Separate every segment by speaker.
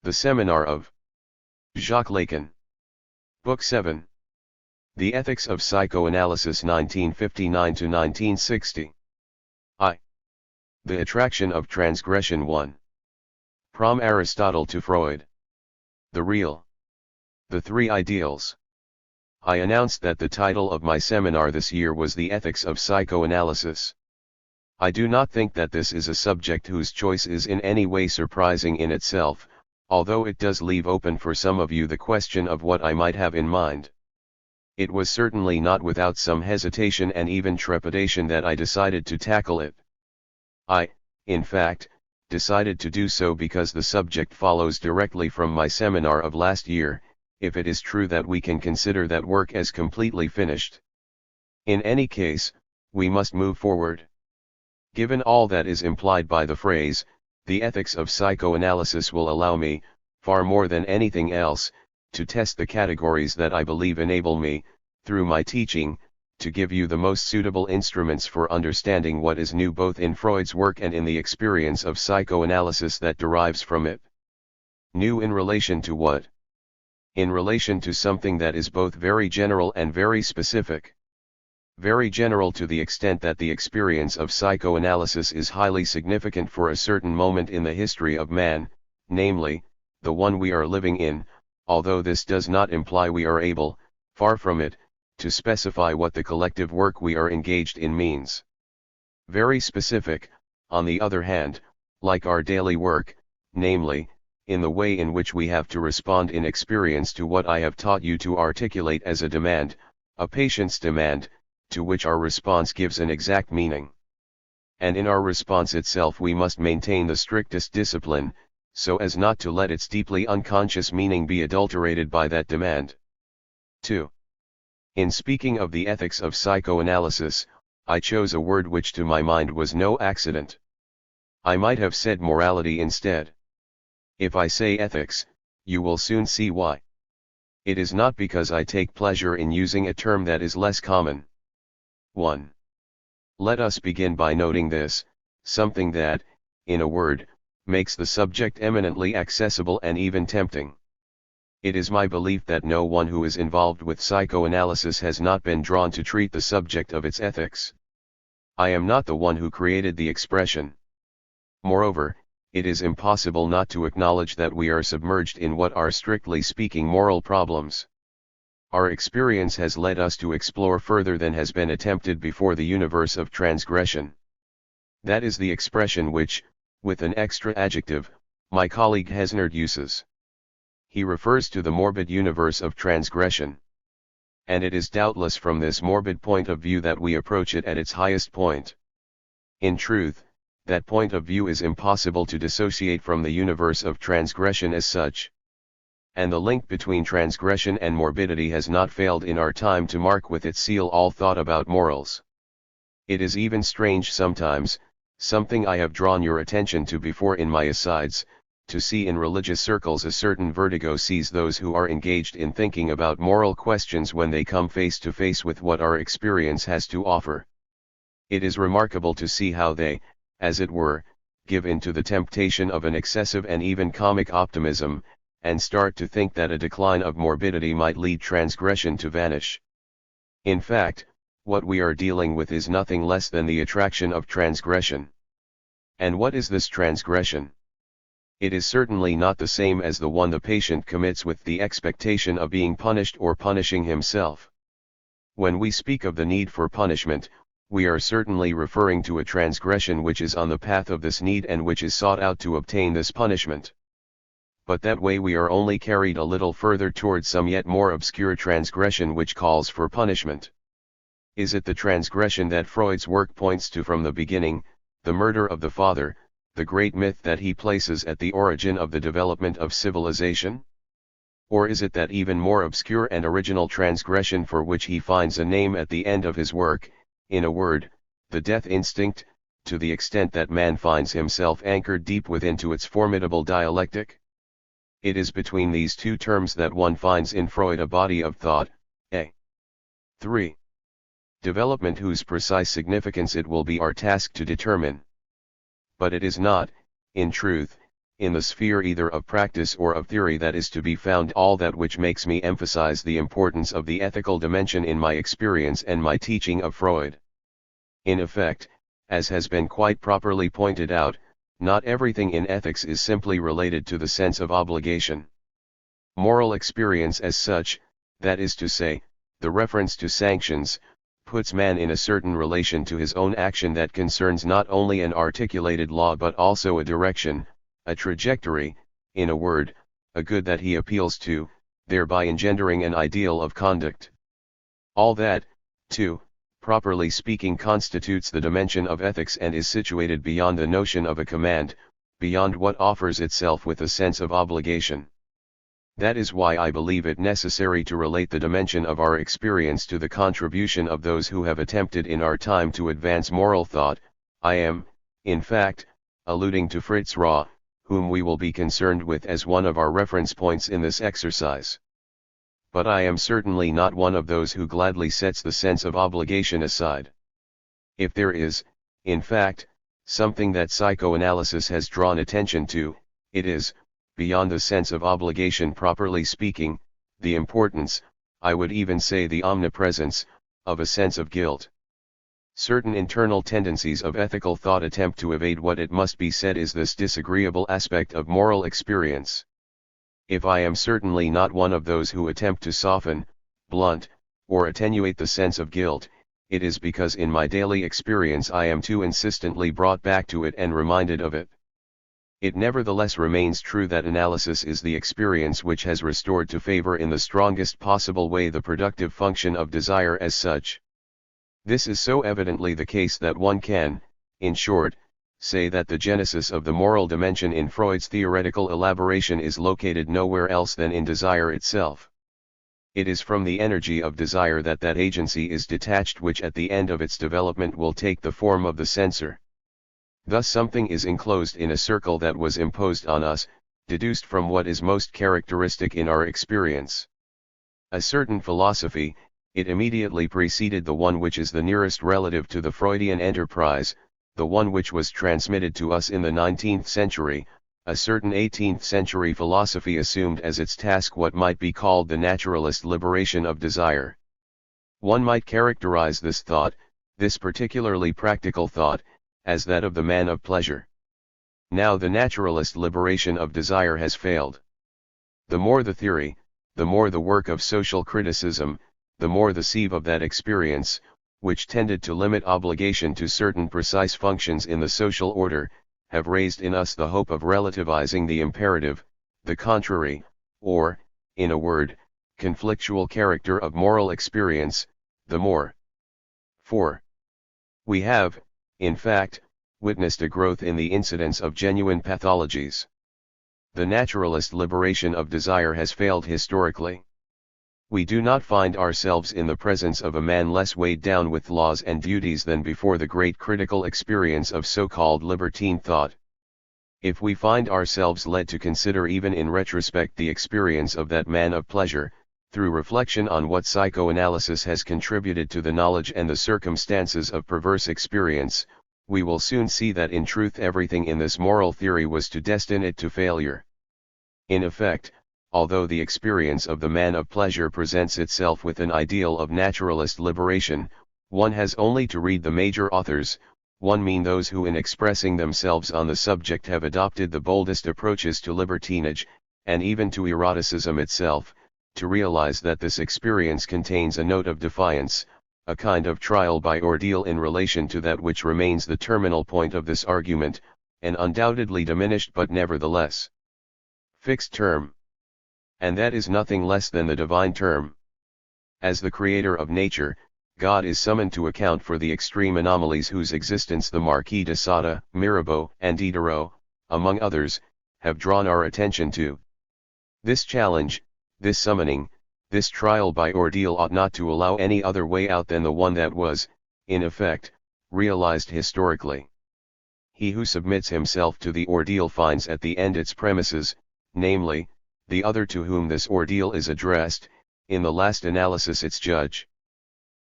Speaker 1: The Seminar of Jacques Lacan. Book 7. The Ethics of Psychoanalysis 1959–1960. I. The Attraction of Transgression 1. From Aristotle to Freud. The Real. The Three Ideals. I announced that the title of my seminar this year was The Ethics of Psychoanalysis. I do not think that this is a subject whose choice is in any way surprising in itself, although it does leave open for some of you the question of what I might have in mind. It was certainly not without some hesitation and even trepidation that I decided to tackle it. I, in fact, decided to do so because the subject follows directly from my seminar of last year, if it is true that we can consider that work as completely finished. In any case, we must move forward. Given all that is implied by the phrase, the ethics of psychoanalysis will allow me, far more than anything else, to test the categories that I believe enable me, through my teaching, to give you the most suitable instruments for understanding what is new both in Freud's work and in the experience of psychoanalysis that derives from it. New in relation to what? In relation to something that is both very general and very specific. Very general to the extent that the experience of psychoanalysis is highly significant for a certain moment in the history of man, namely, the one we are living in, although this does not imply we are able, far from it, to specify what the collective work we are engaged in means. Very specific, on the other hand, like our daily work, namely, in the way in which we have to respond in experience to what I have taught you to articulate as a demand, a patient's demand, to which our response gives an exact meaning. And in our response itself we must maintain the strictest discipline, so as not to let its deeply unconscious meaning be adulterated by that demand. 2. In speaking of the ethics of psychoanalysis, I chose a word which to my mind was no accident. I might have said morality instead. If I say ethics, you will soon see why. It is not because I take pleasure in using a term that is less common. 1. Let us begin by noting this, something that, in a word, makes the subject eminently accessible and even tempting. It is my belief that no one who is involved with psychoanalysis has not been drawn to treat the subject of its ethics. I am not the one who created the expression. Moreover, it is impossible not to acknowledge that we are submerged in what are strictly speaking moral problems. Our experience has led us to explore further than has been attempted before the universe of transgression. That is the expression which, with an extra adjective, my colleague Hesnard uses. He refers to the morbid universe of transgression. And it is doubtless from this morbid point of view that we approach it at its highest point. In truth, that point of view is impossible to dissociate from the universe of transgression as such. And the link between transgression and morbidity has not failed in our time to mark with its seal all thought about morals. It is even strange sometimes, something I have drawn your attention to before in my asides, to see in religious circles a certain vertigo seize those who are engaged in thinking about moral questions when they come face to face with what our experience has to offer. It is remarkable to see how they, as it were, give in to the temptation of an excessive and even comic optimism, and start to think that a decline of morbidity might lead transgression to vanish. In fact, what we are dealing with is nothing less than the attraction of transgression. And what is this transgression? It is certainly not the same as the one the patient commits with the expectation of being punished or punishing himself. When we speak of the need for punishment, we are certainly referring to a transgression which is on the path of this need and which is sought out to obtain this punishment. But that way we are only carried a little further towards some yet more obscure transgression which calls for punishment. Is it the transgression that Freud's work points to from the beginning, the murder of the father, the great myth that he places at the origin of the development of civilization? Or is it that even more obscure and original transgression for which he finds a name at the end of his work, in a word, the death instinct, to the extent that man finds himself anchored deep within to its formidable dialectic? It is between these two terms that one finds in Freud a body of thought, a 3. Development whose precise significance it will be our task to determine. But it is not, in truth, in the sphere either of practice or of theory, that is to be found all that which makes me emphasize the importance of the ethical dimension in my experience and my teaching of Freud. In effect, as has been quite properly pointed out, not everything in ethics is simply related to the sense of obligation. Moral experience as such, that is to say, the reference to sanctions, puts man in a certain relation to his own action that concerns not only an articulated law but also a direction, a trajectory, in a word, a good that he appeals to, thereby engendering an ideal of conduct. All that, too, properly speaking, constitutes the dimension of ethics and is situated beyond the notion of a command, beyond what offers itself with a sense of obligation. That is why I believe it necessary to relate the dimension of our experience to the contribution of those who have attempted in our time to advance moral thought. I am, in fact, alluding to Fritz Rau, whom we will be concerned with as one of our reference points in this exercise. But I am certainly not one of those who gladly sets the sense of obligation aside. If there is, in fact, something that psychoanalysis has drawn attention to, it is, beyond the sense of obligation properly speaking, the importance, I would even say the omnipresence, of a sense of guilt. Certain internal tendencies of ethical thought attempt to evade what, it must be said, is this disagreeable aspect of moral experience. If I am certainly not one of those who attempt to soften, blunt, or attenuate the sense of guilt, it is because in my daily experience I am too insistently brought back to it and reminded of it. It nevertheless remains true that analysis is the experience which has restored to favor in the strongest possible way the productive function of desire as such. This is so evidently the case that one can, in short, say that the genesis of the moral dimension in Freud's theoretical elaboration is located nowhere else than in desire itself. It is from the energy of desire that that agency is detached which at the end of its development will take the form of the censor. Thus something is enclosed in a circle that was imposed on us, deduced from what is most characteristic in our experience. A certain philosophy, it immediately preceded the one which is the nearest relative to the Freudian enterprise, the one which was transmitted to us in the 19th century, a certain 18th century philosophy assumed as its task what might be called the naturalist liberation of desire. One might characterize this thought, this particularly practical thought, as that of the man of pleasure. Now the naturalist liberation of desire has failed. The more the theory, the more the work of social criticism, the more the sieve of that experience, which tended to limit obligation to certain precise functions in the social order, have raised in us the hope of relativizing the imperative, the contrary, or, in a word, conflictual character of moral experience, the more. 4. We have, in fact, witnessed a growth in the incidence of genuine pathologies. The naturalist liberation of desire has failed historically. We do not find ourselves in the presence of a man less weighed down with laws and duties than before the great critical experience of so-called libertine thought. If we find ourselves led to consider even in retrospect the experience of that man of pleasure, through reflection on what psychoanalysis has contributed to the knowledge and the circumstances of perverse experience, we will soon see that in truth everything in this moral theory was to destine it to failure. In effect, although the experience of the man of pleasure presents itself with an ideal of naturalist liberation, one has only to read the major authors, one mean those who in expressing themselves on the subject have adopted the boldest approaches to libertinage, and even to eroticism itself, to realize that this experience contains a note of defiance, a kind of trial by ordeal in relation to that which remains the terminal point of this argument, an undoubtedly diminished but nevertheless fixed term. And that is nothing less than the divine term. As the creator of nature, God is summoned to account for the extreme anomalies whose existence the Marquis de Sade, Mirabeau, and Diderot, among others, have drawn our attention to. This challenge, this summoning, this trial by ordeal ought not to allow any other way out than the one that was, in effect, realized historically. He who submits himself to the ordeal finds at the end its premises, namely, the other to whom this ordeal is addressed, in the last analysis its judge.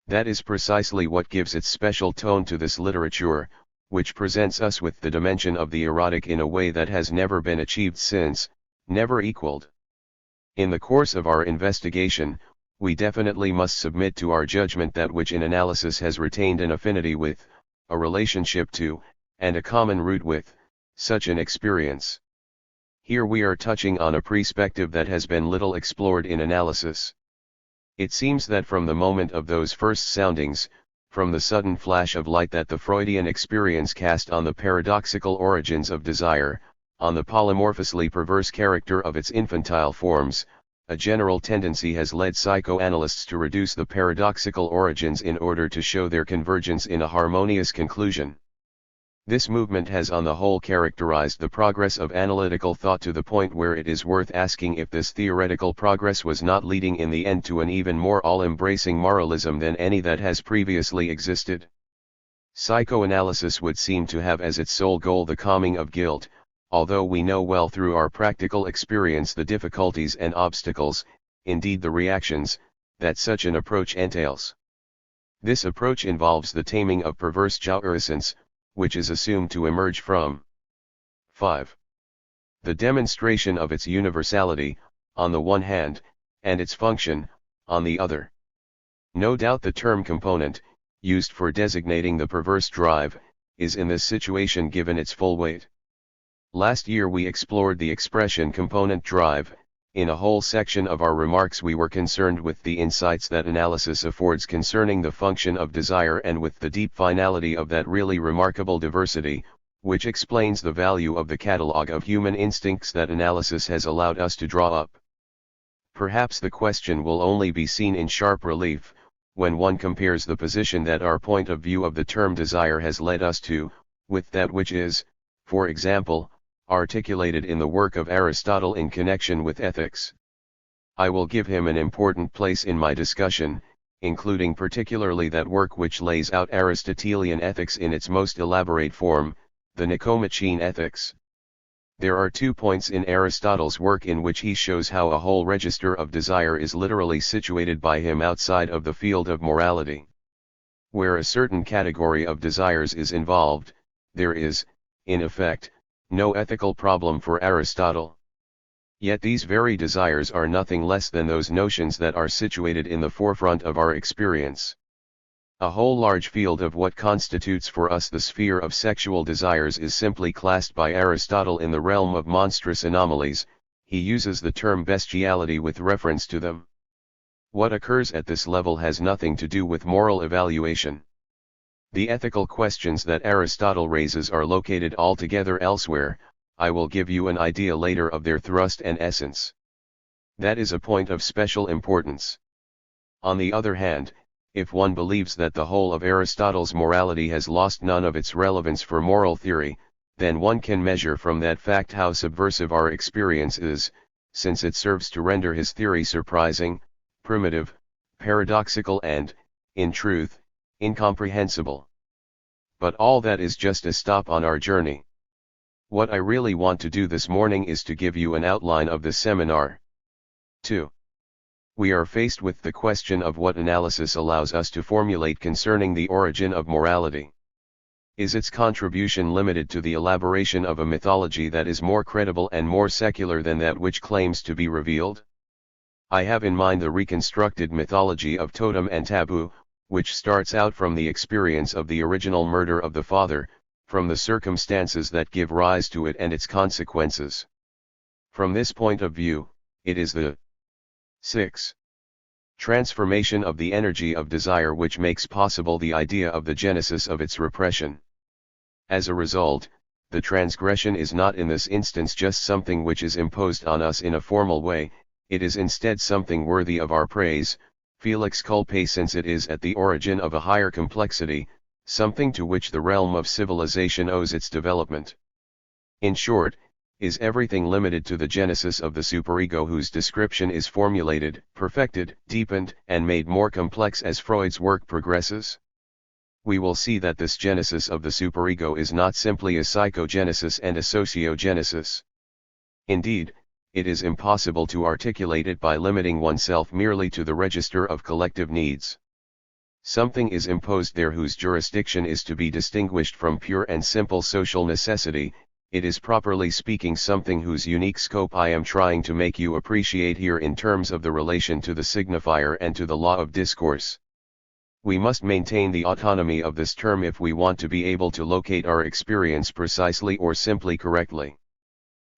Speaker 1: That is precisely what gives its special tone to this literature, which presents us with the dimension of the erotic in a way that has never been achieved since, never equaled. In the course of our investigation, we definitely must submit to our judgment that which in analysis has retained an affinity with, a relationship to, and a common root with, such an experience. Here we are touching on a perspective that has been little explored in analysis. It seems that from the moment of those first soundings, from the sudden flash of light that the Freudian experience cast on the paradoxical origins of desire, on the polymorphously perverse character of its infantile forms, a general tendency has led psychoanalysts to reduce the paradoxical origins in order to show their convergence in a harmonious conclusion. This movement has on the whole characterized the progress of analytical thought to the point where it is worth asking if this theoretical progress was not leading in the end to an even more all-embracing moralism than any that has previously existed. Psychoanalysis would seem to have as its sole goal the calming of guilt, although we know well through our practical experience the difficulties and obstacles, indeed the reactions, that such an approach entails. This approach involves the taming of perverse jouissance, which is assumed to emerge from 5. The demonstration of its universality, on the one hand, and its function, on the other. No doubt the term component, used for designating the perverse drive, is in this situation given its full weight. Last year we explored the expression component drive. In a whole section of our remarks we were concerned with the insights that analysis affords concerning the function of desire and with the deep finality of that really remarkable diversity, which explains the value of the catalogue of human instincts that analysis has allowed us to draw up. Perhaps the question will only be seen in sharp relief, when one compares the position that our point of view of the term desire has led us to, with that which is, for example, articulated in the work of Aristotle in connection with ethics. I will give him an important place in my discussion, including particularly that work which lays out Aristotelian ethics in its most elaborate form, the Nicomachean Ethics. There are 2 points in Aristotle's work in which he shows how a whole register of desire is literally situated by him outside of the field of morality. Where a certain category of desires is involved, there is, in effect, no ethical problem for Aristotle. Yet these very desires are nothing less than those notions that are situated in the forefront of our experience. A whole large field of what constitutes for us the sphere of sexual desires is simply classed by Aristotle in the realm of monstrous anomalies. He uses the term bestiality with reference to them. What occurs at this level has nothing to do with moral evaluation. The ethical questions that Aristotle raises are located altogether elsewhere. I will give you an idea later of their thrust and essence. That is a point of special importance. On the other hand, if one believes that the whole of Aristotle's morality has lost none of its relevance for moral theory, then one can measure from that fact how subversive our experience is, since it serves to render his theory surprising, primitive, paradoxical and, in truth, incomprehensible. But all that is just a stop on our journey. What I really want to do this morning is to give you an outline of the seminar. 2. We are faced with the question of what analysis allows us to formulate concerning the origin of morality. Is its contribution limited to the elaboration of a mythology that is more credible and more secular than that which claims to be revealed? I have in mind the reconstructed mythology of totem and taboo, which starts out from the experience of the original murder of the father, from the circumstances that give rise to it and its consequences. From this point of view, it is the 6. Transformation of the energy of desire which makes possible the idea of the genesis of its repression. As a result, the transgression is not in this instance just something which is imposed on us in a formal way, it is instead something worthy of our praise, felix culpae, since it is at the origin of a higher complexity, something to which the realm of civilization owes its development. In short, is everything limited to the genesis of the superego whose description is formulated, perfected, deepened, and made more complex as Freud's work progresses? We will see that this genesis of the superego is not simply a psychogenesis and a sociogenesis. Indeed, it is impossible to articulate it by limiting oneself merely to the register of collective needs. Something is imposed there whose jurisdiction is to be distinguished from pure and simple social necessity. It is properly speaking something whose unique scope I am trying to make you appreciate here in terms of the relation to the signifier and to the law of discourse. We must maintain the autonomy of this term if we want to be able to locate our experience precisely or simply correctly.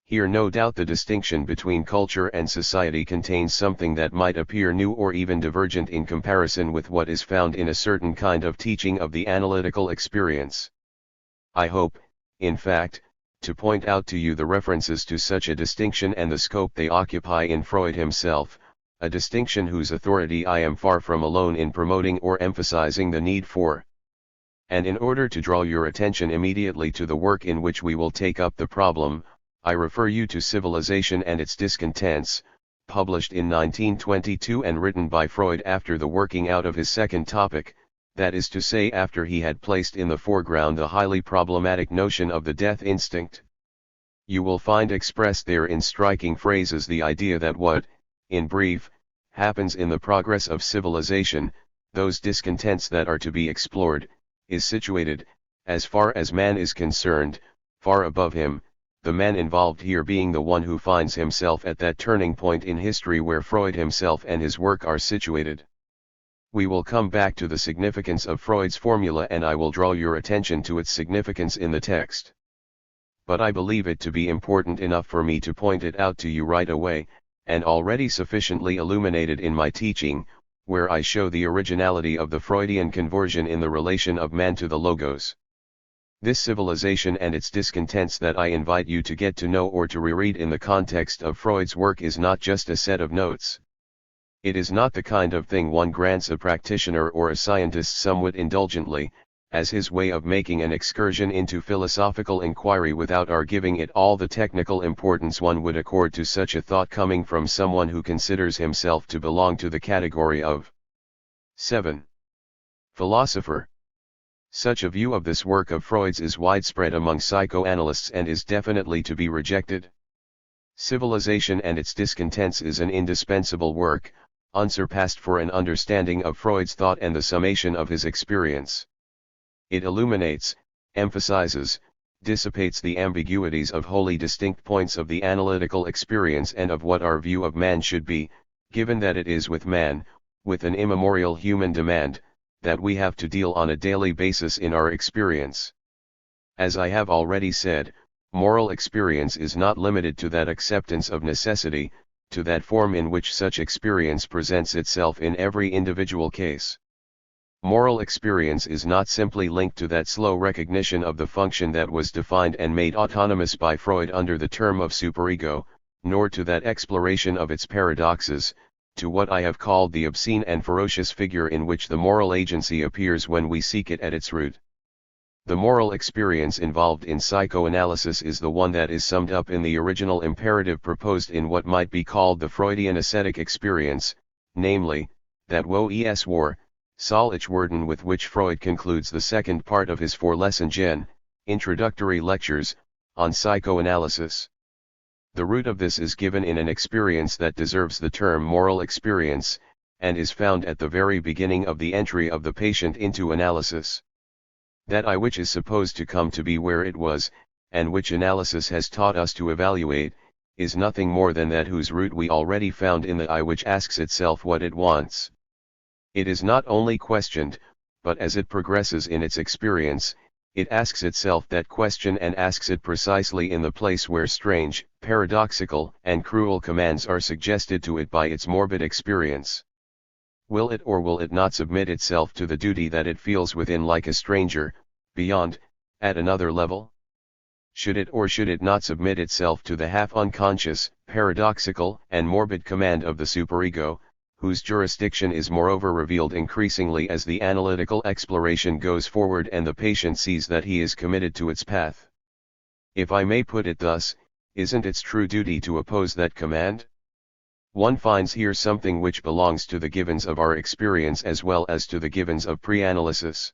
Speaker 1: Here no doubt the distinction between culture and society contains something that might appear new or even divergent in comparison with what is found in a certain kind of teaching of the analytical experience. I hope, in fact, to point out to you the references to such a distinction and the scope they occupy in Freud himself, a distinction whose authority I am far from alone in promoting or emphasizing the need for. And in order to draw your attention immediately to the work in which we will take up the problem, I refer you to Civilization and Its Discontents, published in 1922 and written by Freud after the working out of his second topic, that is to say after he had placed in the foreground the highly problematic notion of the death instinct. You will find expressed there in striking phrases the idea that what, in brief, happens in the progress of civilization, those discontents that are to be explored, is situated, as far as man is concerned, far above him, the man involved here being the one who finds himself at that turning point in history where Freud himself and his work are situated. We will come back to the significance of Freud's formula and I will draw your attention to its significance in the text. But I believe it to be important enough for me to point it out to you right away, and already sufficiently illuminated in my teaching, where I show the originality of the Freudian conversion in the relation of man to the logos. This Civilization and Its Discontents that I invite you to get to know or to reread in the context of Freud's work is not just a set of notes. It is not the kind of thing one grants a practitioner or a scientist somewhat indulgently, as his way of making an excursion into philosophical inquiry without our giving it all the technical importance one would accord to such a thought coming from someone who considers himself to belong to the category of 7. Philosopher. Such a view of this work of Freud's is widespread among psychoanalysts and is definitely to be rejected. Civilization and Its Discontents is an indispensable work, unsurpassed for an understanding of Freud's thought and the summation of his experience. It illuminates, emphasizes, dissipates the ambiguities of wholly distinct points of the analytical experience and of what our view of man should be, given that it is with man, with an immemorial human demand, that we have to deal on a daily basis in our experience. As I have already said, moral experience is not limited to that acceptance of necessity, to that form in which such experience presents itself in every individual case. Moral experience is not simply linked to that slow recognition of the function that was defined and made autonomous by Freud under the term of superego, nor to that exploration of its paradoxes, to what I have called the obscene and ferocious figure in which the moral agency appears when we seek it at its root. The moral experience involved in psychoanalysis is the one that is summed up in the original imperative proposed in what might be called the Freudian ascetic experience, namely, that woe es war, soll ich werden, with which Freud concludes the second part of his 4 Lesson introductory lectures, on psychoanalysis. The root of this is given in an experience that deserves the term moral experience, and is found at the very beginning of the entry of the patient into analysis. That I which is supposed to come to be where it was, and which analysis has taught us to evaluate, is nothing more than that whose root we already found in the I which asks itself what it wants. It is not only questioned, but as it progresses in its experience, it asks itself that question and asks it precisely in the place where strange, paradoxical, and cruel commands are suggested to it by its morbid experience. Will it or will it not submit itself to the duty that it feels within like a stranger, beyond, at another level? Should it or should it not submit itself to the half-unconscious, paradoxical, and morbid command of the superego, whose jurisdiction is moreover revealed increasingly as the analytical exploration goes forward and the patient sees that he is committed to its path? If I may put it thus, isn't its true duty to oppose that command? One finds here something which belongs to the givens of our experience as well as to the givens of pre-analysis.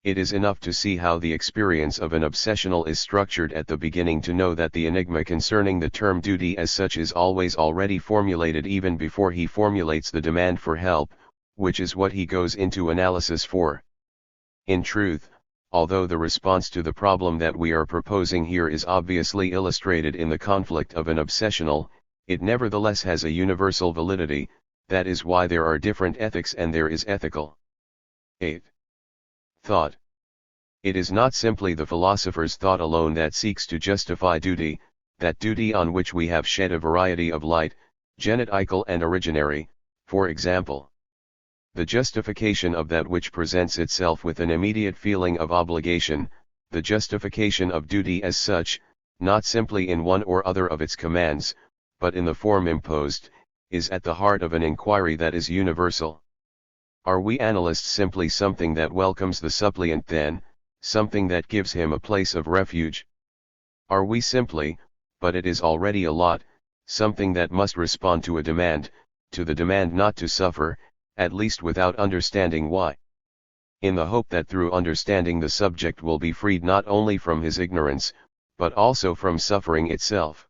Speaker 1: It is enough to see how the experience of an obsessional is structured at the beginning to know that the enigma concerning the term duty as such is always already formulated even before he formulates the demand for help, which is what he goes into analysis for. In truth, although the response to the problem that we are proposing here is obviously illustrated in the conflict of an obsessional, it nevertheless has a universal validity. That is why there are different ethics and there is ethical. 8. Thought. It is not simply the philosopher's thought alone that seeks to justify duty, that duty on which we have shed a variety of light, genetical and originary, for example. The justification of that which presents itself with an immediate feeling of obligation, the justification of duty as such, not simply in one or other of its commands, but in the form imposed, is at the heart of an inquiry that is universal. Are we analysts simply something that welcomes the suppliant then, something that gives him a place of refuge? Are we simply, but it is already a lot, something that must respond to a demand, to the demand not to suffer, at least without understanding why? In the hope that through understanding the subject will be freed not only from his ignorance, but also from suffering itself.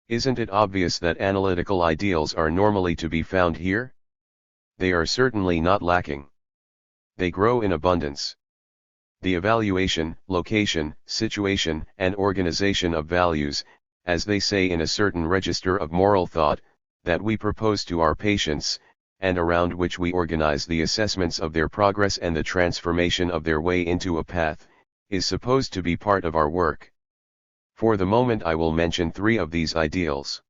Speaker 1: Isn't it obvious that analytical ideals are normally to be found here? They are certainly not lacking. They grow in abundance. The evaluation, location, situation, and organization of values, as they say in a certain register of moral thought, that we propose to our patients, and around which we organize the assessments of their progress and the transformation of their way into a path, is supposed to be part of our work. For the moment I will mention 3 of these ideals.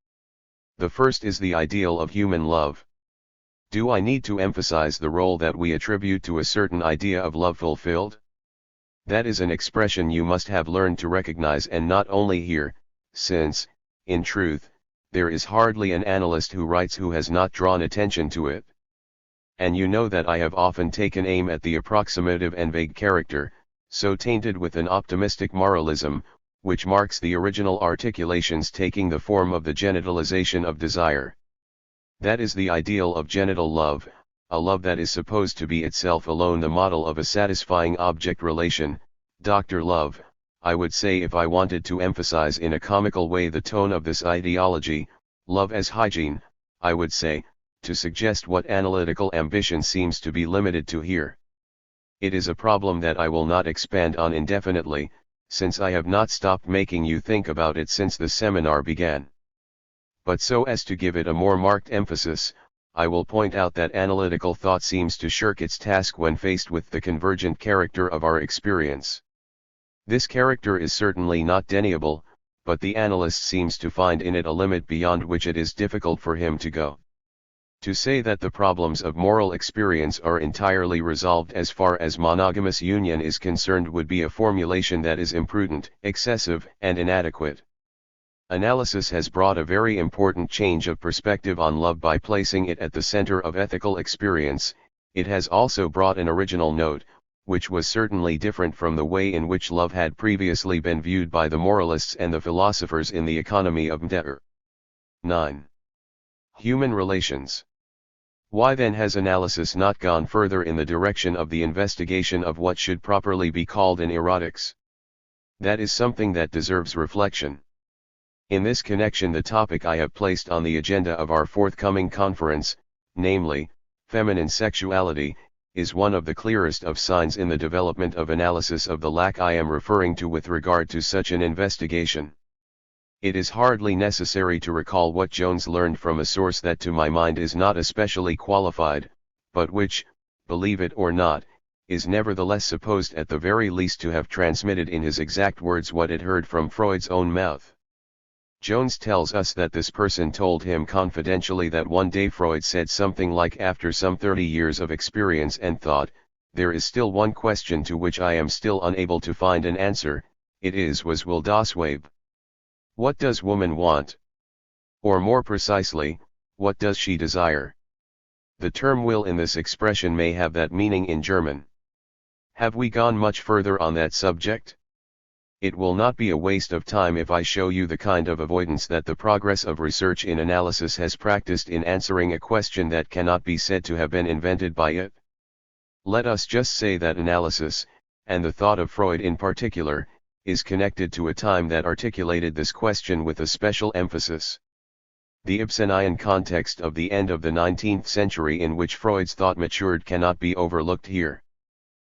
Speaker 1: The first is the ideal of human love. Do I need to emphasize the role that we attribute to a certain idea of love fulfilled? That is an expression you must have learned to recognize, and not only here, since, in truth, there is hardly an analyst who writes who has not drawn attention to it. And you know that I have often taken aim at the approximative and vague character, so tainted with an optimistic moralism, which marks the original articulations taking the form of the genitalization of desire. That is the ideal of genital love, a love that is supposed to be itself alone the model of a satisfying object relation. Dr. Love, I would say, if I wanted to emphasize in a comical way the tone of this ideology, love as hygiene, I would say, to suggest what analytical ambition seems to be limited to here. It is a problem that I will not expand on indefinitely, since I have not stopped making you think about it since the seminar began. But so as to give it a more marked emphasis, I will point out that analytical thought seems to shirk its task when faced with the convergent character of our experience. This character is certainly not deniable, but the analyst seems to find in it a limit beyond which it is difficult for him to go. To say that the problems of moral experience are entirely resolved as far as monogamous union is concerned would be a formulation that is imprudent, excessive, and inadequate. Analysis has brought a very important change of perspective on love by placing it at the center of ethical experience. It has also brought an original note, which was certainly different from the way in which love had previously been viewed by the moralists and the philosophers in the economy of Mde'er. 9. Human relations. Why then has analysis not gone further in the direction of the investigation of what should properly be called an erotics? That is something that deserves reflection. In this connection, the topic I have placed on the agenda of our forthcoming conference, namely, feminine sexuality, is one of the clearest of signs in the development of analysis of the lack I am referring to with regard to such an investigation. It is hardly necessary to recall what Jones learned from a source that to my mind is not especially qualified, but which, believe it or not, is nevertheless supposed at the very least to have transmitted in his exact words what it heard from Freud's own mouth. Jones tells us that this person told him confidentially that one day Freud said something like, after some 30 years of experience and thought, there is still one question to which I am still unable to find an answer, it is was will das Weib? What does woman want? Or more precisely, what does she desire? The term will in this expression may have that meaning in German. Have we gone much further on that subject? It will not be a waste of time if I show you the kind of avoidance that the progress of research in analysis has practiced in answering a question that cannot be said to have been invented by it. Let us just say that analysis, and the thought of Freud in particular, is connected to a time that articulated this question with a special emphasis. The Ibsenian context of the end of the 19th century in which Freud's thought matured cannot be overlooked here.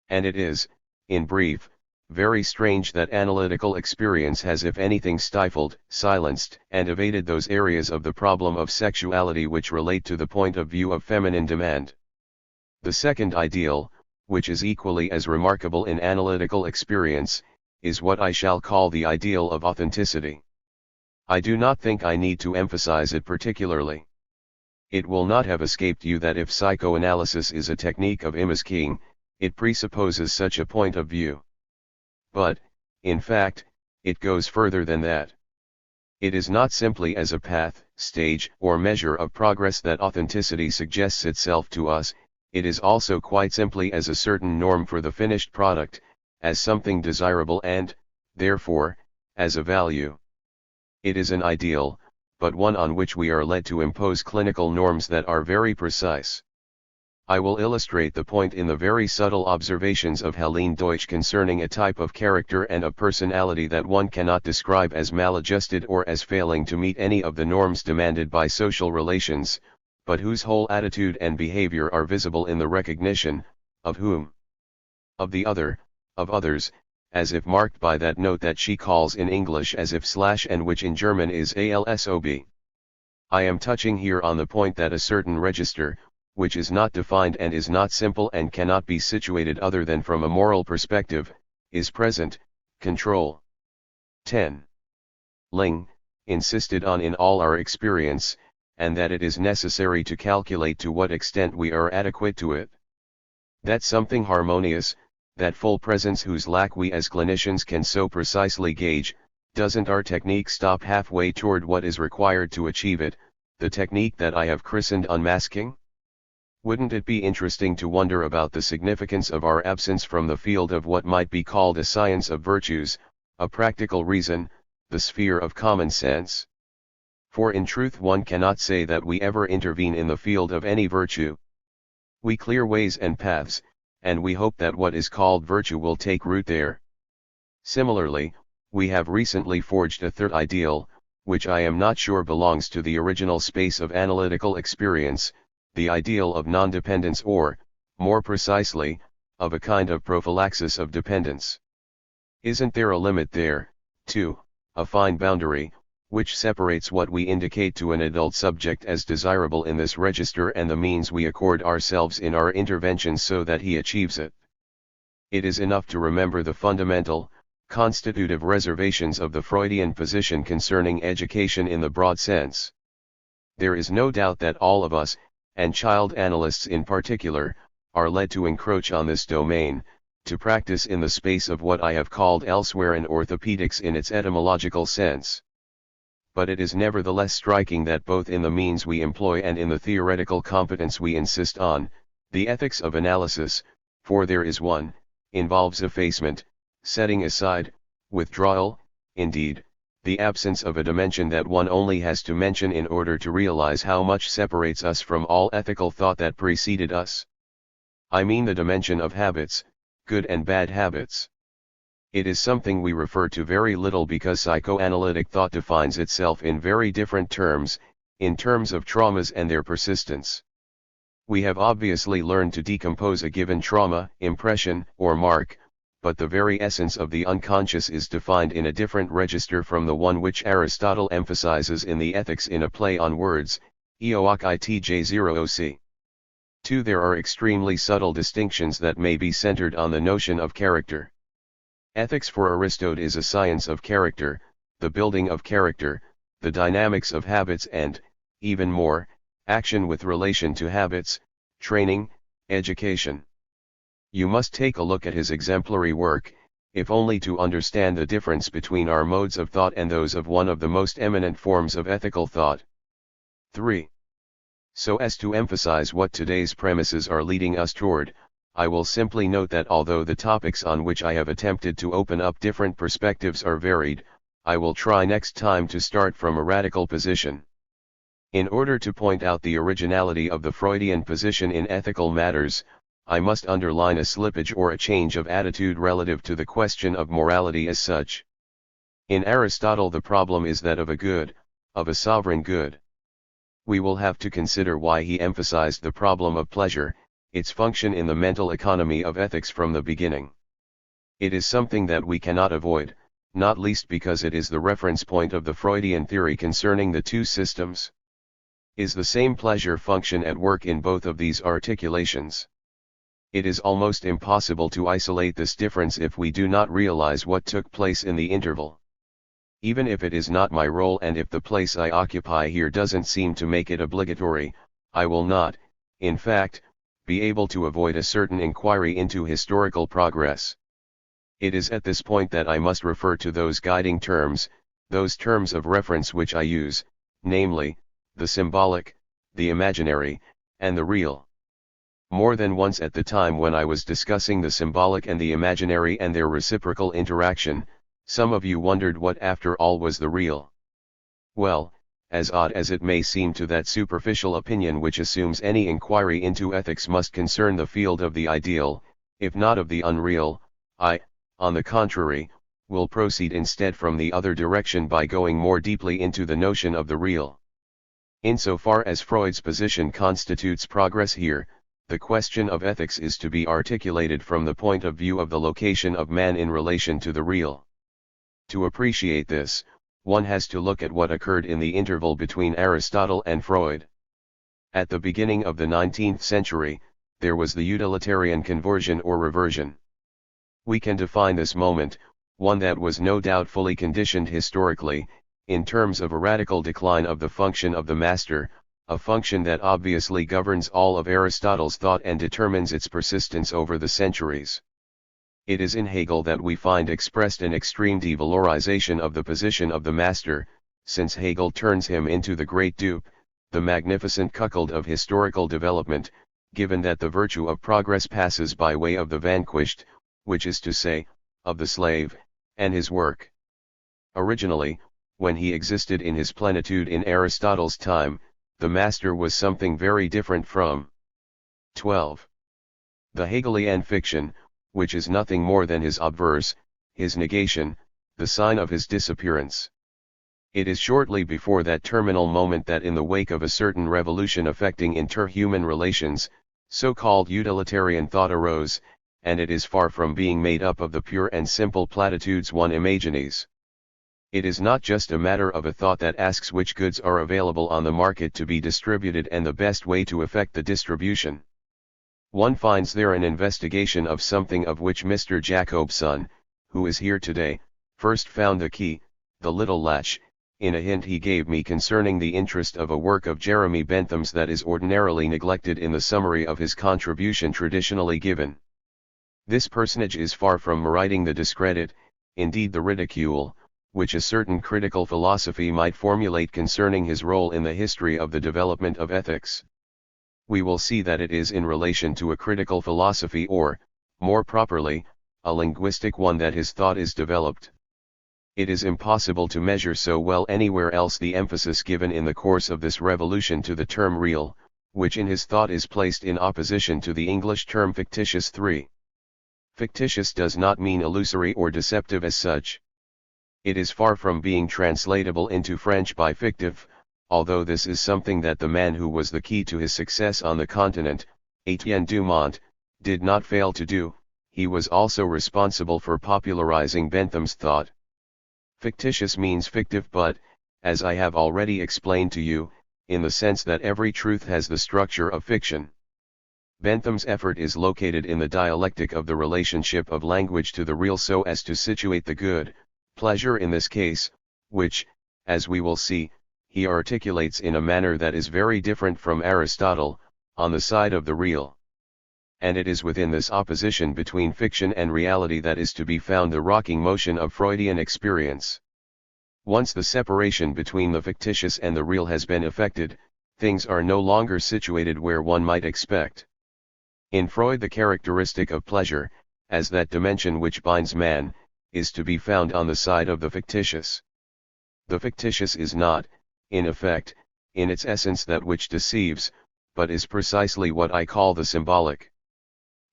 Speaker 1: And it is, in brief, very strange that analytical experience has if anything stifled, silenced, and evaded those areas of the problem of sexuality which relate to the point of view of feminine demand. The second ideal, which is equally as remarkable in analytical experience, is what I shall call the ideal of authenticity. I do not think I need to emphasize it particularly. It will not have escaped you that if psychoanalysis is a technique of unmasking, it presupposes such a point of view. But, in fact, it goes further than that. It is not simply as a path, stage, or measure of progress that authenticity suggests itself to us, it is also quite simply as a certain norm for the finished product, as something desirable and, therefore, as a value. It is an ideal, but one on which we are led to impose clinical norms that are very precise. I will illustrate the point in the very subtle observations of Helene Deutsch concerning a type of character and of personality that one cannot describe as maladjusted or as failing to meet any of the norms demanded by social relations, but whose whole attitude and behavior are visible in the recognition, of whom? Of the other, of others, as if marked by that note that she calls in English as if / and which in German is ALSOB. I am touching here on the point that a certain register, which is not defined and is not simple and cannot be situated other than from a moral perspective, is present, control. 10. Ling, insisted on in all our experience, and that it is necessary to calculate to what extent we are adequate to it. That something harmonious, that full presence whose lack we as clinicians can so precisely gauge, doesn't our technique stop halfway toward what is required to achieve it, the technique that I have christened unmasking? Wouldn't it be interesting to wonder about the significance of our absence from the field of what might be called a science of virtues, a practical reason, the sphere of common sense? For in truth one cannot say that we ever intervene in the field of any virtue. We clear ways and paths, and we hope that what is called virtue will take root there. Similarly, we have recently forged a third ideal, which I am not sure belongs to the original space of analytical experience, the ideal of non-dependence or, more precisely, of a kind of prophylaxis of dependence. Isn't there a limit there, too, a fine boundary, which separates what we indicate to an adult subject as desirable in this register and the means we accord ourselves in our interventions so that he achieves it? It is enough to remember the fundamental, constitutive reservations of the Freudian position concerning education in the broad sense. There is no doubt that all of us, and child analysts in particular, are led to encroach on this domain, to practice in the space of what I have called elsewhere in orthopedics in its etymological sense. But it is nevertheless striking that both in the means we employ and in the theoretical competence we insist on, the ethics of analysis, for there is one, involves effacement, setting aside, withdrawal, indeed, the absence of a dimension that one only has to mention in order to realize how much separates us from all ethical thought that preceded us. I mean the dimension of habits, good and bad habits. It is something we refer to very little because psychoanalytic thought defines itself in very different terms, in terms of traumas and their persistence. We have obviously learned to decompose a given trauma, impression, or mark, but the very essence of the unconscious is defined in a different register from the one which Aristotle emphasizes in the Ethics in a play on words, Eoc itj0oc. 2. There are extremely subtle distinctions that may be centered on the notion of character. Ethics for Aristotle is a science of character, the building of character, the dynamics of habits and, even more, action with relation to habits, training, education. You must take a look at his exemplary work, if only to understand the difference between our modes of thought and those of one of the most eminent forms of ethical thought. 3. So as to emphasize what today's premises are leading us toward, I will simply note that although the topics on which I have attempted to open up different perspectives are varied, I will try next time to start from a radical position. In order to point out the originality of the Freudian position in ethical matters, I must underline a slippage or a change of attitude relative to the question of morality as such. In Aristotle the problem is that of a good, of a sovereign good. we will have to consider why he emphasized the problem of pleasure, its function in the mental economy of ethics from the beginning. It is something that we cannot avoid, not least because it is the reference point of the Freudian theory concerning the two systems. Is the same pleasure function at work in both of these articulations? It is almost impossible to isolate this difference if we do not realize what took place in the interval. Even if it is not my role and if the place I occupy here doesn't seem to make it obligatory, I will not, in fact, be able to avoid a certain inquiry into historical progress. It is at this point that I must refer to those guiding terms, those terms of reference which I use, namely, the symbolic, the imaginary, and the real. More than once at the time when I was discussing the symbolic and the imaginary and their reciprocal interaction, some of you wondered what after all was the real. Well, as odd as it may seem to that superficial opinion which assumes any inquiry into ethics must concern the field of the ideal, if not of the unreal, I, on the contrary, will proceed instead from the other direction by going more deeply into the notion of the real. Insofar as Freud's position constitutes progress here, the question of ethics is to be articulated from the point of view of the location of man in relation to the real. To appreciate this, one has to look at what occurred in the interval between Aristotle and Freud. At the beginning of the 19th century, there was the utilitarian conversion or reversion. We can define this moment, one that was no doubt fully conditioned historically, in terms of a radical decline of the function of the master, a function that obviously governs all of Aristotle's thought and determines its persistence over the centuries. It is in Hegel that we find expressed an extreme devalorization of the position of the master, since Hegel turns him into the great dupe, the magnificent cuckold of historical development, given that the virtue of progress passes by way of the vanquished, which is to say, of the slave, and his work. Originally, when he existed in his plenitude in Aristotle's time, the master was something very different from 12. The Hegelian fiction, which is nothing more than his obverse, his negation, the sign of his disappearance. It is shortly before that terminal moment that in the wake of a certain revolution affecting interhuman relations, so-called utilitarian thought arose, and it is far from being made up of the pure and simple platitudes one imagines. It is not just a matter of a thought that asks which goods are available on the market to be distributed and the best way to effect the distribution. One finds there an investigation of something of which Mr. Jacobson, who is here today, first found the key, the little latch, in a hint he gave me concerning the interest of a work of Jeremy Bentham's that is ordinarily neglected in the summary of his contribution traditionally given. This personage is far from meriting the discredit, indeed the ridicule, which a certain critical philosophy might formulate concerning his role in the history of the development of ethics. We will see that it is in relation to a critical philosophy or, more properly, a linguistic one that his thought is developed. It is impossible to measure so well anywhere else the emphasis given in the course of this revolution to the term real, which in his thought is placed in opposition to the English term fictitious. 3. Fictitious does not mean illusory or deceptive as such. It is far from being translatable into French by fictive, although this is something that the man who was the key to his success on the continent, Etienne Dumont, did not fail to do. He was also responsible for popularizing Bentham's thought. Fictitious means fictive but, as I have already explained to you, in the sense that every truth has the structure of fiction. Bentham's effort is located in the dialectic of the relationship of language to the real so as to situate the good, pleasure in this case, which, as we will see, he articulates in a manner that is very different from Aristotle, on the side of the real. And it is within this opposition between fiction and reality that is to be found the rocking motion of Freudian experience. Once the separation between the fictitious and the real has been effected, things are no longer situated where one might expect. In Freud the characteristic of pleasure, as that dimension which binds man, is to be found on the side of the fictitious. The fictitious is not, in effect, in its essence that which deceives, but is precisely what I call the symbolic.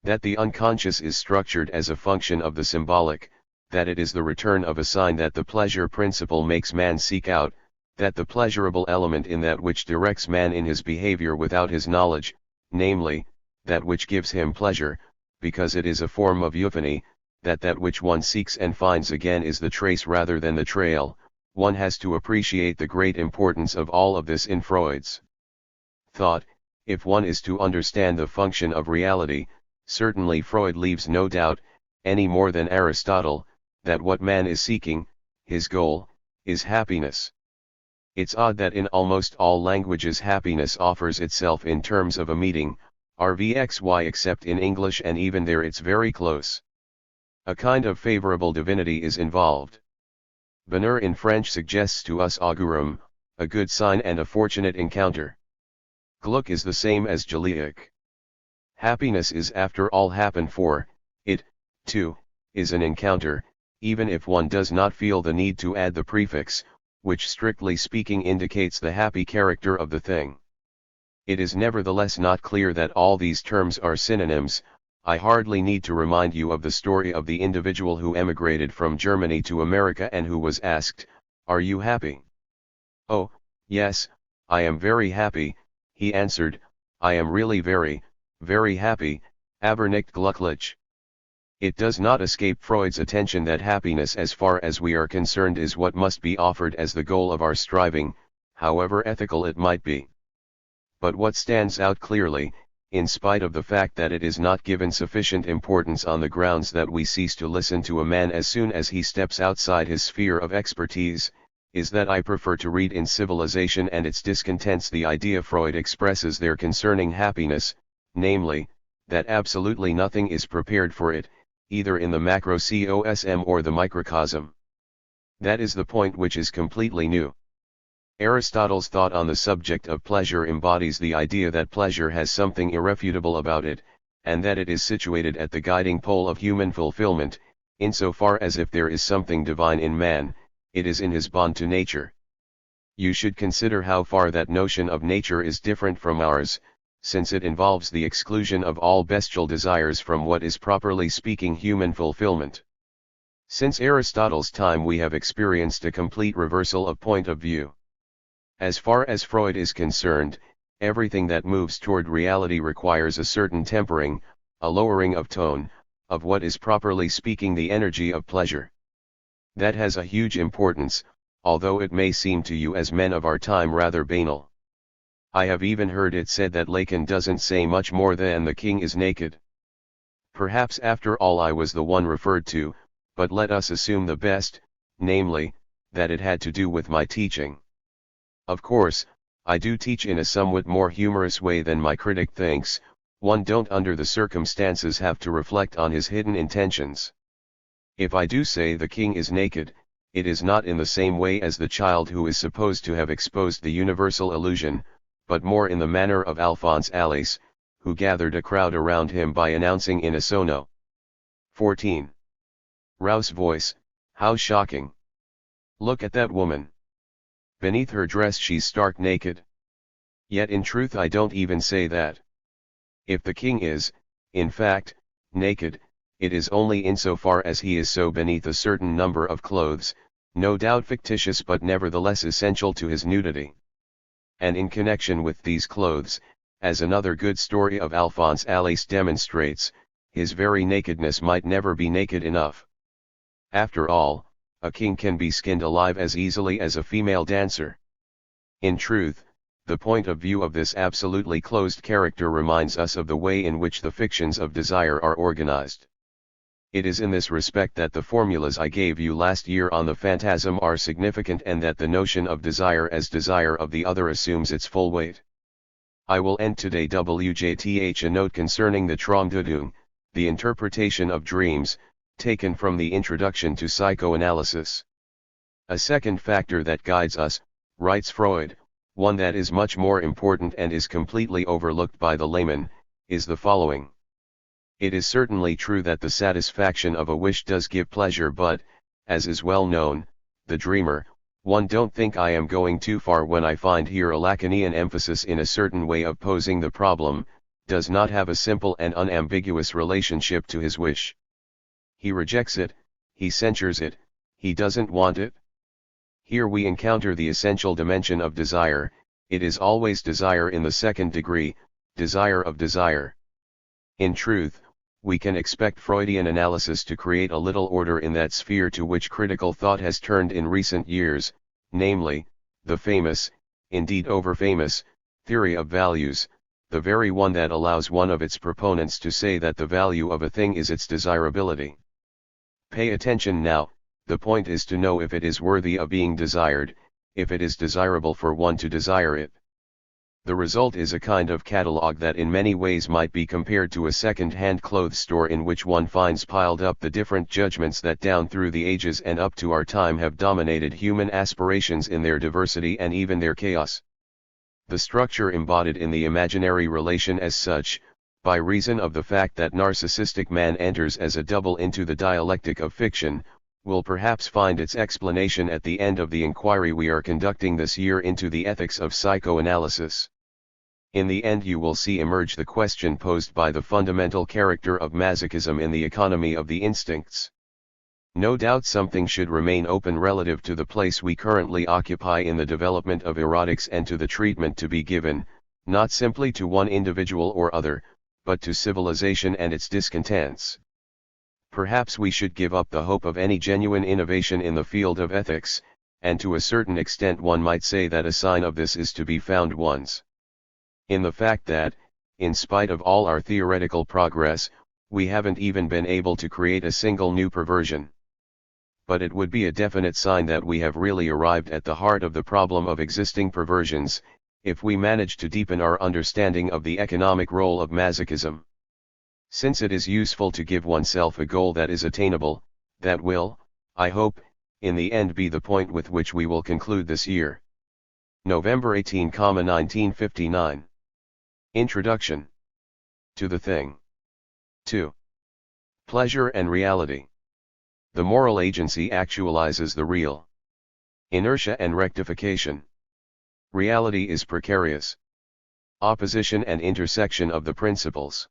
Speaker 1: That the unconscious is structured as a function of the symbolic, that it is the return of a sign that the pleasure principle makes man seek out, that the pleasurable element in that which directs man in his behavior without his knowledge, namely, that which gives him pleasure, because it is a form of euphony, that which one seeks and finds again is the trace rather than the trail. One has to appreciate the great importance of all of this in Freud's thought. If one is to understand the function of reality, certainly Freud leaves no doubt, any more than Aristotle, that what man is seeking, his goal, is happiness. It's odd that in almost all languages happiness offers itself in terms of a meeting, RVXY, except in English, and even there it's very close. A kind of favorable divinity is involved. Bonheur in French suggests to us augurum, a good sign and a fortunate encounter. Glück is the same as Glück. Happiness is after all happen, for it, too, is an encounter, even if one does not feel the need to add the prefix, which strictly speaking indicates the happy character of the thing. It is nevertheless not clear that all these terms are synonyms. I hardly need to remind you of the story of the individual who emigrated from Germany to America and who was asked, "Are you happy?" "Oh, yes, I am very happy," he answered, "I am really very, very happy, aber nicht glücklich." It does not escape Freud's attention that happiness, as far as we are concerned, is what must be offered as the goal of our striving, however ethical it might be. But what stands out clearly, in spite of the fact that it is not given sufficient importance on the grounds that we cease to listen to a man as soon as he steps outside his sphere of expertise, is that I prefer to read in Civilization and its Discontents the idea Freud expresses there concerning happiness, namely, that absolutely nothing is prepared for it, either in the macrocosm or the microcosm. That is the point which is completely new. Aristotle's thought on the subject of pleasure embodies the idea that pleasure has something irrefutable about it, and that it is situated at the guiding pole of human fulfillment, insofar as if there is something divine in man, it is in his bond to nature. You should consider how far that notion of nature is different from ours, since it involves the exclusion of all bestial desires from what is properly speaking human fulfillment. Since Aristotle's time we have experienced a complete reversal of point of view. As far as Freud is concerned, everything that moves toward reality requires a certain tempering, a lowering of tone, of what is properly speaking the energy of pleasure. That has a huge importance, although it may seem to you as men of our time rather banal. I have even heard it said that Lacan doesn't say much more than "the king is naked." Perhaps after all I was the one referred to, but let us assume the best, namely, that it had to do with my teaching. Of course, I do teach in a somewhat more humorous way than my critic thinks. One don't under the circumstances have to reflect on his hidden intentions. If I do say the king is naked, it is not in the same way as the child who is supposed to have exposed the universal illusion, but more in the manner of Alphonse Alice, who gathered a crowd around him by announcing in a sono. 14. Rouse voice, "How shocking! Look at that woman. Beneath her dress she's stark naked." Yet in truth I don't even say that. If the king is, in fact, naked, it is only insofar as he is so beneath a certain number of clothes, no doubt fictitious but nevertheless essential to his nudity. And in connection with these clothes, as another good story of Alphonse Alice demonstrates, his very nakedness might never be naked enough. After all, a king can be skinned alive as easily as a female dancer. In truth, the point of view of this absolutely closed character reminds us of the way in which the fictions of desire are organized. It is in this respect that the formulas I gave you last year on the phantasm are significant, and that the notion of desire as desire of the other assumes its full weight. I will end today WJTH a note concerning the Traumdeutung, the interpretation of dreams, taken from the Introduction to Psychoanalysis. A second factor that guides us, writes Freud, one that is much more important and is completely overlooked by the layman, is the following. It is certainly true that the satisfaction of a wish does give pleasure, but, as is well known, the dreamer, one don't think I am going too far when I find here a Lacanian emphasis in a certain way of posing the problem, does not have a simple and unambiguous relationship to his wish. He rejects it, he censures it, he doesn't want it. Here we encounter the essential dimension of desire. It is always desire in the second degree, desire of desire. In truth, we can expect Freudian analysis to create a little order in that sphere to which critical thought has turned in recent years, namely, the famous, indeed over-famous, theory of values, the very one that allows one of its proponents to say that the value of a thing is its desirability. Pay attention now, the point is to know if it is worthy of being desired, if it is desirable for one to desire it. The result is a kind of catalogue that in many ways might be compared to a second-hand clothes store in which one finds piled up the different judgments that down through the ages and up to our time have dominated human aspirations in their diversity and even their chaos. The structure embodied in the imaginary relation as such, by reason of the fact that narcissistic man enters as a double into the dialectic of fiction, will perhaps find its explanation at the end of the inquiry we are conducting this year into the ethics of psychoanalysis. In the end you will see emerge the question posed by the fundamental character of masochism in the economy of the instincts. No doubt something should remain open relative to the place we currently occupy in the development of erotics and to the treatment to be given, not simply to one individual or other, but to civilization and its discontents. Perhaps we should give up the hope of any genuine innovation in the field of ethics, and to a certain extent one might say that a sign of this is to be found in the fact that, in spite of all our theoretical progress, we haven't even been able to create a single new perversion. But it would be a definite sign that we have really arrived at the heart of the problem of existing perversions, if we manage to deepen our understanding of the economic role of masochism. Since it is useful to give oneself a goal that is attainable, that will, I hope, in the end be the point with which we will conclude this year. November 18, 1959. Introduction. To the Thing. 2. Pleasure and reality. The moral agency actualizes the real. Inertia and rectification. Reality is precarious. Opposition and intersection of the principles.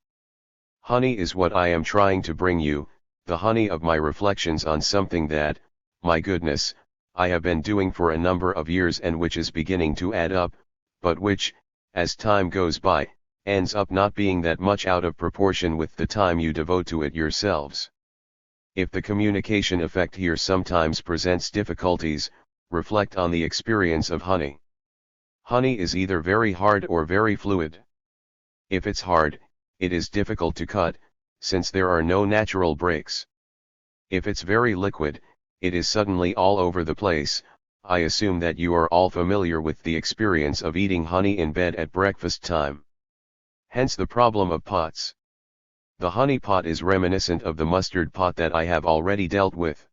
Speaker 1: Honey is what I am trying to bring you, the honey of my reflections on something that, my goodness, I have been doing for a number of years and which is beginning to add up, but which, as time goes by, ends up not being that much out of proportion with the time you devote to it yourselves. If the communication effect here sometimes presents difficulties, reflect on the experience of honey. Honey is either very hard or very fluid. If it's hard, it is difficult to cut, since there are no natural breaks. If it's very liquid, it is suddenly all over the place. I assume that you are all familiar with the experience of eating honey in bed at breakfast time. Hence the problem of pots. The honey pot is reminiscent of the mustard pot that I have already dealt with.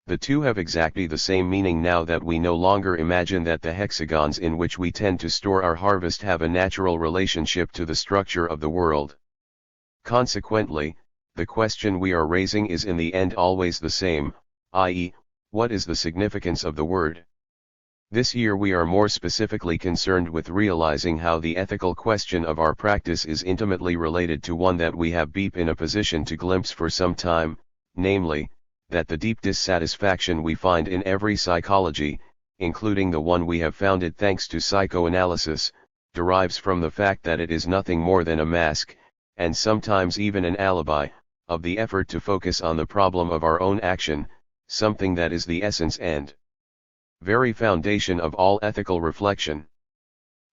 Speaker 1: The two have exactly the same meaning now that we no longer imagine that the hexagons in which we tend to store our harvest have a natural relationship to the structure of the world. Consequently, the question we are raising is in the end always the same, i.e., what is the significance of the word? This year we are more specifically concerned with realizing how the ethical question of our practice is intimately related to one that we have been in a position to glimpse for some time, namely, that the deep dissatisfaction we find in every psychology, including the one we have founded thanks to psychoanalysis, derives from the fact that it is nothing more than a mask, and sometimes even an alibi, of the effort to focus on the problem of our own action, something that is the essence and very foundation of all ethical reflection.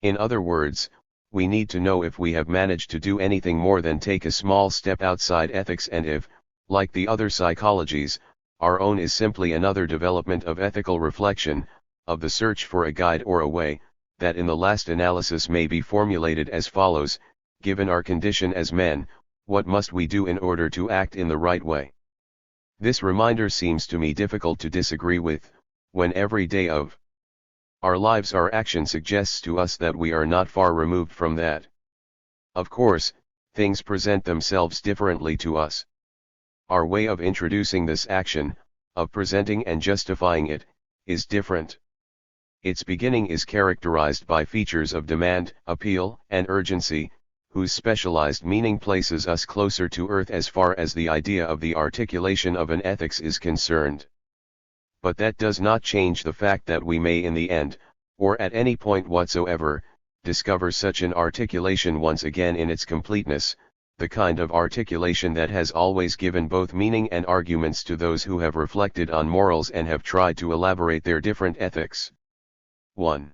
Speaker 1: In other words, we need to know if we have managed to do anything more than take a small step outside ethics and if, like the other psychologies, our own is simply another development of ethical reflection, of the search for a guide or a way, that in the last analysis may be formulated as follows: given our condition as men, what must we do in order to act in the right way? This reminder seems to me difficult to disagree with, when every day of our lives our action suggests to us that we are not far removed from that. Of course, things present themselves differently to us. Our way of introducing this action, of presenting and justifying it, is different. Its beginning is characterized by features of demand, appeal, and urgency, whose specialized meaning places us closer to earth as far as the idea of the articulation of an ethics is concerned. but that does not change the fact that we may in the end, or at any point whatsoever, discover such an articulation once again in its completeness, the kind of articulation that has always given both meaning and arguments to those who have reflected on morals and have tried to elaborate their different ethics. 1.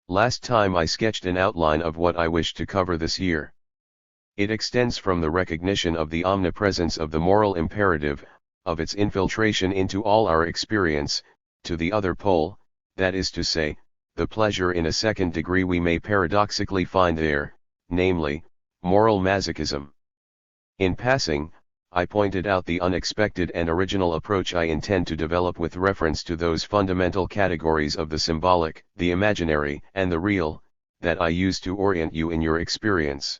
Speaker 1: Last time I sketched an outline of what I wish to cover this year. It extends from the recognition of the omnipresence of the moral imperative, of its infiltration into all our experience, to the other pole, that is to say, the pleasure in a second degree we may paradoxically find there, namely, moral masochism. In passing, I pointed out the unexpected and original approach I intend to develop with reference to those fundamental categories of the symbolic, the imaginary, and the real, that I use to orient you in your experience.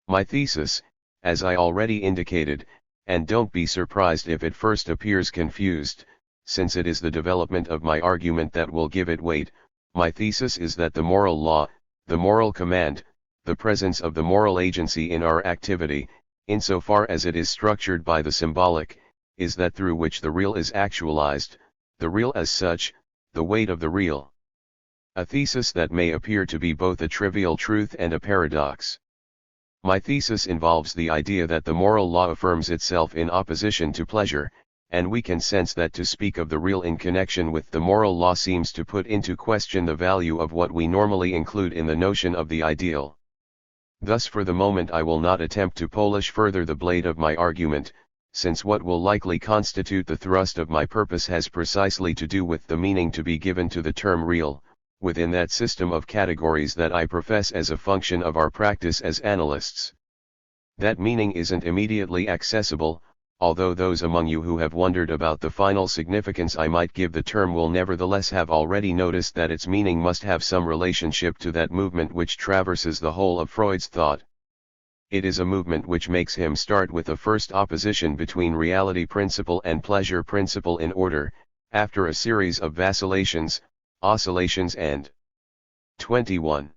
Speaker 1: My thesis, as I already indicated, and don't be surprised if it first appears confused, since it is the development of my argument that will give it weight, my thesis is that the moral law, the moral command, the presence of the moral agency in our activity, insofar as it is structured by the symbolic, is that through which the real is actualized, the real as such, the weight of the real. A thesis that may appear to be both a trivial truth and a paradox. My thesis involves the idea that the moral law affirms itself in opposition to pleasure, and we can sense that to speak of the real in connection with the moral law seems to put into question the value of what we normally include in the notion of the ideal. Thus for the moment I will not attempt to polish further the blade of my argument, since what will likely constitute the thrust of my purpose has precisely to do with the meaning to be given to the term real, within that system of categories that I profess as a function of our practice as analysts. That meaning isn't immediately accessible, although those among you who have wondered about the final significance I might give the term will nevertheless have already noticed that its meaning must have some relationship to that movement which traverses the whole of Freud's thought. It is a movement which makes him start with a first opposition between reality principle and pleasure principle in order, after a series of vacillations, oscillations and 21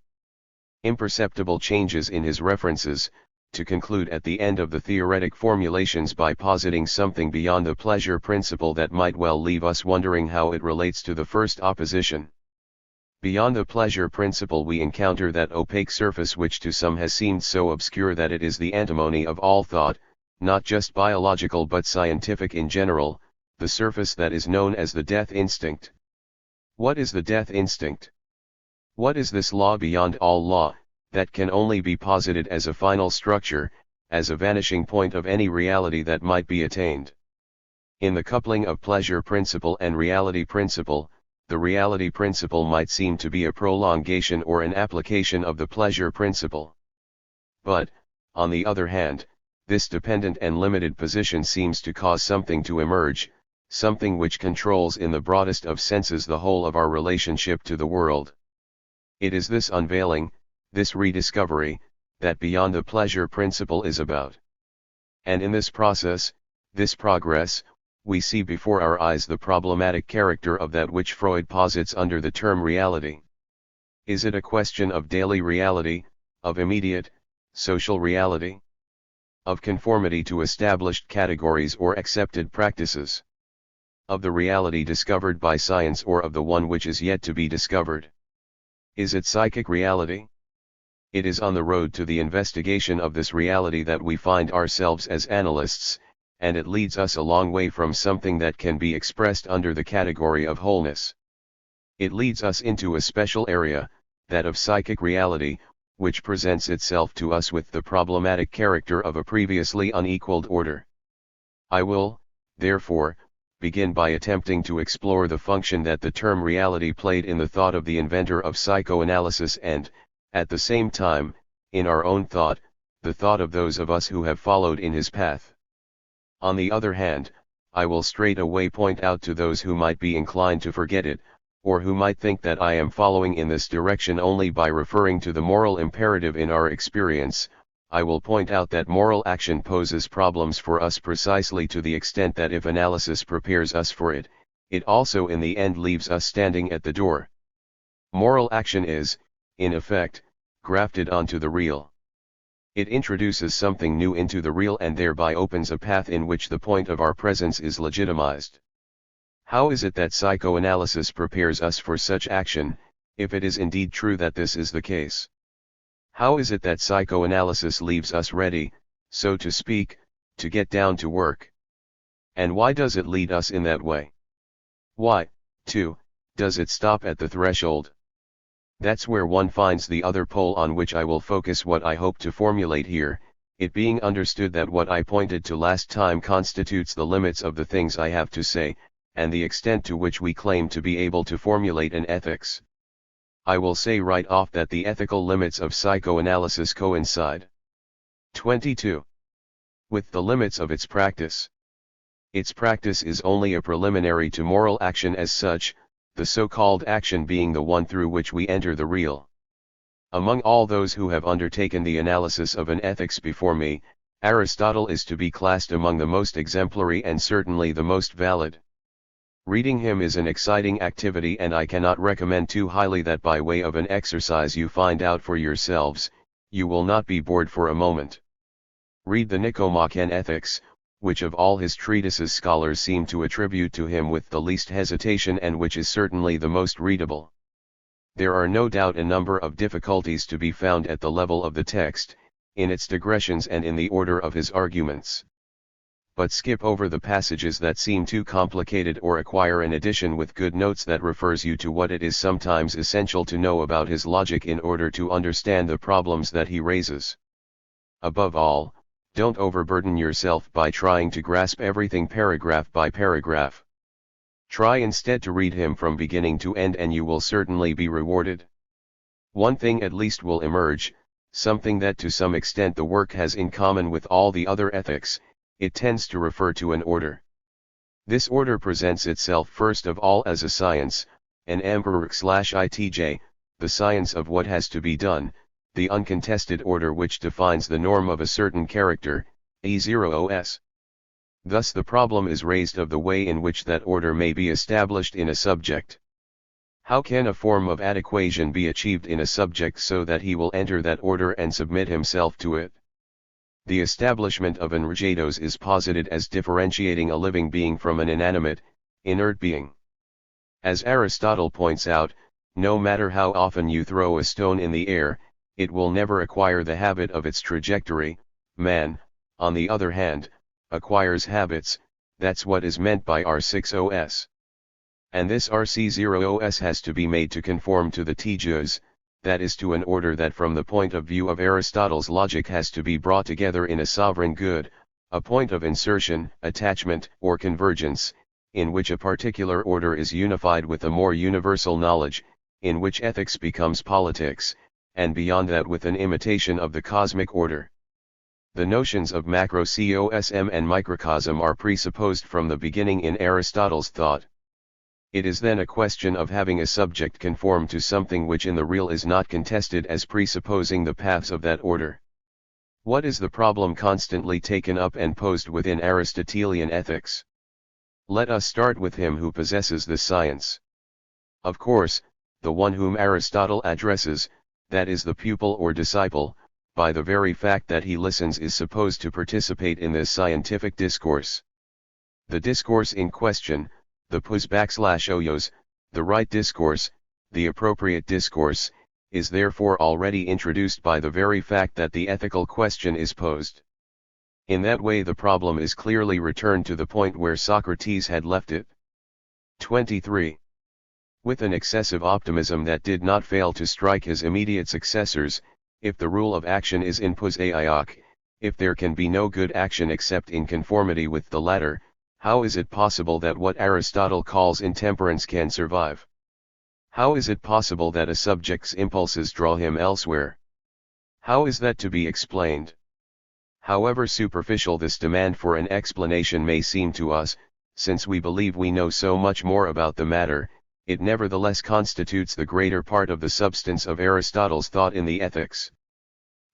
Speaker 1: imperceptible changes in his references, to conclude at the end of the theoretic formulations by positing something beyond the pleasure principle that might well leave us wondering how it relates to the first opposition. Beyond the pleasure principle we encounter that opaque surface which to some has seemed so obscure that it is the antimony of all thought, not just biological but scientific in general, the surface that is known as the death instinct. What is the death instinct? What is this law beyond all law, that can only be posited as a final structure, as a vanishing point of any reality that might be attained? In the coupling of pleasure principle and reality principle, the reality principle might seem to be a prolongation or an application of the pleasure principle. But, on the other hand, this dependent and limited position seems to cause something to emerge, something which controls in the broadest of senses the whole of our relationship to the world. It is this unveiling, this rediscovery, that beyond the pleasure principle is about. And in this process, this progress, we see before our eyes the problematic character of that which Freud posits under the term reality. Is it a question of daily reality, of immediate, social reality? Of conformity to established categories or accepted practices? Of the reality discovered by science or of the one which is yet to be discovered? Is it psychic reality? It is on the road to the investigation of this reality that we find ourselves as analysts, and it leads us a long way from something that can be expressed under the category of wholeness. It leads us into a special area, that of psychic reality, which presents itself to us with the problematic character of a previously unequaled order. I will, therefore, begin by attempting to explore the function that the term reality played in the thought of the inventor of psychoanalysis and, at the same time, in our own thought, the thought of those of us who have followed in his path. On the other hand, I will straight away point out to those who might be inclined to forget it, or who might think that I am following in this direction only by referring to the moral imperative in our experience, I will point out that moral action poses problems for us precisely to the extent that if analysis prepares us for it, it also in the end leaves us standing at the door. Moral action is, in effect, grafted onto the real. It introduces something new into the real and thereby opens a path in which the point of our presence is legitimized. How is it that psychoanalysis prepares us for such action, if it is indeed true that this is the case? How is it that psychoanalysis leaves us ready, so to speak, to get down to work? And why does it lead us in that way? Why, too, does it stop at the threshold? That's where one finds the other pole on which I will focus what I hope to formulate here, it being understood that what I pointed to last time constitutes the limits of the things I have to say, and the extent to which we claim to be able to formulate an ethics. I will say right off that the ethical limits of psychoanalysis coincide. 22. With the limits of its practice. Its practice is only a preliminary to moral action as such, the so-called action being the one through which we enter the real. Among all those who have undertaken the analysis of an ethics before me, Aristotle is to be classed among the most exemplary and certainly the most valid. Reading him is an exciting activity, and I cannot recommend too highly that by way of an exercise you find out for yourselves, you will not be bored for a moment. Read the Nicomachean Ethics, which of all his treatises scholars seem to attribute to him with the least hesitation and which is certainly the most readable. There are no doubt a number of difficulties to be found at the level of the text, in its digressions and in the order of his arguments. But skip over the passages that seem too complicated or acquire an edition with good notes that refers you to what it is sometimes essential to know about his logic in order to understand the problems that he raises. Above all, don't overburden yourself by trying to grasp everything paragraph by paragraph. Try instead to read him from beginning to end and you will certainly be rewarded. One thing at least will emerge, something that to some extent the work has in common with all the other ethics. It tends to refer to an order. This order presents itself first of all as a science, an emperor/itj, the science of what has to be done, the uncontested order which defines the norm of a certain character, E0os. Thus the problem is raised of the way in which that order may be established in a subject. How can a form of adequation be achieved in a subject so that he will enter that order and submit himself to it? The establishment of an regedos is posited as differentiating a living being from an inanimate, inert being. As Aristotle points out, no matter how often you throw a stone in the air, it will never acquire the habit of its trajectory. Man, on the other hand, acquires habits. That's what is meant by R6OS. And this RC0OS has to be made to conform to the tjus, that is to an order that from the point of view of Aristotle's logic has to be brought together in a sovereign good, a point of insertion, attachment, or convergence, in which a particular order is unified with a more universal knowledge, in which ethics becomes politics, and beyond that with an imitation of the cosmic order. The notions of macrocosm and microcosm are presupposed from the beginning in Aristotle's thought. It is then a question of having a subject conform to something which in the real is not contested as presupposing the paths of that order. What is the problem constantly taken up and posed within Aristotelian ethics? Let us start with him who possesses this science. Of course, the one whom Aristotle addresses, that is the pupil or disciple, by the very fact that he listens is supposed to participate in this scientific discourse. The discourse in question, the pus/oyos, the right discourse, the appropriate discourse, is therefore already introduced by the very fact that the ethical question is posed. In that way the problem is clearly returned to the point where Socrates had left it. 23. With an excessive optimism that did not fail to strike his immediate successors, if the rule of action is in pus aiok, if there can be no good action except in conformity with the latter, how is it possible that what Aristotle calls intemperance can survive? How is it possible that a subject's impulses draw him elsewhere? How is that to be explained? However superficial this demand for an explanation may seem to us, since we believe we know so much more about the matter, it nevertheless constitutes the greater part of the substance of Aristotle's thought in the Ethics.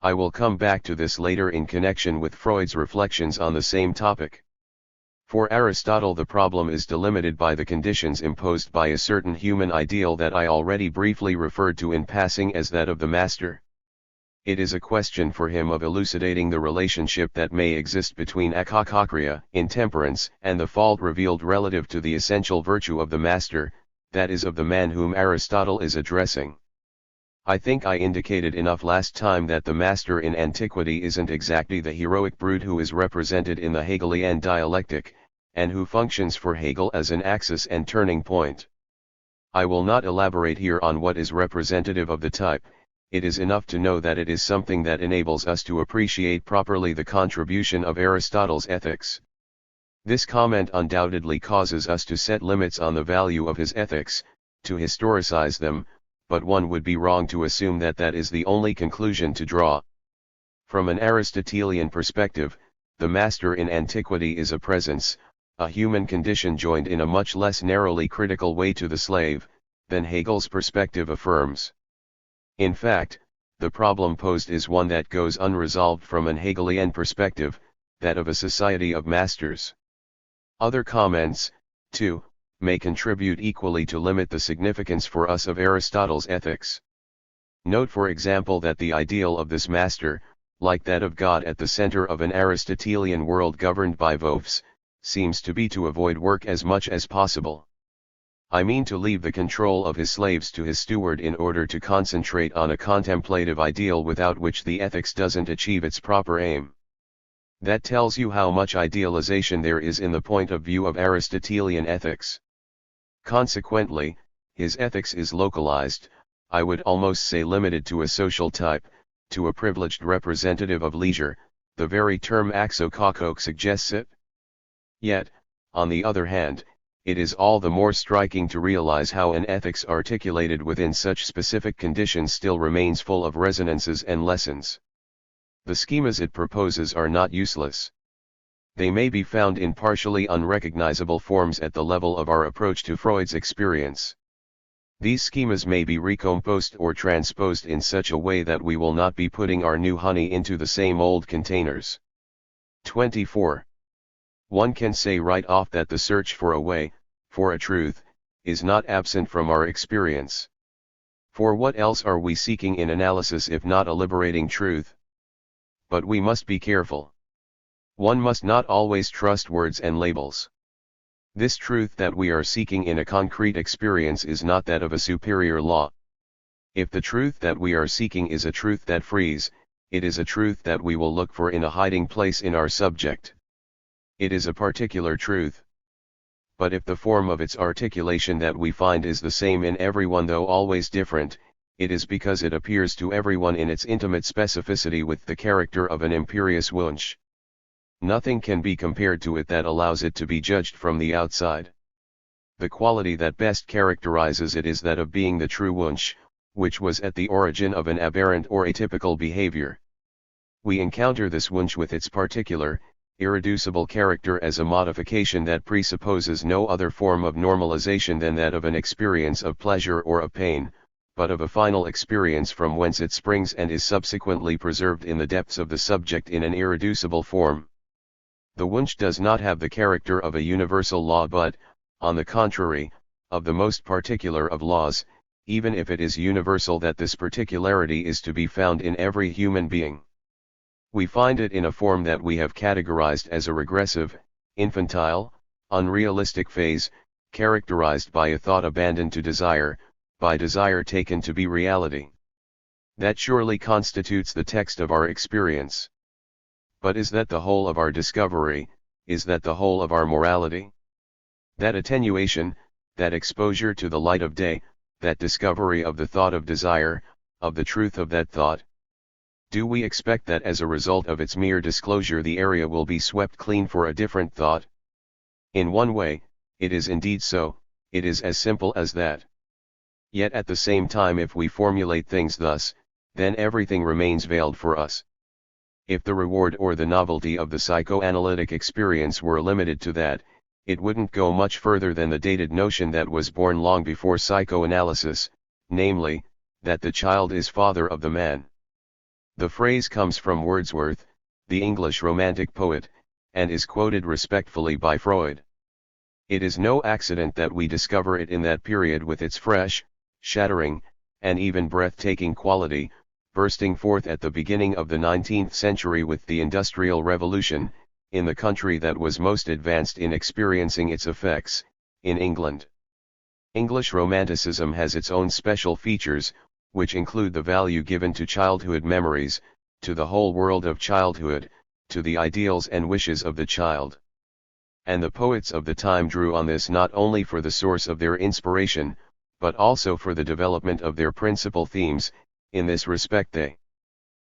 Speaker 1: I will come back to this later in connection with Freud's reflections on the same topic. For Aristotle the problem is delimited by the conditions imposed by a certain human ideal that I already briefly referred to in passing as that of the master. It is a question for him of elucidating the relationship that may exist between akakakria, intemperance, and the fault revealed relative to the essential virtue of the master, that is of the man whom Aristotle is addressing. I think I indicated enough last time that the master in antiquity isn't exactly the heroic brute who is represented in the Hegelian dialectic, and who functions for Hegel as an axis and turning point. I will not elaborate here on what is representative of the type. It is enough to know that it is something that enables us to appreciate properly the contribution of Aristotle's ethics. This comment undoubtedly causes us to set limits on the value of his ethics, to historicize them, but one would be wrong to assume that that is the only conclusion to draw. From an Aristotelian perspective, the master in antiquity is a presence, a human condition joined in a much less narrowly critical way to the slave, than Hegel's perspective affirms. In fact, the problem posed is one that goes unresolved from an Hegelian perspective, that of a society of masters. Other comments, too, may contribute equally to limit the significance for us of Aristotle's ethics. Note for example that the ideal of this master, like that of God at the center of an Aristotelian world governed by Vophs, seems to be to avoid work as much as possible. I mean to leave the control of his slaves to his steward in order to concentrate on a contemplative ideal without which the ethics doesn't achieve its proper aim. That tells you how much idealization there is in the point of view of Aristotelian ethics. Consequently, his ethics is localized, I would almost say limited to a social type, to a privileged representative of leisure, the very term axokakok suggests it. Yet, on the other hand, it is all the more striking to realize how an ethics articulated within such specific conditions still remains full of resonances and lessons. The schemas it proposes are not useless. They may be found in partially unrecognizable forms at the level of our approach to Freud's experience. These schemas may be recomposed or transposed in such a way that we will not be putting our new honey into the same old containers. 24. One can say right off that the search for a way, for a truth, is not absent from our experience. For what else are we seeking in analysis if not a liberating truth? But we must be careful. One must not always trust words and labels. This truth that we are seeking in a concrete experience is not that of a superior law. If the truth that we are seeking is a truth that frees, it is a truth that we will look for in a hiding place in our subject. It is a particular truth. But if the form of its articulation that we find is the same in everyone though always different, it is because it appears to everyone in its intimate specificity with the character of an imperious Wunsch. Nothing can be compared to it that allows it to be judged from the outside. The quality that best characterizes it is that of being the true Wunsch, which was at the origin of an aberrant or atypical behavior. We encounter this Wunsch with its particular, irreducible character as a modification that presupposes no other form of normalization than that of an experience of pleasure or of pain, but of a final experience from whence it springs and is subsequently preserved in the depths of the subject in an irreducible form. The Wunsch does not have the character of a universal law but, on the contrary, of the most particular of laws, even if it is universal that this particularity is to be found in every human being. We find it in a form that we have categorized as a regressive, infantile, unrealistic phase, characterized by a thought abandoned to desire, by desire taken to be reality. That surely constitutes the text of our experience. But is that the whole of our discovery, is that the whole of our morality? That attenuation, that exposure to the light of day, that discovery of the thought of desire, of the truth of that thought? Do we expect that as a result of its mere disclosure the area will be swept clean for a different thought? In one way, it is indeed so, it is as simple as that. Yet at the same time if we formulate things thus, then everything remains veiled for us. If the reward or the novelty of the psychoanalytic experience were limited to that, it wouldn't go much further than the dated notion that was born long before psychoanalysis, namely, that the child is father of the man. The phrase comes from Wordsworth, the English Romantic poet, and is quoted respectfully by Freud. It is no accident that we discover it in that period with its fresh, shattering, and even breathtaking quality, bursting forth at the beginning of the 19th century with the Industrial Revolution, in the country that was most advanced in experiencing its effects, in England. English Romanticism has its own special features, which include the value given to childhood memories, to the whole world of childhood, to the ideals and wishes of the child. And the poets of the time drew on this not only for the source of their inspiration, but also for the development of their principal themes. In this respect they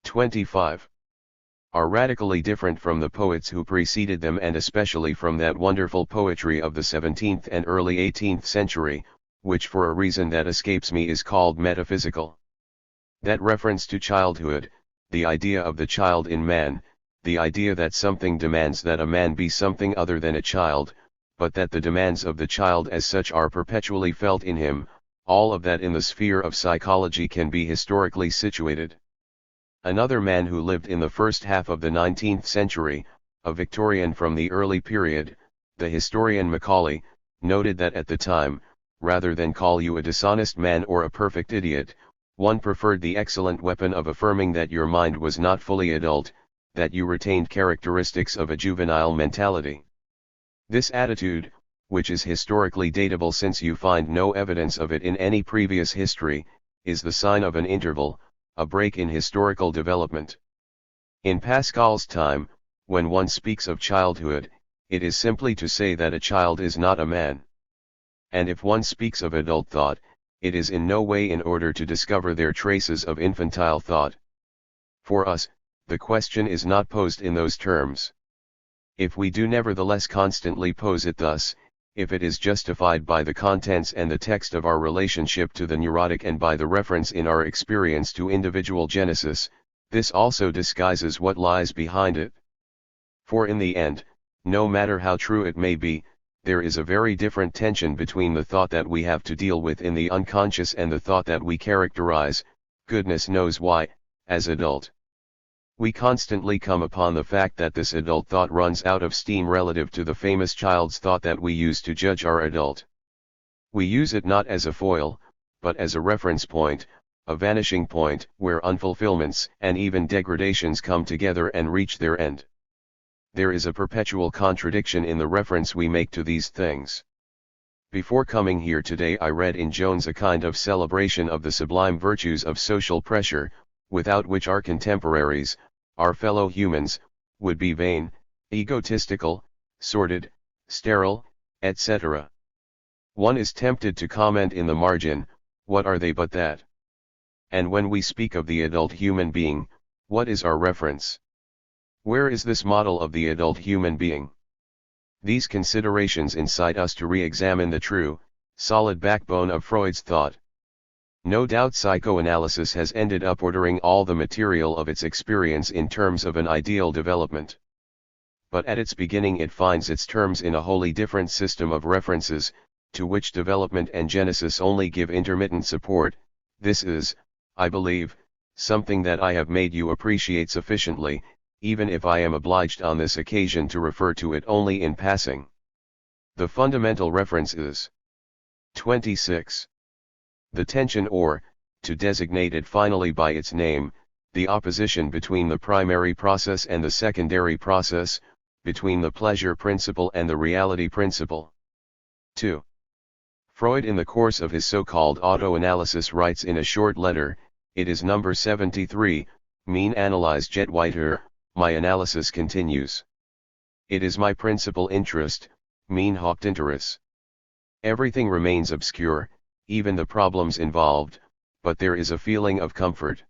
Speaker 1: 25 are radically different from the poets who preceded them, and especially from that wonderful poetry of the 17th and early 18th century, which for a reason that escapes me is called metaphysical. That reference to childhood, the idea of the child in man, the idea that something demands that a man be something other than a child, but that the demands of the child as such are perpetually felt in him, all of that in the sphere of psychology can be historically situated. Another man who lived in the first half of the 19th century, a Victorian from the early period, the historian Macaulay, noted that at the time, rather than call you a dishonest man or a perfect idiot, one preferred the excellent weapon of affirming that your mind was not fully adult, that you retained characteristics of a juvenile mentality. This attitude, which is historically datable since you find no evidence of it in any previous history, is the sign of an interval, a break in historical development. In Pascal's time, when one speaks of childhood, it is simply to say that a child is not a man. And if one speaks of adult thought, it is in no way in order to discover their traces of infantile thought. For us, the question is not posed in those terms. If we do nevertheless constantly pose it thus, if it is justified by the contents and the text of our relationship to the neurotic and by the reference in our experience to individual genesis, this also disguises what lies behind it. For in the end, no matter how true it may be, there is a very different tension between the thought that we have to deal with in the unconscious and the thought that we characterize, goodness knows why, as adult. We constantly come upon the fact that this adult thought runs out of steam relative to the famous child's thought that we use to judge our adult. We use it not as a foil, but as a reference point, a vanishing point where unfulfillments and even degradations come together and reach their end. There is a perpetual contradiction in the reference we make to these things. Before coming here today I read in Jones a kind of celebration of the sublime virtues of social pressure, without which our contemporaries, our fellow humans, would be vain, egotistical, sordid, sterile, etc. One is tempted to comment in the margin, what are they but that? And when we speak of the adult human being, what is our reference? Where is this model of the adult human being? These considerations incite us to re-examine the true, solid backbone of Freud's thought. No doubt psychoanalysis has ended up ordering all the material of its experience in terms of an ideal development. But at its beginning it finds its terms in a wholly different system of references, to which development and genesis only give intermittent support. This is, I believe, something that I have made you appreciate sufficiently, even if I am obliged on this occasion to refer to it only in passing. The fundamental reference is 26. The tension or, to designate it finally by its name, the opposition between the primary process and the secondary process, between the pleasure principle and the reality principle. 2. Freud in the course of his so-called autoanalysis writes in a short letter, it is number 73, Mein Analyse geht weiter, my analysis continues. It is my principal interest, mein Hauptinteresse. Everything remains obscure, even the problems involved, but there is a feeling of comfort.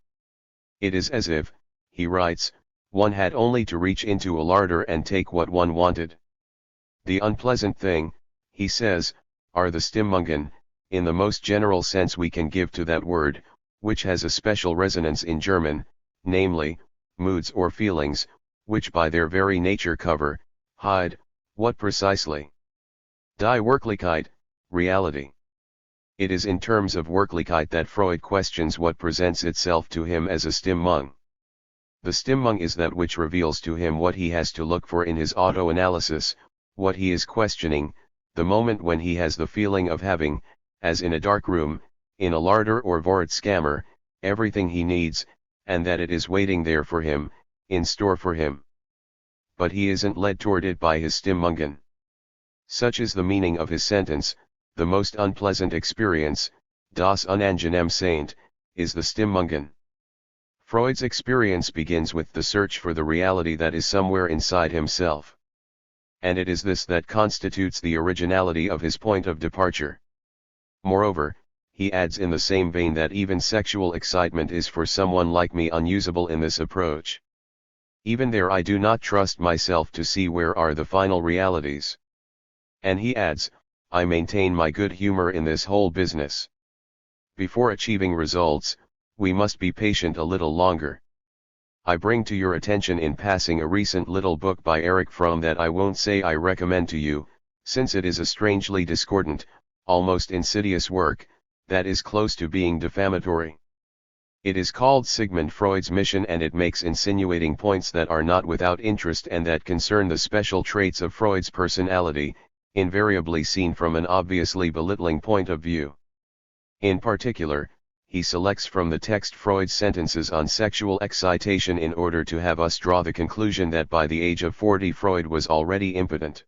Speaker 1: It is as if, he writes, one had only to reach into a larder and take what one wanted. The unpleasant thing, he says, are the Stimmungen, in the most general sense we can give to that word, which has a special resonance in German, namely, moods or feelings, which by their very nature cover, hide, what precisely? Die Wirklichkeit, reality. It is in terms of Wirklichkeit that Freud questions what presents itself to him as a Stimmung. The Stimmung is that which reveals to him what he has to look for in his autoanalysis, what he is questioning, the moment when he has the feeling of having, as in a dark room, in a larder or Vorratskammer, everything he needs, and that it is waiting there for him, in store for him. But he isn't led toward it by his Stimmungen. Such is the meaning of his sentence: the most unpleasant experience, das unangenehm Saint, is the Stimmungen. Freud's experience begins with the search for the reality that is somewhere inside himself. And it is this that constitutes the originality of his point of departure. Moreover, he adds in the same vein that even sexual excitement is for someone like me unusable in this approach. Even there I do not trust myself to see where are the final realities. And he adds, I maintain my good humor in this whole business. Before achieving results, we must be patient a little longer. I bring to your attention in passing a recent little book by Erich Fromm that I won't say I recommend to you, since it is a strangely discordant, almost insidious work, that is close to being defamatory. It is called Sigmund Freud's Mission, and it makes insinuating points that are not without interest and that concern the special traits of Freud's personality, invariably seen from an obviously belittling point of view. In particular, he selects from the text Freud's sentences on sexual excitation in order to have us draw the conclusion that by the age of 40 Freud was already impotent.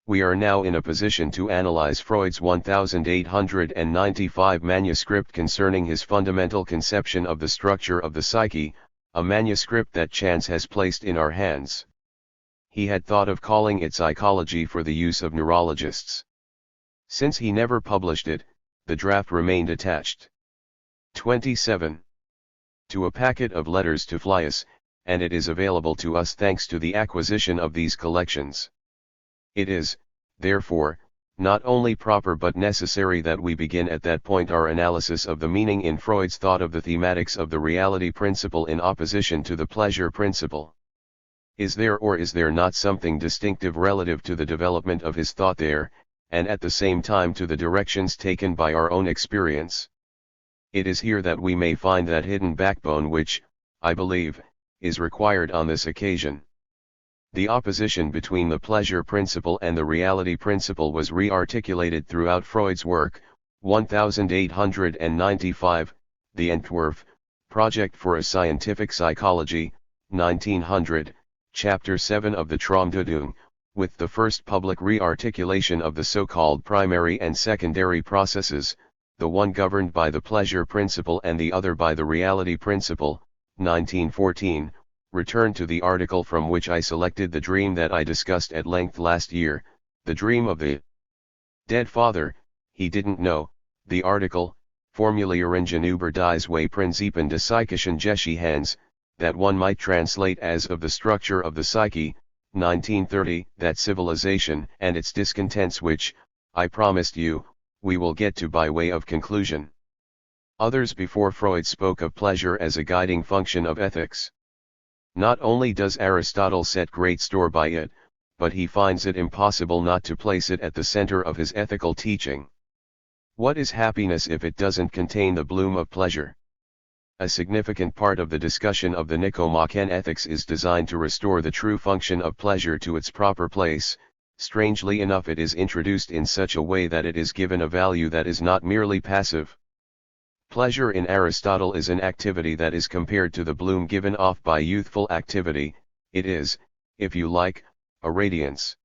Speaker 1: We are now in a position to analyze Freud's 1895 manuscript concerning his fundamental conception of the structure of the psyche, a manuscript that chance has placed in our hands. He had thought of calling it Psychology for the use of neurologists. Since he never published it, the draft remained attached. 27. To a packet of letters to Flies, and it is available to us thanks to the acquisition of these collections. It is, therefore, not only proper but necessary that we begin at that point our analysis of the meaning in Freud's thought of the thematics of the reality principle in opposition to the pleasure principle. Is there or is there not something distinctive relative to the development of his thought there, and at the same time to the directions taken by our own experience? It is here that we may find that hidden backbone which, I believe, is required on this occasion. The opposition between the pleasure principle and the reality principle was re-articulated throughout Freud's work, 1895, The Entwurf, Project for a Scientific Psychology, 1900, Chapter 7 of the Traumdeutung, with the first public re-articulation of the so-called primary and secondary processes, the one governed by the pleasure principle and the other by the reality principle, 1914, return to the article from which I selected the dream that I discussed at length last year, the dream of the dead father. He didn't know, the article, Formulieren über die zwei Prinzipien des psychischen Gehirns, that one might translate as of the structure of the psyche, 1930, that civilization and its discontents which, I promised you, we will get to by way of conclusion. Others before Freud spoke of pleasure as a guiding function of ethics. Not only does Aristotle set great store by it, but he finds it impossible not to place it at the center of his ethical teaching. What is happiness if it doesn't contain the bloom of pleasure? A significant part of the discussion of the Nicomachean Ethics is designed to restore the true function of pleasure to its proper place. Strangely enough, it is introduced in such a way that it is given a value that is not merely passive. Pleasure in Aristotle is an activity that is compared to the bloom given off by youthful activity. It is, if you like, a radiance.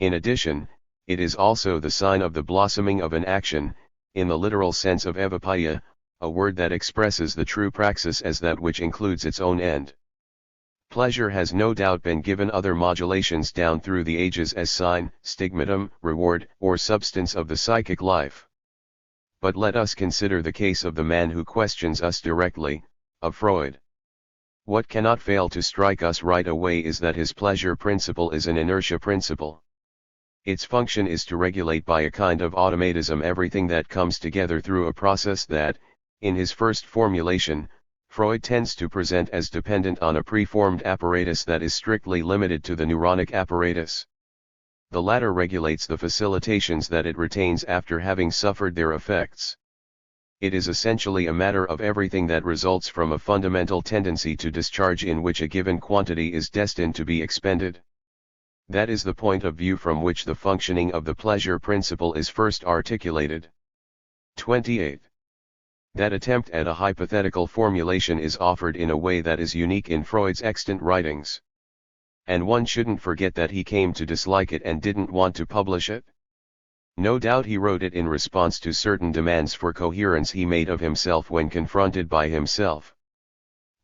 Speaker 1: In addition, it is also the sign of the blossoming of an action, in the literal sense of evapaia, a word that expresses the true praxis as that which includes its own end. Pleasure has no doubt been given other modulations down through the ages as sign, stigmatum, reward, or substance of the psychic life. But let us consider the case of the man who questions us directly, of Freud. What cannot fail to strike us right away is that his pleasure principle is an inertia principle. Its function is to regulate by a kind of automatism everything that comes together through a process that, in his first formulation, Freud tends to present as dependent on a preformed apparatus that is strictly limited to the neuronic apparatus. The latter regulates the facilitations that it retains after having suffered their effects. It is essentially a matter of everything that results from a fundamental tendency to discharge in which a given quantity is destined to be expended. That is the point of view from which the functioning of the pleasure principle is first articulated. 28. That attempt at a hypothetical formulation is offered in a way that is unique in Freud's extant writings. And one shouldn't forget that he came to dislike it and didn't want to publish it. No doubt he wrote it in response to certain demands for coherence he made of himself when confronted by himself.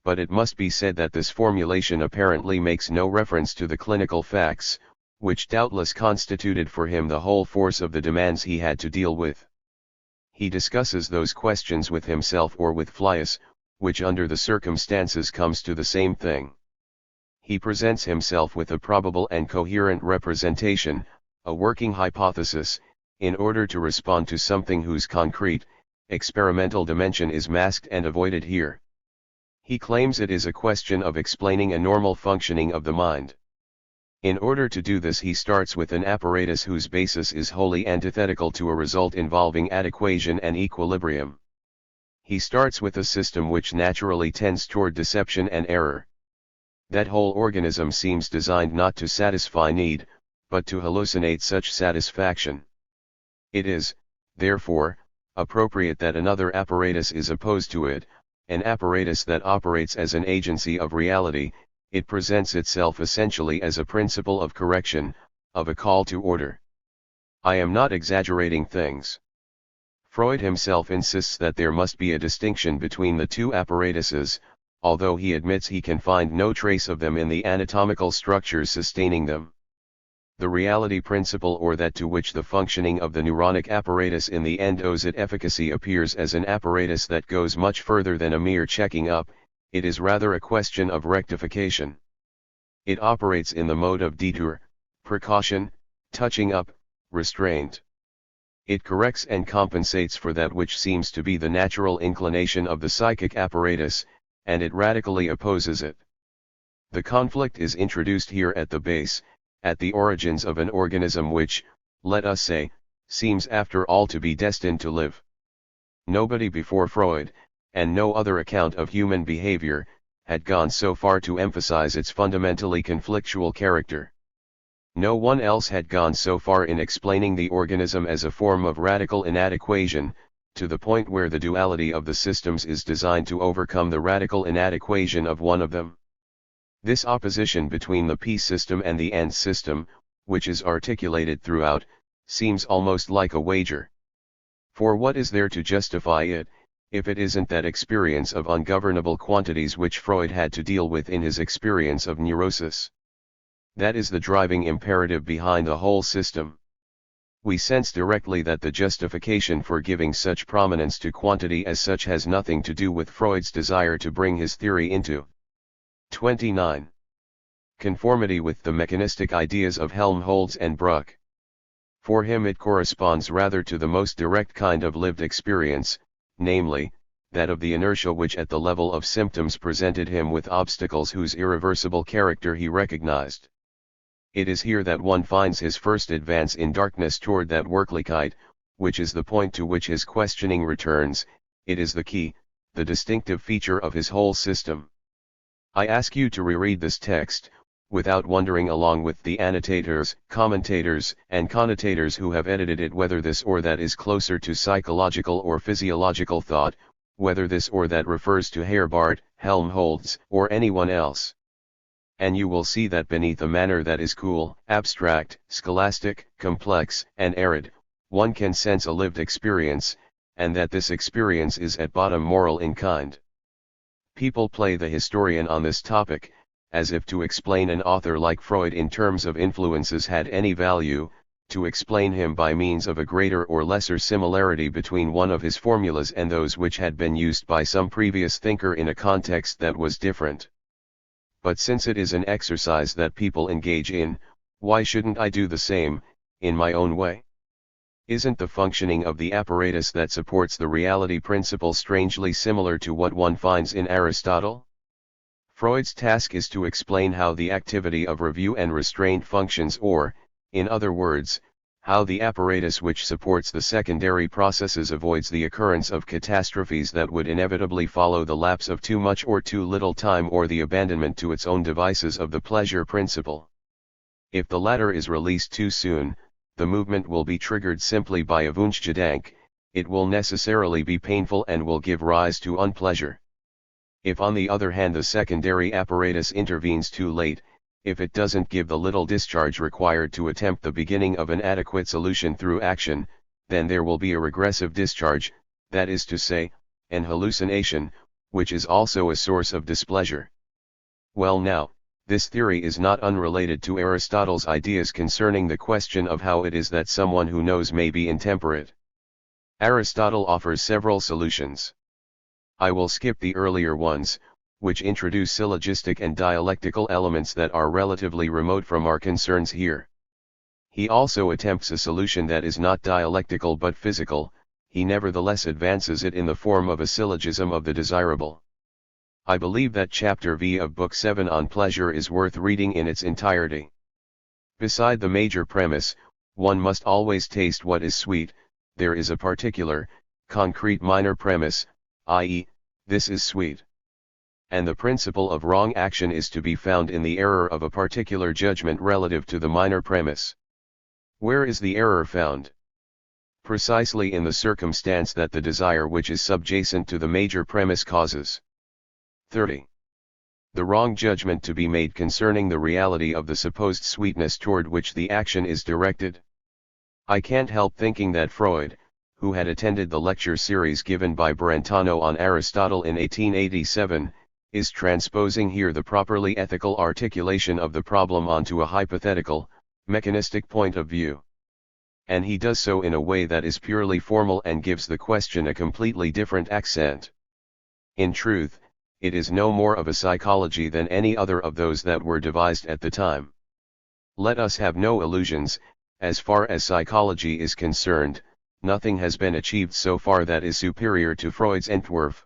Speaker 1: But it must be said that this formulation apparently makes no reference to the clinical facts, which doubtless constituted for him the whole force of the demands he had to deal with. He discusses those questions with himself or with Fliess, which under the circumstances comes to the same thing. He presents himself with a probable and coherent representation, a working hypothesis, in order to respond to something whose concrete, experimental dimension is masked and avoided here. He claims it is a question of explaining a normal functioning of the mind. In order to do this he starts with an apparatus whose basis is wholly antithetical to a result involving adequation and equilibrium. He starts with a system which naturally tends toward deception and error. That whole organism seems designed not to satisfy need, but to hallucinate such satisfaction. It is, therefore, appropriate that another apparatus is opposed to it, an apparatus that operates as an agency of reality. It presents itself essentially as a principle of correction, of a call to order. I am not exaggerating things. Freud himself insists that there must be a distinction between the two apparatuses, although he admits he can find no trace of them in the anatomical structures sustaining them. The reality principle, or that to which the functioning of the neuronic apparatus in the end owes its efficacy, appears as an apparatus that goes much further than a mere checking up. It is rather a question of rectification. It operates in the mode of detour, precaution, touching up, restraint. It corrects and compensates for that which seems to be the natural inclination of the psychic apparatus, and it radically opposes it. The conflict is introduced here at the base, at the origins of an organism which, let us say, seems after all to be destined to live. Nobody before Freud, and no other account of human behavior, had gone so far to emphasize its fundamentally conflictual character. No one else had gone so far in explaining the organism as a form of radical inadequation, to the point where the duality of the systems is designed to overcome the radical inadequation of one of them. This opposition between the P system and the N system, which is articulated throughout, seems almost like a wager. For what is there to justify it, if it isn't that experience of ungovernable quantities which Freud had to deal with in his experience of neurosis? That is the driving imperative behind the whole system. We sense directly that the justification for giving such prominence to quantity as such has nothing to do with Freud's desire to bring his theory into 29. Conformity with the mechanistic ideas of Helmholtz and Bruck. For him it corresponds rather to the most direct kind of lived experience, namely, that of the inertia which at the level of symptoms presented him with obstacles whose irreversible character he recognized. It is here that one finds his first advance in darkness toward that Wirklichkeit, which is the point to which his questioning returns. It is the key, the distinctive feature of his whole system. I ask you to reread this text, without wondering along with the annotators, commentators, and connotators who have edited it, whether this or that is closer to psychological or physiological thought, whether this or that refers to Herbart, Helmholtz, or anyone else. And you will see that beneath a manner that is cool, abstract, scholastic, complex, and arid, one can sense a lived experience, and that this experience is at bottom moral in kind. People play the historian on this topic, as if to explain an author like Freud in terms of influences had any value, to explain him by means of a greater or lesser similarity between one of his formulas and those which had been used by some previous thinker in a context that was different. But since it is an exercise that people engage in, why shouldn't I do the same, in my own way? Isn't the functioning of the apparatus that supports the reality principle strangely similar to what one finds in Aristotle? Freud's task is to explain how the activity of review and restraint functions, or, in other words, how the apparatus which supports the secondary processes avoids the occurrence of catastrophes that would inevitably follow the lapse of too much or too little time, or the abandonment to its own devices of the pleasure principle. If the latter is released too soon, the movement will be triggered simply by a Wunschgedanke, it will necessarily be painful and will give rise to unpleasure. If on the other hand the secondary apparatus intervenes too late, if it doesn't give the little discharge required to attempt the beginning of an adequate solution through action, then there will be a regressive discharge, that is to say, an hallucination, which is also a source of displeasure. Well now, this theory is not unrelated to Aristotle's ideas concerning the question of how it is that someone who knows may be intemperate. Aristotle offers several solutions. I will skip the earlier ones, which introduce syllogistic and dialectical elements that are relatively remote from our concerns here. He also attempts a solution that is not dialectical but physical. He nevertheless advances it in the form of a syllogism of the desirable. I believe that Chapter V of Book 7 on pleasure is worth reading in its entirety. Beside the major premise, one must always taste what is sweet, there is a particular, concrete minor premise, i.e., this is sweet. And the principle of wrong action is to be found in the error of a particular judgment relative to the minor premise. Where is the error found? Precisely in the circumstance that the desire which is subjacent to the major premise causes. 30. The wrong judgment to be made concerning the reality of the supposed sweetness toward which the action is directed. I can't help thinking that Freud, who had attended the lecture series given by Brentano on Aristotle in 1887, is transposing here the properly ethical articulation of the problem onto a hypothetical, mechanistic point of view. And he does so in a way that is purely formal and gives the question a completely different accent. In truth, it is no more of a psychology than any other of those that were devised at the time. Let us have no illusions, as far as psychology is concerned, nothing has been achieved so far that is superior to Freud's Entwurf.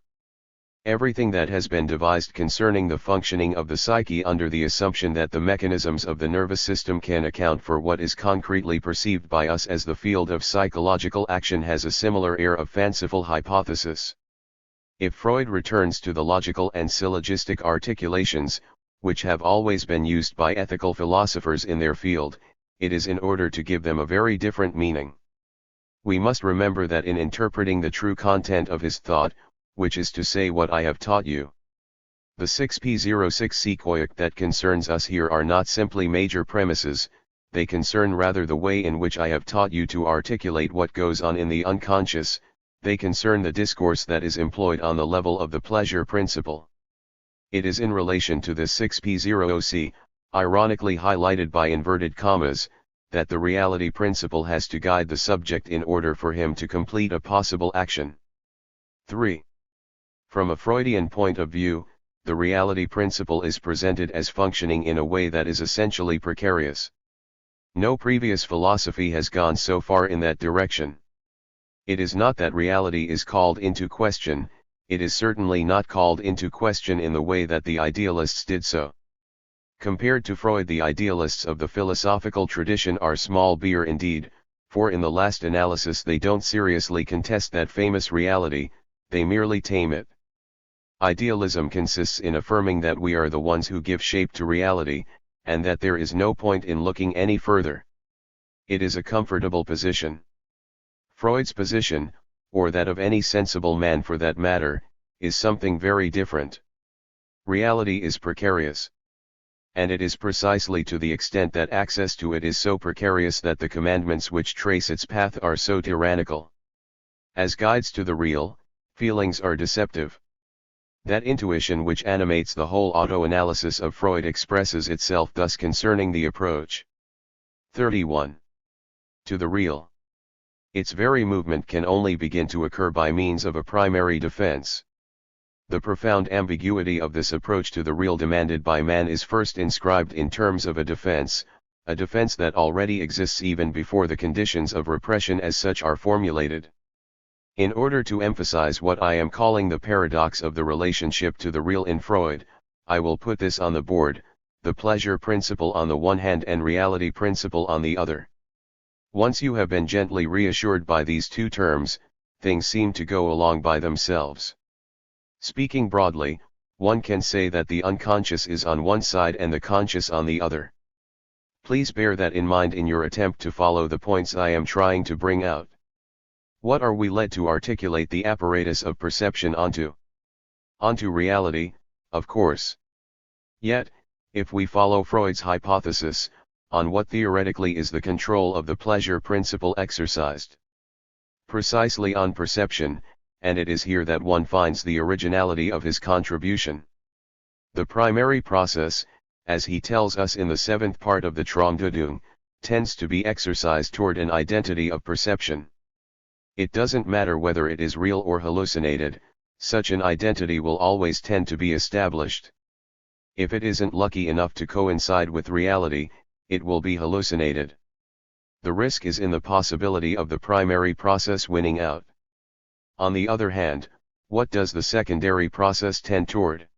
Speaker 1: Everything that has been devised concerning the functioning of the psyche under the assumption that the mechanisms of the nervous system can account for what is concretely perceived by us as the field of psychological action has a similar air of fanciful hypothesis. If Freud returns to the logical and syllogistic articulations, which have always been used by ethical philosophers in their field, it is in order to give them a very different meaning. We must remember that in interpreting the true content of his thought, which is to say what I have taught you, the 6p06 sequoiac that concerns us here are not simply major premises, they concern rather the way in which I have taught you to articulate what goes on in the unconscious, they concern the discourse that is employed on the level of the pleasure principle. It is in relation to this 6p0c, ironically highlighted by inverted commas, that the reality principle has to guide the subject in order for him to complete a possible action. 3. From a Freudian point of view, the reality principle is presented as functioning in a way that is essentially precarious. No previous philosophy has gone so far in that direction. It is not that reality is called into question, it is certainly not called into question in the way that the idealists did so. Compared to Freud, the idealists of the philosophical tradition are small beer indeed, for in the last analysis they don't seriously contest that famous reality, they merely tame it. Idealism consists in affirming that we are the ones who give shape to reality, and that there is no point in looking any further. It is a comfortable position. Freud's position, or that of any sensible man for that matter, is something very different. Reality is precarious. And it is precisely to the extent that access to it is so precarious that the commandments which trace its path are so tyrannical. As guides to the real, feelings are deceptive. That intuition which animates the whole auto-analysis of Freud expresses itself thus concerning the approach. 31. To the real. Its very movement can only begin to occur by means of a primary defense. The profound ambiguity of this approach to the real demanded by man is first inscribed in terms of a defense that already exists even before the conditions of repression as such are formulated. In order to emphasize what I am calling the paradox of the relationship to the real in Freud, I will put this on the board, the pleasure principle on the one hand and reality principle on the other. Once you have been gently reassured by these two terms, things seem to go along by themselves. Speaking broadly, one can say that the unconscious is on one side and the conscious on the other. Please bear that in mind in your attempt to follow the points I am trying to bring out. What are we led to articulate the apparatus of perception onto? Onto reality, of course. Yet, if we follow Freud's hypothesis, on what theoretically is the control of the pleasure principle exercised? Precisely on perception, and it is here that one finds the originality of his contribution. The primary process, as he tells us in the seventh part of the Traumdeutung, tends to be exercised toward an identity of perception. It doesn't matter whether it is real or hallucinated, such an identity will always tend to be established. If it isn't lucky enough to coincide with reality, it will be hallucinated. The risk is in the possibility of the primary process winning out. On the other hand, what does the secondary process tend toward?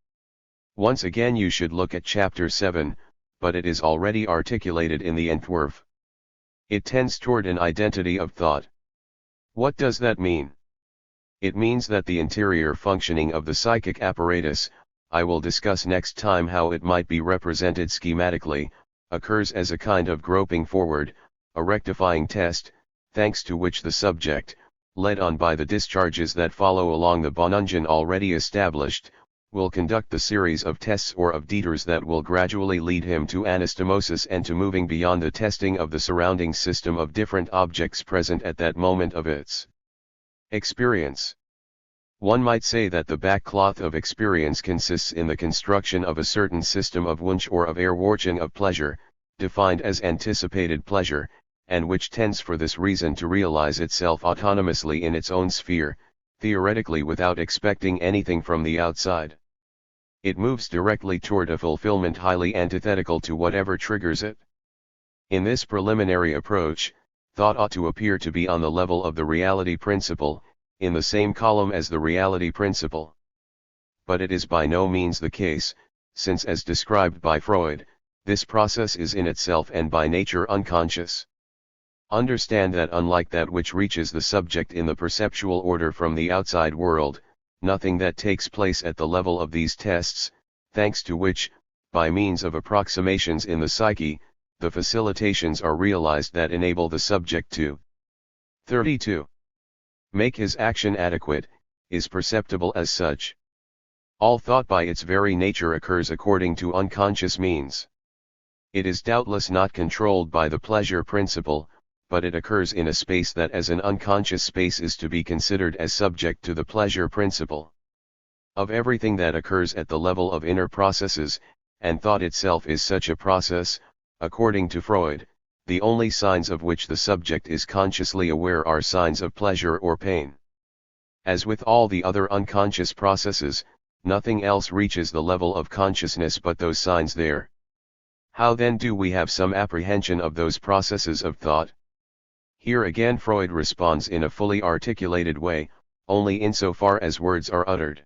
Speaker 1: Once again you should look at chapter 7, but it is already articulated in the Entwurf. It tends toward an identity of thought. What does that mean? It means that the interior functioning of the psychic apparatus, I will discuss next time how it might be represented schematically, occurs as a kind of groping forward, a rectifying test, thanks to which the subject, led on by the discharges that follow along the Bonungen already established, will conduct the series of tests or of deters that will gradually lead him to anastomosis and to moving beyond the testing of the surrounding system of different objects present at that moment of its experience. One might say that the backcloth of experience consists in the construction of a certain system of Wunsch or of Erwartung of pleasure, defined as anticipated pleasure, and which tends for this reason to realize itself autonomously in its own sphere, theoretically without expecting anything from the outside. It moves directly toward a fulfillment highly antithetical to whatever triggers it. In this preliminary approach, thought ought to appear to be on the level of the reality principle, in the same column as the reality principle. But it is by no means the case, since as described by Freud, this process is in itself and by nature unconscious. Understand that unlike that which reaches the subject in the perceptual order from the outside world, nothing that takes place at the level of these tests, thanks to which, by means of approximations in the psyche, the facilitations are realized that enable the subject to 32. Make his action adequate, is perceptible as such. All thought by its very nature occurs according to unconscious means. It is doubtless not controlled by the pleasure principle, but it occurs in a space that as an unconscious space is to be considered as subject to the pleasure principle. Of everything that occurs at the level of inner processes, and thought itself is such a process, according to Freud, the only signs of which the subject is consciously aware are signs of pleasure or pain. As with all the other unconscious processes, nothing else reaches the level of consciousness but those signs there. How then do we have some apprehension of those processes of thought? Here again Freud responds in a fully articulated way, only insofar as words are uttered.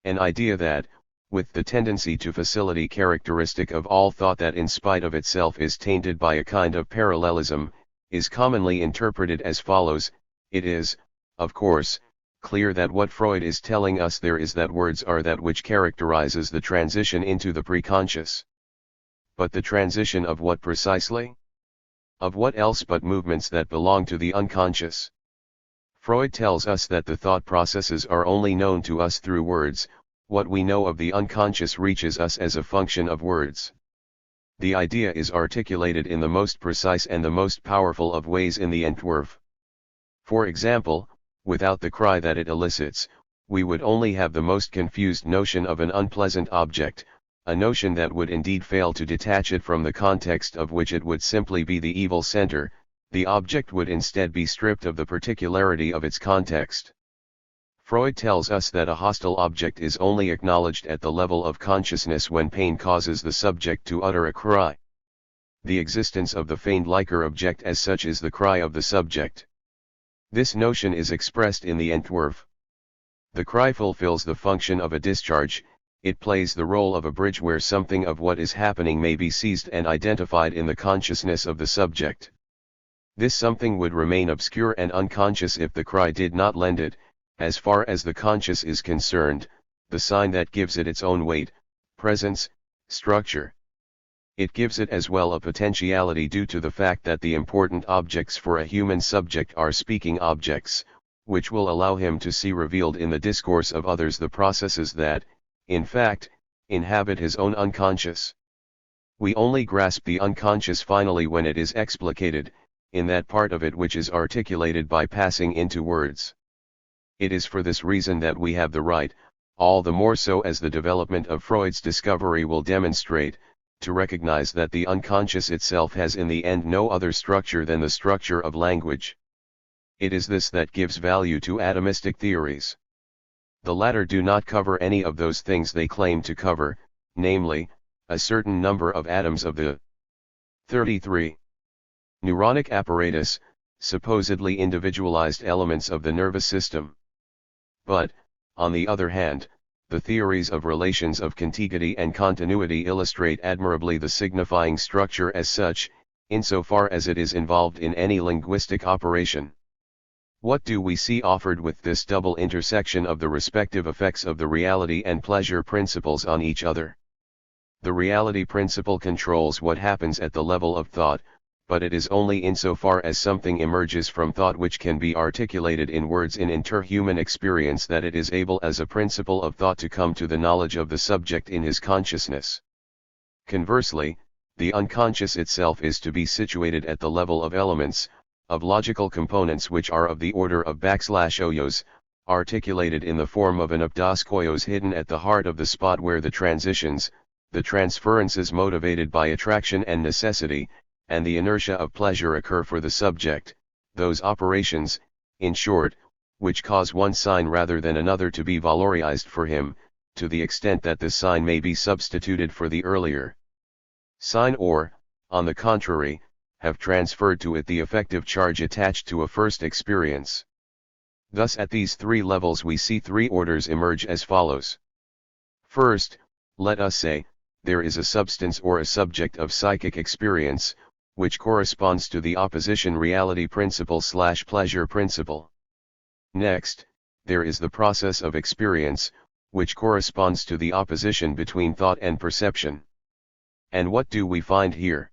Speaker 1: An idea that, with the tendency to facility characteristic of all thought that in spite of itself is tainted by a kind of parallelism, is commonly interpreted as follows. It is, of course, clear that what Freud is telling us there is that words are that which characterizes the transition into the preconscious. But the transition of what precisely? Of what else but movements that belong to the unconscious? Freud tells us that the thought processes are only known to us through words. What we know of the unconscious reaches us as a function of words. The idea is articulated in the most precise and the most powerful of ways in the Entwurf. For example, without the cry that it elicits, we would only have the most confused notion of an unpleasant object, a notion that would indeed fail to detach it from the context of which it would simply be the evil center. The object would instead be stripped of the particularity of its context. Freud tells us that a hostile object is only acknowledged at the level of consciousness when pain causes the subject to utter a cry. The existence of the feigned liker object as such is the cry of the subject. This notion is expressed in the Entwurf. The cry fulfills the function of a discharge. It plays the role of a bridge where something of what is happening may be seized and identified in the consciousness of the subject. This something would remain obscure and unconscious if the cry did not lend it, as far as the conscious is concerned, the sign that gives it its own weight, presence, structure. It gives it as well a potentiality due to the fact that the important objects for a human subject are speaking objects, which will allow him to see revealed in the discourse of others the processes that, in fact, inhabit his own unconscious. We only grasp the unconscious finally when it is explicated, in that part of it which is articulated by passing into words. It is for this reason that we have the right, all the more so as the development of Freud's discovery will demonstrate, to recognize that the unconscious itself has in the end no other structure than the structure of language. It is this that gives value to atomistic theories. The latter do not cover any of those things they claim to cover, namely, a certain number of atoms of the 33 neuronic apparatus, supposedly individualized elements of the nervous system. But, on the other hand, the theories of relations of contiguity and continuity illustrate admirably the signifying structure as such, insofar as it is involved in any linguistic operation. What do we see offered with this double intersection of the respective effects of the reality and pleasure principles on each other? The reality principle controls what happens at the level of thought, but it is only insofar as something emerges from thought which can be articulated in words in interhuman experience that it is able as a principle of thought to come to the knowledge of the subject in his consciousness. Conversely, the unconscious itself is to be situated at the level of elements, of logical components which are of the order of \oyos, articulated in the form of an abdaskoyos hidden at the heart of the spot where the transitions, the transferences motivated by attraction and necessity, and the inertia of pleasure occur for the subject, those operations, in short, which cause one sign rather than another to be valorized for him, to the extent that this sign may be substituted for the earlier sign or, on the contrary, have transferred to it the effective charge attached to a first experience. Thus at these three levels we see three orders emerge as follows. First, let us say, there is a substance or a subject of psychic experience, which corresponds to the opposition reality principle/pleasure principle. Next, there is the process of experience, which corresponds to the opposition between thought and perception. And what do we find here?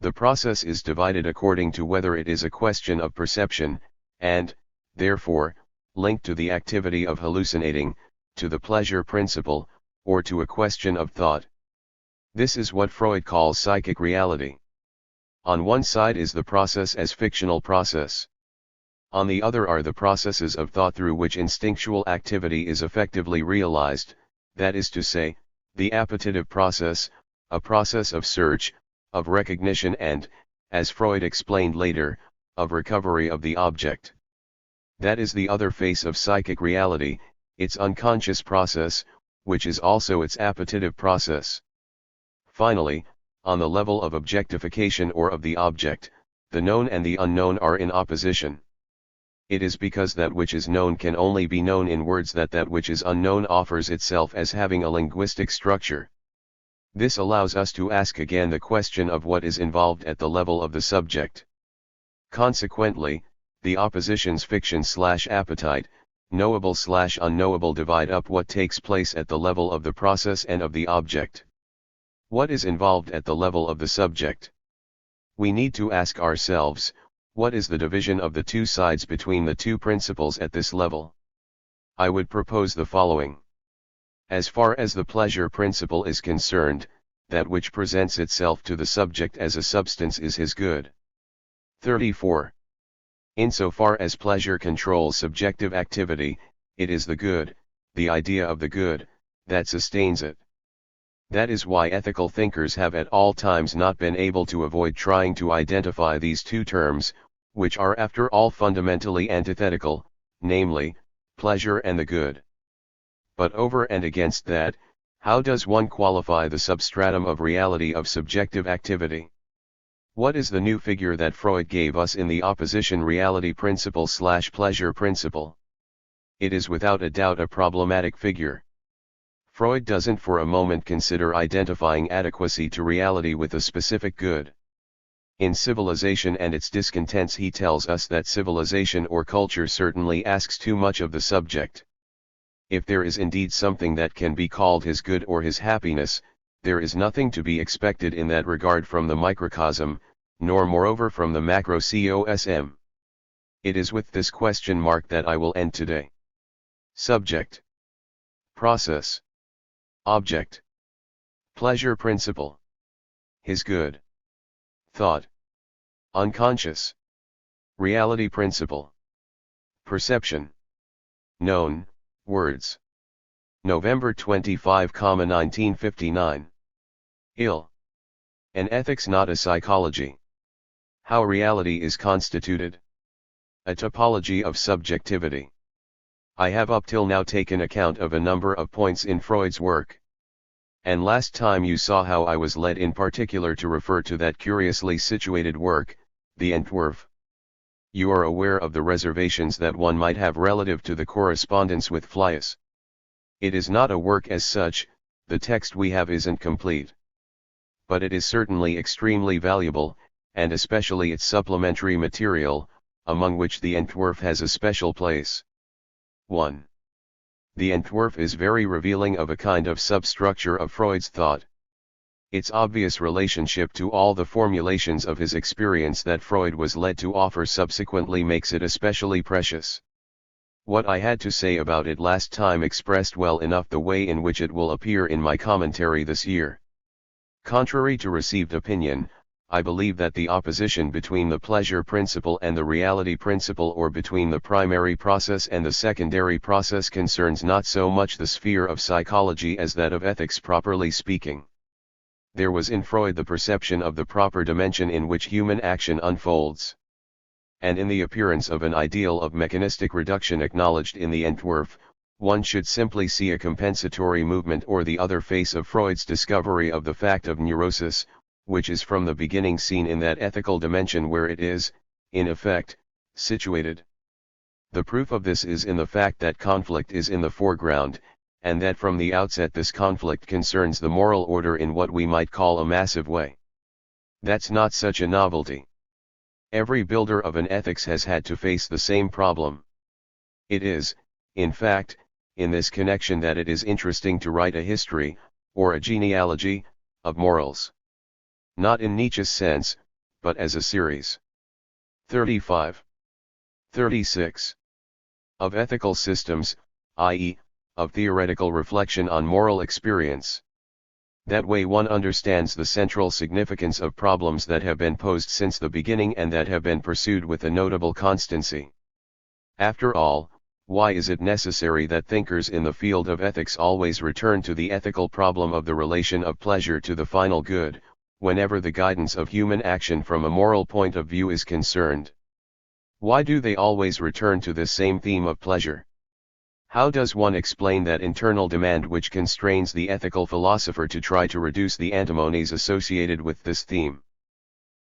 Speaker 1: The process is divided according to whether it is a question of perception, and, therefore, linked to the activity of hallucinating, to the pleasure principle, or to a question of thought. This is what Freud calls psychic reality. On one side is the process as fictional process. On the other are the processes of thought through which instinctual activity is effectively realized, that is to say, the appetitive process, a process of search, of recognition and, as Freud explained later, of recovery of the object. That is the other face of psychic reality, its unconscious process, which is also its appetitive process. Finally, on the level of objectification or of the object, the known and the unknown are in opposition. It is because that which is known can only be known in words that that which is unknown offers itself as having a linguistic structure. This allows us to ask again the question of what is involved at the level of the subject. Consequently, the oppositions fiction/appetite, knowable/unknowable divide up what takes place at the level of the process and of the object. What is involved at the level of the subject? We need to ask ourselves, what is the division of the two sides between the two principles at this level? I would propose the following. As far as the pleasure principle is concerned, that which presents itself to the subject as a substance is his good. 34. Insofar as pleasure controls subjective activity, it is the good, the idea of the good, that sustains it. That is why ethical thinkers have at all times not been able to avoid trying to identify these two terms, which are after all fundamentally antithetical, namely, pleasure and the good. But over and against that, how does one qualify the substratum of reality of subjective activity? What is the new figure that Freud gave us in the opposition reality principle/pleasure principle? It is without a doubt a problematic figure. Freud doesn't for a moment consider identifying adequacy to reality with a specific good. In Civilization and Its Discontents he tells us that civilization or culture certainly asks too much of the subject. If there is indeed something that can be called his good or his happiness, There is nothing to be expected in that regard from the microcosm, nor moreover from the macrocosm. It is with this question mark that I will end today. Subject, process, object, pleasure principle, his good, thought, unconscious, reality principle, perception, known, words. November 25, 1959. Ill. An ethics, not a psychology. How reality is constituted. A topology of subjectivity. I have up till now taken account of a number of points in Freud's work. And last time you saw how I was led in particular to refer to that curiously situated work, the Entwurf. You are aware of the reservations that one might have relative to the correspondence with Fliess. It is not a work as such, the text we have isn't complete. But it is certainly extremely valuable, and especially its supplementary material, among which the Entwurf has a special place. 1. The Entwurf is very revealing of a kind of substructure of Freud's thought. Its obvious relationship to all the formulations of his experience that Freud was led to offer subsequently makes it especially precious. What I had to say about it last time expressed well enough the way in which it will appear in my commentary this year. Contrary to received opinion, I believe that the opposition between the pleasure principle and the reality principle, or between the primary process and the secondary process, concerns not so much the sphere of psychology as that of ethics properly speaking. There was in Freud the perception of the proper dimension in which human action unfolds. And in the appearance of an ideal of mechanistic reduction acknowledged in the Entwurf, one should simply see a compensatory movement or the other face of Freud's discovery of the fact of neurosis, which is from the beginning seen in that ethical dimension where it is, in effect, situated. The proof of this is in the fact that conflict is in the foreground, and that from the outset this conflict concerns the moral order in what we might call a massive way. That's not such a novelty. Every builder of an ethics has had to face the same problem. It is, in fact, in this connection that it is interesting to write a history, or a genealogy, of morals. Not in Nietzsche's sense, but as a series. 35. 36. Of ethical systems, i.e., of theoretical reflection on moral experience. That way one understands the central significance of problems that have been posed since the beginning and that have been pursued with a notable constancy. After all, why is it necessary that thinkers in the field of ethics always return to the ethical problem of the relation of pleasure to the final good, whenever the guidance of human action from a moral point of view is concerned? Why do they always return to this same theme of pleasure? How does one explain that internal demand which constrains the ethical philosopher to try to reduce the antinomies associated with this theme?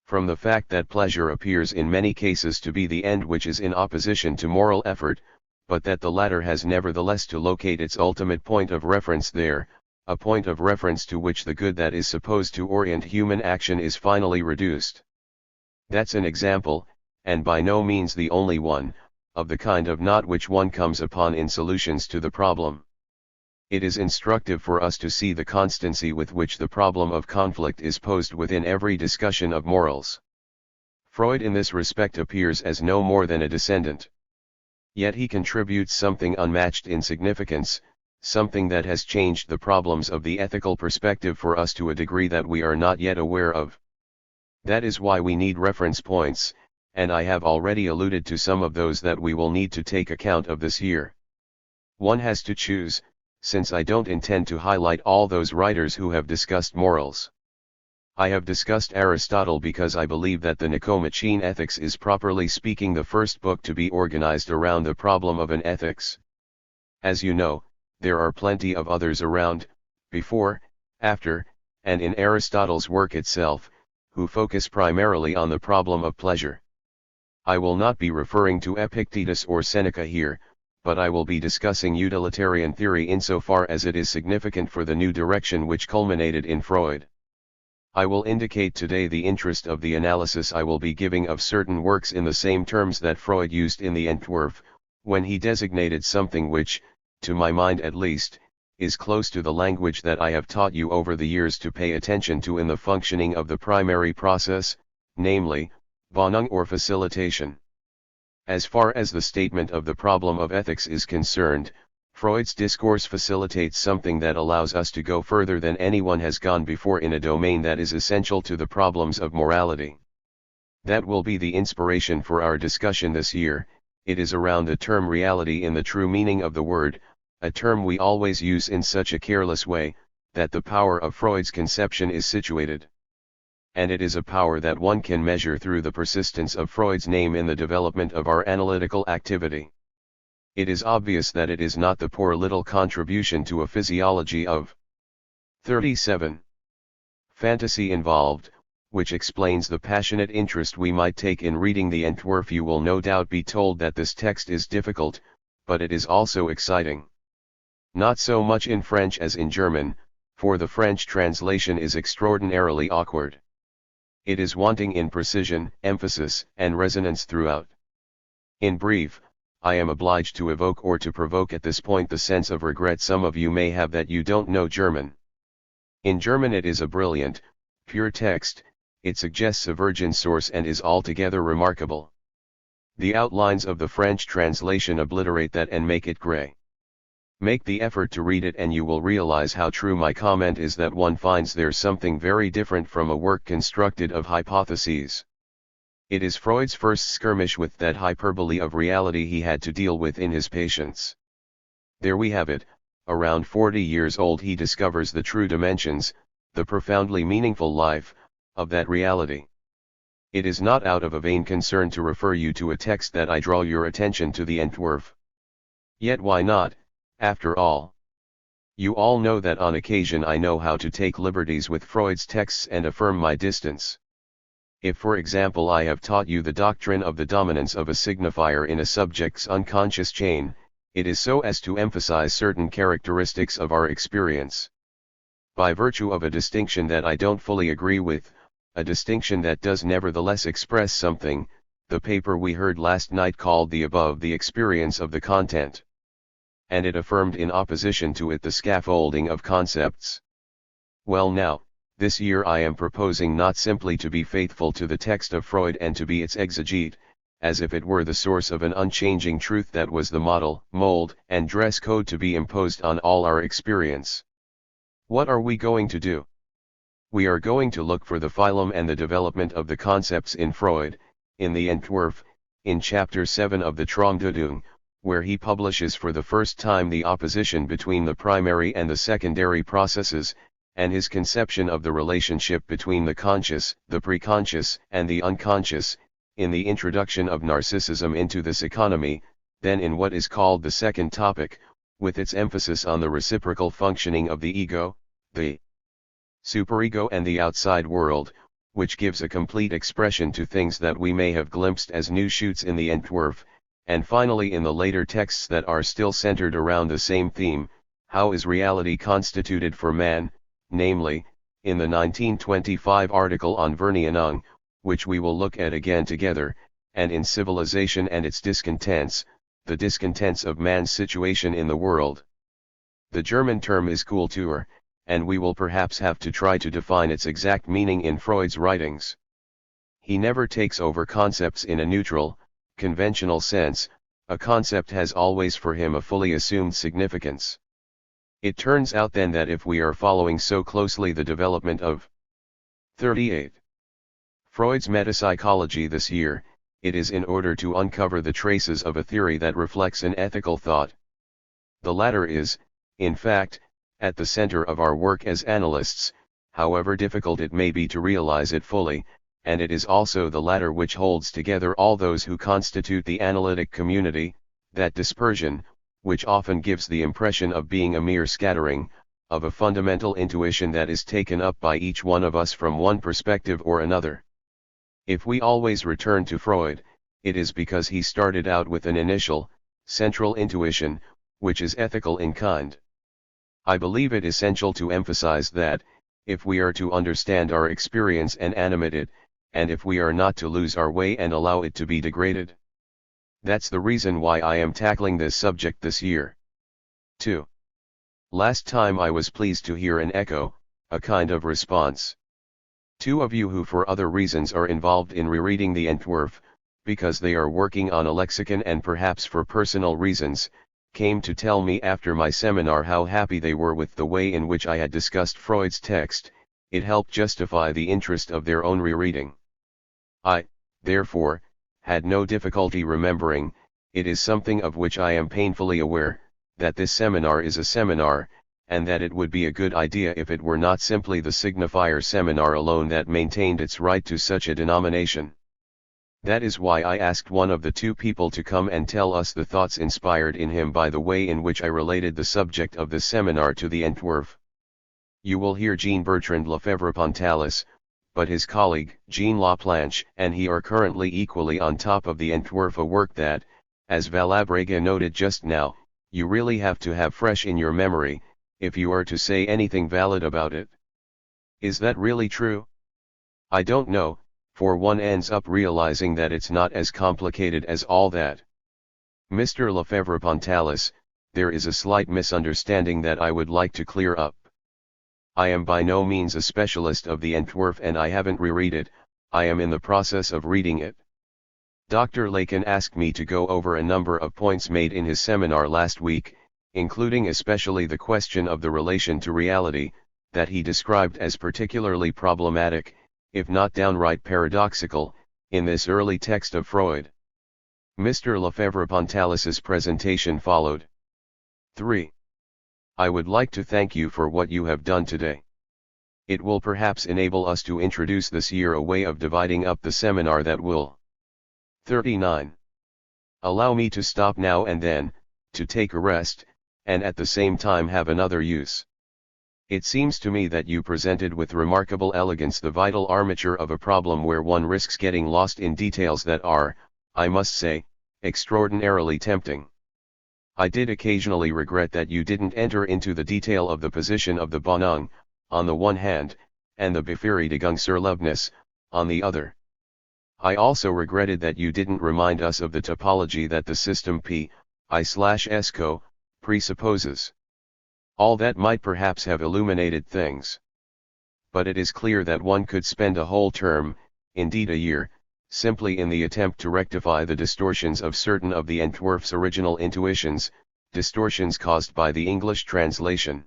Speaker 1: From the fact that pleasure appears in many cases to be the end which is in opposition to moral effort, but that the latter has nevertheless to locate its ultimate point of reference there, a point of reference to which the good that is supposed to orient human action is finally reduced. That's an example, and by no means the only one, of the kind of knot which one comes upon in solutions to the problem. It is instructive for us to see the constancy with which the problem of conflict is posed within every discussion of morals. Freud in this respect appears as no more than a descendant. Yet he contributes something unmatched in significance, something that has changed the problems of the ethical perspective for us to a degree that we are not yet aware of. That is why we need reference points, and I have already alluded to some of those that we will need to take account of this year. One has to choose, since I don't intend to highlight all those writers who have discussed morals. I have discussed Aristotle because I believe that the Nicomachean Ethics is properly speaking the first book to be organized around the problem of an ethics. As you know, there are plenty of others around, before, after, and in Aristotle's work itself, who focus primarily on the problem of pleasure. I will not be referring to Epictetus or Seneca here, but I will be discussing utilitarian theory insofar as it is significant for the new direction which culminated in Freud. I will indicate today the interest of the analysis I will be giving of certain works in the same terms that Freud used in the Entwurf, when he designated something which, to my mind at least, is close to the language that I have taught you over the years to pay attention to in the functioning of the primary process, namely, Vonung or facilitation. As far as the statement of the problem of ethics is concerned, Freud's discourse facilitates something that allows us to go further than anyone has gone before in a domain that is essential to the problems of morality. That will be the inspiration for our discussion this year. It is around the term reality in the true meaning of the word, a term we always use in such a careless way, that the power of Freud's conception is situated. And it is a power that one can measure through the persistence of Freud's name in the development of our analytical activity. It is obvious that it is not the poor little contribution to a physiology of 37 fantasy involved, which explains the passionate interest we might take in reading the Entwurf. You will no doubt be told that this text is difficult, but it is also exciting. Not so much in French as in German, for the French translation is extraordinarily awkward. It is wanting in precision, emphasis, and resonance throughout. In brief, I am obliged to evoke or to provoke at this point the sense of regret some of you may have that you don't know German. In German it is a brilliant, pure text, it suggests a virgin source and is altogether remarkable. The outlines of the French translation obliterate that and make it gray. Make the effort to read it and you will realize how true my comment is that one finds there's something very different from a work constructed of hypotheses. It is Freud's first skirmish with that hyperbole of reality he had to deal with in his patients. There we have it, around 40 years old he discovers the true dimensions, the profoundly meaningful life, of that reality. It is not out of a vain concern to refer you to a text that I draw your attention to the Entwurf. Yet why not, after all? You all know that on occasion I know how to take liberties with Freud's texts and affirm my distance. If for example I have taught you the doctrine of the dominance of a signifier in a subject's unconscious chain, it is so as to emphasize certain characteristics of our experience. By virtue of a distinction that I don't fully agree with, a distinction that does nevertheless express something, the paper we heard last night called the above the experience of the content. And it affirmed in opposition to it the scaffolding of concepts. Well now, this year I am proposing not simply to be faithful to the text of Freud and to be its exegete, as if it were the source of an unchanging truth that was the model, mold, and dress code to be imposed on all our experience. What are we going to do? We are going to look for the phylum and the development of the concepts in Freud, in the Entwurf, in chapter 7 of the Traumdeutung, where he publishes for the first time the opposition between the primary and the secondary processes, and his conception of the relationship between the conscious, the preconscious, and the unconscious, in the introduction of narcissism into this economy, then in what is called the second topic, with its emphasis on the reciprocal functioning of the ego, the superego and the outside world, which gives a complete expression to things that we may have glimpsed as new shoots in the Entwurf, and finally in the later texts that are still centered around the same theme, how is reality constituted for man, namely, in the 1925 article on Verneinung, which we will look at again together, and in Civilization and its Discontents, the discontents of man's situation in the world. The German term is Kultur, and we will perhaps have to try to define its exact meaning in Freud's writings. He never takes over concepts in a neutral, conventional sense, a concept has always for him a fully assumed significance. It turns out then that if we are following so closely the development of 38 Freud's metapsychology this year, it is in order to uncover the traces of a theory that reflects an ethical thought. The latter is, in fact, at the center of our work as analysts, however difficult it may be to realize it fully, and it is also the latter which holds together all those who constitute the analytic community, that dispersion, which often gives the impression of being a mere scattering, of a fundamental intuition that is taken up by each one of us from one perspective or another. If we always return to Freud, it is because he started out with an initial, central intuition, which is ethical in kind. I believe it essential to emphasize that, if we are to understand our experience and animate it, and if we are not to lose our way and allow it to be degraded. That's the reason why I am tackling this subject this year. 2. Last time I was pleased to hear an echo, a kind of response. Two of you who for other reasons are involved in rereading the Entwurf, because they are working on a lexicon and perhaps for personal reasons, came to tell me after my seminar how happy they were with the way in which I had discussed Freud's text. It helped justify the interest of their own rereading. I, therefore, had no difficulty remembering, it is something of which I am painfully aware, that this seminar is a seminar, and that it would be a good idea if it were not simply the signifier seminar alone that maintained its right to such a denomination. That is why I asked one of the two people to come and tell us the thoughts inspired in him by the way in which I related the subject of this seminar to the Entwurf. You will hear Jean-Bertrand Lefebvre-Pontalis, but his colleague, Jean Laplanche, and he are currently equally on top of the Entwurf, a work that, as Valabrega noted just now, you really have to have fresh in your memory, if you are to say anything valid about it. Is that really true? I don't know, for one ends up realizing that it's not as complicated as all that. Mr. Lefebvre-Pontalis, there is a slight misunderstanding that I would like to clear up. I am by no means a specialist of the Entwurf and I haven't reread it, I am in the process of reading it. Dr. Lacan asked me to go over a number of points made in his seminar last week, including especially the question of the relation to reality, that he described as particularly problematic, if not downright paradoxical, in this early text of Freud. Mr. Lefebvre-Pontalis's presentation followed. 3. I would like to thank you for what you have done today. It will perhaps enable us to introduce this year a way of dividing up the seminar that will. 39. Allow me to stop now and then, to take a rest, and at the same time have another use. It seems to me that you presented with remarkable elegance the vital armature of a problem where one risks getting lost in details that are, I must say, extraordinarily tempting. I did occasionally regret that you didn't enter into the detail of the position of the Bonung, on the one hand, and the Befriedigung zur Lubnis, on the other. I also regretted that you didn't remind us of the topology that the system P/I/SCO presupposes. All that might perhaps have illuminated things. But it is clear that one could spend a whole term, indeed a year, simply in the attempt to rectify the distortions of certain of the Entwurf's original intuitions, distortions caused by the English translation.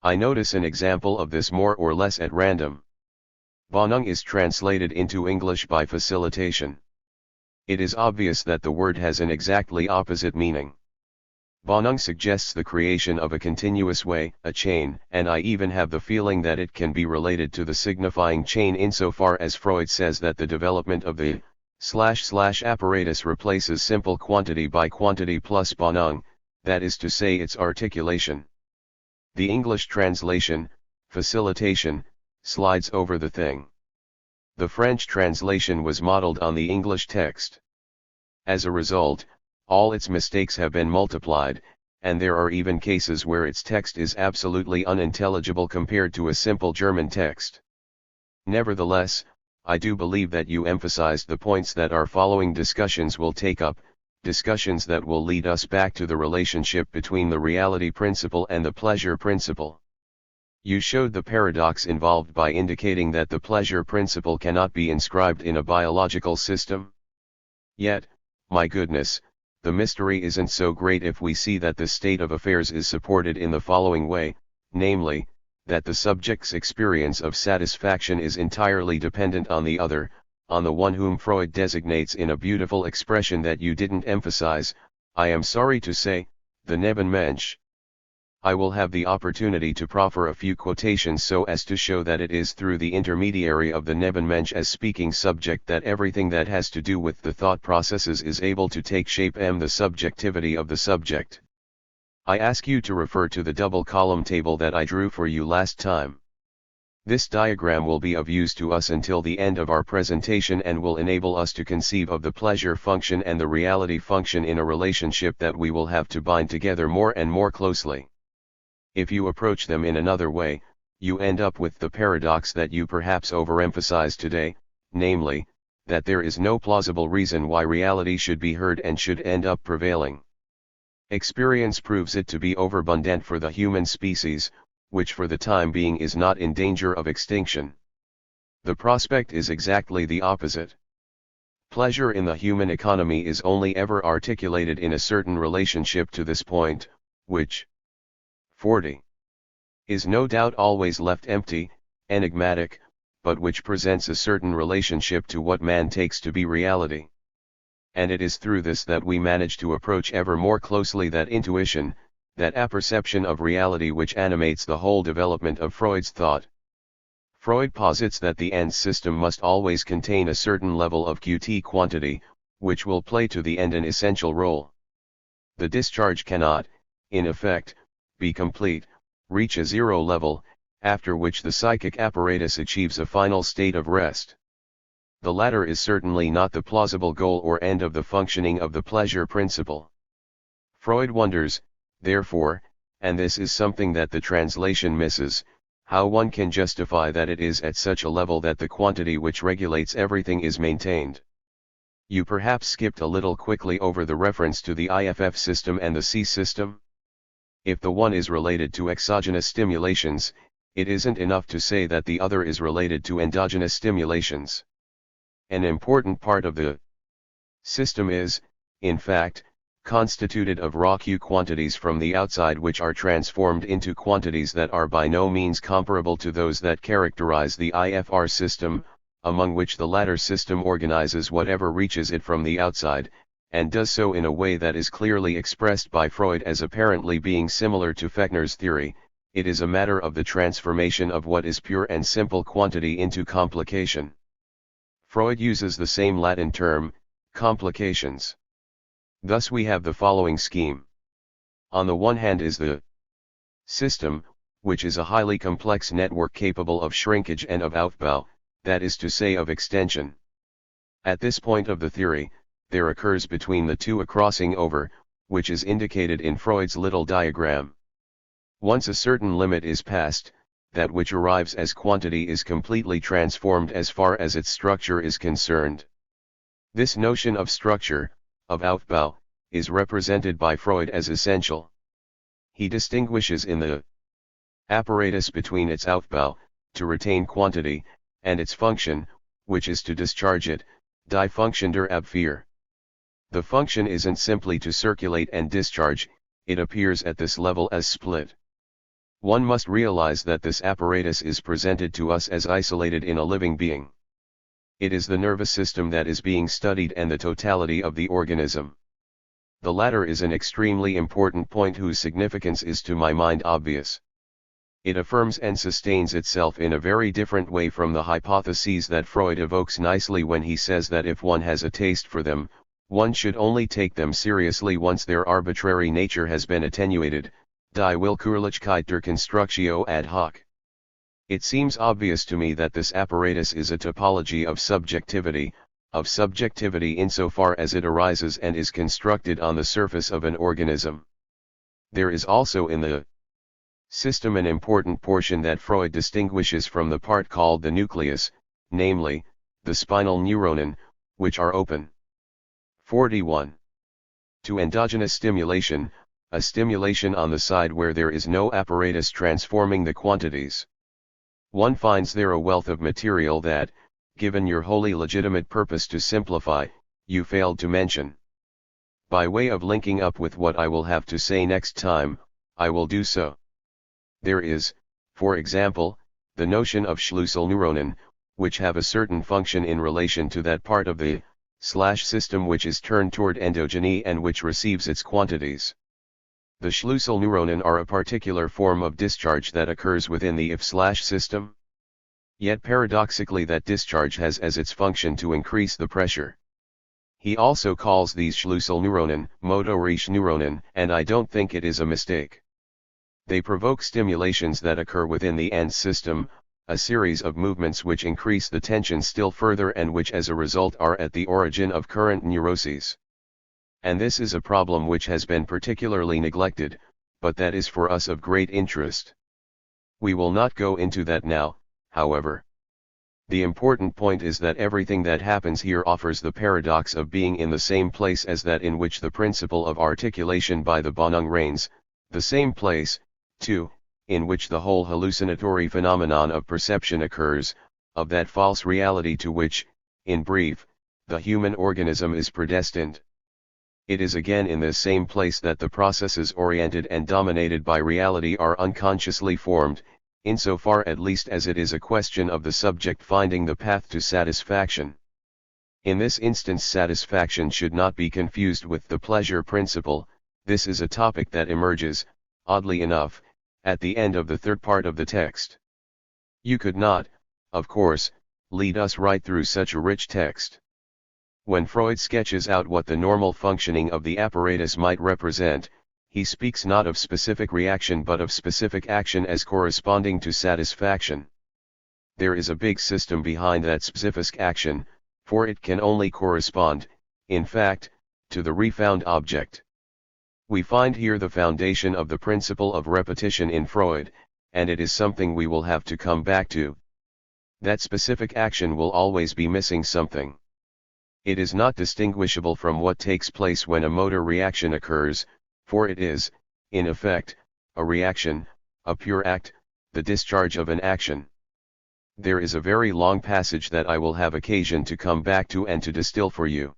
Speaker 1: I notice an example of this more or less at random. Bonung is translated into English by facilitation. It is obvious that the word has an exactly opposite meaning. Bonung suggests the creation of a continuous way, a chain, and I even have the feeling that it can be related to the signifying chain insofar as Freud says that the development of the / apparatus replaces simple quantity by quantity plus Bonung, that is to say its articulation. The English translation, facilitation, slides over the thing. The French translation was modeled on the English text. As a result, all its mistakes have been multiplied, and there are even cases where its text is absolutely unintelligible compared to a simple German text. Nevertheless, I do believe that you emphasized the points that our following discussions will take up, discussions that will lead us back to the relationship between the reality principle and the pleasure principle. You showed the paradox involved by indicating that the pleasure principle cannot be inscribed in a biological system. Yet, my goodness, the mystery isn't so great if we see that the state of affairs is supported in the following way, namely, that the subject's experience of satisfaction is entirely dependent on the other, on the one whom Freud designates in a beautiful expression that you didn't emphasize, I am sorry to say, the Nebenmensch. I will have the opportunity to proffer a few quotations so as to show that it is through the intermediary of the Nebenmensch as speaking subject that everything that has to do with the thought processes is able to take shape. The subjectivity of the subject. I ask you to refer to the double column table that I drew for you last time. This diagram will be of use to us until the end of our presentation and will enable us to conceive of the pleasure function and the reality function in a relationship that we will have to bind together more and more closely. If you approach them in another way, you end up with the paradox that you perhaps overemphasized today, namely, that there is no plausible reason why reality should be heard and should end up prevailing. Experience proves it to be overabundant for the human species, which for the time being is not in danger of extinction. The prospect is exactly the opposite. Pleasure in the human economy is only ever articulated in a certain relationship to this point, which 40. Is no doubt always left empty, enigmatic, but which presents a certain relationship to what man takes to be reality. And it is through this that we manage to approach ever more closely that intuition, that apperception of reality which animates the whole development of Freud's thought. Freud posits that the end system must always contain a certain level of QT quantity, which will play to the end an essential role. The discharge cannot, in effect, be complete, reach a zero level, after which the psychic apparatus achieves a final state of rest. The latter is certainly not the plausible goal or end of the functioning of the pleasure principle. Freud wonders, therefore, and this is something that the translation misses, how one can justify that it is at such a level that the quantity which regulates everything is maintained. You perhaps skipped a little quickly over the reference to the IFF system and the C system? If the one is related to exogenous stimulations, it isn't enough to say that the other is related to endogenous stimulations. An important part of the system is, in fact, constituted of raw Q quantities from the outside which are transformed into quantities that are by no means comparable to those that characterize the IFR system, among which the latter system organizes whatever reaches it from the outside, and does so in a way that is clearly expressed by Freud as apparently being similar to Fechner's theory. It is a matter of the transformation of what is pure and simple quantity into complication. Freud uses the same Latin term, complications. Thus we have the following scheme. On the one hand is the system, which is a highly complex network capable of shrinkage and of outbau, that is to say of extension. At this point of the theory, there occurs between the two a crossing over, which is indicated in Freud's little diagram. Once a certain limit is passed, that which arrives as quantity is completely transformed as far as its structure is concerned. This notion of structure, of Aufbau, is represented by Freud as essential. He distinguishes in the apparatus between its Aufbau, to retain quantity, and its function, which is to discharge it, die Funktion der Abwehr. The function isn't simply to circulate and discharge, it appears at this level as split. One must realize that this apparatus is presented to us as isolated in a living being. It is the nervous system that is being studied and the totality of the organism. The latter is an extremely important point whose significance is to my mind obvious. It affirms and sustains itself in a very different way from the hypotheses that Freud evokes nicely when he says that if one has a taste for them, one should only take them seriously once their arbitrary nature has been attenuated, die Willkürlichkeit der Constructio ad hoc. It seems obvious to me that this apparatus is a topology of subjectivity insofar as it arises and is constructed on the surface of an organism. There is also in the system an important portion that Freud distinguishes from the part called the nucleus, namely, the spinal neuronen, which are open. 41. To endogenous stimulation, a stimulation on the side where there is no apparatus transforming the quantities. One finds there a wealth of material that, given your wholly legitimate purpose to simplify, you failed to mention. By way of linking up with what I will have to say next time, I will do so. There is, for example, the notion of Schlüsselneuronen, which have a certain function in relation to that part of the system which is turned toward endogeny and which receives its quantities. The Schlüsselneuronen are a particular form of discharge that occurs within the if system. Yet paradoxically that discharge has as its function to increase the pressure. He also calls these Schlüsselneuronen motorische Neuronen, and I don't think it is a mistake. They provoke stimulations that occur within the end system, a series of movements which increase the tension still further and which as a result are at the origin of current neuroses. And this is a problem which has been particularly neglected, but that is for us of great interest. We will not go into that now, however. The important point is that everything that happens here offers the paradox of being in the same place as that in which the principle of articulation by the Bonung reigns, the same place, too, in which the whole hallucinatory phenomenon of perception occurs, of that false reality to which, in brief, the human organism is predestined. It is again in this same place that the processes oriented and dominated by reality are unconsciously formed, insofar at least as it is a question of the subject finding the path to satisfaction. In this instance, satisfaction should not be confused with the pleasure principle. This is a topic that emerges, oddly enough, at the end of the third part of the text. You could not, of course, lead us right through such a rich text. When Freud sketches out what the normal functioning of the apparatus might represent, he speaks not of specific reaction but of specific action as corresponding to satisfaction. There is a big system behind that specific action, for it can only correspond, in fact, to the refound object. We find here the foundation of the principle of repetition in Freud, and it is something we will have to come back to. That specific action will always be missing something. It is not distinguishable from what takes place when a motor reaction occurs, for it is, in effect, a reaction, a pure act, the discharge of an action. There is a very long passage that I will have occasion to come back to and to distill for you.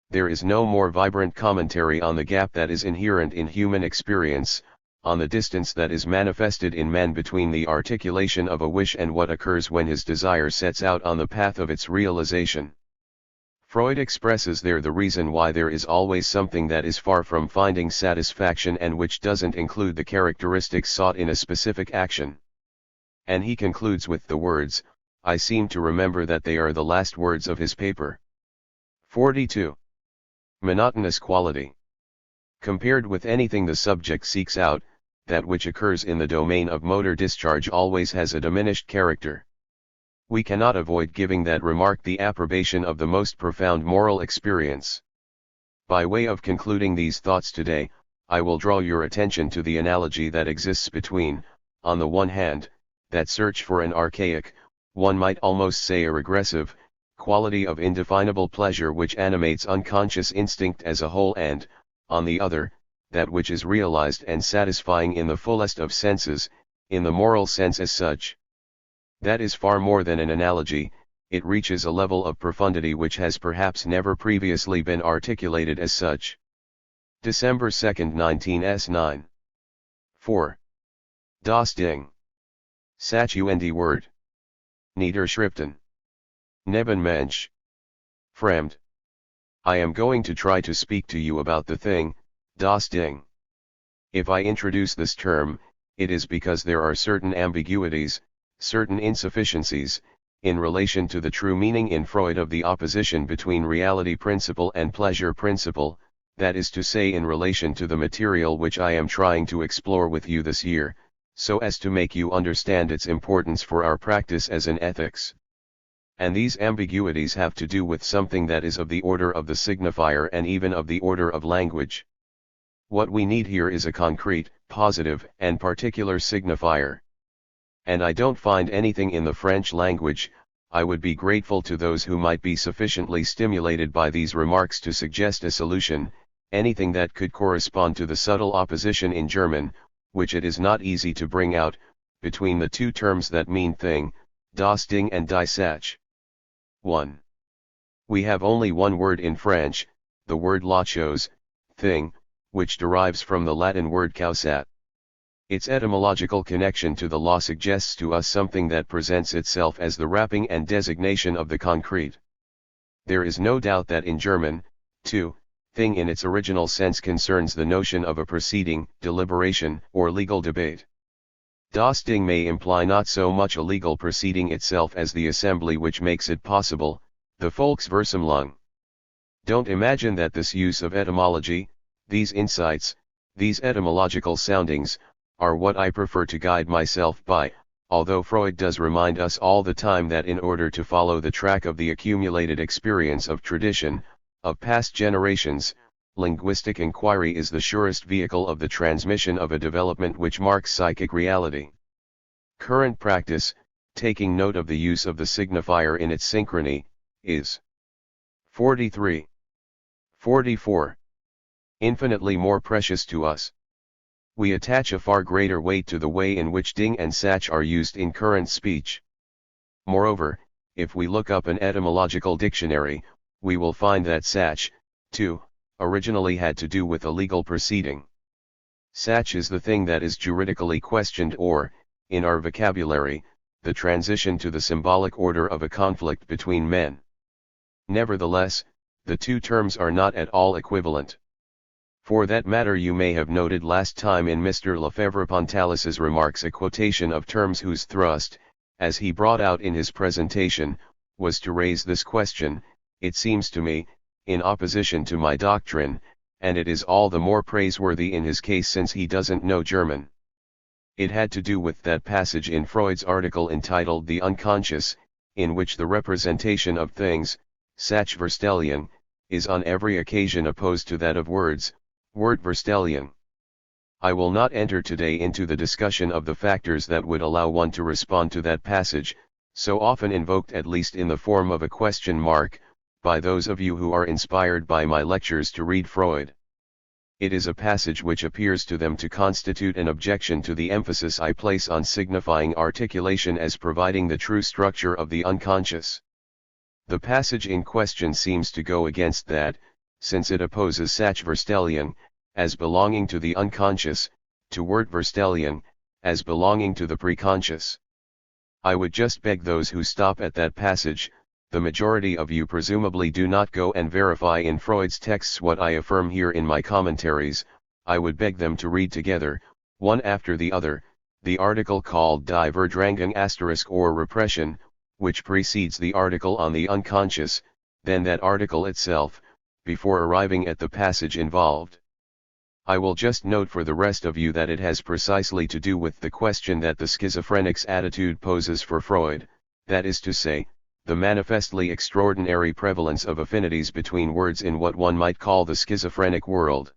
Speaker 1: There is no more vibrant commentary on the gap that is inherent in human experience, on the distance that is manifested in man between the articulation of a wish and what occurs when his desire sets out on the path of its realization. Freud expresses there the reason why there is always something that is far from finding satisfaction and which doesn't include the characteristics sought in a specific action. And he concludes with the words, I seem to remember that they are the last words of his paper. 42. Monotonous quality. Compared with anything the subject seeks out, that which occurs in the domain of motor discharge always has a diminished character. We cannot avoid giving that remark the approbation of the most profound moral experience. By way of concluding these thoughts today, I will draw your attention to the analogy that exists between, on the one hand, that search for an archaic, one might almost say a regressive, quality of indefinable pleasure which animates unconscious instinct as a whole and, on the other, that which is realized and satisfying in the fullest of senses, in the moral sense as such. That is far more than an analogy, it reaches a level of profundity which has perhaps never previously been articulated as such. December 2, 19s9. 4. Das Ding. Satuendi Word. Niederschriften. Nebenmensch. Fremd. I am going to try to speak to you about the thing, das Ding. If I introduce this term, it is because there are certain ambiguities, certain insufficiencies, in relation to the true meaning in Freud of the opposition between reality principle and pleasure principle, that is to say in relation to the material which I am trying to explore with you this year, so as to make you understand its importance for our practice as an ethics. And these ambiguities have to do with something that is of the order of the signifier and even of the order of language. What we need here is a concrete, positive, and particular signifier. And I don't find anything in the French language. I would be grateful to those who might be sufficiently stimulated by these remarks to suggest a solution, anything that could correspond to the subtle opposition in German, which it is not easy to bring out, between the two terms that mean thing, das Ding and die Sache. 1. We have only one word in French, the word la chose, thing, which derives from the Latin word causat. Its etymological connection to the law suggests to us something that presents itself as the wrapping and designation of the concrete. There is no doubt that in German, too, thing in its original sense concerns the notion of a proceeding, deliberation, or legal debate. Das Ding may imply not so much a legal proceeding itself as the assembly which makes it possible, the Volksversammlung. Don't imagine that this use of etymology, these insights, these etymological soundings, are what I prefer to guide myself by, although Freud does remind us all the time that in order to follow the track of the accumulated experience of tradition, of past generations, linguistic inquiry is the surest vehicle of the transmission of a development which marks psychic reality. Current practice, taking note of the use of the signifier in its synchrony, is 43. 44. Infinitely more precious to us. We attach a far greater weight to the way in which ding and sach are used in current speech. Moreover, if we look up an etymological dictionary, we will find that sach, too, originally had to do with a legal proceeding. Sach is the thing that is juridically questioned, or, in our vocabulary, the transition to the symbolic order of a conflict between men. Nevertheless, the two terms are not at all equivalent. For that matter, you may have noted last time in Mr. Lefebvre-Pontalis's remarks a quotation of terms whose thrust, as he brought out in his presentation, was to raise this question, it seems to me, in opposition to my doctrine, and it is all the more praiseworthy in his case since he doesn't know German. It had to do with that passage in Freud's article entitled The Unconscious, in which the representation of things, Sachverstellen, is on every occasion opposed to that of words, Wortverstellen. I will not enter today into the discussion of the factors that would allow one to respond to that passage, so often invoked at least in the form of a question mark, by those of you who are inspired by my lectures to read Freud. It is a passage which appears to them to constitute an objection to the emphasis I place on signifying articulation as providing the true structure of the unconscious. The passage in question seems to go against that, since it opposes Sachverstellen, as belonging to the unconscious, to Wortverstellen, as belonging to the preconscious. I would just beg those who stop at that passage, the majority of you presumably do not go and verify in Freud's texts what I affirm here in my commentaries, I would beg them to read together, one after the other, the article called Die Verdrängung * or repression, which precedes the article on the unconscious, then that article itself, before arriving at the passage involved. I will just note for the rest of you that it has precisely to do with the question that the schizophrenic's attitude poses for Freud, that is to say, the manifestly extraordinary prevalence of affinities between words in what one might call the schizophrenic world.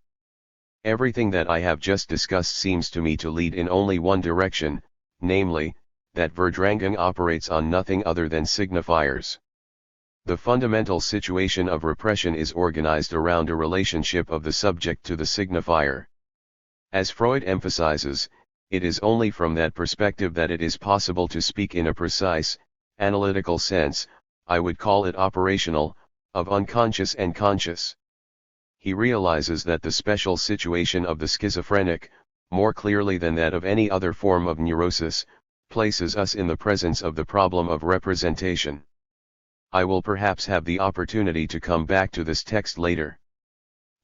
Speaker 1: Everything that I have just discussed seems to me to lead in only one direction, namely, that Verdrängung operates on nothing other than signifiers. The fundamental situation of repression is organized around a relationship of the subject to the signifier. As Freud emphasizes, it is only from that perspective that it is possible to speak in a precise, analytical sense, I would call it operational, of unconscious and conscious. He realizes that the special situation of the schizophrenic, more clearly than that of any other form of neurosis, places us in the presence of the problem of representation. I will perhaps have the opportunity to come back to this text later.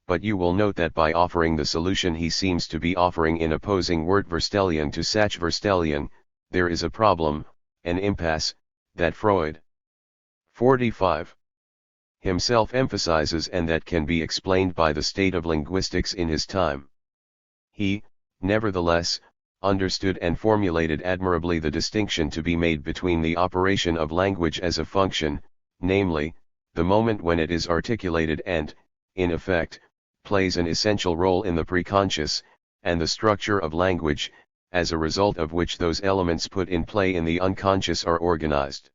Speaker 1: But you will note that by offering the solution he seems to be offering in opposing Wortverstellen to Sachverstellen, there is a problem, an impasse, that Freud 45 himself emphasizes and that can be explained by the state of linguistics in his time. He, nevertheless, understood and formulated admirably the distinction to be made between the operation of language as a function, namely, the moment when it is articulated and, in effect, plays an essential role in the preconscious, and the structure of language, as a result of which those elements put in play in the unconscious are organized.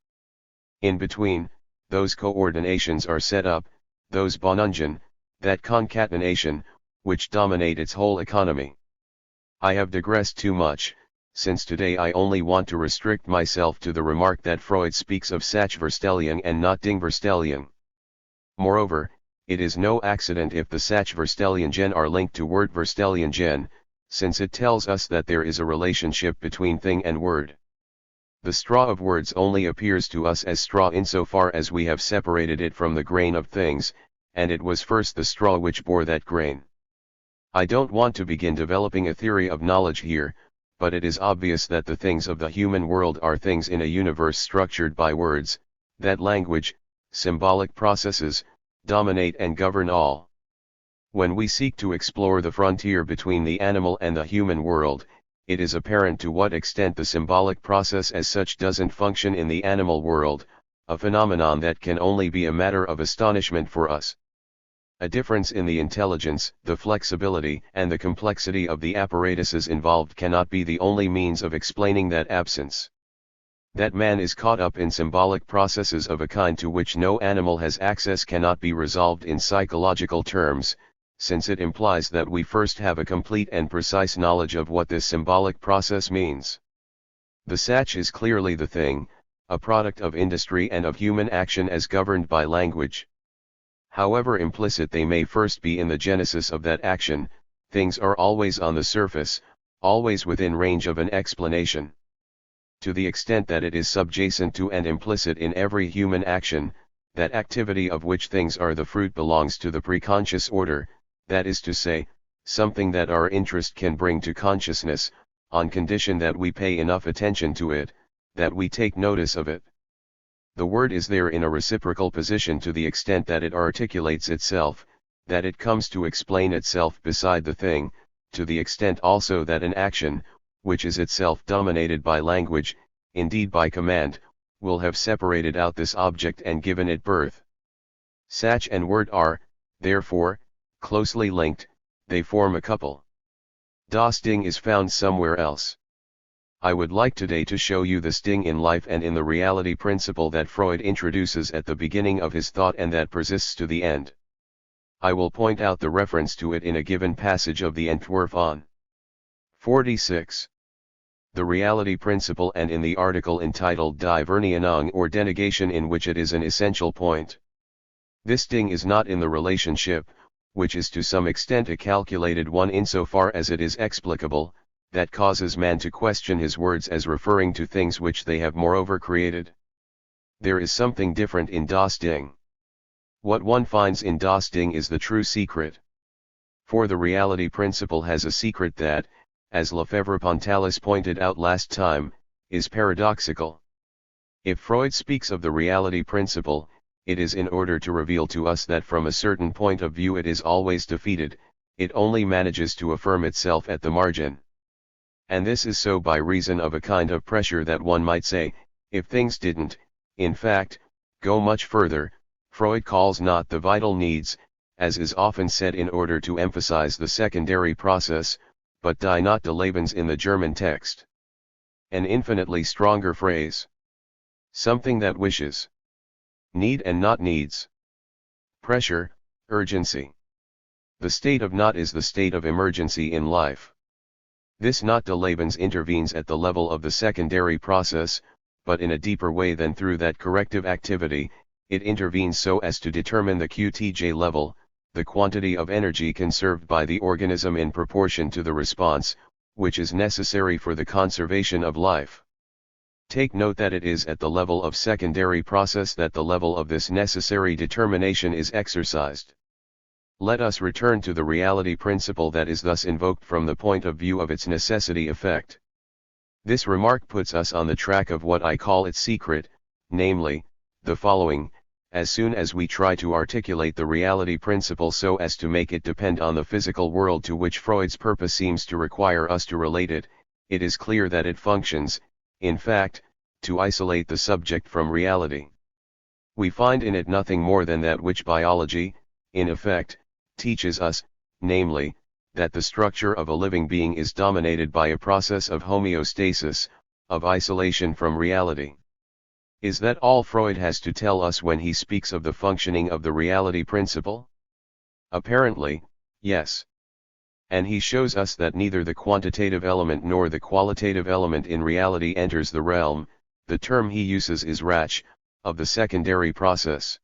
Speaker 1: In between, those coordinations are set up, those Bonungen, that concatenation, which dominate its whole economy. I have digressed too much, since today I only want to restrict myself to the remark that Freud speaks of Sachverstellen and not Dingverstellen. Moreover, it is no accident if the Sachverstellen gen are linked to Wortverstellen gen, since it tells us that there is a relationship between thing and word. The straw of words only appears to us as straw insofar as we have separated it from the grain of things, and it was first the straw which bore that grain. I don't want to begin developing a theory of knowledge here, but it is obvious that the things of the human world are things in a universe structured by words, that language, symbolic processes, dominate and govern all. When we seek to explore the frontier between the animal and the human world, it is apparent to what extent the symbolic process as such doesn't function in the animal world, a phenomenon that can only be a matter of astonishment for us. A difference in the intelligence, the flexibility, and the complexity of the apparatuses involved cannot be the only means of explaining that absence. That man is caught up in symbolic processes of a kind to which no animal has access cannot be resolved in psychological terms, since it implies that we first have a complete and precise knowledge of what this symbolic process means. The Sach is clearly the thing, a product of industry and of human action as governed by language. However implicit they may first be in the genesis of that action, things are always on the surface, always within range of an explanation. To the extent that it is subjacent to and implicit in every human action, that activity of which things are the fruit belongs to the preconscious order, that is to say, something that our interest can bring to consciousness, on condition that we pay enough attention to it, that we take notice of it. The word is there in a reciprocal position to the extent that it articulates itself, that it comes to explain itself beside the thing, to the extent also that an action, which is itself dominated by language, indeed by command, will have separated out this object and given it birth. Sach and word are, therefore, closely linked, they form a couple. Das Ding is found somewhere else. I would like today to show you the sting in life and in the reality principle that Freud introduces at the beginning of his thought and that persists to the end. I will point out the reference to it in a given passage of the Entwurf on 46. The reality principle and in the article entitled Die Vernieuwung or denegation in which it is an essential point. This sting is not in the relationship, which is to some extent a calculated one insofar as it is explicable, that causes man to question his words as referring to things which they have moreover created. There is something different in Das Ding. What one finds in Das Ding is the true secret. For the reality principle has a secret that, as Lefebvre-Pontalis pointed out last time, is paradoxical. If Freud speaks of the reality principle, it is in order to reveal to us that from a certain point of view it is always defeated, it only manages to affirm itself at the margin. And this is so by reason of a kind of pressure that one might say, if things didn't, in fact, go much further, Freud calls not the vital needs, as is often said in order to emphasize the secondary process, but die not de Lebens in the German text. An infinitely stronger phrase. Something that wishes. Need and not needs. Pressure, urgency. The state of not is the state of emergency in life. This not de Lebens intervenes at the level of the secondary process, but in a deeper way than through that corrective activity, it intervenes so as to determine the QTJ level, the quantity of energy conserved by the organism in proportion to the response, which is necessary for the conservation of life. Take note that it is at the level of secondary process that the level of this necessary determination is exercised. Let us return to the reality principle that is thus invoked from the point of view of its necessity effect. This remark puts us on the track of what I call its secret, namely, the following: as soon as we try to articulate the reality principle so as to make it depend on the physical world to which Freud's purpose seems to require us to relate it, it is clear that it functions, in fact, to isolate the subject from reality. We find in it nothing more than that which biology, in effect, teaches us, namely, that the structure of a living being is dominated by a process of homeostasis, of isolation from reality. Is that all Freud has to tell us when he speaks of the functioning of the reality principle? Apparently, yes. And he shows us that neither the quantitative element nor the qualitative element in reality enters the realm, the term he uses is Rach, of the secondary process.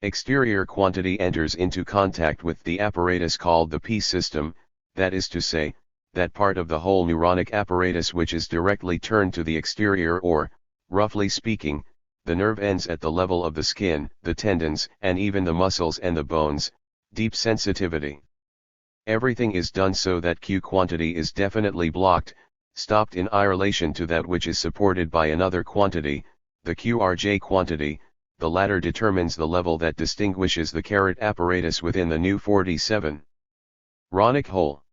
Speaker 1: Exterior quantity enters into contact with the apparatus called the P system, that is to say, that part of the whole neuronic apparatus which is directly turned to the exterior or, roughly speaking, the nerve ends at the level of the skin, the tendons, and even the muscles and the bones, deep sensitivity. Everything is done so that Q quantity is definitely blocked, stopped in relation to that which is supported by another quantity, the QRJ quantity. The latter determines the level that distinguishes the carrot apparatus within the new 47. Ronic whole.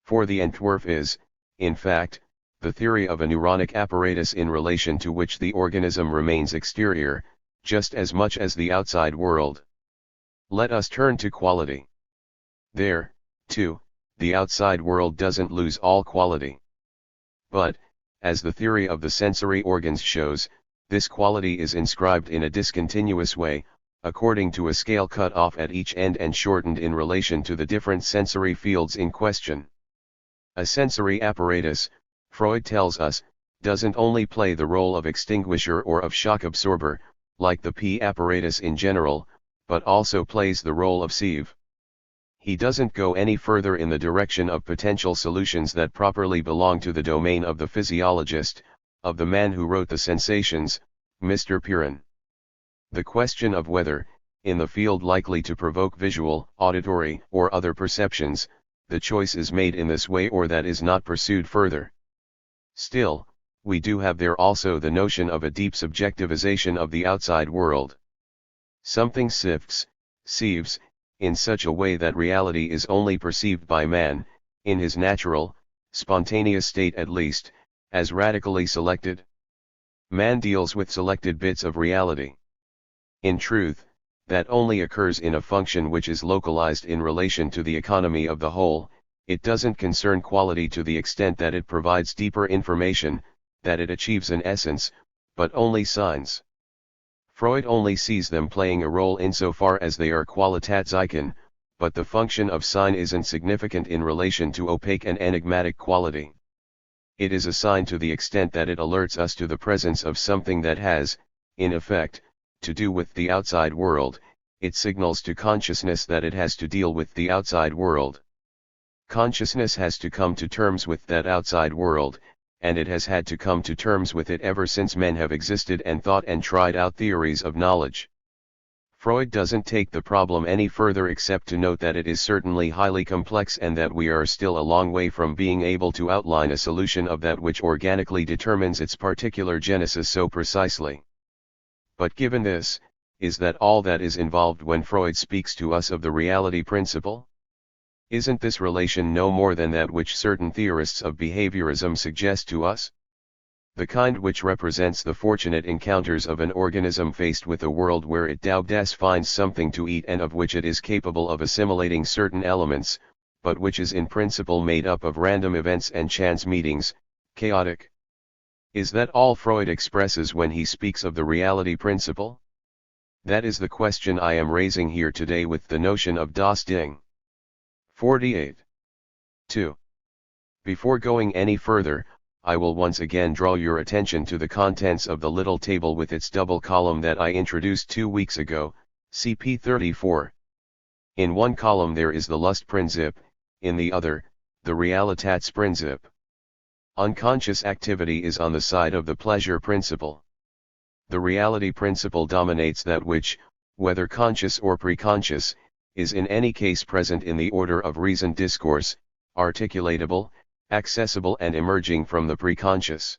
Speaker 1: For the Entwurf is, in fact, the theory of a neuronic apparatus in relation to which the organism remains exterior, just as much as the outside world. Let us turn to quality. There, too, the outside world doesn't lose all quality. But, as the theory of the sensory organs shows, this quality is inscribed in a discontinuous way, according to a scale cut off at each end and shortened in relation to the different sensory fields in question. A sensory apparatus, Freud tells us, doesn't only play the role of extinguisher or of shock absorber, like the P apparatus in general, but also plays the role of sieve. He doesn't go any further in the direction of potential solutions that properly belong to the domain of the physiologist, of the man who wrote the sensations, Mr. Piran. The question of whether, in the field likely to provoke visual, auditory, or other perceptions, the choice is made in this way or that is not pursued further. Still, we do have there also the notion of a deep subjectivization of the outside world. Something sieves, in such a way that reality is only perceived by man, in his natural, spontaneous state at least, as radically selected. Man deals with selected bits of reality. In truth, that only occurs in a function which is localized in relation to the economy of the whole. It doesn't concern quality to the extent that it provides deeper information, that it achieves an essence, but only signs. Freud only sees them playing a role insofar as they are Qualitätszeichen, but the function of sign isn't significant in relation to opaque and enigmatic quality. It is a sign to the extent that it alerts us to the presence of something that has, in effect, to do with the outside world. It signals to consciousness that it has to deal with the outside world. Consciousness has to come to terms with that outside world, and it has had to come to terms with it ever since men have existed and thought and tried out theories of knowledge. Freud doesn't take the problem any further except to note that it is certainly highly complex and that we are still a long way from being able to outline a solution of that which organically determines its particular genesis so precisely. But given this, is that all that is involved when Freud speaks to us of the reality principle? Isn't this relation no more than that which certain theorists of behaviorism suggest to us? The kind which represents the fortunate encounters of an organism faced with a world where it doubtless finds something to eat and of which it is capable of assimilating certain elements, but which is in principle made up of random events and chance meetings, chaotic. Is that all Freud expresses when he speaks of the reality principle? That is the question I am raising here today with the notion of das Ding. 48. 2. Before going any further, I will once again draw your attention to the contents of the little table with its double column that I introduced 2 weeks ago, CP 34. In one column there is the Lustprinzip, in the other, the Realitätsprinzip. Unconscious activity is on the side of the pleasure principle. The reality principle dominates that which, whether conscious or preconscious, is in any case present in the order of reasoned discourse, articulatable, accessible and emerging from the preconscious.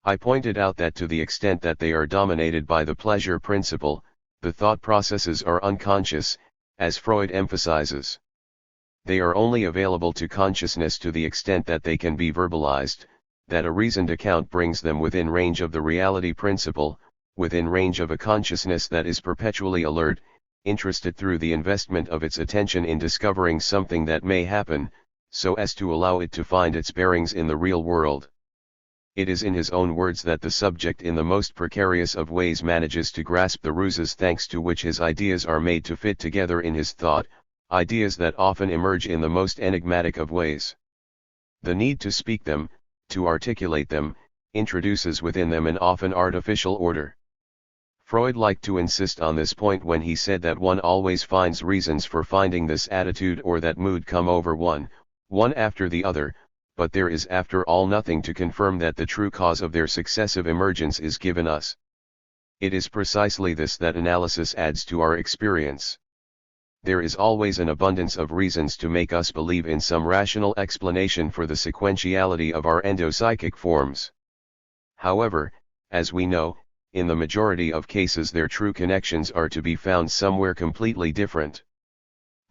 Speaker 1: I pointed out that to the extent that they are dominated by the pleasure principle, the thought processes are unconscious, as Freud emphasizes. They are only available to consciousness to the extent that they can be verbalized, that a reasoned account brings them within range of the reality principle, within range of a consciousness that is perpetually alert, interested through the investment of its attention in discovering something that may happen, so as to allow it to find its bearings in the real world. It is in his own words that the subject in the most precarious of ways manages to grasp the ruses thanks to which his ideas are made to fit together in his thought, ideas that often emerge in the most enigmatic of ways. The need to speak them, to articulate them, introduces within them an often artificial order. Freud liked to insist on this point when he said that one always finds reasons for finding this attitude or that mood come over one after the other, but there is after all nothing to confirm that the true cause of their successive emergence is given us. It is precisely this that analysis adds to our experience. There is always an abundance of reasons to make us believe in some rational explanation for the sequentiality of our endopsychic forms. However, as we know, in the majority of cases their true connections are to be found somewhere completely different.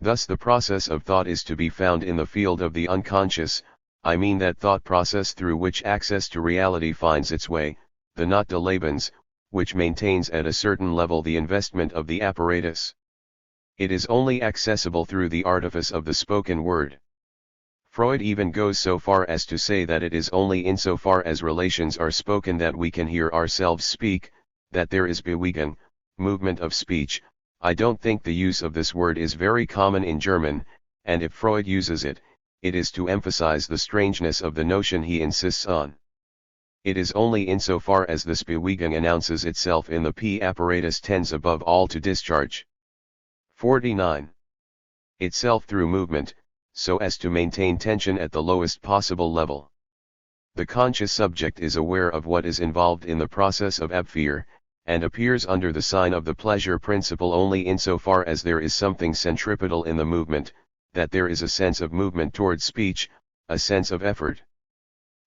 Speaker 1: Thus the process of thought is to be found in the field of the unconscious, I mean that thought process through which access to reality finds its way, the not de Lebens, which maintains at a certain level the investment of the apparatus. It is only accessible through the artifice of the spoken word. Freud even goes so far as to say that it is only insofar as relations are spoken that we can hear ourselves speak, that there is Bewegung, movement of speech. I don't think the use of this word is very common in German, and if Freud uses it, it is to emphasize the strangeness of the notion he insists on. It is only insofar as this Bewegung announces itself in the P apparatus tends above all to discharge 49. Itself through movement, so as to maintain tension at the lowest possible level. The conscious subject is aware of what is involved in the process of Abwehr, and appears under the sign of the pleasure principle only insofar as there is something centripetal in the movement, that there is a sense of movement toward speech, a sense of effort.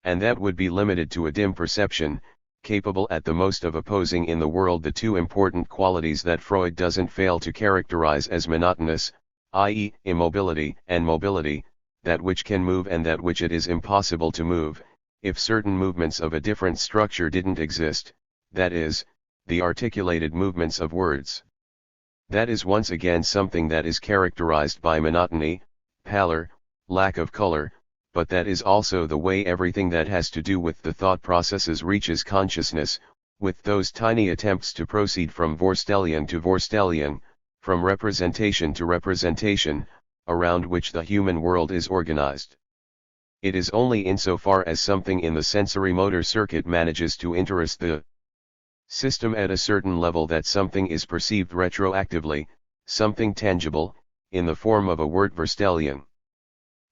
Speaker 1: And that would be limited to a dim perception, capable at the most of opposing in the world the two important qualities that Freud doesn't fail to characterize as monotonous, i.e., immobility and mobility, that which can move and that which it is impossible to move, if certain movements of a different structure didn't exist, that is, the articulated movements of words. That is once again something that is characterized by monotony, pallor, lack of color, but that is also the way everything that has to do with the thought processes reaches consciousness, with those tiny attempts to proceed from Vorstellung to Vorstellung, from representation to representation, around which the human world is organized. It is only insofar as something in the sensory motor circuit manages to interest the system at a certain level that something is perceived retroactively, something tangible, in the form of a word Vorstellung.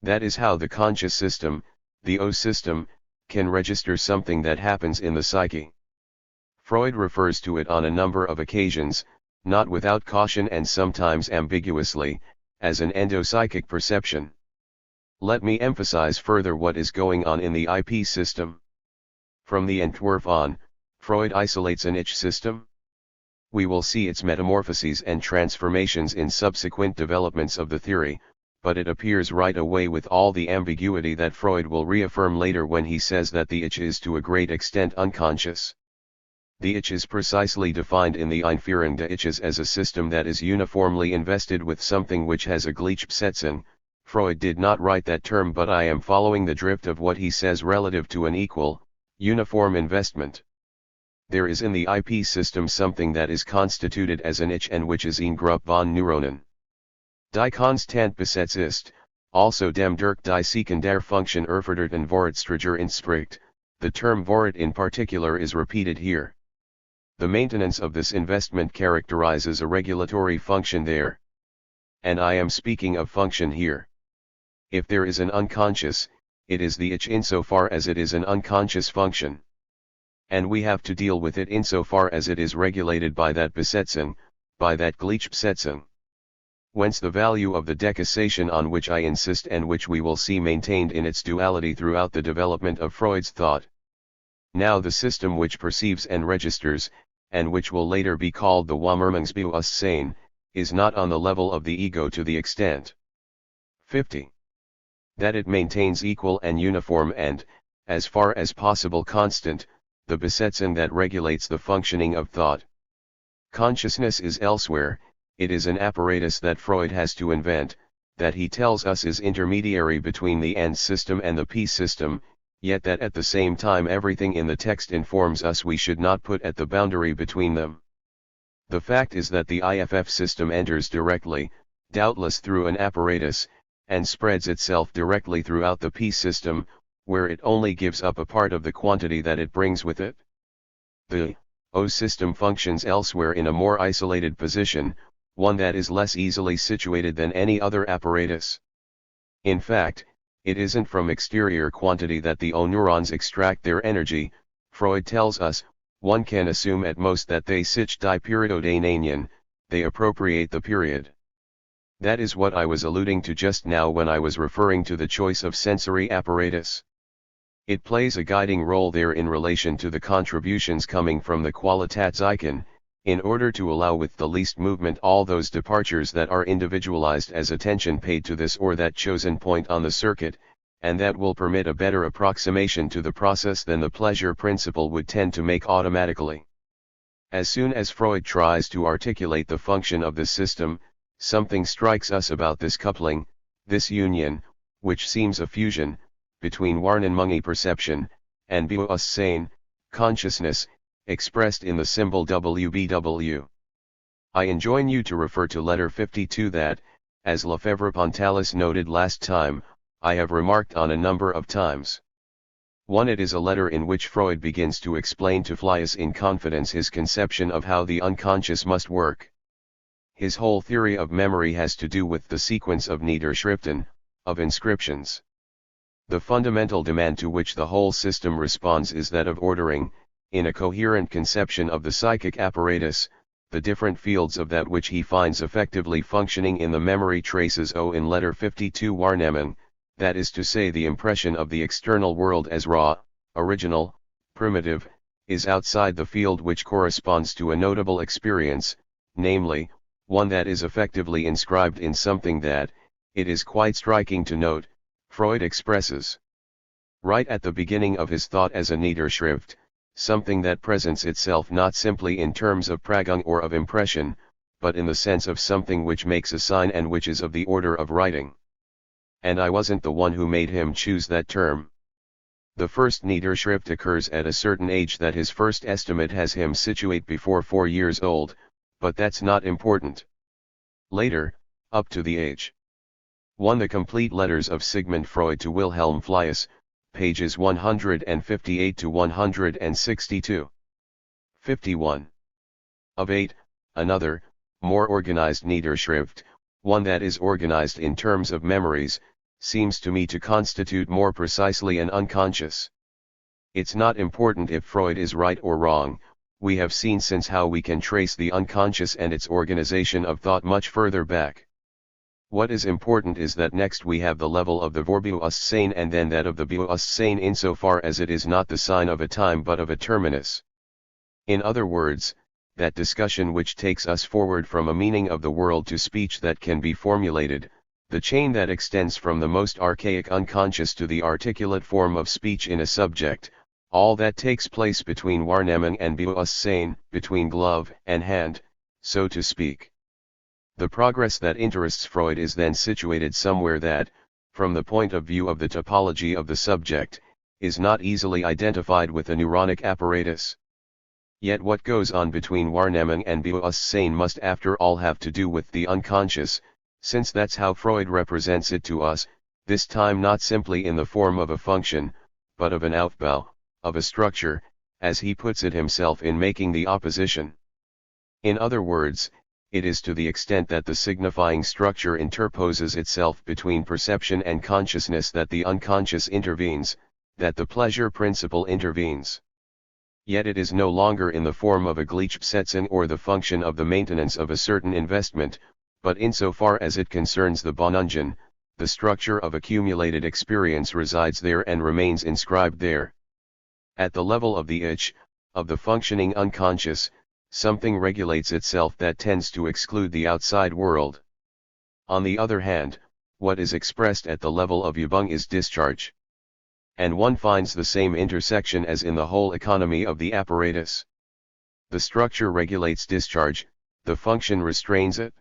Speaker 1: That is how the conscious system, the O system, can register something that happens in the psyche. Freud refers to it on a number of occasions, not without caution and sometimes ambiguously, as an endopsychic perception. Let me emphasize further what is going on in the IP system. From the Entwurf on, Freud isolates an Ich system. We will see its metamorphoses and transformations in subsequent developments of the theory, but it appears right away with all the ambiguity that Freud will reaffirm later when he says that the Ich is to a great extent unconscious. The Ich is precisely defined in the Einführung des Iches as a system that is uniformly invested with something which has a Gleichbesetzung. Freud did not write that term, but I am following the drift of what he says relative to an equal, uniform investment. There is in the IP system something that is constituted as an Ich and which is eine Gruppe von Neuronen. Die Konstant besetzt ist, also dem durch die Sekundarfunktion erforderten Vorratsträger entspricht. The term Vorrat in particular is repeated here. The maintenance of this investment characterizes a regulatory function there. And I am speaking of function here. If there is an unconscious, it is the Ich insofar as it is an unconscious function. And we have to deal with it insofar as it is regulated by that Besetzung, by that Gleichbesetzung. Whence the value of the decassation on which I insist and which we will see maintained in its duality throughout the development of Freud's thought. Now the system which perceives and registers, and which will later be called the Wahrnehmungsbewusstsein, is not on the level of the ego to the extent 50. That it maintains equal and uniform and, as far as possible constant, the Besetzung that regulates the functioning of thought. Consciousness is elsewhere, it is an apparatus that Freud has to invent, that he tells us is intermediary between the N system and the P system, yet that at the same time everything in the text informs us we should not put at the boundary between them. The fact is that the IFF system enters directly, doubtless through an apparatus, and spreads itself directly throughout the P system, where it only gives up a part of the quantity that it brings with it. The O system functions elsewhere in a more isolated position, one that is less easily situated than any other apparatus. In fact, it isn't from exterior quantity that the O neurons extract their energy. Freud tells us, one can assume at most that they sich die Periode, they appropriate the period. That is what I was alluding to just now when I was referring to the choice of sensory apparatus. It plays a guiding role there in relation to the contributions coming from the Qualitätszeichen, in order to allow with the least movement all those departures that are individualized as attention paid to this or that chosen point on the circuit, and that will permit a better approximation to the process than the pleasure principle would tend to make automatically. As soon as Freud tries to articulate the function of the system, something strikes us about this coupling, this union, which seems a fusion, between Wahrnehmung perception, and Bewusstsein, consciousness, expressed in the symbol WBW. I enjoin you to refer to letter 52 that, as Lefebvre-Pontalis noted last time, I have remarked on a number of times. 1. It is a letter in which Freud begins to explain to Fliess in confidence his conception of how the unconscious must work. His whole theory of memory has to do with the sequence of Niederschriften, of inscriptions. The fundamental demand to which the whole system responds is that of ordering, in a coherent conception of the psychic apparatus, the different fields of that which he finds effectively functioning in the memory traces in letter 52 Wahrnehmung, that is to say the impression of the external world as raw, original, primitive, is outside the field which corresponds to a notable experience, namely, one that is effectively inscribed in something that, it is quite striking to note, Freud expresses right at the beginning of his thought as a Niederschrift, something that presents itself not simply in terms of Prägung or of impression, but in the sense of something which makes a sign and which is of the order of writing. And I wasn't the one who made him choose that term. The first Niederschrift occurs at a certain age that his first estimate has him situate before 4 years old, but that's not important. Later, up to the age 1. The complete letters of Sigmund Freud to Wilhelm Fliess, pages 158 to 162. 51. Of 8, another, more organized Niederschrift, one that is organized in terms of memories, seems to me to constitute more precisely an unconscious. It's not important if Freud is right or wrong, we have seen since how we can trace the unconscious and its organization of thought much further back. What is important is that next we have the level of the Vorbewusstsein and then that of the Bewusstsein insofar as it is not the sign of a time but of a terminus. In other words, that discussion which takes us forward from a meaning of the world to speech that can be formulated, the chain that extends from the most archaic unconscious to the articulate form of speech in a subject, all that takes place between Wahrnehmung and Bewusstsein, between glove and hand, so to speak. The progress that interests Freud is then situated somewhere that, from the point of view of the topology of the subject, is not easily identified with a neuronic apparatus. Yet what goes on between Wahrnehmung and Bewusstsein must after all have to do with the unconscious, since that's how Freud represents it to us, this time not simply in the form of a function, but of an Aufbau, of a structure, as he puts it himself in making the opposition. In other words, it is to the extent that the signifying structure interposes itself between perception and consciousness that the unconscious intervenes, that the pleasure principle intervenes. Yet it is no longer in the form of a Gleichsetzung or the function of the maintenance of a certain investment, but insofar as it concerns the Bonungen, the structure of accumulated experience resides there and remains inscribed there. At the level of the Ich, of the functioning unconscious, something regulates itself that tends to exclude the outside world. On the other hand, what is expressed at the level of Übung is discharge. And one finds the same intersection as in the whole economy of the apparatus. The structure regulates discharge, the function restrains it.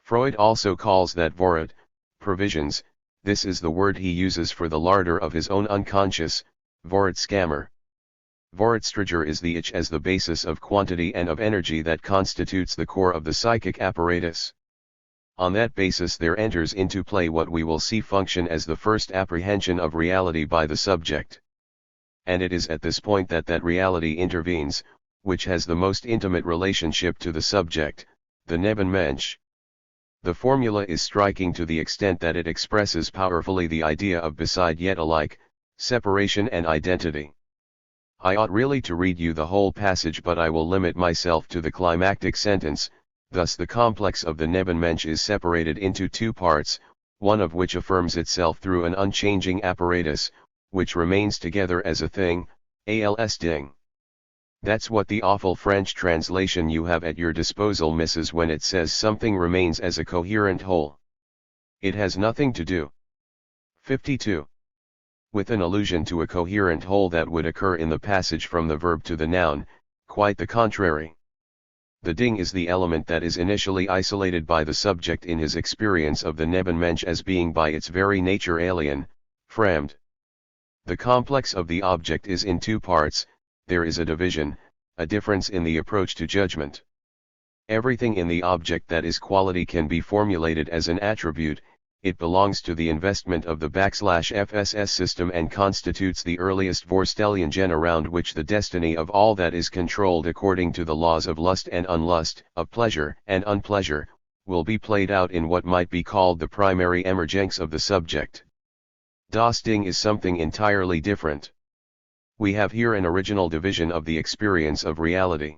Speaker 1: Freud also calls that Vorrat, provisions, this is the word he uses for the larder of his own unconscious, Vorratskammer. Vorratstrager is the Ich as the basis of quantity and of energy that constitutes the core of the psychic apparatus. On that basis there enters into play what we will see function as the first apprehension of reality by the subject. And it is at this point that that reality intervenes, which has the most intimate relationship to the subject, the Nebenmensch. The formula is striking to the extent that it expresses powerfully the idea of beside yet alike, separation and identity. I ought really to read you the whole passage, but I will limit myself to the climactic sentence. Thus the complex of the Nebenmensch is separated into two parts, one of which affirms itself through an unchanging apparatus, which remains together as a thing, als Ding. That's what the awful French translation you have at your disposal misses when it says something remains as a coherent whole. It has nothing to do. 52. With an allusion to a coherent whole that would occur in the passage from the verb to the noun, quite the contrary. The Ding is the element that is initially isolated by the subject in his experience of the Nebenmensch as being by its very nature alien, fremd. The complex of the object is in two parts, there is a division, a difference in the approach to judgment. Everything in the object that is quality can be formulated as an attribute, it belongs to the investment of the \FSS system and constitutes the earliest Vorstellungen gen around which the destiny of all that is controlled according to the laws of lust and unlust, of pleasure and unpleasure, will be played out in what might be called the primary emergence of the subject. Das Ding is something entirely different. We have here an original division of the experience of reality.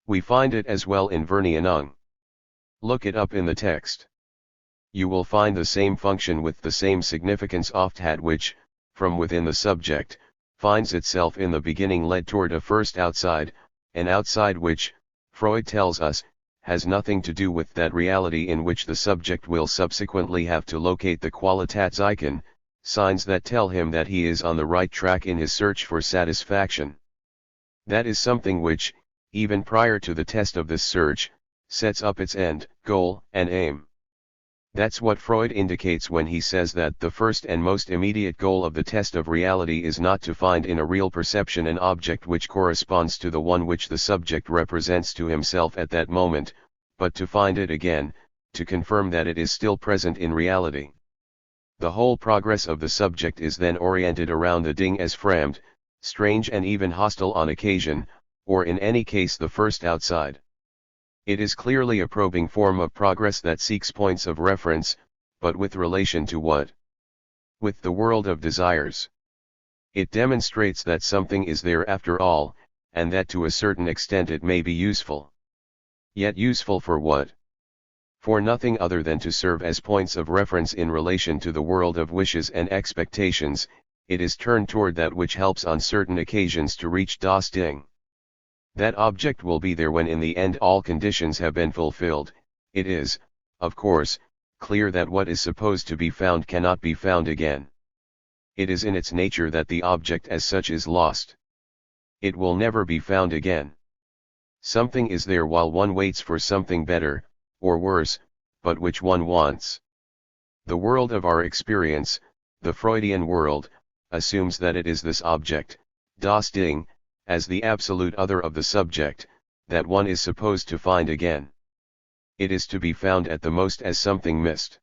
Speaker 1: We find it as well in Verneinung. Look it up in the text. You will find the same function with the same significance ofthat which, from within the subject, finds itself in the beginning led toward a first outside, an outside which, Freud tells us, has nothing to do with that reality in which the subject will subsequently have to locate the Qualitätszeichen, signs that tell him that he is on the right track in his search for satisfaction. That is something which, even prior to the test of this search, sets up its end, goal, and aim. That's what Freud indicates when he says that the first and most immediate goal of the test of reality is not to find in a real perception an object which corresponds to the one which the subject represents to himself at that moment, but to find it again, to confirm that it is still present in reality. The whole progress of the subject is then oriented around the Ding as fremd, strange and even hostile on occasion, or in any case the first outside. It is clearly a probing form of progress that seeks points of reference, but with relation to what? With the world of desires. It demonstrates that something is there after all, and that to a certain extent it may be useful. Yet useful for what? For nothing other than to serve as points of reference in relation to the world of wishes and expectations. It is turned toward that which helps on certain occasions to reach das Ding. That object will be there when in the end all conditions have been fulfilled. It is, of course, clear that what is supposed to be found cannot be found again. It is in its nature that the object as such is lost. It will never be found again. Something is there while one waits for something better, or worse, but which one wants. The world of our experience, the Freudian world, assumes that it is this object, das Ding, as the absolute other of the subject, that one is supposed to find again. It is to be found at the most as something missed.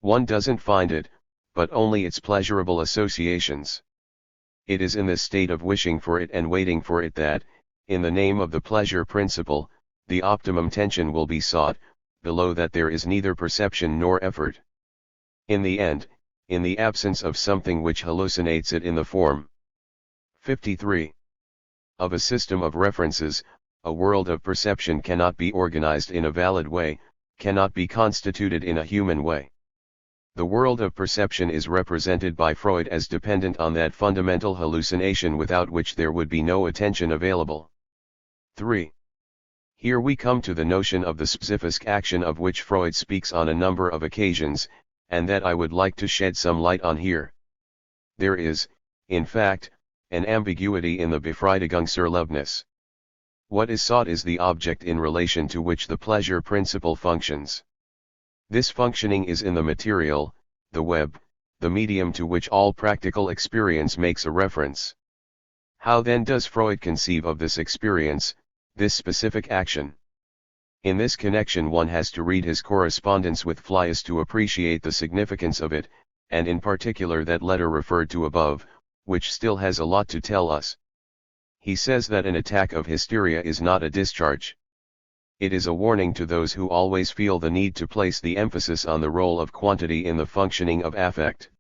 Speaker 1: One doesn't find it, but only its pleasurable associations. It is in this state of wishing for it and waiting for it that, in the name of the pleasure principle, the optimum tension will be sought, below that there is neither perception nor effort. In the end, in the absence of something which hallucinates it in the form 53. Of a system of references, a world of perception cannot be organized in a valid way, cannot be constituted in a human way. The world of perception is represented by Freud as dependent on that fundamental hallucination without which there would be no attention available. 3. Here we come to the notion of the specific action of which Freud speaks on a number of occasions, and that I would like to shed some light on here. There is, in fact, an ambiguity in the Befriedigung zur Erlebnis. What is sought is the object in relation to which the pleasure principle functions. This functioning is in the material, the web, the medium to which all practical experience makes a reference. How then does Freud conceive of this experience, this specific action? In this connection one has to read his correspondence with Fliess to appreciate the significance of it, and in particular that letter referred to above, which still has a lot to tell us. He says that an attack of hysteria is not a discharge. It is a warning to those who always feel the need to place the emphasis on the role of quantity in the functioning of affect.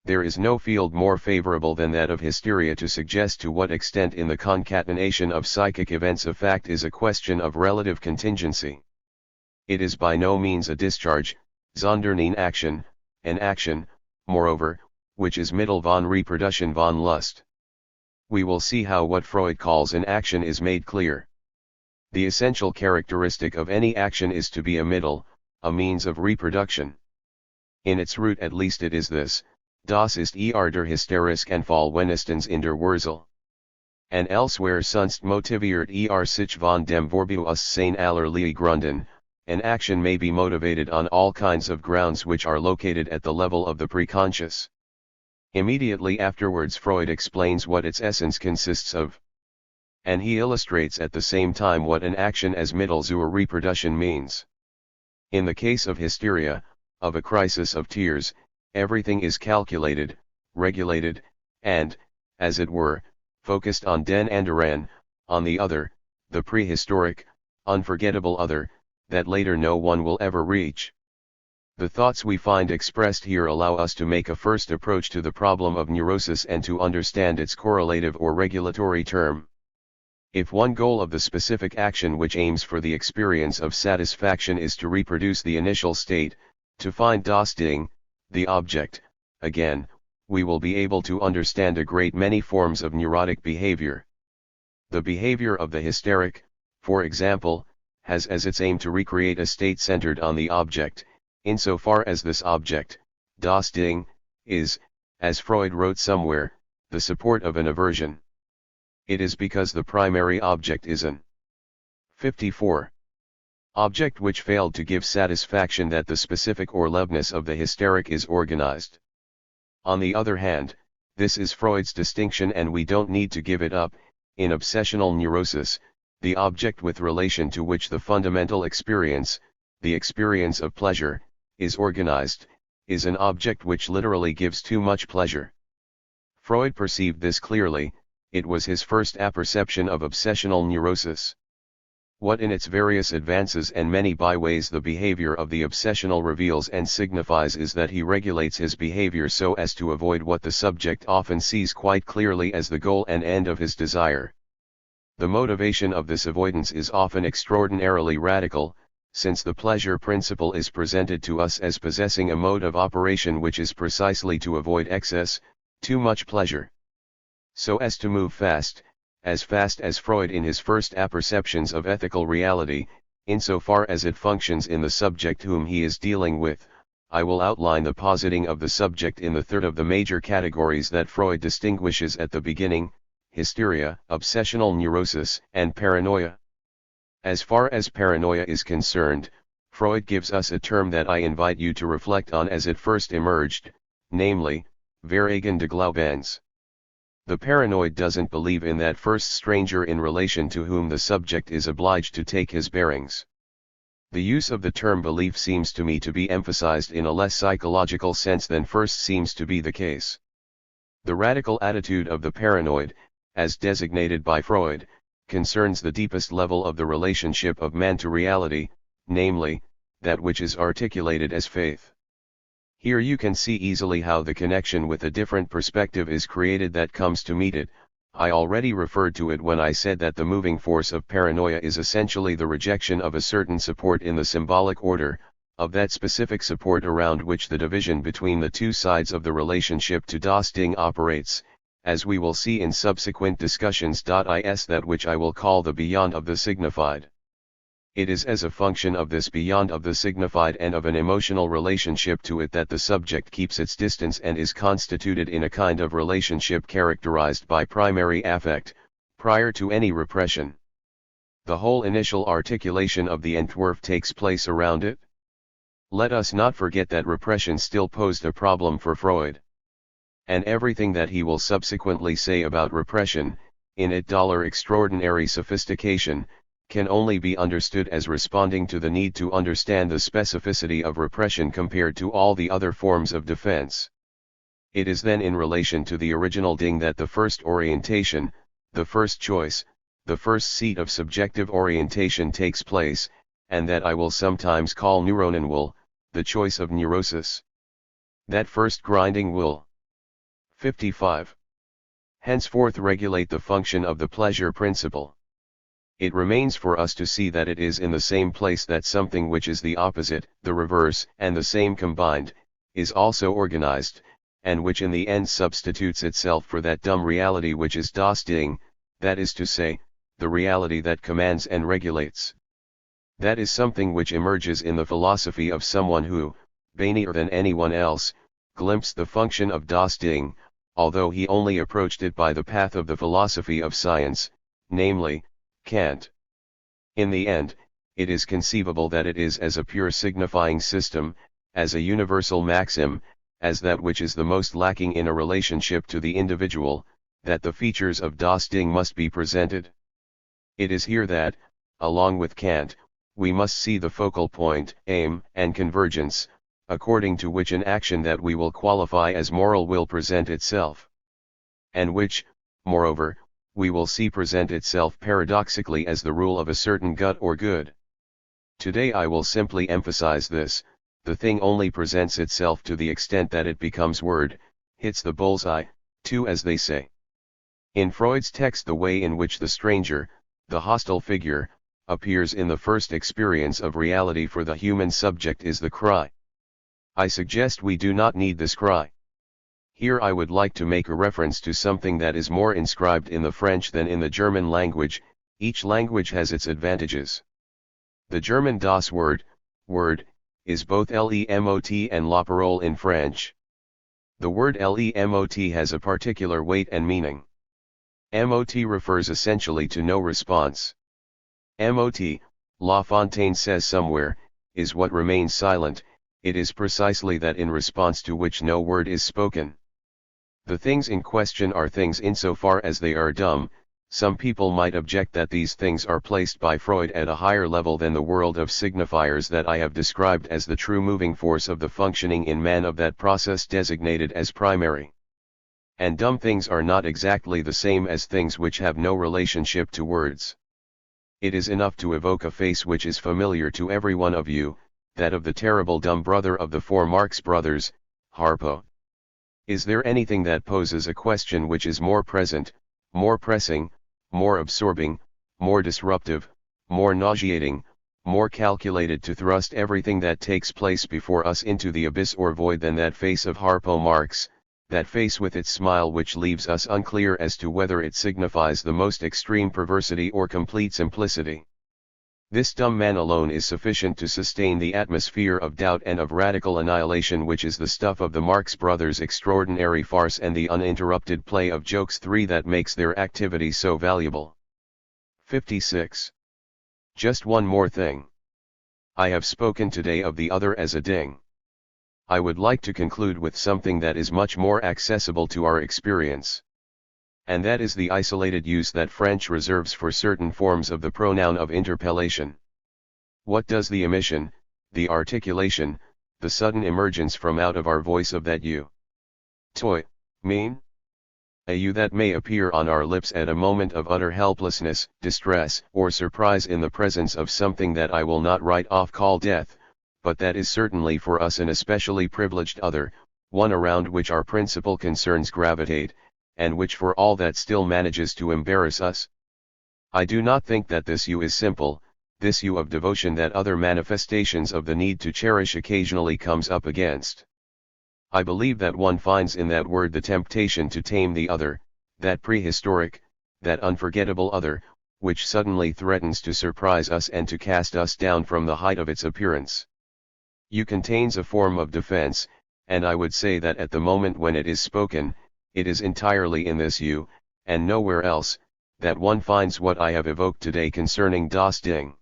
Speaker 1: There is no field more favorable than that of hysteria to suggest to what extent in the concatenation of psychic events a fact is a question of relative contingency. It is by no means a discharge, sondern action, an action, moreover, which is Mittel von Reproduction von Lust. We will see how what Freud calls an action is made clear. The essential characteristic of any action is to be a Mittel, a means of reproduction. In its root at least it is this, das ist der hysterisch Anfall wenigstens in der Wurzel. and elsewhere sonst motiviert sich von dem Vorbewusst sein allerlei Gründen, an action may be motivated on all kinds of grounds which are located at the level of the preconscious. Immediately afterwards Freud explains what its essence consists of. And he illustrates at the same time what an action as Mittel zur Reproduction means. In the case of hysteria, of a crisis of tears, everything is calculated, regulated, and, as it were, focused on den anderen, on the other, the prehistoric, unforgettable other, that later no one will ever reach. The thoughts we find expressed here allow us to make a first approach to the problem of neurosis and to understand its correlative or regulatory term. If one goal of the specific action which aims for the experience of satisfaction is to reproduce the initial state, to find das Ding, the object, again, we will be able to understand a great many forms of neurotic behavior. The behavior of the hysteric, for example, has as its aim to recreate a state centered on the object, insofar as this object, das Ding, is, as Freud wrote somewhere, the support of an aversion. It is because the primary object is an 54. Object which failed to give satisfaction that the specific or leibniz of the hysteric is organized. On the other hand, this is Freud's distinction and we don't need to give it up. In obsessional neurosis, the object with relation to which the fundamental experience, the experience of pleasure, is organized, is an object which literally gives too much pleasure. Freud perceived this clearly, it was his first apperception of obsessional neurosis. What in its various advances and many byways the behavior of the obsessional reveals and signifies is that he regulates his behavior so as to avoid what the subject often sees quite clearly as the goal and end of his desire. The motivation of this avoidance is often extraordinarily radical, since the pleasure principle is presented to us as possessing a mode of operation which is precisely to avoid excess, too much pleasure. So as to move fast as Freud in his first apperceptions of ethical reality, insofar as it functions in the subject whom he is dealing with. I will outline the positing of the subject in the third of the major categories that Freud distinguishes at the beginning: hysteria, obsessional neurosis, and paranoia. As far as paranoia is concerned, Freud gives us a term that I invite you to reflect on as it first emerged, namely, Verhagen de Glaubens. The paranoid doesn't believe in that first stranger in relation to whom the subject is obliged to take his bearings. The use of the term belief seems to me to be emphasized in a less psychological sense than first seems to be the case. The radical attitude of the paranoid, as designated by Freud, concerns the deepest level of the relationship of man to reality, namely, that which is articulated as faith. Here you can see easily how the connection with a different perspective is created that comes to meet it. I already referred to it when I said that the moving force of paranoia is essentially the rejection of a certain support in the symbolic order, of that specific support around which the division between the two sides of the relationship to das Ding operates, as we will see in subsequent discussions. Is that which I will call the beyond of the signified. It is as a function of this beyond of the signified and of an emotional relationship to it that the subject keeps its distance and is constituted in a kind of relationship characterized by primary affect, prior to any repression. The whole initial articulation of the Entwurf takes place around it. Let us not forget that repression still posed a problem for Freud. And everything that he will subsequently say about repression, in its extraordinary sophistication, can only be understood as responding to the need to understand the specificity of repression compared to all the other forms of defense. It is then in relation to the original Ding that the first orientation, the first choice, the first seat of subjective orientation takes place, and that I will sometimes call neuronen will, the choice of neurosis. That first grinding will. 55. Henceforth regulate the function of the pleasure principle. It remains for us to see that it is in the same place that something which is the opposite, the reverse, and the same combined, is also organized, and which in the end substitutes itself for that dumb reality which is das Ding, that is to say, the reality that commands and regulates. That is something which emerges in the philosophy of someone who, better than anyone else, glimpsed the function of das Ding, although he only approached it by the path of the philosophy of science, namely, Kant. In the end, it is conceivable that it is as a pure signifying system, as a universal maxim, as that which is the most lacking in a relationship to the individual, that the features of das Ding must be presented. It is here that, along with Kant, we must see the focal point, aim, and convergence, according to which an action that we will qualify as moral will present itself. And which, moreover, we will see present itself paradoxically as the rule of a certain gut or good. Today I will simply emphasize this: the thing only presents itself to the extent that it becomes word, hits the bullseye, too, as they say. In Freud's text, the way in which the stranger, the hostile figure, appears in the first experience of reality for the human subject is the cry. I suggest we do not need this cry. Here I would like to make a reference to something that is more inscribed in the French than in the German language. Each language has its advantages. The German das word, is both lemot and la parole in French. The word lemot has a particular weight and meaning. Mot refers essentially to no response. Mot, La Fontaine says somewhere, is what remains silent. It is precisely that in response to which no word is spoken. The things in question are things insofar as they are dumb. Some people might object that these things are placed by Freud at a higher level than the world of signifiers that I have described as the true moving force of the functioning in man of that process designated as primary. And dumb things are not exactly the same as things which have no relationship to words. It is enough to evoke a face which is familiar to every one of you, that of the terrible dumb brother of the four Marx brothers, Harpo. Is there anything that poses a question which is more present, more pressing, more absorbing, more disruptive, more nauseating, more calculated to thrust everything that takes place before us into the abyss or void than that face of Harpo Marx, that face with its smile which leaves us unclear as to whether it signifies the most extreme perversity or complete simplicity? This dumb man alone is sufficient to sustain the atmosphere of doubt and of radical annihilation which is the stuff of the Marx Brothers' extraordinary farce and the uninterrupted play of jokes three that makes their activity so valuable. 56. Just one more thing. I have spoken today of the other as a ding. I would like to conclude with something that is much more accessible to our experience. And that is the isolated use that French reserves for certain forms of the pronoun of interpellation. What does the emission, the articulation, the sudden emergence from out of our voice of that you, toi, mean? A you that may appear on our lips at a moment of utter helplessness, distress, or surprise in the presence of something that I will not right off call death, but that is certainly for us an especially privileged other, one around which our principal concerns gravitate, and which for all that still manages to embarrass us. I do not think that this you is simple, this you of devotion that other manifestations of the need to cherish occasionally comes up against. I believe that one finds in that word the temptation to tame the other, that prehistoric, that unforgettable other, which suddenly threatens to surprise us and to cast us down from the height of its appearance. You contains a form of defense, and I would say that at the moment when it is spoken, it is entirely in this you, and nowhere else, that one finds what I have evoked today concerning das Ding.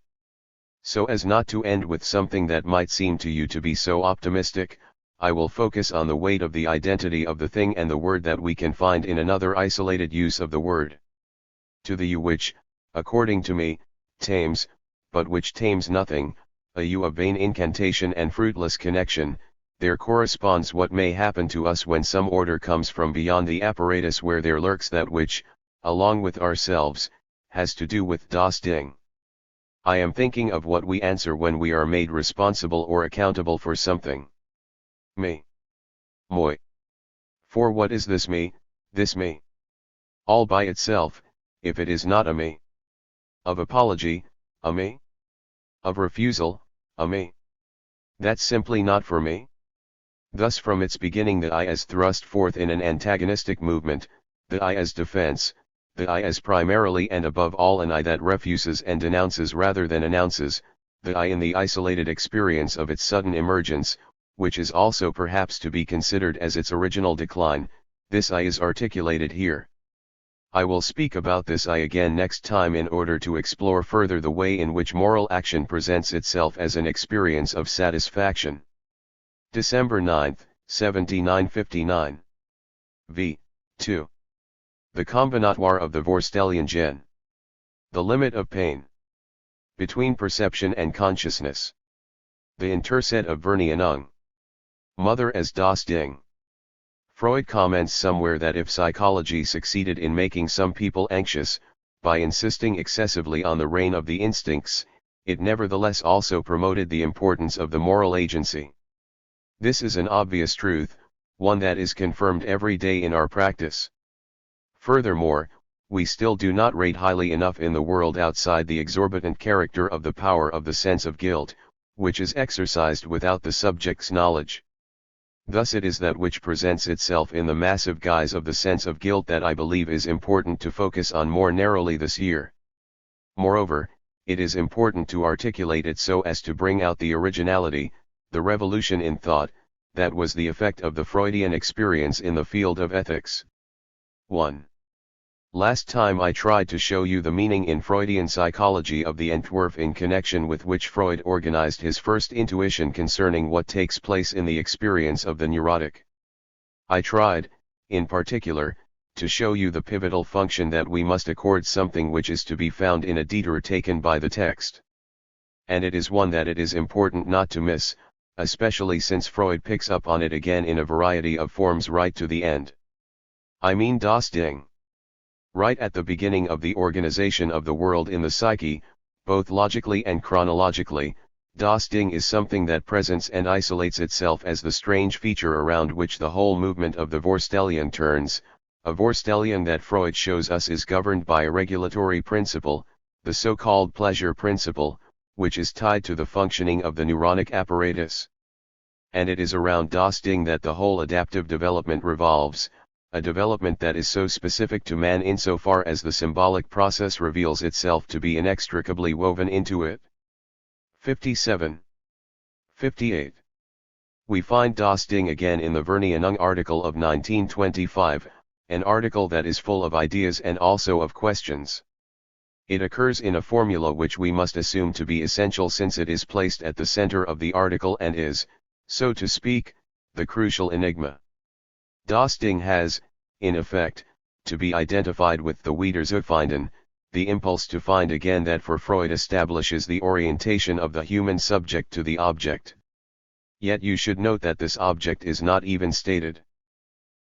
Speaker 1: So as not to end with something that might seem to you to be so optimistic, I will focus on the weight of the identity of the thing and the word that we can find in another isolated use of the word. To the you which, according to me, tames, but which tames nothing, a you of vain incantation and fruitless connection, there corresponds what may happen to us when some order comes from beyond the apparatus where there lurks that which, along with ourselves, has to do with das Ding. I am thinking of what we answer when we are made responsible or accountable for something. Me. Moi. For what is this me, this me? All by itself, if it is not a me. Of apology, a me? Of refusal, a me? That's simply not for me. Thus from its beginning the I as thrust forth in an antagonistic movement, the I as defense, the I as primarily and above all an I that refuses and denounces rather than announces, the I in the isolated experience of its sudden emergence, which is also perhaps to be considered as its original decline, This I is articulated here. I will speak about this I again next time in order to explore further the way in which moral action presents itself as an experience of satisfaction. December 9, 1759. v. 2. The combinatoire of the Vorstellian gen. The limit of pain. Between perception and consciousness. The Interset of Verneinung. Mother as das Ding. Freud comments somewhere that if psychology succeeded in making some people anxious, by insisting excessively on the reign of the instincts, it nevertheless also promoted the importance of the moral agency. This is an obvious truth, one that is confirmed every day in our practice. Furthermore, we still do not rate highly enough in the world outside the exorbitant character of the power of the sense of guilt, which is exercised without the subject's knowledge. Thus it is that which presents itself in the massive guise of the sense of guilt that I believe is important to focus on more narrowly this year. Moreover, it is important to articulate it so as to bring out the originality, the revolution in thought, that was the effect of the Freudian experience in the field of ethics. 1. Last time I tried to show you the meaning in Freudian psychology of the Entwurf in connection with which Freud organized his first intuition concerning what takes place in the experience of the neurotic. I tried, in particular, to show you the pivotal function that we must accord something which is to be found in a detour taken by the text. And it is one that it is important not to miss, especially since Freud picks up on it again in a variety of forms right to the end. I mean das Ding. Right at the beginning of the organization of the world in the psyche, both logically and chronologically, das Ding is something that presents and isolates itself as the strange feature around which the whole movement of the Vorstellian turns, a Vorstellian that Freud shows us is governed by a regulatory principle, the so-called pleasure principle, which is tied to the functioning of the neuronic apparatus. And it is around das Ding that the whole adaptive development revolves, a development that is so specific to man insofar as the symbolic process reveals itself to be inextricably woven into it. 57. 58. We find das Ding again in the Verneinung article of 1925, an article that is full of ideas and also of questions. It occurs in a formula which we must assume to be essential since it is placed at the center of the article and is, so to speak, the crucial enigma. Das Ding has, in effect, to be identified with the Wiederzufinden, the impulse to find again that for Freud establishes the orientation of the human subject to the object. Yet you should note that this object is not even stated.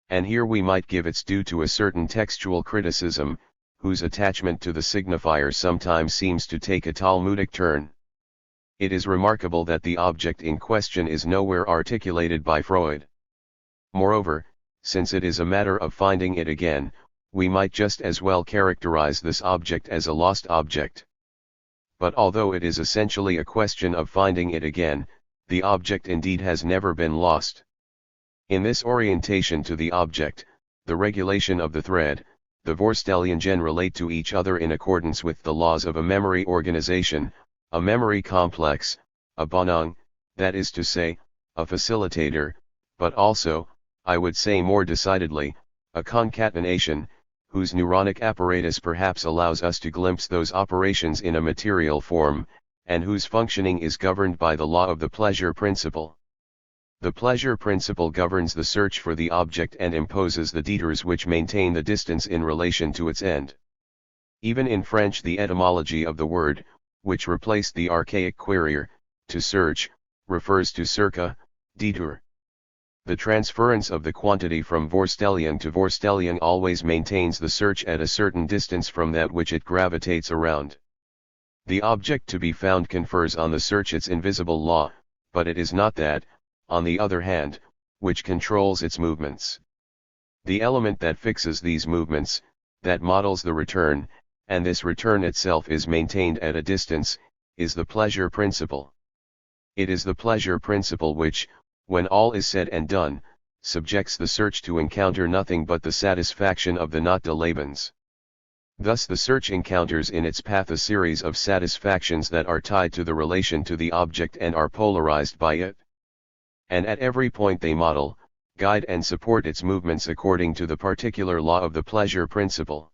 Speaker 1: And here we might give its due to a certain textual criticism, whose attachment to the signifier sometimes seems to take a Talmudic turn. It is remarkable that the object in question is nowhere articulated by Freud. Moreover, since it is a matter of finding it again, we might just as well characterize this object as a lost object. But although it is essentially a question of finding it again, the object indeed has never been lost. In this orientation to the object, the regulation of the thread, the Vorstellian gen relate to each other in accordance with the laws of a memory organization, a memory complex, a Bonung, that is to say, a facilitator, but also, I would say more decidedly, a concatenation, whose neuronic apparatus perhaps allows us to glimpse those operations in a material form, and whose functioning is governed by the law of the pleasure principle. The pleasure principle governs the search for the object and imposes the detours which maintain the distance in relation to its end. Even in French the etymology of the word, which replaced the archaic querir, to search, refers to circa, detour. The transference of the quantity from Vorstellian to Vorstellian always maintains the search at a certain distance from that which it gravitates around. The object to be found confers on the search its invisible law, but it is not that, on the other hand, which controls its movements. The element that fixes these movements, that models the return, and this return itself is maintained at a distance, is the pleasure principle. It is the pleasure principle which, when all is said and done, subjects the search to encounter nothing but the satisfaction of the not de Lebens. Thus the search encounters in its path a series of satisfactions that are tied to the relation to the object and are polarized by it. And at every point they model, guide and support its movements according to the particular law of the pleasure principle.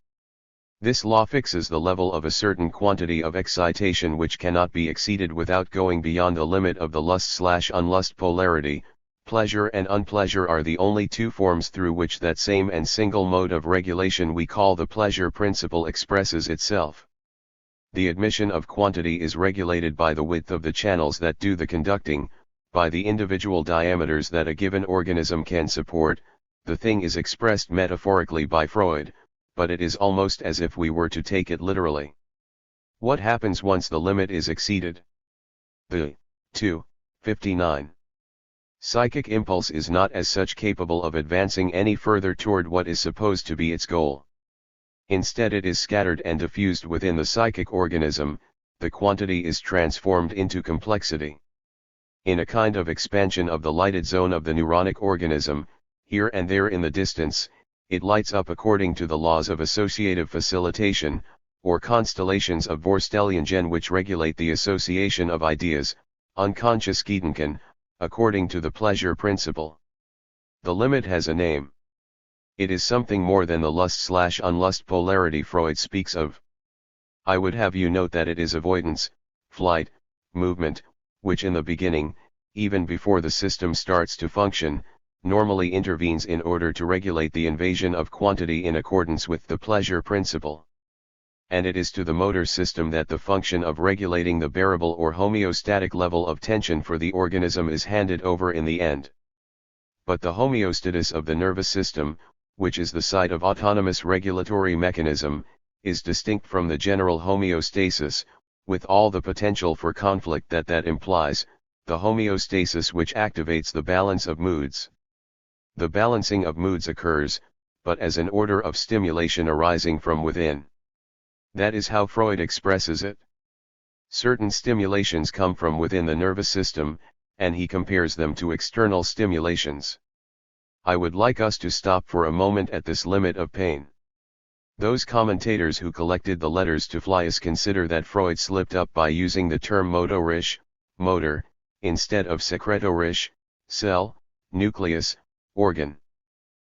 Speaker 1: This law fixes the level of a certain quantity of excitation which cannot be exceeded without going beyond the limit of the lust/unlust polarity. Pleasure and unpleasure are the only two forms through which that same and single mode of regulation we call the pleasure principle expresses itself. The admission of quantity is regulated by the width of the channels that do the conducting, by the individual diameters that a given organism can support. The thing is expressed metaphorically by Freud, but it is almost as if we were to take it literally. What happens once the limit is exceeded? The 59. Psychic impulse is not as such capable of advancing any further toward what is supposed to be its goal. Instead it is scattered and diffused within the psychic organism, the quantity is transformed into complexity. In a kind of expansion of the lighted zone of the neuronic organism, here and there in the distance, it lights up according to the laws of associative facilitation, or constellations of Vorstellungen which regulate the association of ideas, unconscious Gedanken, according to the pleasure principle. The limit has a name. It is something more than the lust/unlust polarity Freud speaks of. I would have you note that it is avoidance, flight, movement, which in the beginning, even before the system starts to function, normally intervenes in order to regulate the invasion of quantity in accordance with the pleasure principle. And it is to the motor system that the function of regulating the bearable or homeostatic level of tension for the organism is handed over in the end. But the homeostasis of the nervous system, which is the site of autonomous regulatory mechanism, is distinct from the general homeostasis, with all the potential for conflict that implies, the homeostasis which activates the balance of moods. The balancing of moods occurs, but as an order of stimulation arising from within. That is how Freud expresses it. Certain stimulations come from within the nervous system, and he compares them to external stimulations. I would like us to stop for a moment at this limit of pain. Those commentators who collected the letters to Fliess consider that Freud slipped up by using the term motorisch, motor, instead of secretorisch, cell, nucleus, organ.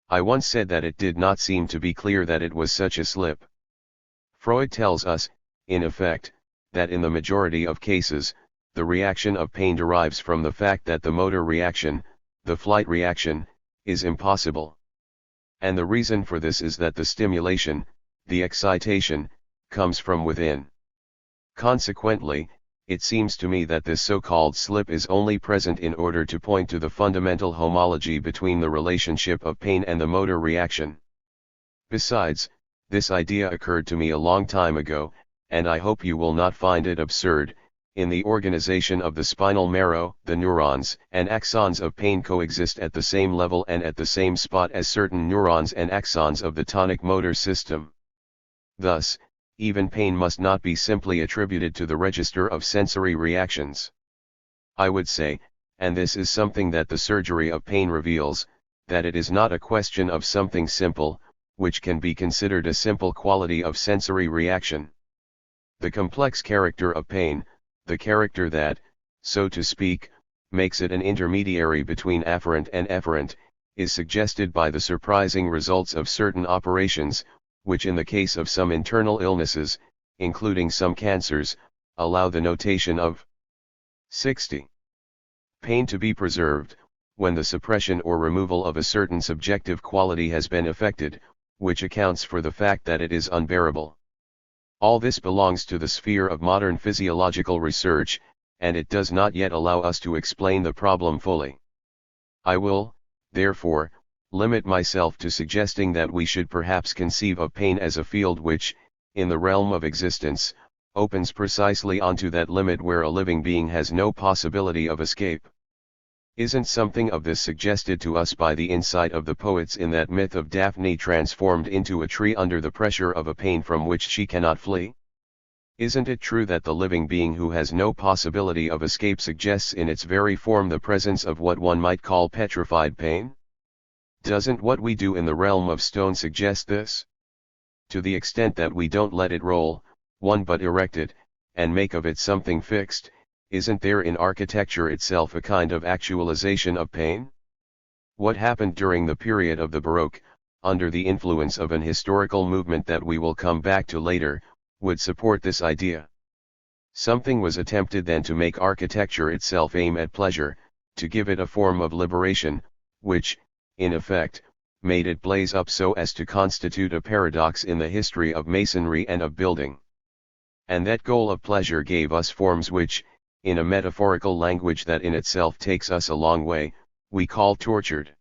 Speaker 1: I once said that it did not seem to be clear that it was such a slip. Freud tells us, in effect, that in the majority of cases, the reaction of pain derives from the fact that the motor reaction, the flight reaction, is impossible. And the reason for this is that the stimulation, the excitation, comes from within. Consequently, it seems to me that this so-called slip is only present in order to point to the fundamental homology between the relationship of pain and the motor reaction. Besides, this idea occurred to me a long time ago, and I hope you will not find it absurd. In the organization of the spinal marrow, the neurons and axons of pain coexist at the same level and at the same spot as certain neurons and axons of the tonic motor system. Thus, even pain must not be simply attributed to the register of sensory reactions. I would say, and this is something that the surgery of pain reveals, that it is not a question of something simple, which can be considered a simple quality of sensory reaction. The complex character of pain, the character that, so to speak, makes it an intermediary between afferent and efferent, is suggested by the surprising results of certain operations, which in the case of some internal illnesses, including some cancers, allow the notation of 60. Pain to be preserved, when the suppression or removal of a certain subjective quality has been effected, which accounts for the fact that it is unbearable. All this belongs to the sphere of modern physiological research, and it does not yet allow us to explain the problem fully. I will, therefore, limit myself to suggesting that we should perhaps conceive of pain as a field which, in the realm of existence, opens precisely onto that limit where a living being has no possibility of escape. Isn't something of this suggested to us by the insight of the poets in that myth of Daphne transformed into a tree under the pressure of a pain from which she cannot flee? Isn't it true that the living being who has no possibility of escape suggests in its very form the presence of what one might call petrified pain? Doesn't what we do in the realm of stone suggest this? To the extent that we don't let it roll, one but erect it, and make of it something fixed, isn't there in architecture itself a kind of actualization of pain? What happened during the period of the Baroque, under the influence of an historical movement that we will come back to later, would support this idea. Something was attempted then to make architecture itself aim at pleasure, to give it a form of liberation, which, in effect, made it blaze up so as to constitute a paradox in the history of masonry and of building. And that goal of pleasure gave us forms which, in a metaphorical language that in itself takes us a long way, we call tortured.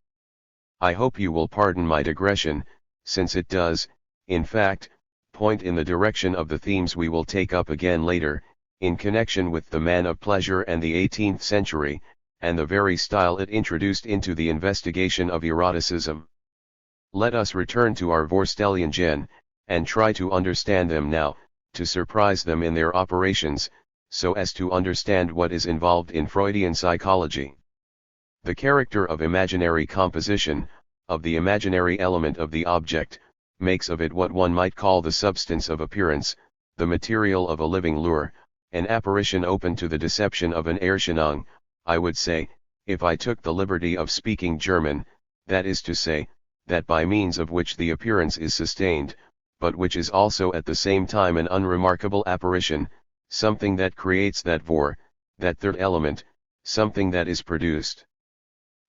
Speaker 1: I hope you will pardon my digression, since it does, in fact, point in the direction of the themes we will take up again later, in connection with the man of pleasure and the 18th century, and the very style it introduced into the investigation of eroticism. Let us return to our Vorstellungen, and try to understand them now, to surprise them in their operations, so as to understand what is involved in Freudian psychology. The character of imaginary composition, of the imaginary element of the object, makes of it what one might call the substance of appearance, the material of a living lure, an apparition open to the deception of an Erscheinung, I would say, if I took the liberty of speaking German, that is to say, that by means of which the appearance is sustained, but which is also at the same time an unremarkable apparition, something that creates that that third element, something that is produced.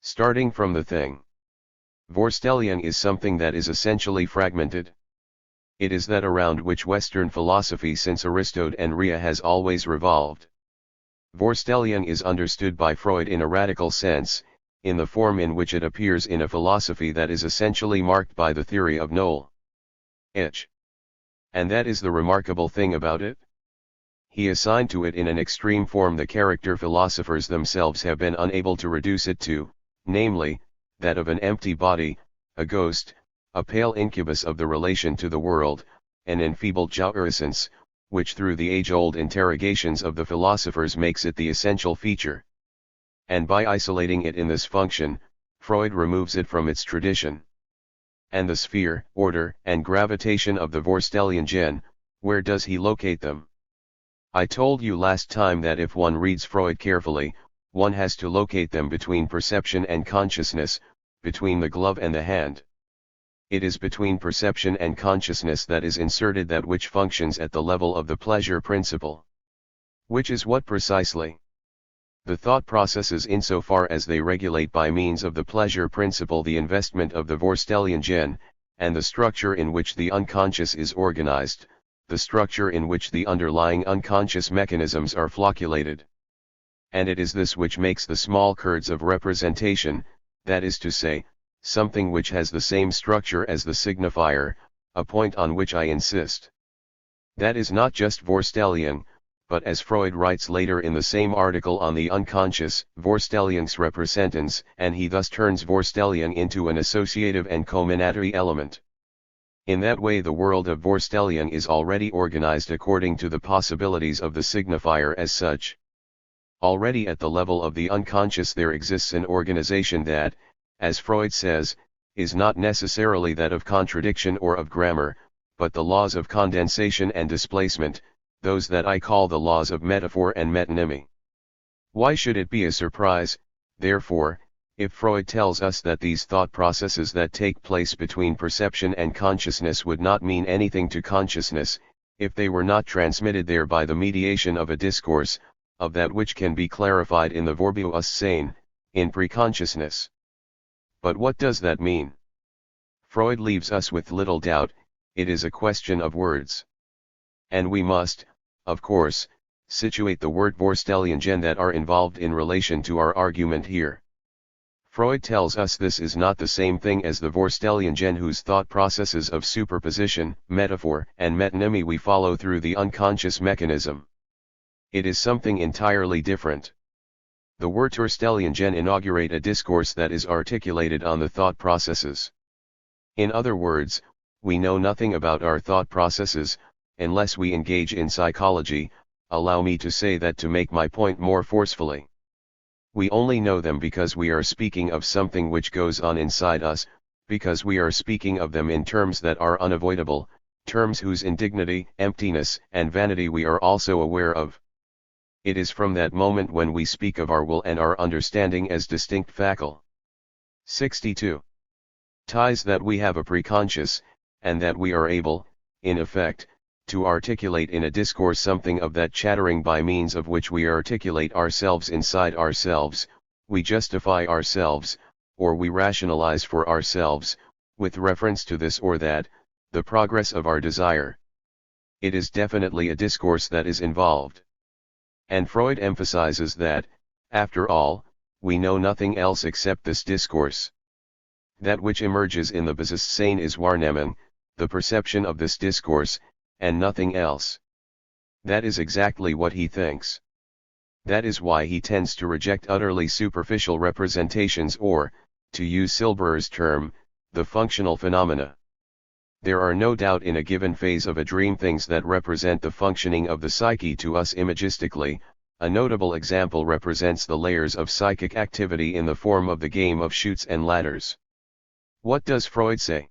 Speaker 1: Starting from the thing. Vorstellung is something that is essentially fragmented. It is that around which Western philosophy since Aristotle and Rhea has always revolved. Vorstellung is understood by Freud in a radical sense, in the form in which it appears in a philosophy that is essentially marked by the theory of Knoll. And that is the remarkable thing about it. He assigned to it in an extreme form the character philosophers themselves have been unable to reduce it to, namely, that of an empty body, a ghost, a pale incubus of the relation to the world, an enfeebled jouissance, which through the age-old interrogations of the philosophers makes it the essential feature. And by isolating it in this function, Freud removes it from its tradition. And the sphere, order, and gravitation of the Vorstellungen, where does he locate them? I told you last time that if one reads Freud carefully, one has to locate them between perception and consciousness, between the glove and the hand. It is between perception and consciousness that is inserted that which functions at the level of the pleasure principle. Which is what precisely? The thought processes insofar as they regulate by means of the pleasure principle the investment of the Vorstellungen, and the structure in which the unconscious is organized, the structure in which the underlying unconscious mechanisms are flocculated. And it is this which makes the small curds of representation, that is to say, something which has the same structure as the signifier, a point on which I insist. That is not just Vorstellung, but as Freud writes later in the same article on the unconscious, Vorstellungsrepräsentanz, and he thus turns Vorstellung into an associative and combinatory element. In that way the world of Vorstellung is already organized according to the possibilities of the signifier as such. Already at the level of the unconscious there exists an organization that, as Freud says, is not necessarily that of contradiction or of grammar, but the laws of condensation and displacement, those that I call the laws of metaphor and metonymy. Why should it be a surprise, therefore, if Freud tells us that these thought processes that take place between perception and consciousness would not mean anything to consciousness, if they were not transmitted there by the mediation of a discourse, of that which can be clarified in the Vorbewusstsein, in preconsciousness? But what does that mean? Freud leaves us with little doubt, it is a question of words. And we must, of course, situate the word Vorstellungen that are involved in relation to our argument here. Freud tells us this is not the same thing as the Vorstellungen whose thought processes of superposition, metaphor, and metonymy we follow through the unconscious mechanism. It is something entirely different. The Vorstellungen inaugurate a discourse that is articulated on the thought processes. In other words, we know nothing about our thought processes, unless we engage in psychology. Allow me to say that to make my point more forcefully. We only know them because we are speaking of something which goes on inside us, because we are speaking of them in terms that are unavoidable, terms whose indignity, emptiness, and vanity we are also aware of. It is from that moment when we speak of our will and our understanding as distinct facul 62. Ties that we have a preconscious, and that we are able, in effect, to articulate in a discourse something of that chattering by means of which we articulate ourselves inside ourselves, we justify ourselves, or we rationalize for ourselves, with reference to this or that, the progress of our desire. It is definitely a discourse that is involved. And Freud emphasizes that, after all, we know nothing else except this discourse. That which emerges in the Bewusstsein is Wahrnehmung, the perception of this discourse, and nothing else. That is exactly what he thinks. That is why he tends to reject utterly superficial representations or, to use Silberer's term, the functional phenomena. There are no doubt in a given phase of a dream things that represent the functioning of the psyche to us imagistically. A notable example represents the layers of psychic activity in the form of the game of chutes and ladders. What does Freud say?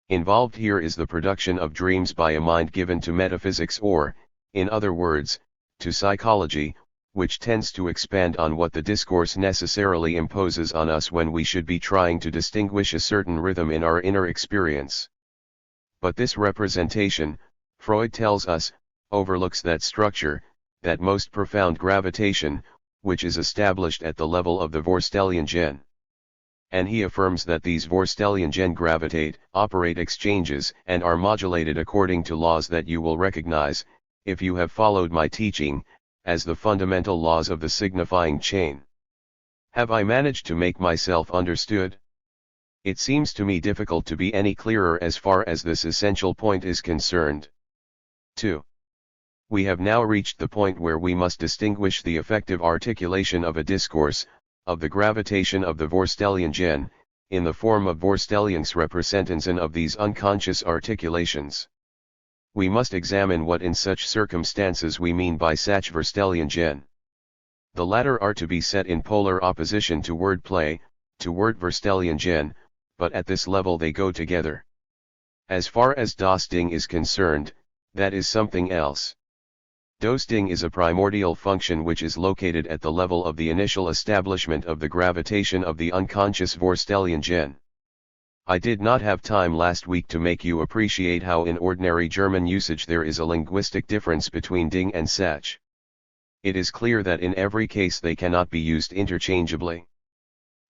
Speaker 1: Involved here is the production of dreams by a mind given to metaphysics or, in other words, to psychology, which tends to expand on what the discourse necessarily imposes on us when we should be trying to distinguish a certain rhythm in our inner experience. But this representation, Freud tells us, overlooks that structure, that most profound gravitation, which is established at the level of the Vorstellungen gen. And he affirms that these Vorstellungen gen gravitate, operate exchanges, and are modulated according to laws that you will recognize, if you have followed my teaching, as the fundamental laws of the signifying chain. Have I managed to make myself understood? It seems to me difficult to be any clearer as far as this essential point is concerned. 2. We have now reached the point where we must distinguish the effective articulation of a discourse, of the gravitation of the Vorstellungen gen, in the form of Vorstellungsrepräsentanzen of these unconscious articulations. We must examine what in such circumstances we mean by Sach Vorstellungen gen. The latter are to be set in polar opposition to wordplay, to word Vorstellungen gen, but at this level they go together. As far as Das Ding is concerned, that is something else. Das Ding is a primordial function which is located at the level of the initial establishment of the gravitation of the unconscious Vorstellungen gen. I did not have time last week to make you appreciate how in ordinary German usage there is a linguistic difference between Ding and Sach. It is clear that in every case they cannot be used interchangeably.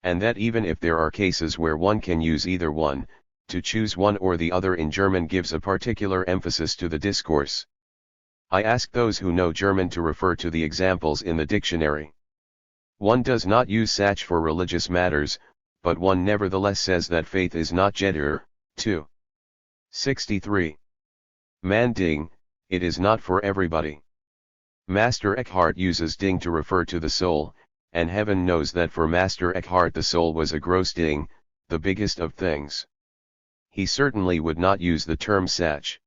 Speaker 1: And that even if there are cases where one can use either one, to choose one or the other in German gives a particular emphasis to the discourse. I ask those who know German to refer to the examples in the dictionary. One does not use Sach for religious matters, but one nevertheless says that faith is not Jeder. 2. 63. Man Ding, it is not for everybody. Master Eckhart uses Ding to refer to the soul, and heaven knows that for Master Eckhart the soul was a gross Ding, the biggest of things. He certainly would not use the term Sach.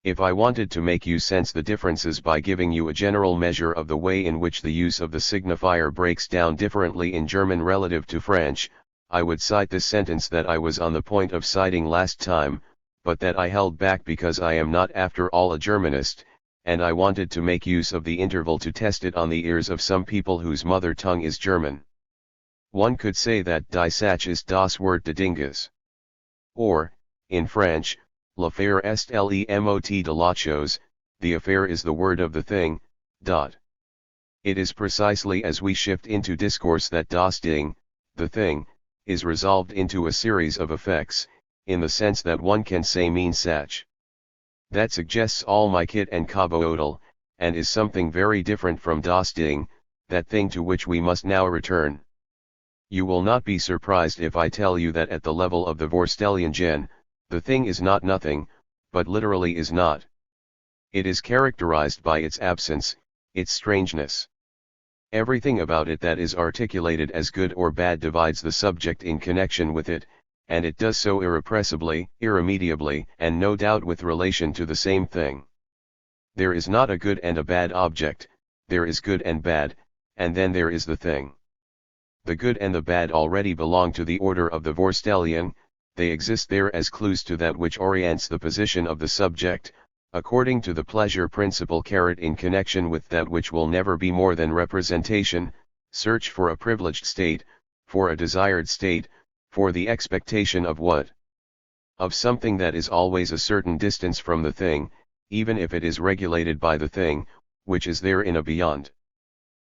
Speaker 1: If I wanted to make you sense the differences by giving you a general measure of the way in which the use of the signifier breaks down differently in German relative to French, I would cite this sentence that I was on the point of citing last time, but that I held back because I am not after all a Germanist, and I wanted to make use of the interval to test it on the ears of some people whose mother tongue is German. One could say that die Sach ist das Wort des Dinges. Or, in French, l'affaire est le mot de la chose, the affair is the word of the thing. It is precisely as we shift into discourse that das Ding, the thing, is resolved into a series of effects, in the sense that one can say mean Sach. That suggests all my kit and caboodle, and is something very different from das Ding, that thing to which we must now return. You will not be surprised if I tell you that at the level of the Vorstellungen gen, the thing is not nothing, but literally is not. It is characterized by its absence, its strangeness. Everything about it that is articulated as good or bad divides the subject in connection with it, and it does so irrepressibly, irremediably, and no doubt with relation to the same thing. There is not a good and a bad object, there is good and bad, and then there is the thing. The good and the bad already belong to the order of the Vorstellungen, they exist there as clues to that which orients the position of the subject, according to the pleasure principle in connection with that which will never be more than representation, search for a privileged state, for a desired state, For the expectation of what? Of something that is always a certain distance from the thing, even if it is regulated by the thing, which is there in a beyond.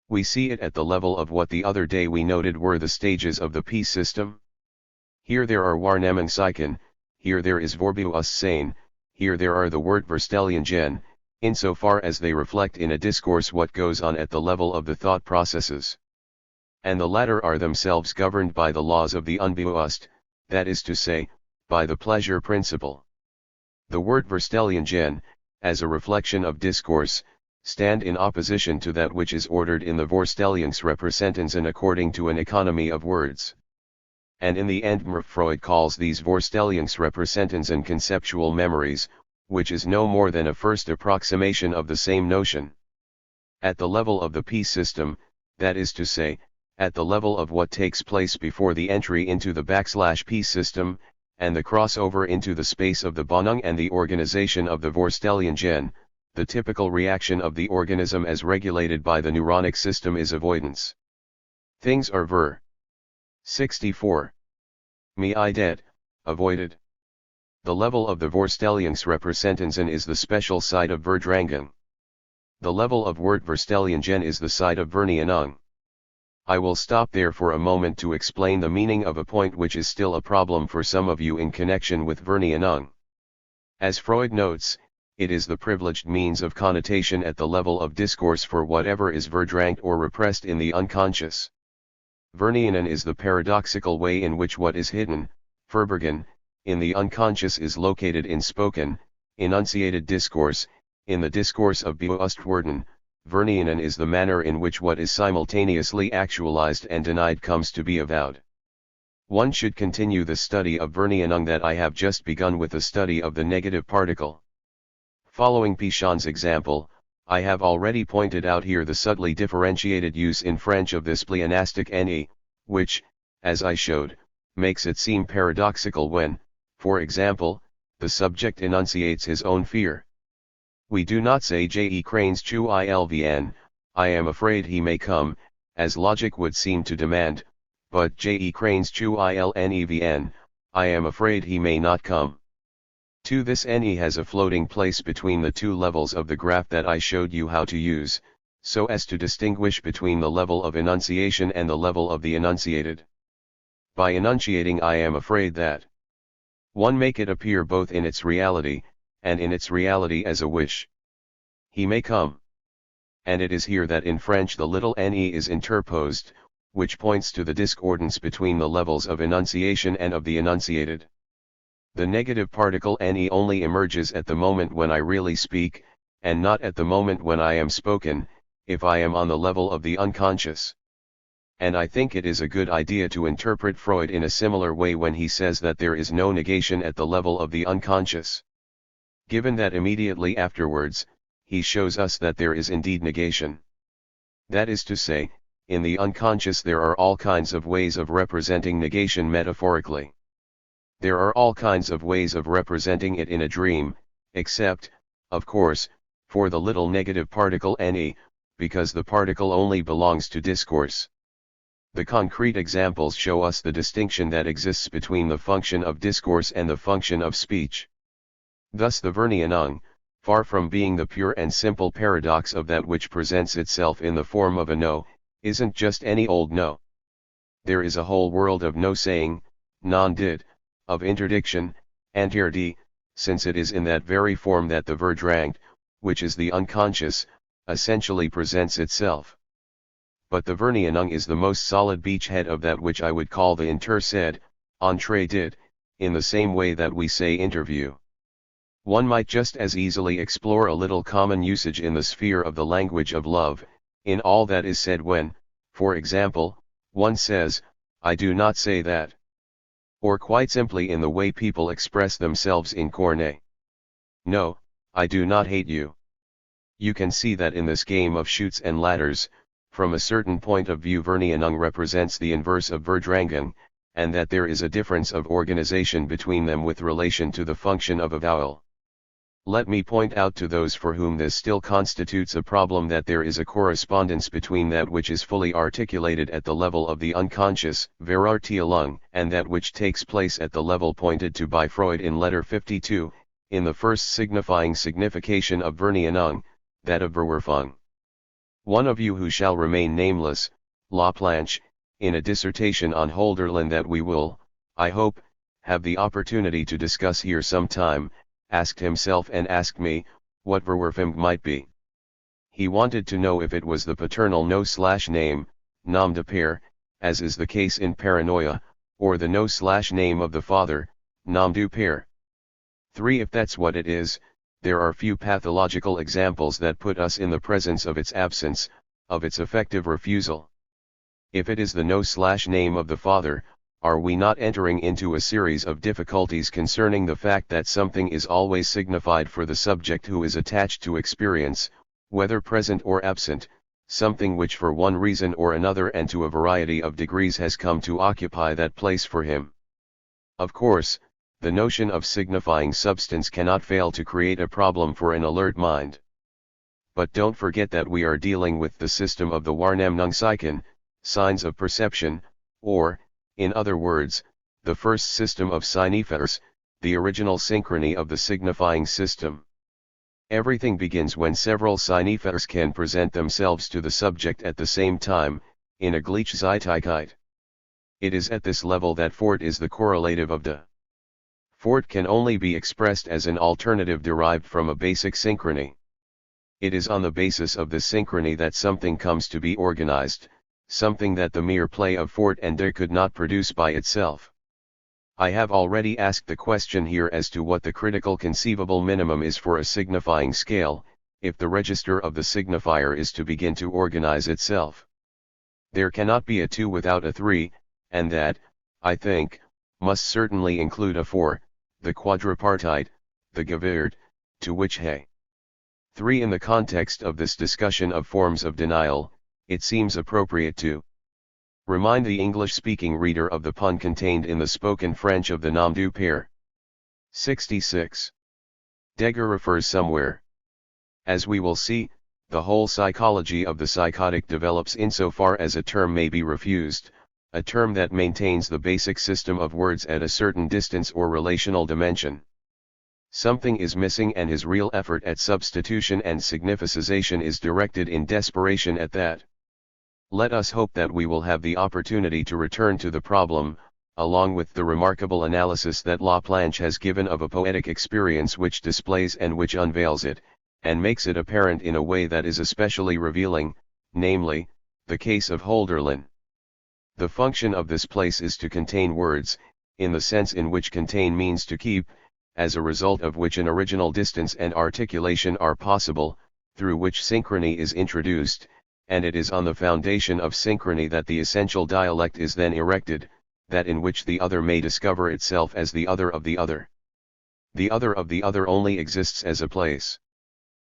Speaker 1: We see it at the level of what the other day we noted were the stages of the peace system. Here there are Waarneming psychen, here there is Voorbewustzijn, here there are the Woordverstellingen, insofar as they reflect in a discourse what goes on at the level of the thought processes. And the latter are themselves governed by the laws of the Onbewust, that is to say, by the pleasure principle. The Woordverstellingen, as a reflection of discourse, stand in opposition to that which is ordered in the Voorstellingsrepresentationen according to an economy of words. And in the end Freud calls these Voorstellingsrepresentationen conceptual memories, which is no more than a first approximation of the same notion. At the level of the peace system, that is to say, at the level of what takes place before the entry into the \peace system, and the crossover into the space of the Bonung and the organization of the Voorstellingen, the typical reaction of the organism as regulated by the neuronic system is avoidance. Things are 64. Me I dead, avoided. The level of the Voorstellingsrepresentationen is the special side of verdrängen. The level of Woordverstellingen is the side of verneinung. I will stop there for a moment to explain the meaning of a point which is still a problem for some of you in connection with verneinung. As Freud notes, it is the privileged means of connotation at the level of discourse for whatever is verdrängt or repressed in the unconscious. Verneinung is the paradoxical way in which what is hidden, verborgen, in the unconscious is located in spoken, enunciated discourse. In the discourse of Bewusstwerden, verneinung is the manner in which what is simultaneously actualized and denied comes to be avowed. One should continue the study of verneinung that I have just begun with the study of the negative particle. Following Pichon's example, I have already pointed out here the subtly differentiated use in French of this pleonastic ne, which, as I showed, makes it seem paradoxical when, for example, the subject enunciates his own fear. We do not say Je crains chu ilvn, I am afraid he may come, as logic would seem to demand, but Je crains chu ilnevn, I am afraid he may not come. To this ne has a floating place between the two levels of the graph that I showed you how to use, so as to distinguish between the level of enunciation and the level of the enunciated. By enunciating I am afraid that one make it appear both in its reality, and in its reality as a wish. He may come. And it is here that in French the little ne is interposed, which points to the discordance between the levels of enunciation and of the enunciated. The negative particle ne only emerges at the moment when I really speak, and not at the moment when I am spoken, if I am on the level of the unconscious. And I think it is a good idea to interpret Freud in a similar way when he says that there is no negation at the level of the unconscious. Given that immediately afterwards, he shows us that there is indeed negation. That is to say, in the unconscious there are all kinds of ways of representing negation metaphorically. There are all kinds of ways of representing it in a dream, except, of course, for the little negative particle ne, because the particle only belongs to discourse. The concrete examples show us the distinction that exists between the function of discourse and the function of speech. Thus the verneinung, far from being the pure and simple paradox of that which presents itself in the form of a no, isn't just any old no. There is a whole world of no saying, non-did, of interdiction, antierdi, since it is in that very form that the verdrängt, which is the unconscious, essentially presents itself. But the verneinung is the most solid beachhead of that which I would call the intersed, entre did, in the same way that we say interview. One might just as easily explore a little common usage in the sphere of the language of love, in all that is said when, for example, one says, I do not say that. Or quite simply in the way people express themselves in cornet. No, I do not hate you. You can see that in this game of chutes and ladders, from a certain point of view verneinung represents the inverse of verdrängen, and that there is a difference of organization between them with relation to the function of avowal. Let me point out to those for whom this still constitutes a problem that there is a correspondence between that which is fully articulated at the level of the unconscious, Verartielung, and that which takes place at the level pointed to by Freud in letter 52, in the first signifying signification of Vernianung, that of Verwerfung. One of you who shall remain nameless, Laplanche, in a dissertation on Hölderlin that we will, I hope, have the opportunity to discuss here sometime, asked himself and asked me, what Verwerfung might be. He wanted to know if it was the paternal no/name, nom de père, as is the case in paranoia, or the no/name of the father, nom du père. 3. If that's what it is, there are few pathological examples that put us in the presence of its absence, of its effective refusal. If it is the no/name of the father, are we not entering into a series of difficulties concerning the fact that something is always signified for the subject who is attached to experience, whether present or absent, something which for one reason or another and to a variety of degrees has come to occupy that place for him? Of course, the notion of signifying substance cannot fail to create a problem for an alert mind. But don't forget that we are dealing with the system of the Wahrnehmungspsychen, signs of perception, or, in other words, the first system of Sinneverkehr, the original synchrony of the signifying system. Everything begins when several Sinnevekers can present themselves to the subject at the same time, in a Gleichzeitigkeit. It is at this level that Fort is the correlative of de. Fort can only be expressed as an alternative derived from a basic synchrony. It is on the basis of this synchrony that something comes to be organized, something that the mere play of Fort and de could not produce by itself. I have already asked the question here as to what the critical conceivable minimum is for a signifying scale, if the register of the signifier is to begin to organize itself. There cannot be a 2 without a 3, and that, I think, must certainly include a 4, the quadripartite, the Gewird, to which he. 3. In the context of this discussion of forms of denial, it seems appropriate to remind the English-speaking reader of the pun contained in the spoken French of the nom du père. 66. Deger refers somewhere. As we will see, the whole psychology of the psychotic develops insofar as a term may be refused, a term that maintains the basic system of words at a certain distance or relational dimension. Something is missing and his real effort at substitution and significization is directed in desperation at that. Let us hope that we will have the opportunity to return to the problem, along with the remarkable analysis that Laplanche has given of a poetic experience which displays and which unveils it, and makes it apparent in a way that is especially revealing, namely, the case of Hölderlin. The function of this place is to contain words, in the sense in which contain means to keep, as a result of which an original distance and articulation are possible, through which synchrony is introduced, and it is on the foundation of synchrony that the essential dialect is then erected, that in which the other may discover itself as the other of the other. The other of the other only exists as a place.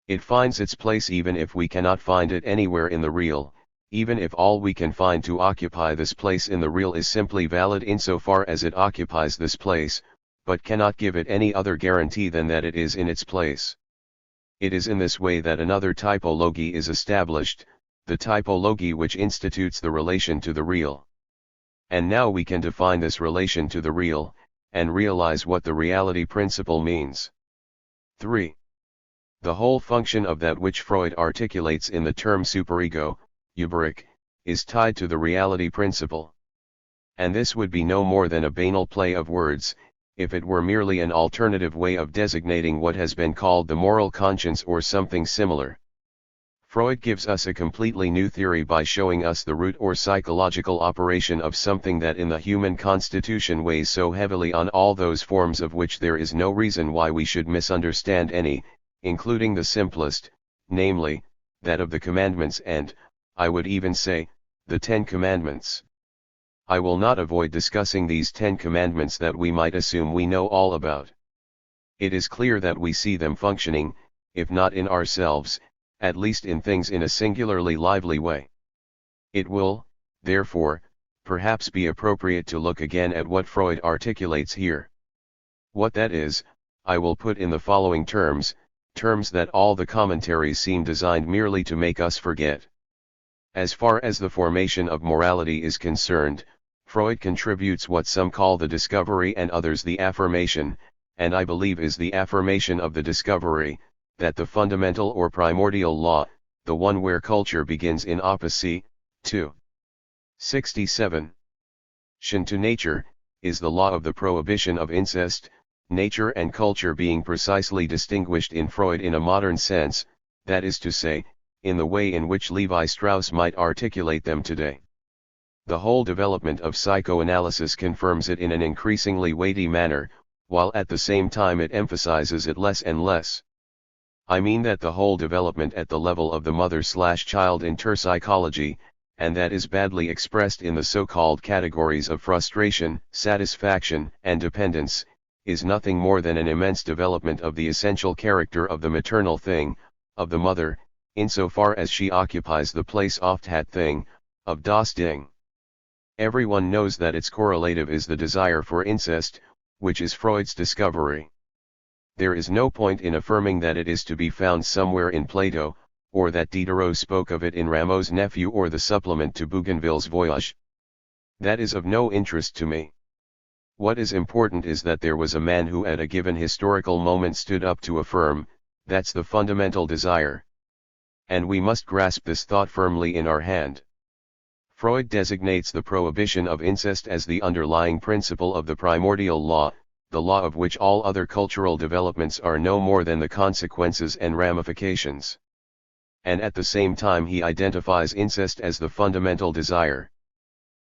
Speaker 1: It finds its place even if we cannot find it anywhere in the real, even if all we can find to occupy this place in the real is simply valid insofar as it occupies this place, but cannot give it any other guarantee than that it is in its place. It is in this way that another typology is established, the typology which institutes the relation to the real. And now we can define this relation to the real, and realize what the reality principle means. 3. The whole function of that which Freud articulates in the term superego, Überic, is tied to the reality principle. And this would be no more than a banal play of words, if it were merely an alternative way of designating what has been called the moral conscience or something similar. Freud gives us a completely new theory by showing us the root or psychological operation of something that in the human constitution weighs so heavily on all those forms of which there is no reason why we should misunderstand any, including the simplest, namely, that of the commandments and, I would even say, the 10 Commandments. I will not avoid discussing these 10 Commandments that we might assume we know all about. It is clear that we see them functioning, if not in ourselves, at least in things in a singularly lively way. It will, therefore, perhaps be appropriate to look again at what Freud articulates here. What that is, I will put in the following terms, terms that all the commentaries seem designed merely to make us forget. As far as the formation of morality is concerned, Freud contributes what some call the discovery and others the affirmation, and I believe is the affirmation of the discovery, that the fundamental or primordial law, the one where culture begins in opposite, 2. 67. To nature, is the law of the prohibition of incest, nature and culture being precisely distinguished in Freud in a modern sense, that is to say, in the way in which Levi Strauss might articulate them today. The whole development of psychoanalysis confirms it in an increasingly weighty manner, while at the same time it emphasizes it less and less. I mean that the whole development at the level of the mother/child interpsychology, and that is badly expressed in the so-called categories of frustration, satisfaction, and dependence, is nothing more than an immense development of the essential character of the maternal thing, of the mother, insofar as she occupies the place oft had thing, of das Ding. Everyone knows that its correlative is the desire for incest, which is Freud's discovery. There is no point in affirming that it is to be found somewhere in Plato, or that Diderot spoke of it in Rameau's Nephew or the supplement to Bougainville's Voyage. That is of no interest to me. What is important is that there was a man who at a given historical moment stood up to affirm, that's the fundamental desire. And we must grasp this thought firmly in our hand. Freud designates the prohibition of incest as the underlying principle of the primordial law, the law of which all other cultural developments are no more than the consequences and ramifications. And at the same time he identifies incest as the fundamental desire.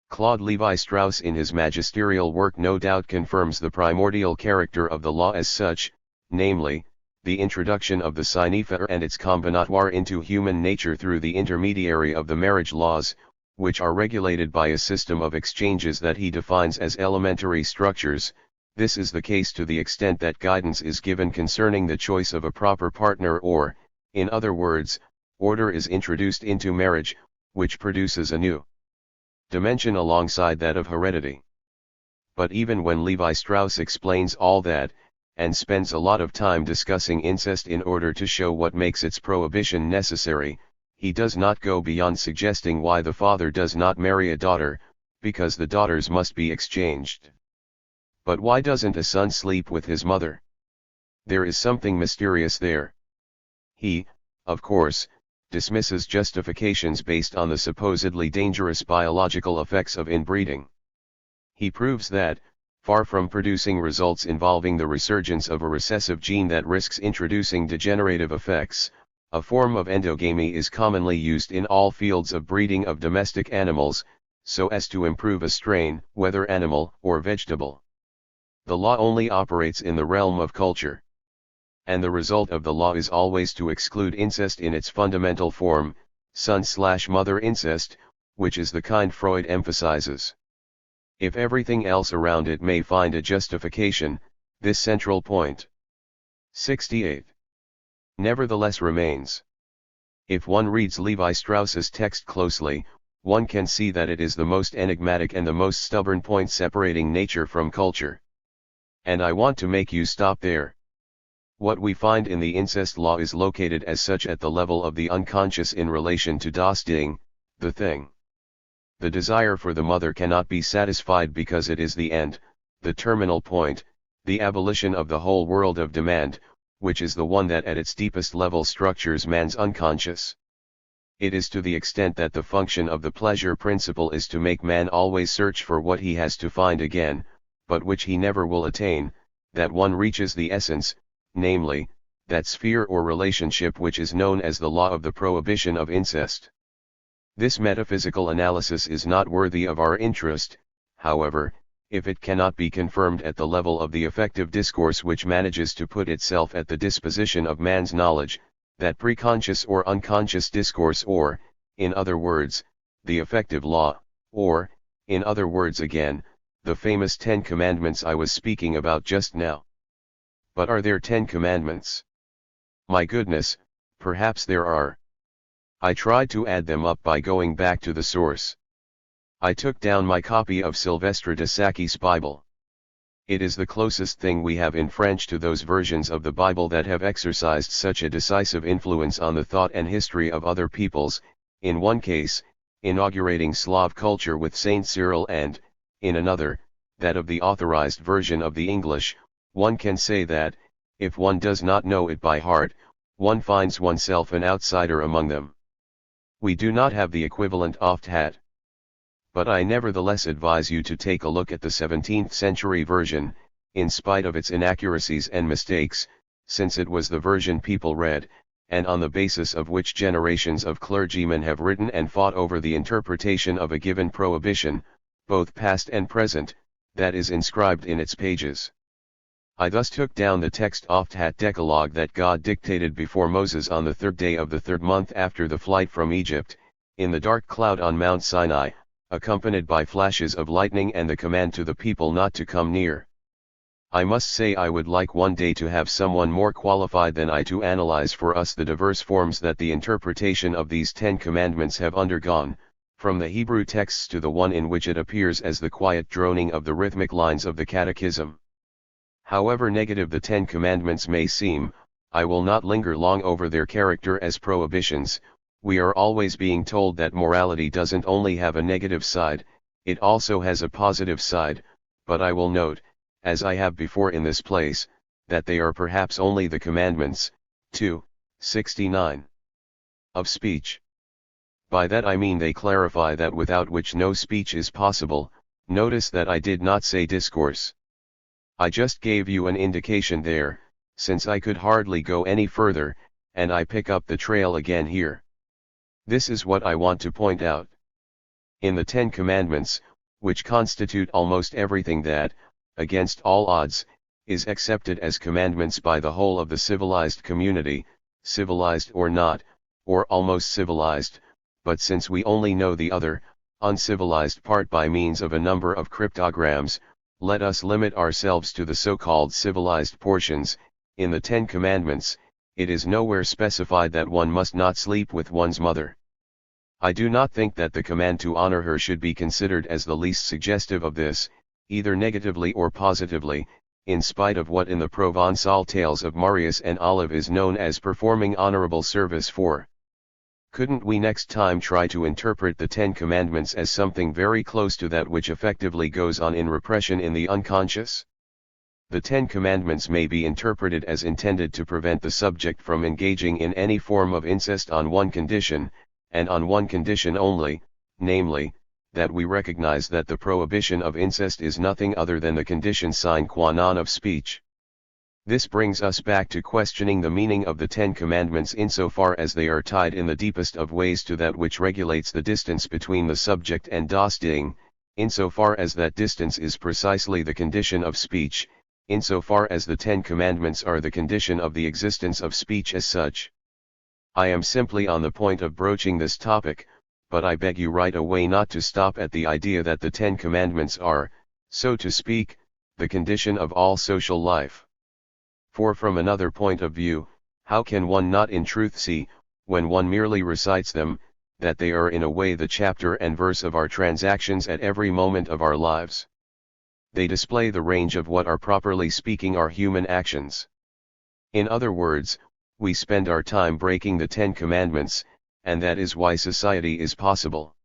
Speaker 1: Claude Lévi-Strauss in his magisterial work no doubt confirms the primordial character of the law as such, namely, the introduction of the sine faire and its combinatoire into human nature through the intermediary of the marriage laws, which are regulated by a system of exchanges that he defines as elementary structures. This is the case to the extent that guidance is given concerning the choice of a proper partner or, in other words, order is introduced into marriage, which produces a new dimension alongside that of heredity. But even when Lévi-Strauss explains all that, and spends a lot of time discussing incest in order to show what makes its prohibition necessary, he does not go beyond suggesting why the father does not marry a daughter, because the daughters must be exchanged. But why doesn't a son sleep with his mother? There is something mysterious there. He, of course, dismisses justifications based on the supposedly dangerous biological effects of inbreeding. He proves that, far from producing results involving the resurgence of a recessive gene that risks introducing degenerative effects, a form of endogamy is commonly used in all fields of breeding of domestic animals, so as to improve a strain, whether animal or vegetable. The law only operates in the realm of culture. And the result of the law is always to exclude incest in its fundamental form, son/mother incest, which is the kind Freud emphasizes. If everything else around it may find a justification, this central point, 68, nevertheless remains. If one reads Lévi-Strauss's text closely, one can see that it is the most enigmatic and the most stubborn point separating nature from culture. And I want to make you stop there. What we find in the incest law is located as such at the level of the unconscious in relation to das Ding, the thing. The desire for the mother cannot be satisfied because it is the end, the terminal point, the abolition of the whole world of demand, which is the one that at its deepest level structures man's unconscious. It is to the extent that the function of the pleasure principle is to make man always search for what he has to find again, but which he never will attain, that one reaches the essence, namely, that sphere or relationship which is known as the law of the prohibition of incest. This metaphysical analysis is not worthy of our interest, however, if it cannot be confirmed at the level of the affective discourse which manages to put itself at the disposition of man's knowledge, that preconscious or unconscious discourse or, in other words, the affective law, or, in other words again, the famous 10 Commandments I was speaking about just now. But are there 10 Commandments? My goodness, perhaps there are. I tried to add them up by going back to the source. I took down my copy of Silvestre de Sacchi's Bible. It is the closest thing we have in French to those versions of the Bible that have exercised such a decisive influence on the thought and history of other peoples, in one case, inaugurating Slav culture with Saint Cyril and, in another, that of the authorized version of the English. One can say that, if one does not know it by heart, one finds oneself an outsider among them. We do not have the equivalent oft had. But I nevertheless advise you to take a look at the 17th century version, in spite of its inaccuracies and mistakes, since it was the version people read, and on the basis of which generations of clergymen have written and fought over the interpretation of a given prohibition, both past and present, that is inscribed in its pages. I thus took down the text Oftat Decalogue that God dictated before Moses on the 3rd day of the 3rd month after the flight from Egypt, in the dark cloud on Mount Sinai, accompanied by flashes of lightning and the command to the people not to come near. I must say I would like one day to have someone more qualified than I to analyze for us the diverse forms that the interpretation of these 10 commandments have undergone, from the Hebrew texts to the one in which it appears as the quiet droning of the rhythmic lines of the Catechism. However negative the 10 commandments may seem, I will not linger long over their character as prohibitions. We are always being told that morality doesn't only have a negative side, it also has a positive side, but I will note, as I have before in this place, that they are perhaps only the commandments, 2:69, of speech. By that I mean they clarify that without which no speech is possible. Notice that I did not say discourse. I just gave you an indication there, since I could hardly go any further, and I pick up the trail again here. This is what I want to point out. In the 10 commandments, which constitute almost everything that, against all odds, is accepted as commandments by the whole of the civilized community, civilized or not, or almost civilized, but since we only know the other, uncivilized part by means of a number of cryptograms, let us limit ourselves to the so-called civilized portions. In the 10 commandments, it is nowhere specified that one must not sleep with one's mother. I do not think that the command to honor her should be considered as the least suggestive of this, either negatively or positively, in spite of what in the Provençal tales of Marius and Olive is known as performing honorable service for. Couldn't we next time try to interpret the 10 commandments as something very close to that which effectively goes on in repression in the unconscious? The 10 commandments may be interpreted as intended to prevent the subject from engaging in any form of incest on one condition, and on one condition only, namely, that we recognize that the prohibition of incest is nothing other than the condition sine qua non of speech. This brings us back to questioning the meaning of the 10 commandments insofar as they are tied in the deepest of ways to that which regulates the distance between the subject and das Ding, insofar as that distance is precisely the condition of speech, insofar as the 10 commandments are the condition of the existence of speech as such. I am simply on the point of broaching this topic, but I beg you right away not to stop at the idea that the 10 commandments are, so to speak, the condition of all social life. For from another point of view, how can one not in truth see, when one merely recites them, that they are in a way the chapter and verse of our transactions at every moment of our lives? They display the range of what are properly speaking our human actions. In other words, we spend our time breaking the 10 commandments, and that is why society is possible.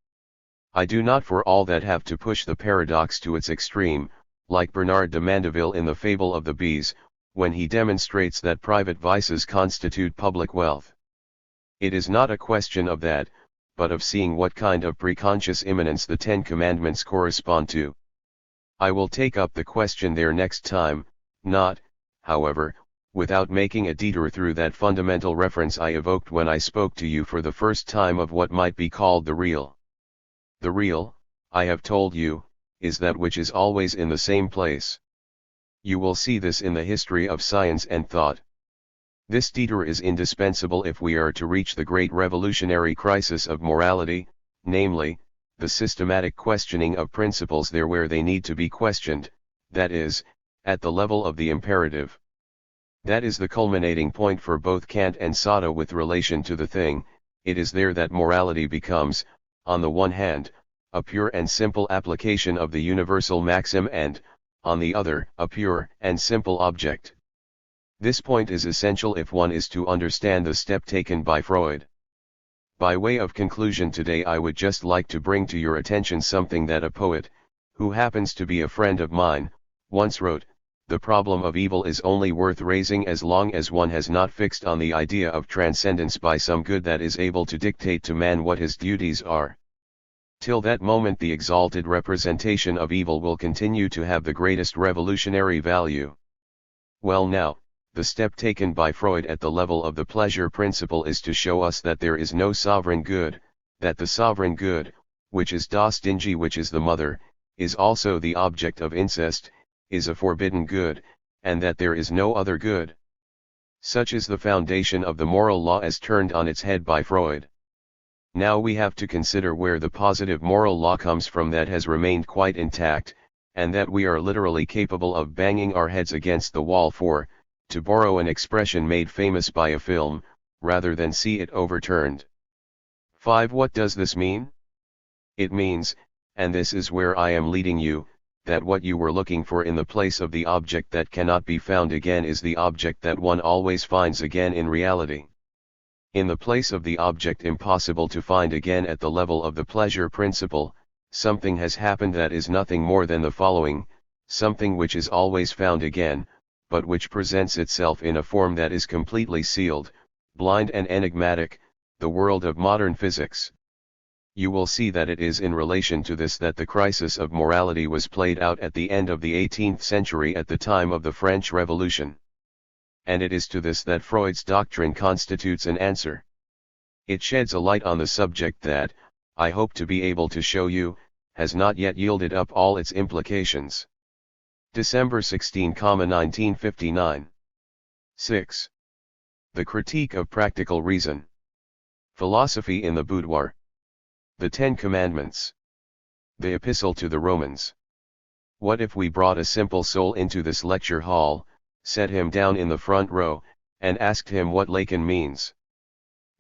Speaker 1: I do not for all that have to push the paradox to its extreme, like Bernard de Mandeville in the fable of the bees, when he demonstrates that private vices constitute public wealth. It is not a question of that, but of seeing what kind of preconscious immanence the 10 commandments correspond to. I will take up the question there next time, not, however, without making a detour through that fundamental reference I evoked when I spoke to you for the first time of what might be called the real. The real, I have told you, is that which is always in the same place. You will see this in the history of science and thought. This detour is indispensable if we are to reach the great revolutionary crisis of morality, namely, the systematic questioning of principles there where they need to be questioned, that is, at the level of the imperative. That is the culminating point for both Kant and Sata with relation to the thing. It is there that morality becomes, on the one hand, a pure and simple application of the universal maxim and, on the other, a pure and simple object. This point is essential if one is to understand the step taken by Freud. By way of conclusion today, I would just like to bring to your attention something that a poet, who happens to be a friend of mine, once wrote: "The problem of evil is only worth raising as long as one has not fixed on the idea of transcendence by some good that is able to dictate to man what his duties are. Till that moment the exalted representation of evil will continue to have the greatest revolutionary value." Well now, the step taken by Freud at the level of the pleasure principle is to show us that there is no sovereign good, that the sovereign good, which is das Dinge, which is the mother, is also the object of incest, is a forbidden good, and that there is no other good. Such is the foundation of the moral law as turned on its head by Freud. Now we have to consider where the positive moral law comes from that has remained quite intact, and that we are literally capable of banging our heads against the wall for, to borrow an expression made famous by a film, rather than see it overturned. 5. What does this mean? It means, and this is where I am leading you, that what you were looking for in the place of the object that cannot be found again is the object that one always finds again in reality. In the place of the object impossible to find again at the level of the pleasure principle, something has happened that is nothing more than the following: something which is always found again, but which presents itself in a form that is completely sealed, blind and enigmatic, the world of modern physics. You will see that it is in relation to this that the crisis of morality was played out at the end of the 18th century at the time of the French Revolution. And it is to this that Freud's doctrine constitutes an answer. It sheds a light on the subject that, I hope to be able to show you, has not yet yielded up all its implications. December 16, 1959. 6. The Critique of Practical Reason. Philosophy in the Boudoir. The Ten Commandments. The Epistle to the Romans. What if we brought a simple soul into this lecture hall, set him down in the front row, and asked him what Lacan means?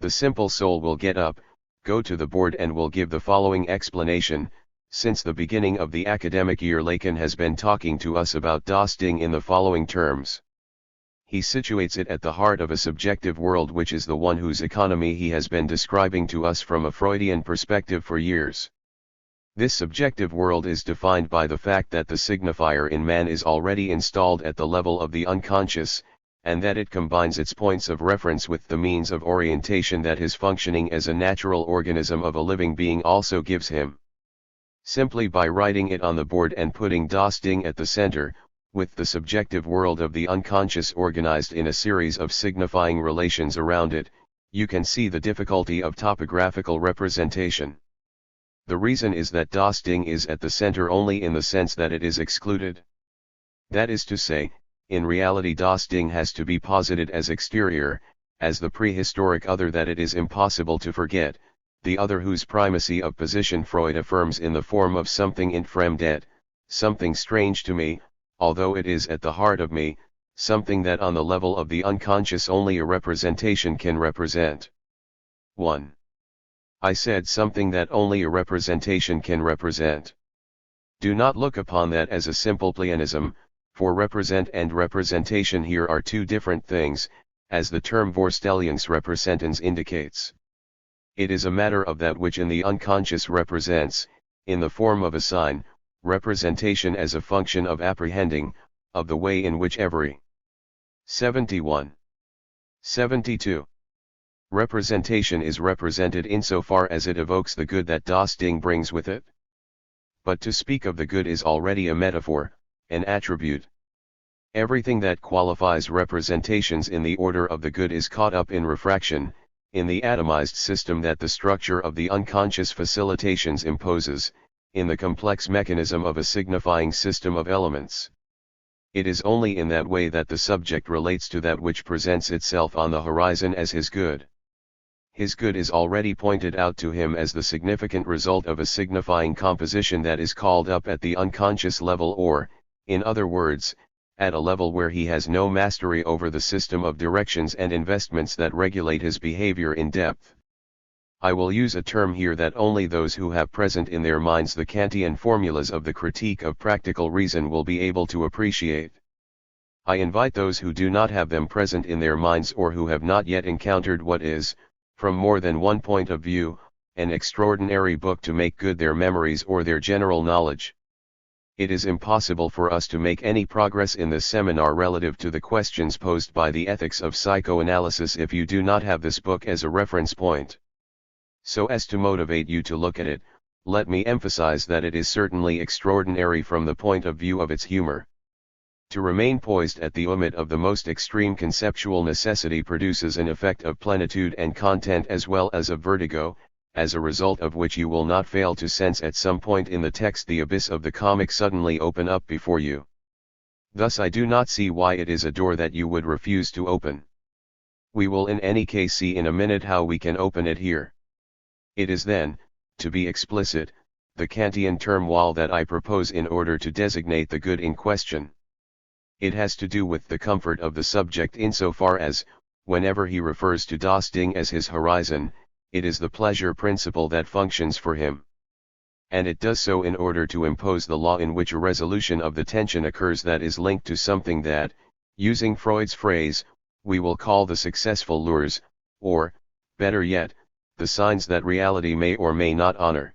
Speaker 1: The simple soul will get up, go to the board and will give the following explanation: since the beginning of the academic year Lacan has been talking to us about das Ding in the following terms. He situates it at the heart of a subjective world which is the one whose economy he has been describing to us from a Freudian perspective for years. This subjective world is defined by the fact that the signifier in man is already installed at the level of the unconscious, and that it combines its points of reference with the means of orientation that his functioning as a natural organism of a living being also gives him. Simply by writing it on the board and putting das Ding at the center, with the subjective world of the unconscious organized in a series of signifying relations around it, you can see the difficulty of topographical representation. The reason is that das Ding is at the center only in the sense that it is excluded. That is to say, in reality das Ding has to be posited as exterior, as the prehistoric other that it is impossible to forget, the other whose primacy of position Freud affirms in the form of something infremdet, something strange to me, although it is at the heart of me, something that on the level of the unconscious only a representation can represent. 1. I said something that only a representation can represent. Do not look upon that as a simple pleonasm, for represent and representation here are two different things, as the term Vorstellungsrepresentans indicates. It is a matter of that which in the unconscious represents, in the form of a sign, representation as a function of apprehending, of the way in which every 71. 72. Representation is represented insofar as it evokes the good that das Ding brings with it. But to speak of the good is already a metaphor, an attribute. Everything that qualifies representations in the order of the good is caught up in refraction, in the atomized system that the structure of the unconscious facilitations imposes, in the complex mechanism of a signifying system of elements. It is only in that way that the subject relates to that which presents itself on the horizon as his good. His good is already pointed out to him as the significant result of a signifying composition that is called up at the unconscious level, or, in other words, at a level where he has no mastery over the system of directions and investments that regulate his behavior in depth. I will use a term here that only those who have present in their minds the Kantian formulas of the Critique of Practical Reason will be able to appreciate. I invite those who do not have them present in their minds or who have not yet encountered what is, from more than one point of view, an extraordinary book to make good their memories or their general knowledge. It is impossible for us to make any progress in this seminar relative to the questions posed by the ethics of psychoanalysis if you do not have this book as a reference point. So as to motivate you to look at it, let me emphasize that it is certainly extraordinary from the point of view of its humor. To remain poised at the limit of the most extreme conceptual necessity produces an effect of plenitude and content as well as of vertigo, as a result of which you will not fail to sense at some point in the text the abyss of the comic suddenly open up before you. Thus I do not see why it is a door that you would refuse to open. We will in any case see in a minute how we can open it here. It is then, to be explicit, the Kantian term wall that I propose in order to designate the good in question. It has to do with the comfort of the subject insofar as, whenever he refers to das Ding as his horizon, it is the pleasure principle that functions for him. And it does so in order to impose the law in which a resolution of the tension occurs that is linked to something that, using Freud's phrase, we will call the successful lures, or, better yet, the signs that reality may or may not honor.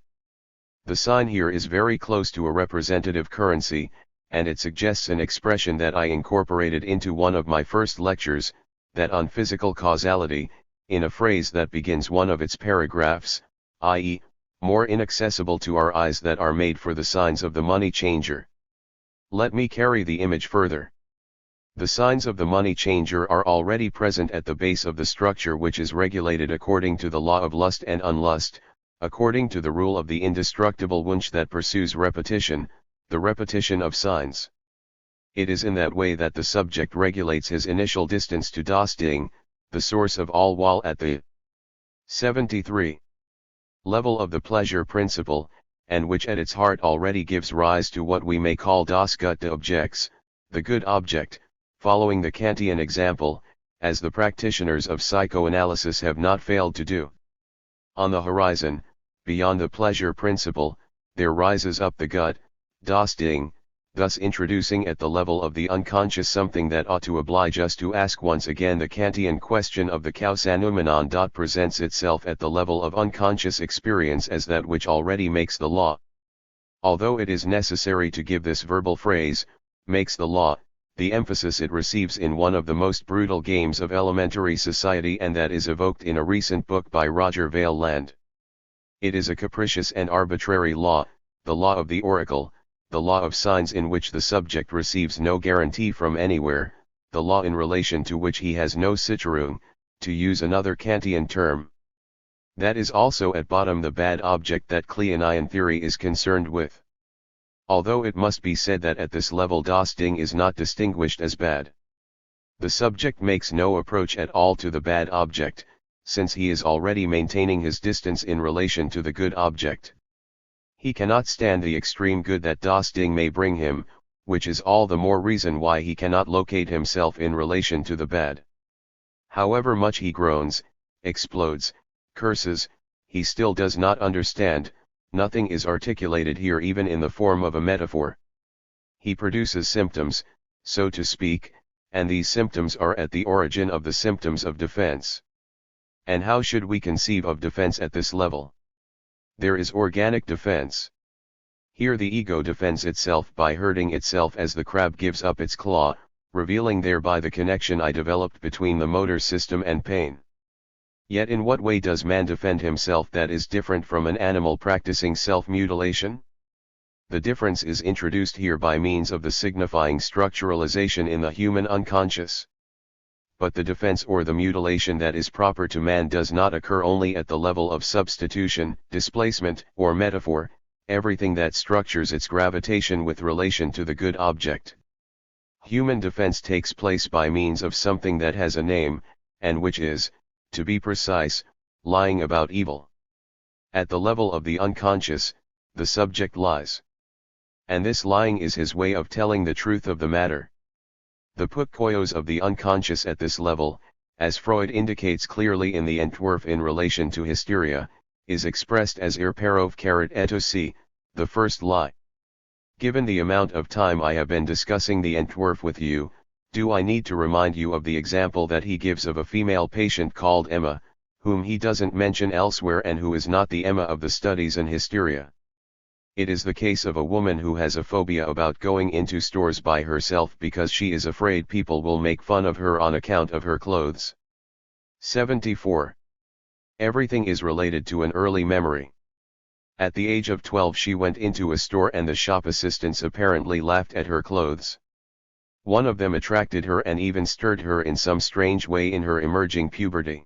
Speaker 1: The sign here is very close to a representative currency, and it suggests an expression that I incorporated into one of my first lectures, that on physical causality, in a phrase that begins one of its paragraphs, i.e., more inaccessible to our eyes that are made for the signs of the money changer. Let me carry the image further. The signs of the money changer are already present at the base of the structure which is regulated according to the law of lust and unlust, according to the rule of the indestructible Wunsch that pursues repetition, the repetition of signs. It is in that way that the subject regulates his initial distance to das Ding, the source of all, while at the 73 level of the pleasure principle, and which at its heart already gives rise to what we may call das gute Objects, the good object, following the Kantian example, as the practitioners of psychoanalysis have not failed to do. On the horizon, beyond the pleasure principle, there rises up the gut, das Ding, thus introducing at the level of the unconscious something that ought to oblige us to ask once again the Kantian question of the Kausanumenon. Presents itself at the level of unconscious experience as that which already makes the law. Although it is necessary to give this verbal phrase, makes the law, the emphasis it receives in one of the most brutal games of elementary society, and that is evoked in a recent book by Roger Vale Land. It is a capricious and arbitrary law, the law of the oracle, the law of signs in which the subject receives no guarantee from anywhere, the law in relation to which he has no Cicerone, to use another Kantian term. That is also at bottom the bad object that Kleinian theory is concerned with. Although it must be said that at this level das Ding is not distinguished as bad. The subject makes no approach at all to the bad object, since he is already maintaining his distance in relation to the good object. He cannot stand the extreme good that das Ding may bring him, which is all the more reason why he cannot locate himself in relation to the bad. However much he groans, explodes, curses, he still does not understand. Nothing is articulated here even in the form of a metaphor. He produces symptoms, so to speak, and these symptoms are at the origin of the symptoms of defense. And how should we conceive of defense at this level? There is organic defense. Here the ego defends itself by hurting itself as the crab gives up its claw, revealing thereby the connection I developed between the motor system and pain. Yet in what way does man defend himself that is different from an animal practicing self-mutilation? The difference is introduced here by means of the signifying structuralization in the human unconscious. But the defense or the mutilation that is proper to man does not occur only at the level of substitution, displacement, or metaphor, everything that structures its gravitation with relation to the good object. Human defense takes place by means of something that has a name, and which is, to be precise, lying about evil. At the level of the unconscious, the subject lies. And this lying is his way of telling the truth of the matter. The pukkoyos of the unconscious at this level, as Freud indicates clearly in the Entwurf in relation to hysteria, is expressed as irparov ethos, the first lie. Given the amount of time I have been discussing the Entwurf with you, do I need to remind you of the example that he gives of a female patient called Emma, whom he doesn't mention elsewhere and who is not the Emma of the studies in hysteria? It is the case of a woman who has a phobia about going into stores by herself because she is afraid people will make fun of her on account of her clothes. 74. Everything is related to an early memory. At the age of 12 she went into a store and the shop assistants apparently laughed at her clothes. One of them attracted her and even stirred her in some strange way in her emerging puberty.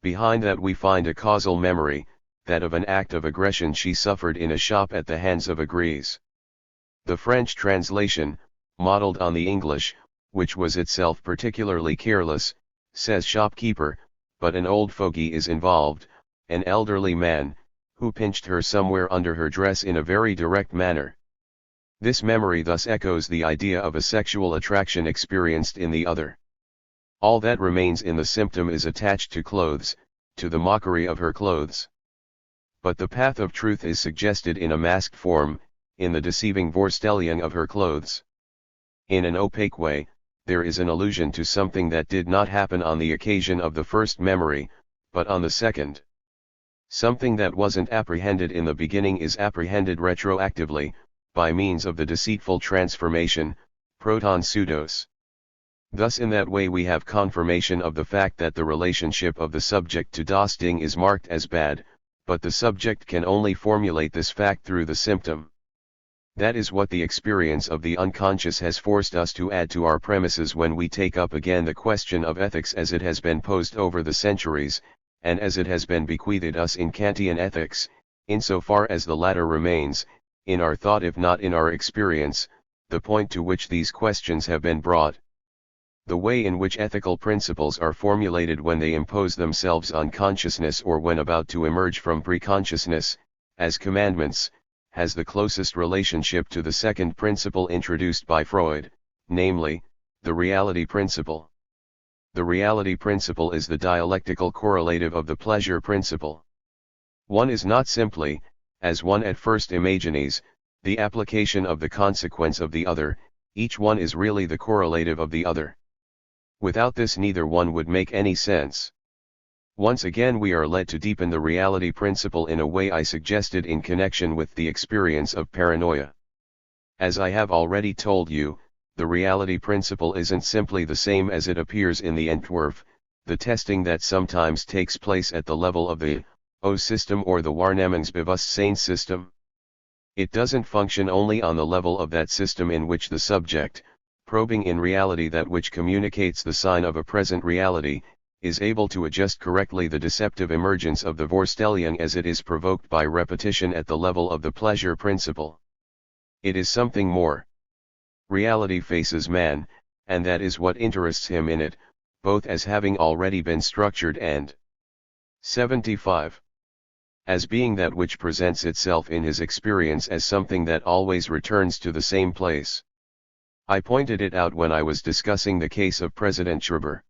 Speaker 1: Behind that we find a causal memory, that of an act of aggression she suffered in a shop at the hands of a Grise. The French translation, modeled on the English, which was itself particularly careless, says shopkeeper, but an old fogey is involved, an elderly man, who pinched her somewhere under her dress in a very direct manner. This memory thus echoes the idea of a sexual attraction experienced in the other. All that remains in the symptom is attached to clothes, to the mockery of her clothes. But the path of truth is suggested in a masked form, in the deceiving Vorstellung of her clothes. In an opaque way, there is an allusion to something that did not happen on the occasion of the first memory, but on the second. Something that wasn't apprehended in the beginning is apprehended retroactively, by means of the deceitful transformation, proton pseudos. Thus in that way we have confirmation of the fact that the relationship of the subject to das Ding is marked as bad, but the subject can only formulate this fact through the symptom. That is what the experience of the unconscious has forced us to add to our premises when we take up again the question of ethics as it has been posed over the centuries, and as it has been bequeathed us in Kantian ethics, insofar as the latter remains, in our thought if not in our experience, the point to which these questions have been brought. The way in which ethical principles are formulated when they impose themselves on consciousness or when about to emerge from preconsciousness, as commandments, has the closest relationship to the second principle introduced by Freud, namely, the reality principle. The reality principle is the dialectical correlative of the pleasure principle. One is not simply, as one at first imagines, the application of the consequence of the other, each one is really the correlative of the other. Without this neither one would make any sense. Once again we are led to deepen the reality principle in a way I suggested in connection with the experience of paranoia. As I have already told you, the reality principle isn't simply the same as it appears in the Entwurf, the testing that sometimes takes place at the level of the O system or the Wahrnehmungsbewusstsein system. It doesn't function only on the level of that system in which the subject, probing in reality that which communicates the sign of a present reality, is able to adjust correctly the deceptive emergence of the Vorstellung as it is provoked by repetition at the level of the pleasure principle. It is something more. Reality faces man, and that is what interests him in it, both as having already been structured and 75. As being that which presents itself in his experience as something that always returns to the same place. I pointed it out when I was discussing the case of President Schreiber.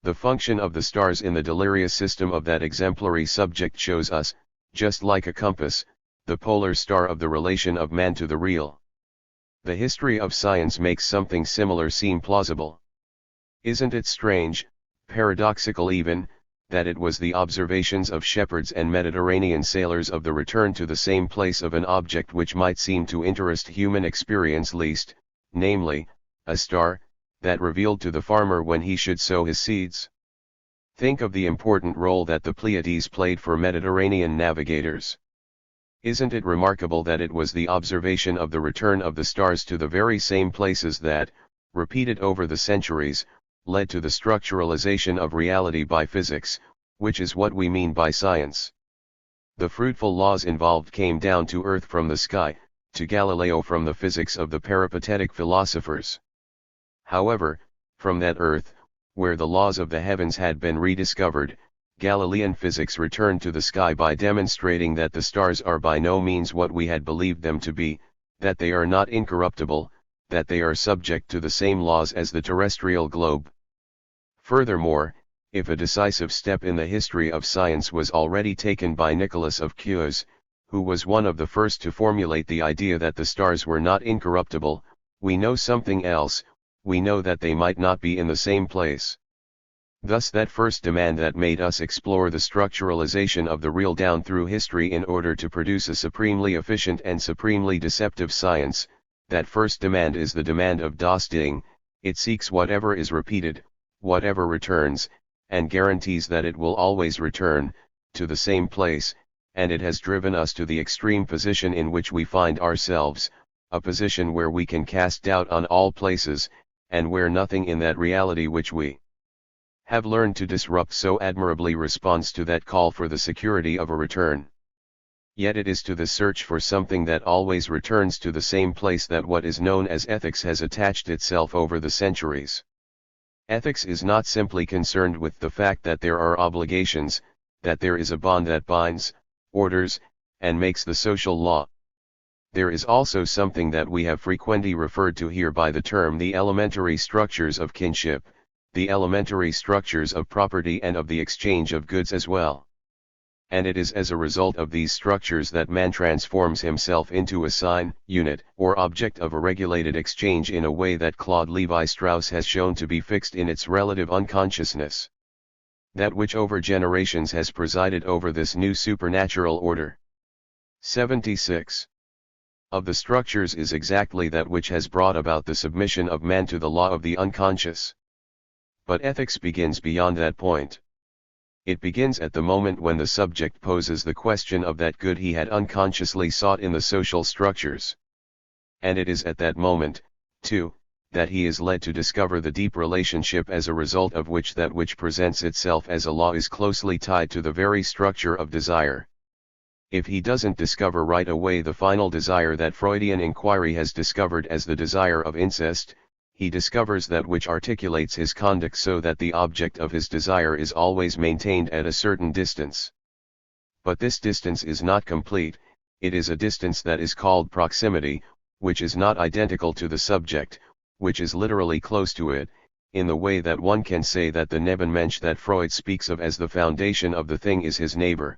Speaker 1: The function of the stars in the delirious system of that exemplary subject shows us, just like a compass, the polar star of the relation of man to the real. The history of science makes something similar seem plausible. Isn't it strange, paradoxical even, that it was the observations of shepherds and Mediterranean sailors of the return to the same place of an object which might seem to interest human experience least, namely, a star, that revealed to the farmer when he should sow his seeds? Think of the important role that the Pleiades played for Mediterranean navigators. Isn't it remarkable that it was the observation of the return of the stars to the very same places that, repeated over the centuries, led to the structuralization of reality by physics, which is what we mean by science. The fruitful laws involved came down to earth from the sky, to Galileo from the physics of the peripatetic philosophers. However, from that earth, where the laws of the heavens had been rediscovered, Galilean physics returned to the sky by demonstrating that the stars are by no means what we had believed them to be, that they are not incorruptible, that they are subject to the same laws as the terrestrial globe. Furthermore, if a decisive step in the history of science was already taken by Nicolas of Cues, who was one of the first to formulate the idea that the stars were not incorruptible, we know something else, we know that they might not be in the same place. Thus that first demand that made us explore the structuralization of the real down through history in order to produce a supremely efficient and supremely deceptive science, that first demand is the demand of das Ding. It seeks whatever is repeated, whatever returns, and guarantees that it will always return, to the same place, and it has driven us to the extreme position in which we find ourselves, a position where we can cast doubt on all places, and where nothing in that reality which we have learned to disrupt so admirably responds to that call for the security of a return. Yet it is to the search for something that always returns to the same place that what is known as ethics has attached itself over the centuries. Ethics is not simply concerned with the fact that there are obligations, that there is a bond that binds, orders, and makes the social law. There is also something that we have frequently referred to here by the term the elementary structures of kinship, the elementary structures of property and of the exchange of goods as well. And it is as a result of these structures that man transforms himself into a sign, unit, or object of a regulated exchange in a way that Claude Lévi-Strauss has shown to be fixed in its relative unconsciousness. That which over generations has presided over this new supernatural order. 76. Of the structures is exactly that which has brought about the submission of man to the law of the unconscious. But ethics begins beyond that point. It begins at the moment when the subject poses the question of that good he had unconsciously sought in the social structures. And it is at that moment, too, that he is led to discover the deep relationship as a result of which that which presents itself as a law is closely tied to the very structure of desire. If he doesn't discover right away the final desire that Freudian inquiry has discovered as the desire of incest, he discovers that which articulates his conduct so that the object of his desire is always maintained at a certain distance. But this distance is not complete, it is a distance that is called proximity, which is not identical to the subject, which is literally close to it, in the way that one can say that the Nebenmensch that Freud speaks of as the foundation of the thing is his neighbor.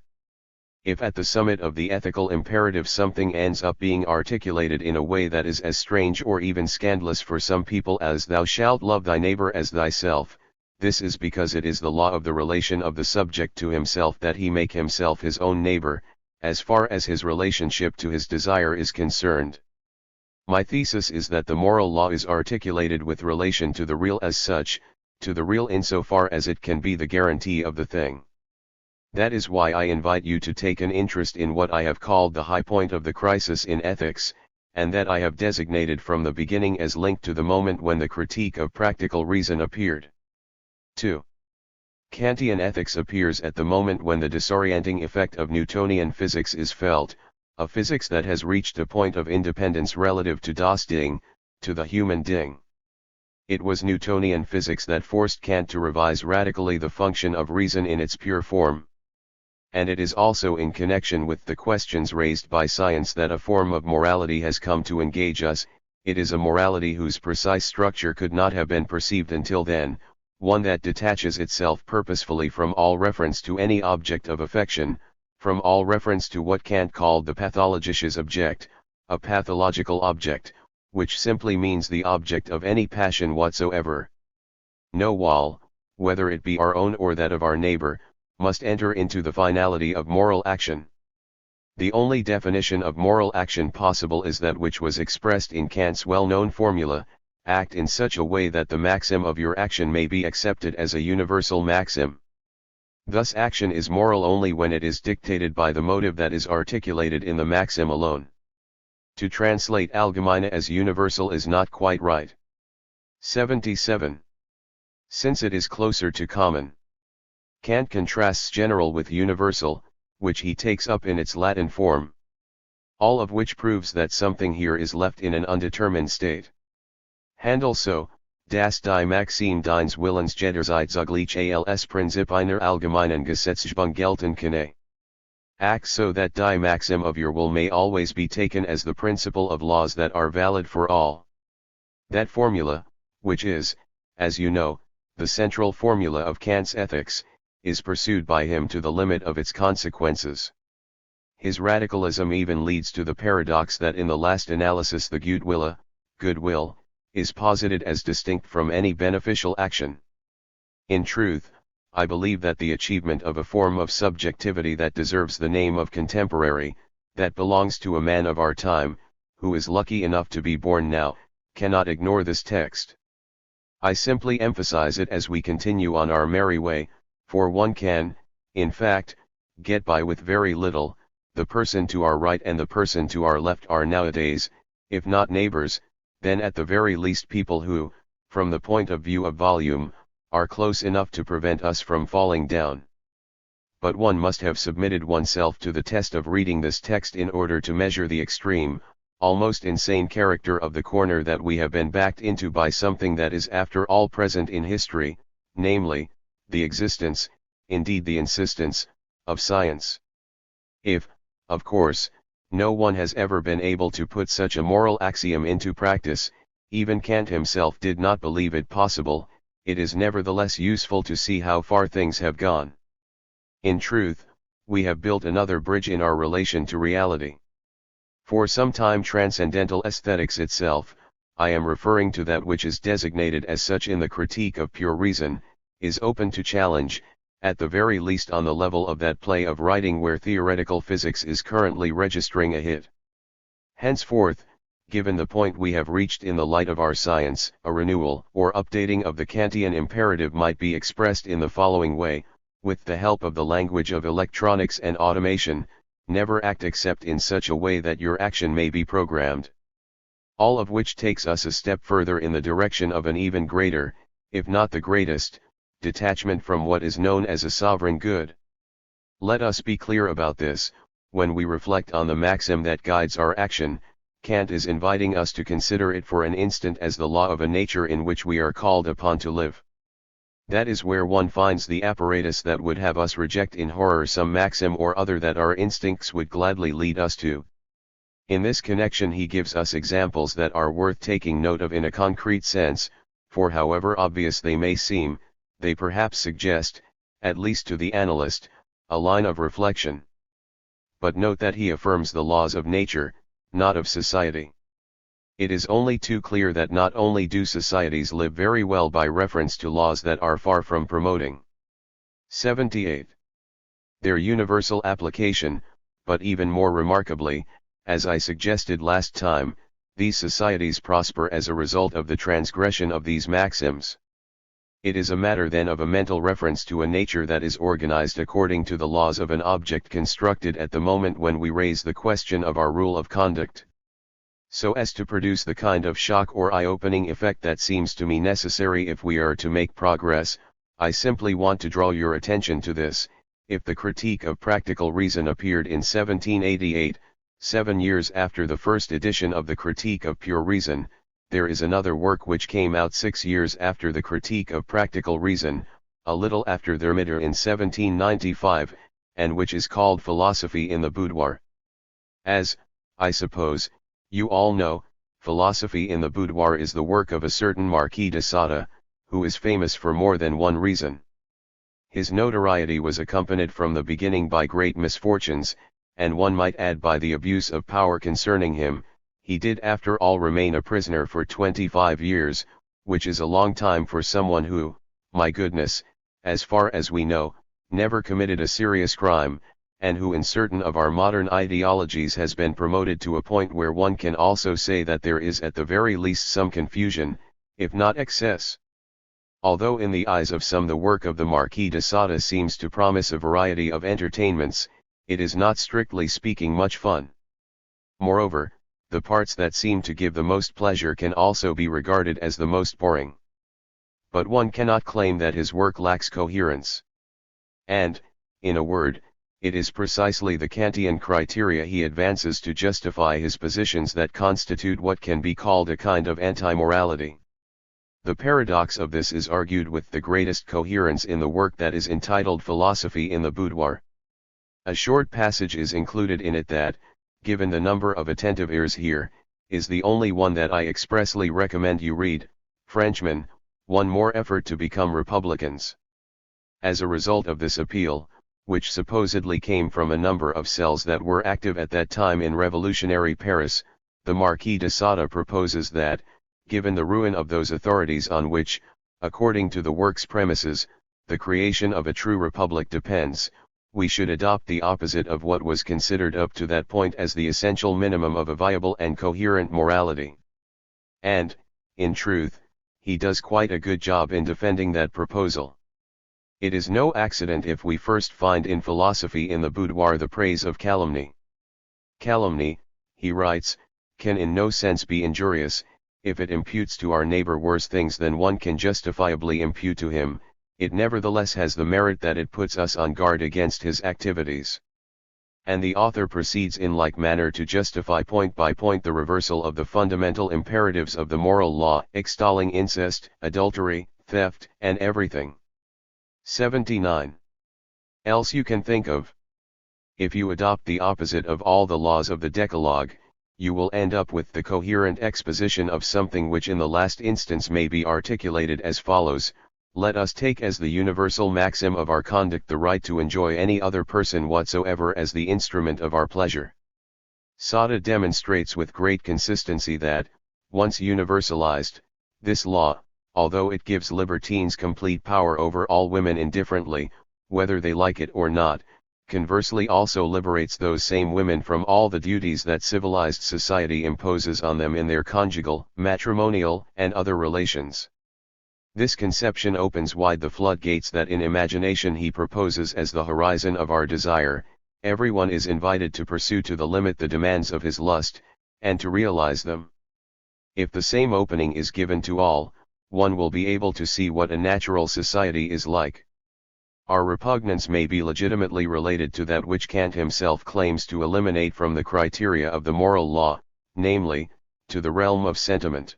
Speaker 1: If at the summit of the ethical imperative something ends up being articulated in a way that is as strange or even scandalous for some people as "thou shalt love thy neighbor as thyself," this is because it is the law of the relation of the subject to himself that he make himself his own neighbor, as far as his relationship to his desire is concerned. My thesis is that the moral law is articulated with relation to the real as such, to the real insofar as it can be the guarantee of the thing. That is why I invite you to take an interest in what I have called the high point of the crisis in ethics, and that I have designated from the beginning as linked to the moment when the critique of practical reason appeared. 2. Kantian ethics appears at the moment when the disorienting effect of Newtonian physics is felt, a physics that has reached a point of independence relative to das Ding, to the human Ding. It was Newtonian physics that forced Kant to revise radically the function of reason in its pure form. And it is also in connection with the questions raised by science that a form of morality has come to engage us. It is a morality whose precise structure could not have been perceived until then, one that detaches itself purposefully from all reference to any object of affection, from all reference to what Kant called the pathologisches Objekt, a pathological object, which simply means the object of any passion whatsoever. No wall, whether it be our own or that of our neighbor, must enter into the finality of moral action. The only definition of moral action possible is that which was expressed in Kant's well-known formula: act in such a way that the maxim of your action may be accepted as a universal maxim. Thus action is moral only when it is dictated by the motive that is articulated in the maxim alone. To translate allgemeine as universal is not quite right. 77. Since it is closer to common. Kant contrasts general with universal, which he takes up in its Latin form. All of which proves that something here is left in an undetermined state. Handel so, das die Maxime deines Willens jederzeit als Prinzip einer allgemeinen Gesetzgebung gelten kann. Act so that die maxim of your will may always be taken as the principle of laws that are valid for all. That formula, which is, as you know, the central formula of Kant's ethics, is pursued by him to the limit of its consequences. His radicalism even leads to the paradox that in the last analysis the goodwill, is posited as distinct from any beneficial action. In truth, I believe that the achievement of a form of subjectivity that deserves the name of contemporary, that belongs to a man of our time, who is lucky enough to be born now, cannot ignore this text. I simply emphasize it as we continue on our merry way, for one can, in fact, get by with very little. The person to our right and the person to our left are nowadays, if not neighbors, then at the very least people who, from the point of view of volume, are close enough to prevent us from falling down. But one must have submitted oneself to the test of reading this text in order to measure the extreme, almost insane character of the corner that we have been backed into by something that is after all present in history, namely, the existence, indeed the insistence, of science. If, of course, no one has ever been able to put such a moral axiom into practice, even Kant himself did not believe it possible, it is nevertheless useful to see how far things have gone. In truth, we have built another bridge in our relation to reality. For some time transcendental aesthetics itself, I am referring to that which is designated as such in the Critique of Pure Reason, is open to challenge, at the very least on the level of that play of writing where theoretical physics is currently registering a hit. Henceforth, given the point we have reached in the light of our science, a renewal or updating of the Kantian imperative might be expressed in the following way: with the help of the language of electronics and automation, never act except in such a way that your action may be programmed. All of which takes us a step further in the direction of an even greater, if not the greatest, detachment from what is known as a sovereign good. Let us be clear about this: when we reflect on the maxim that guides our action, Kant is inviting us to consider it for an instant as the law of a nature in which we are called upon to live. That is where one finds the apparatus that would have us reject in horror some maxim or other that our instincts would gladly lead us to. In this connection he gives us examples that are worth taking note of in a concrete sense, for however obvious they may seem, they perhaps suggest, at least to the analyst, a line of reflection. But note that he affirms the laws of nature, not of society. It is only too clear that not only do societies live very well by reference to laws that are far from promoting 78. Their universal application, but even more remarkably, as I suggested last time, these societies prosper as a result of the transgression of these maxims. It is a matter then of a mental reference to a nature that is organized according to the laws of an object constructed at the moment when we raise the question of our rule of conduct. So as to produce the kind of shock or eye-opening effect that seems to me necessary if we are to make progress, I simply want to draw your attention to this: if the Critique of Practical Reason appeared in 1788, 7 years after the first edition of the Critique of Pure Reason, there is another work which came out 6 years after the Critique of Practical Reason, a little after their midter in 1795, and which is called Philosophy in the Boudoir. As, I suppose, you all know, Philosophy in the Boudoir is the work of a certain Marquis de Sade, who is famous for more than one reason. His notoriety was accompanied from the beginning by great misfortunes, and one might add by the abuse of power concerning him. He did after all remain a prisoner for 25 years, which is a long time for someone who, my goodness, as far as we know, never committed a serious crime, and who in certain of our modern ideologies has been promoted to a point where one can also say that there is at the very least some confusion, if not excess. Although in the eyes of some the work of the Marquis de Sade seems to promise a variety of entertainments, it is not strictly speaking much fun. Moreover, the parts that seem to give the most pleasure can also be regarded as the most boring. But one cannot claim that his work lacks coherence. And, in a word, it is precisely the Kantian criteria he advances to justify his positions that constitute what can be called a kind of anti-morality. The paradox of this is argued with the greatest coherence in the work that is entitled Philosophy in the Boudoir. A short passage is included in it that, given the number of attentive ears here, is the only one that I expressly recommend you read. Frenchman, one more effort to become republicans. As a result of this appeal, which supposedly came from a number of cells that were active at that time in revolutionary Paris, the Marquis de Sade proposes that, given the ruin of those authorities on which, according to the work's premises, the creation of a true republic depends, we should adopt the opposite of what was considered up to that point as the essential minimum of a viable and coherent morality. And, in truth, he does quite a good job in defending that proposal. It is no accident if we first find in philosophy in the boudoir the praise of calumny. Calumny, he writes, can in no sense be injurious, if it imputes to our neighbor worse things than one can justifiably impute to him. It nevertheless has the merit that it puts us on guard against his activities. And the author proceeds in like manner to justify point by point the reversal of the fundamental imperatives of the moral law, extolling incest, adultery, theft, and everything. 79. Else you can think of. If you adopt the opposite of all the laws of the Decalogue, you will end up with the coherent exposition of something which in the last instance may be articulated as follows: let us take as the universal maxim of our conduct the right to enjoy any other person whatsoever as the instrument of our pleasure. Sade demonstrates with great consistency that, once universalized, this law, although it gives libertines complete power over all women indifferently, whether they like it or not, conversely also liberates those same women from all the duties that civilized society imposes on them in their conjugal, matrimonial, and other relations. This conception opens wide the floodgates that in imagination he proposes as the horizon of our desire. Everyone is invited to pursue to the limit the demands of his lust, and to realize them. If the same opening is given to all, one will be able to see what a natural society is like. Our repugnance may be legitimately related to that which Kant himself claims to eliminate from the criteria of the moral law, namely, to the realm of sentiment.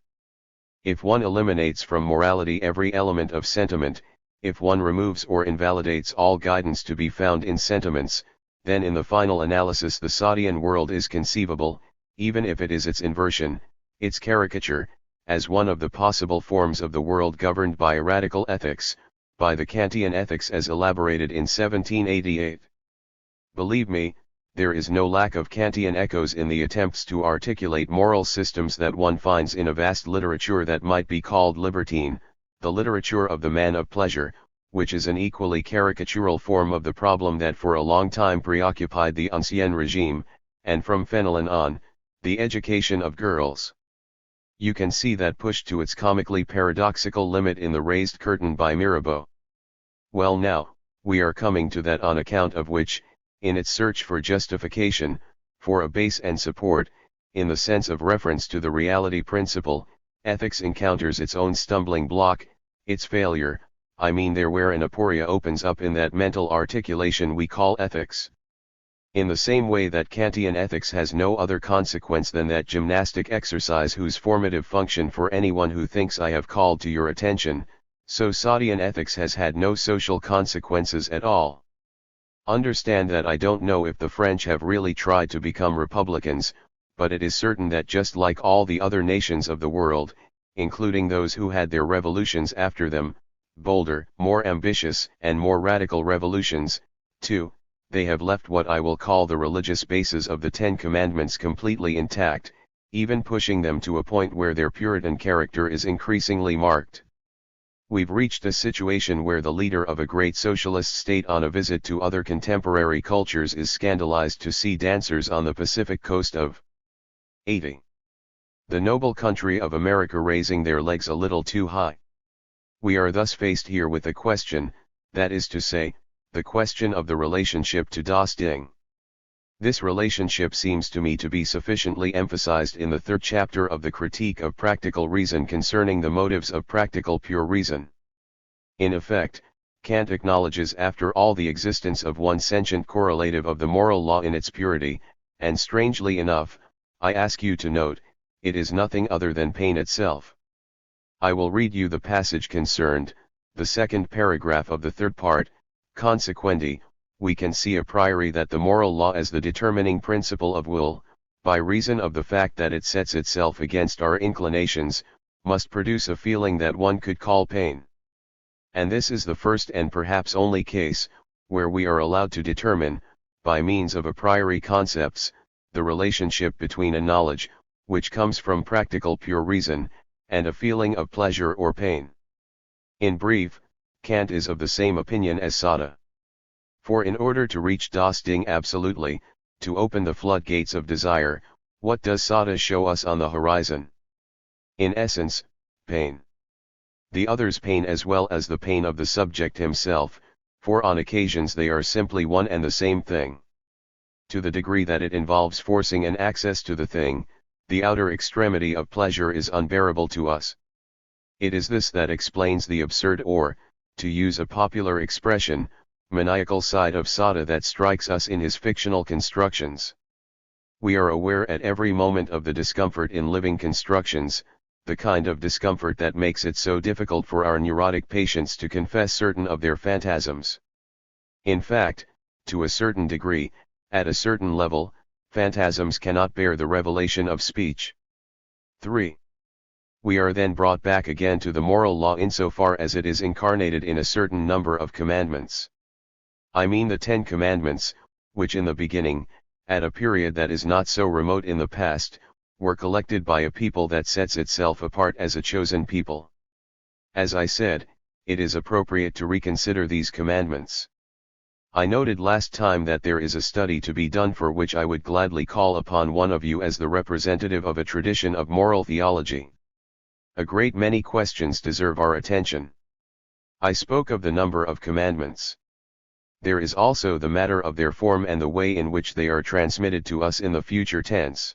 Speaker 1: If one eliminates from morality every element of sentiment, if one removes or invalidates all guidance to be found in sentiments, then in the final analysis the Sadean world is conceivable, even if it is its inversion, its caricature, as one of the possible forms of the world governed by radical ethics, by the Kantian ethics as elaborated in 1788. Believe me, there is no lack of Kantian echoes in the attempts to articulate moral systems that one finds in a vast literature that might be called libertine, the literature of the man of pleasure, which is an equally caricatural form of the problem that for a long time preoccupied the Ancien Regime, and from Fenelon on, the education of girls. You can see that pushed to its comically paradoxical limit in The Raised Curtain by Mirabeau. Well now, we are coming to that on account of which, in its search for justification, for a base and support, in the sense of reference to the reality principle, ethics encounters its own stumbling block, its failure, I mean there where an aporia opens up in that mental articulation we call ethics. In the same way that Kantian ethics has no other consequence than that gymnastic exercise whose formative function for anyone who thinks I have called to your attention, so Sadean ethics has had no social consequences at all. Understand that I don't know if the French have really tried to become republicans, but it is certain that just like all the other nations of the world, including those who had their revolutions after them, bolder, more ambitious, and more radical revolutions, too, they have left what I will call the religious bases of the Ten Commandments completely intact, even pushing them to a point where their Puritan character is increasingly marked. We've reached a situation where the leader of a great socialist state on a visit to other contemporary cultures is scandalized to see dancers on the Pacific coast of 80. The noble country of America raising their legs a little too high. We are thus faced here with a question, that is to say, the question of the relationship to das Ding. This relationship seems to me to be sufficiently emphasized in the third chapter of the Critique of Practical Reason concerning the motives of practical pure reason. In effect, Kant acknowledges after all the existence of one sentient correlative of the moral law in its purity, and strangely enough, I ask you to note, it is nothing other than pain itself. I will read you the passage concerned, the second paragraph of the third part. Consequently, we can see a priori that the moral law as the determining principle of will, by reason of the fact that it sets itself against our inclinations, must produce a feeling that one could call pain. And this is the first and perhaps only case, where we are allowed to determine, by means of a priori concepts, the relationship between a knowledge, which comes from practical pure reason, and a feeling of pleasure or pain. In brief, Kant is of the same opinion as Sade. For in order to reach das Ding absolutely, to open the floodgates of desire, what does Sade show us on the horizon? In essence, pain. The other's pain as well as the pain of the subject himself, for on occasions they are simply one and the same thing. To the degree that it involves forcing an access to the thing, the outer extremity of pleasure is unbearable to us. It is this that explains the absurd or, to use a popular expression, maniacal side of Sade that strikes us in his fictional constructions. We are aware at every moment of the discomfort in living constructions, the kind of discomfort that makes it so difficult for our neurotic patients to confess certain of their phantasms. In fact, to a certain degree, at a certain level, phantasms cannot bear the revelation of speech. 3. We are then brought back again to the moral law insofar as it is incarnated in a certain number of commandments. I mean the 10 commandments, which in the beginning, at a period that is not so remote in the past, were collected by a people that sets itself apart as a chosen people. As I said, it is appropriate to reconsider these commandments. I noted last time that there is a study to be done for which I would gladly call upon one of you as the representative of a tradition of moral theology. A great many questions deserve our attention. I spoke of the number of commandments. There is also the matter of their form and the way in which they are transmitted to us in the future tense.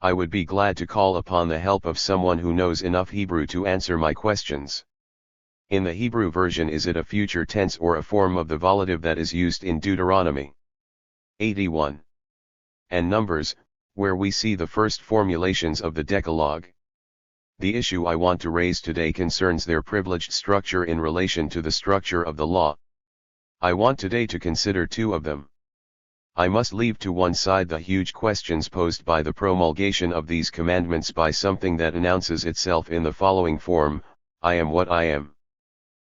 Speaker 1: I would be glad to call upon the help of someone who knows enough Hebrew to answer my questions. In the Hebrew version, is it a future tense or a form of the volative that is used in Deuteronomy 81 and Numbers, where we see the first formulations of the Decalogue? The issue I want to raise today concerns their privileged structure in relation to the structure of the law. I want today to consider 2 of them. I must leave to one side the huge questions posed by the promulgation of these commandments by something that announces itself in the following form: I am what I am.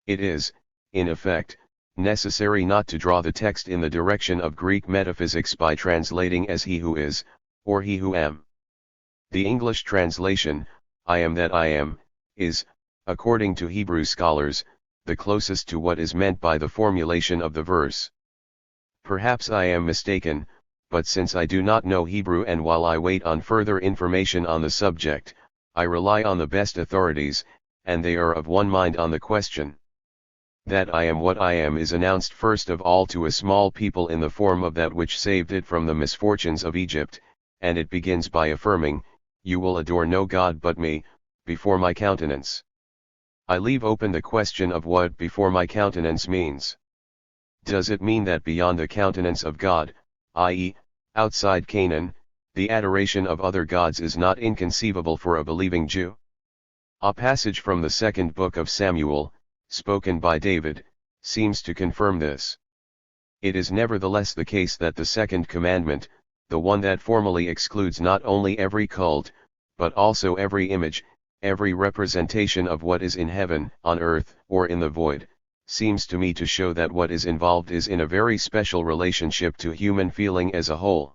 Speaker 1: It is, in effect, necessary not to draw the text in the direction of Greek metaphysics by translating as he who is, or he who am. The English translation, I am that I am, is, according to Hebrew scholars, the closest to what is meant by the formulation of the verse. Perhaps I am mistaken, but since I do not know Hebrew and while I wait on further information on the subject, I rely on the best authorities, and they are of one mind on the question. That I am what I am is announced first of all to a small people in the form of that which saved it from the misfortunes of Egypt, and it begins by affirming, you will adore no God but me, before my countenance. I leave open the question of what before my countenance means. Does it mean that beyond the countenance of God, i.e., outside Canaan, the adoration of other gods is not inconceivable for a believing Jew? A passage from the 2nd book of Samuel, spoken by David, seems to confirm this. It is nevertheless the case that the 2nd commandment, the one that formally excludes not only every cult, but also every image, every representation of what is in heaven, on earth, or in the void, seems to me to show that what is involved is in a very special relationship to human feeling as a whole.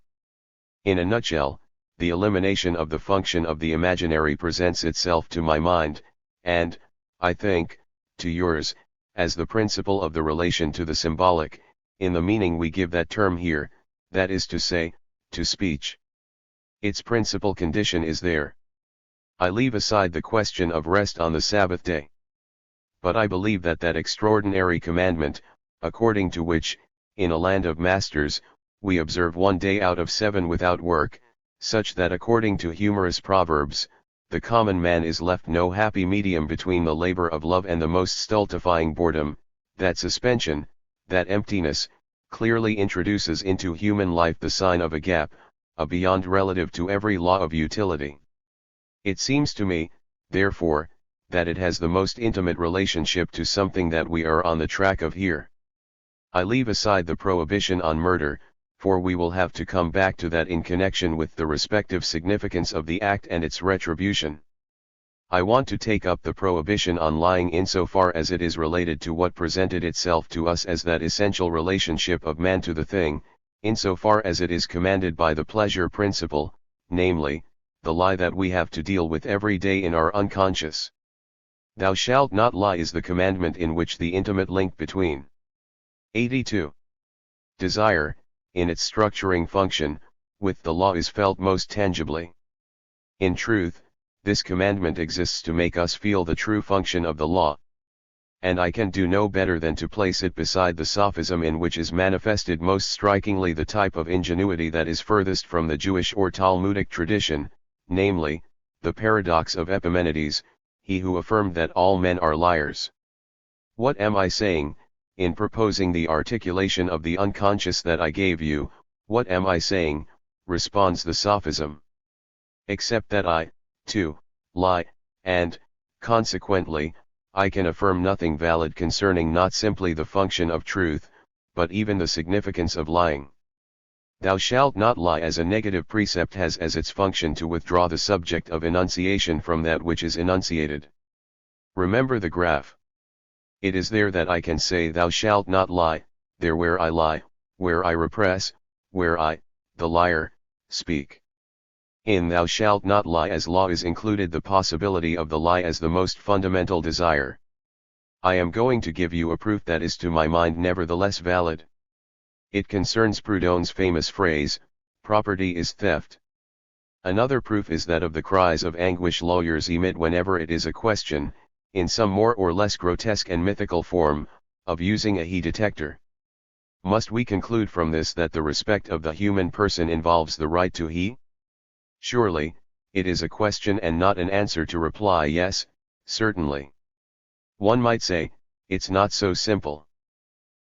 Speaker 1: In a nutshell, the elimination of the function of the imaginary presents itself to my mind, and, I think, to yours, as the principle of the relation to the symbolic, in the meaning we give that term here, that is to say, to speech. Its principal condition is there. I leave aside the question of rest on the Sabbath day. But I believe that that extraordinary commandment, according to which, in a land of masters, we observe 1 day out of 7 without work, such that according to humorous proverbs, the common man is left no happy medium between the labor of love and the most stultifying boredom, that suspension, that emptiness, clearly introduces into human life the sign of a gap, a beyond relative to every law of utility. It seems to me, therefore, that it has the most intimate relationship to something that we are on the track of here. I leave aside the prohibition on murder, for we will have to come back to that in connection with the respective significance of the act and its retribution. I want to take up the prohibition on lying insofar as it is related to what presented itself to us as that essential relationship of man to the thing, insofar as it is commanded by the pleasure principle, namely, the lie that we have to deal with every day in our unconscious. Thou shalt not lie is the commandment in which the intimate link between 82. Desire, in its structuring function, with the law is felt most tangibly. In truth, this commandment exists to make us feel the true function of the law. And I can do no better than to place it beside the sophism in which is manifested most strikingly the type of ingenuity that is furthest from the Jewish or Talmudic tradition, namely, the paradox of Epimenides, he who affirmed that all men are liars. What am I saying, in proposing the articulation of the unconscious that I gave you? What am I saying, responds the sophism. Except that I, too, lie, and, consequently, I can affirm nothing valid concerning not simply the function of truth, but even the significance of lying. Thou shalt not lie as a negative precept has as its function to withdraw the subject of enunciation from that which is enunciated. Remember the graph. It is there that I can say thou shalt not lie, there where I lie, where I repress, where I, the liar, speak. In thou shalt not lie as law is included the possibility of the lie as the most fundamental desire. I am going to give you a proof that is to my mind nevertheless valid. It concerns Proudhon's famous phrase, property is theft. Another proof is that of the cries of anguish lawyers emit whenever it is a question, in some more or less grotesque and mythical form, of using a he detector. Must we conclude from this that the respect of the human person involves the right to he? Surely, it is a question and not an answer to reply yes, certainly. One might say, it's not so simple.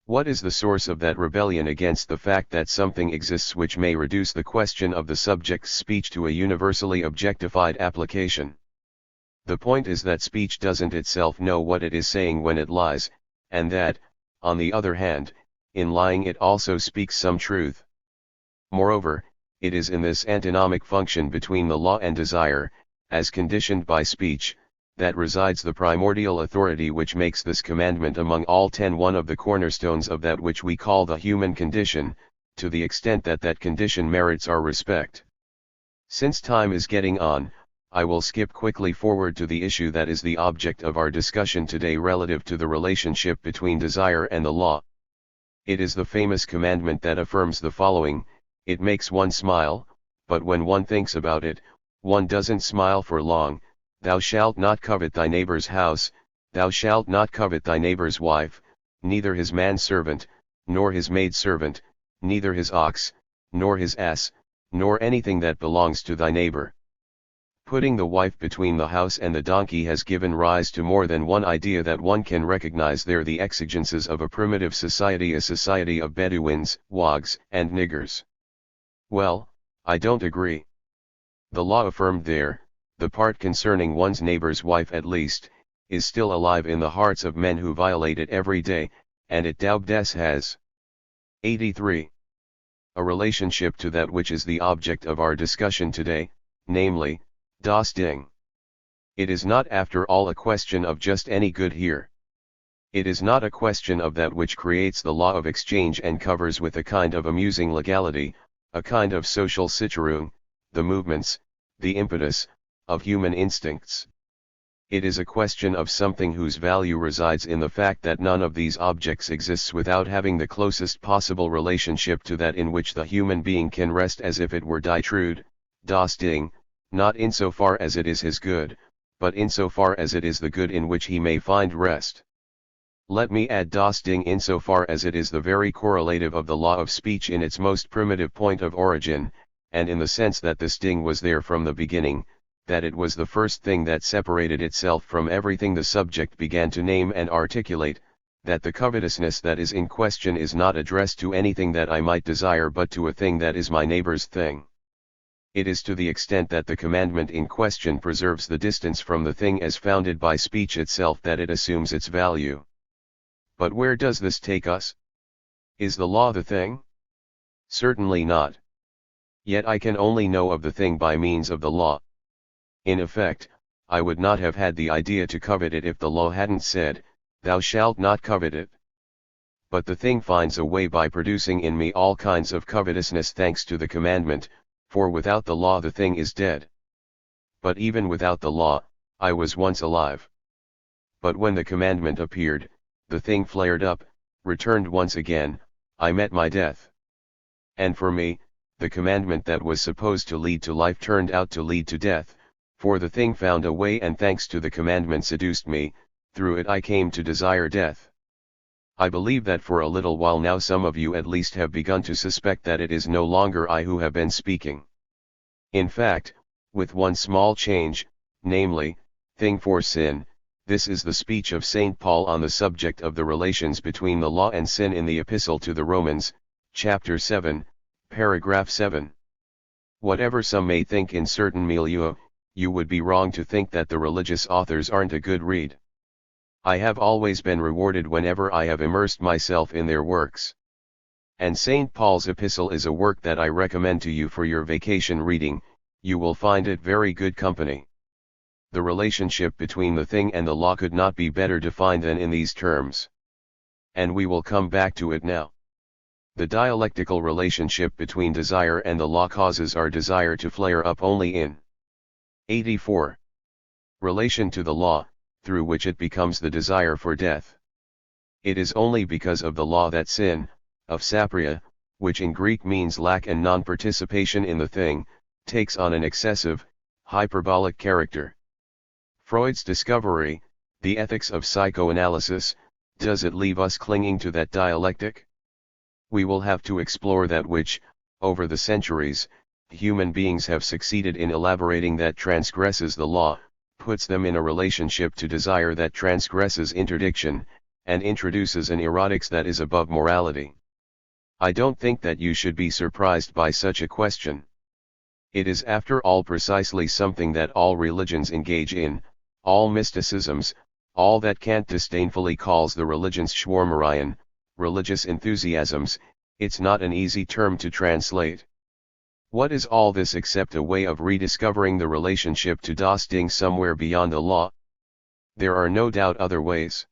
Speaker 1: What is the source of that rebellion against the fact that something exists which may reduce the question of the subject's speech to a universally objectified application? The point is that speech doesn't itself know what it is saying when it lies, and that, on the other hand, in lying it also speaks some truth. Moreover, it is in this antinomic function between the law and desire, as conditioned by speech, that resides the primordial authority which makes this commandment among all 10 one of the cornerstones of that which we call the human condition, to the extent that that condition merits our respect. Since time is getting on, I will skip quickly forward to the issue that is the object of our discussion today relative to the relationship between desire and the law. It is the famous commandment that affirms the following: it makes one smile, but when one thinks about it, one doesn't smile for long. Thou shalt not covet thy neighbor's house, thou shalt not covet thy neighbor's wife, neither his manservant, nor his maidservant, neither his ox, nor his ass, nor anything that belongs to thy neighbor. Putting the wife between the house and the donkey has given rise to more than one idea that one can recognize there the exigences of a primitive society, a society of Bedouins, Wags, and niggers. Well, I don't agree. The law affirmed there, the part concerning one's neighbor's wife at least, is still alive in the hearts of men who violate it every day, and it doubtless has. 83. A relationship to that which is the object of our discussion today, namely, das Ding. It is not after all a question of just any good here. It is not a question of that which creates the law of exchange and covers with a kind of amusing legality, a kind of social cicerone, the movements, the impetus, of human instincts. It is a question of something whose value resides in the fact that none of these objects exists without having the closest possible relationship to that in which the human being can rest as if it were die Trude, das Ding, not insofar as it is his good, but insofar as it is the good in which he may find rest. Let me add das Ding insofar as it is the very correlative of the law of speech in its most primitive point of origin, and in the sense that this ding was there from the beginning, that it was the first thing that separated itself from everything the subject began to name and articulate, that the covetousness that is in question is not addressed to anything that I might desire but to a thing that is my neighbor's thing. It is to the extent that the commandment in question preserves the distance from the thing as founded by speech itself that it assumes its value. But where does this take us? Is the law the thing? Certainly not. Yet I can only know of the thing by means of the law. In effect, I would not have had the idea to covet it if the law hadn't said, "Thou shalt not covet it." But the thing finds a way by producing in me all kinds of covetousness thanks to the commandment, for without the law the thing is dead. But even without the law, I was once alive. But when the commandment appeared, the thing flared up, returned once again, I met my death. And for me, the commandment that was supposed to lead to life turned out to lead to death, for the thing found a way and thanks to the commandment seduced me, through it I came to desire death. I believe that for a little while now some of you at least have begun to suspect that it is no longer I who have been speaking. In fact, with one small change, namely, thing for sin, this is the speech of St. Paul on the subject of the relations between the law and sin in the Epistle to the Romans, chapter 7, paragraph 7. Whatever some may think in certain milieux, you would be wrong to think that the religious authors aren't a good read. I have always been rewarded whenever I have immersed myself in their works. And St. Paul's epistle is a work that I recommend to you for your vacation reading. You will find it very good company. The relationship between the thing and the law could not be better defined than in these terms. And we will come back to it now. The dialectical relationship between desire and the law causes our desire to flare up only in 84. Relation to the law, through which it becomes the desire for death. It is only because of the law that sin, of sapria, which in Greek means lack and non-participation in the thing, takes on an excessive, hyperbolic character. Freud's discovery, the ethics of psychoanalysis, does it leave us clinging to that dialectic? We will have to explore that which, over the centuries, human beings have succeeded in elaborating that transgresses the law, puts them in a relationship to desire that transgresses interdiction, and introduces an erotics that is above morality. I don't think that you should be surprised by such a question. It is after all precisely something that all religions engage in, all mysticisms, all that Kant disdainfully calls the religions Schwärmereien, religious enthusiasms. It's not an easy term to translate. What is all this except a way of rediscovering the relationship to das Ding somewhere beyond the law? There are no doubt other ways.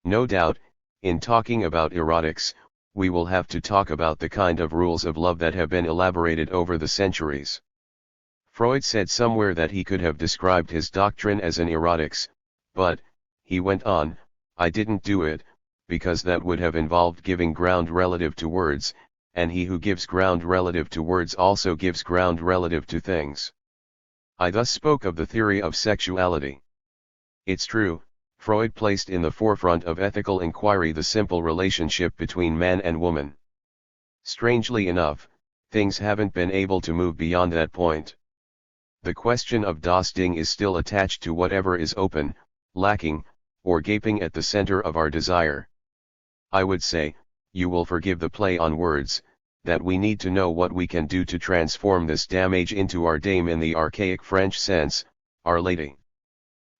Speaker 1: No doubt, in talking about erotics, we will have to talk about the kind of rules of love that have been elaborated over the centuries. Freud said somewhere that he could have described his doctrine as an erotics, but, he went on, I didn't do it, because that would have involved giving ground relative to words, and he who gives ground relative to words also gives ground relative to things. I thus spoke of the theory of sexuality. It's true, Freud placed in the forefront of ethical inquiry the simple relationship between man and woman. Strangely enough, things haven't been able to move beyond that point. The question of das Ding is still attached to whatever is open, lacking, or gaping at the center of our desire. I would say, you will forgive the play on words, that we need to know what we can do to transform this damage into our dame in the archaic French sense, Our Lady.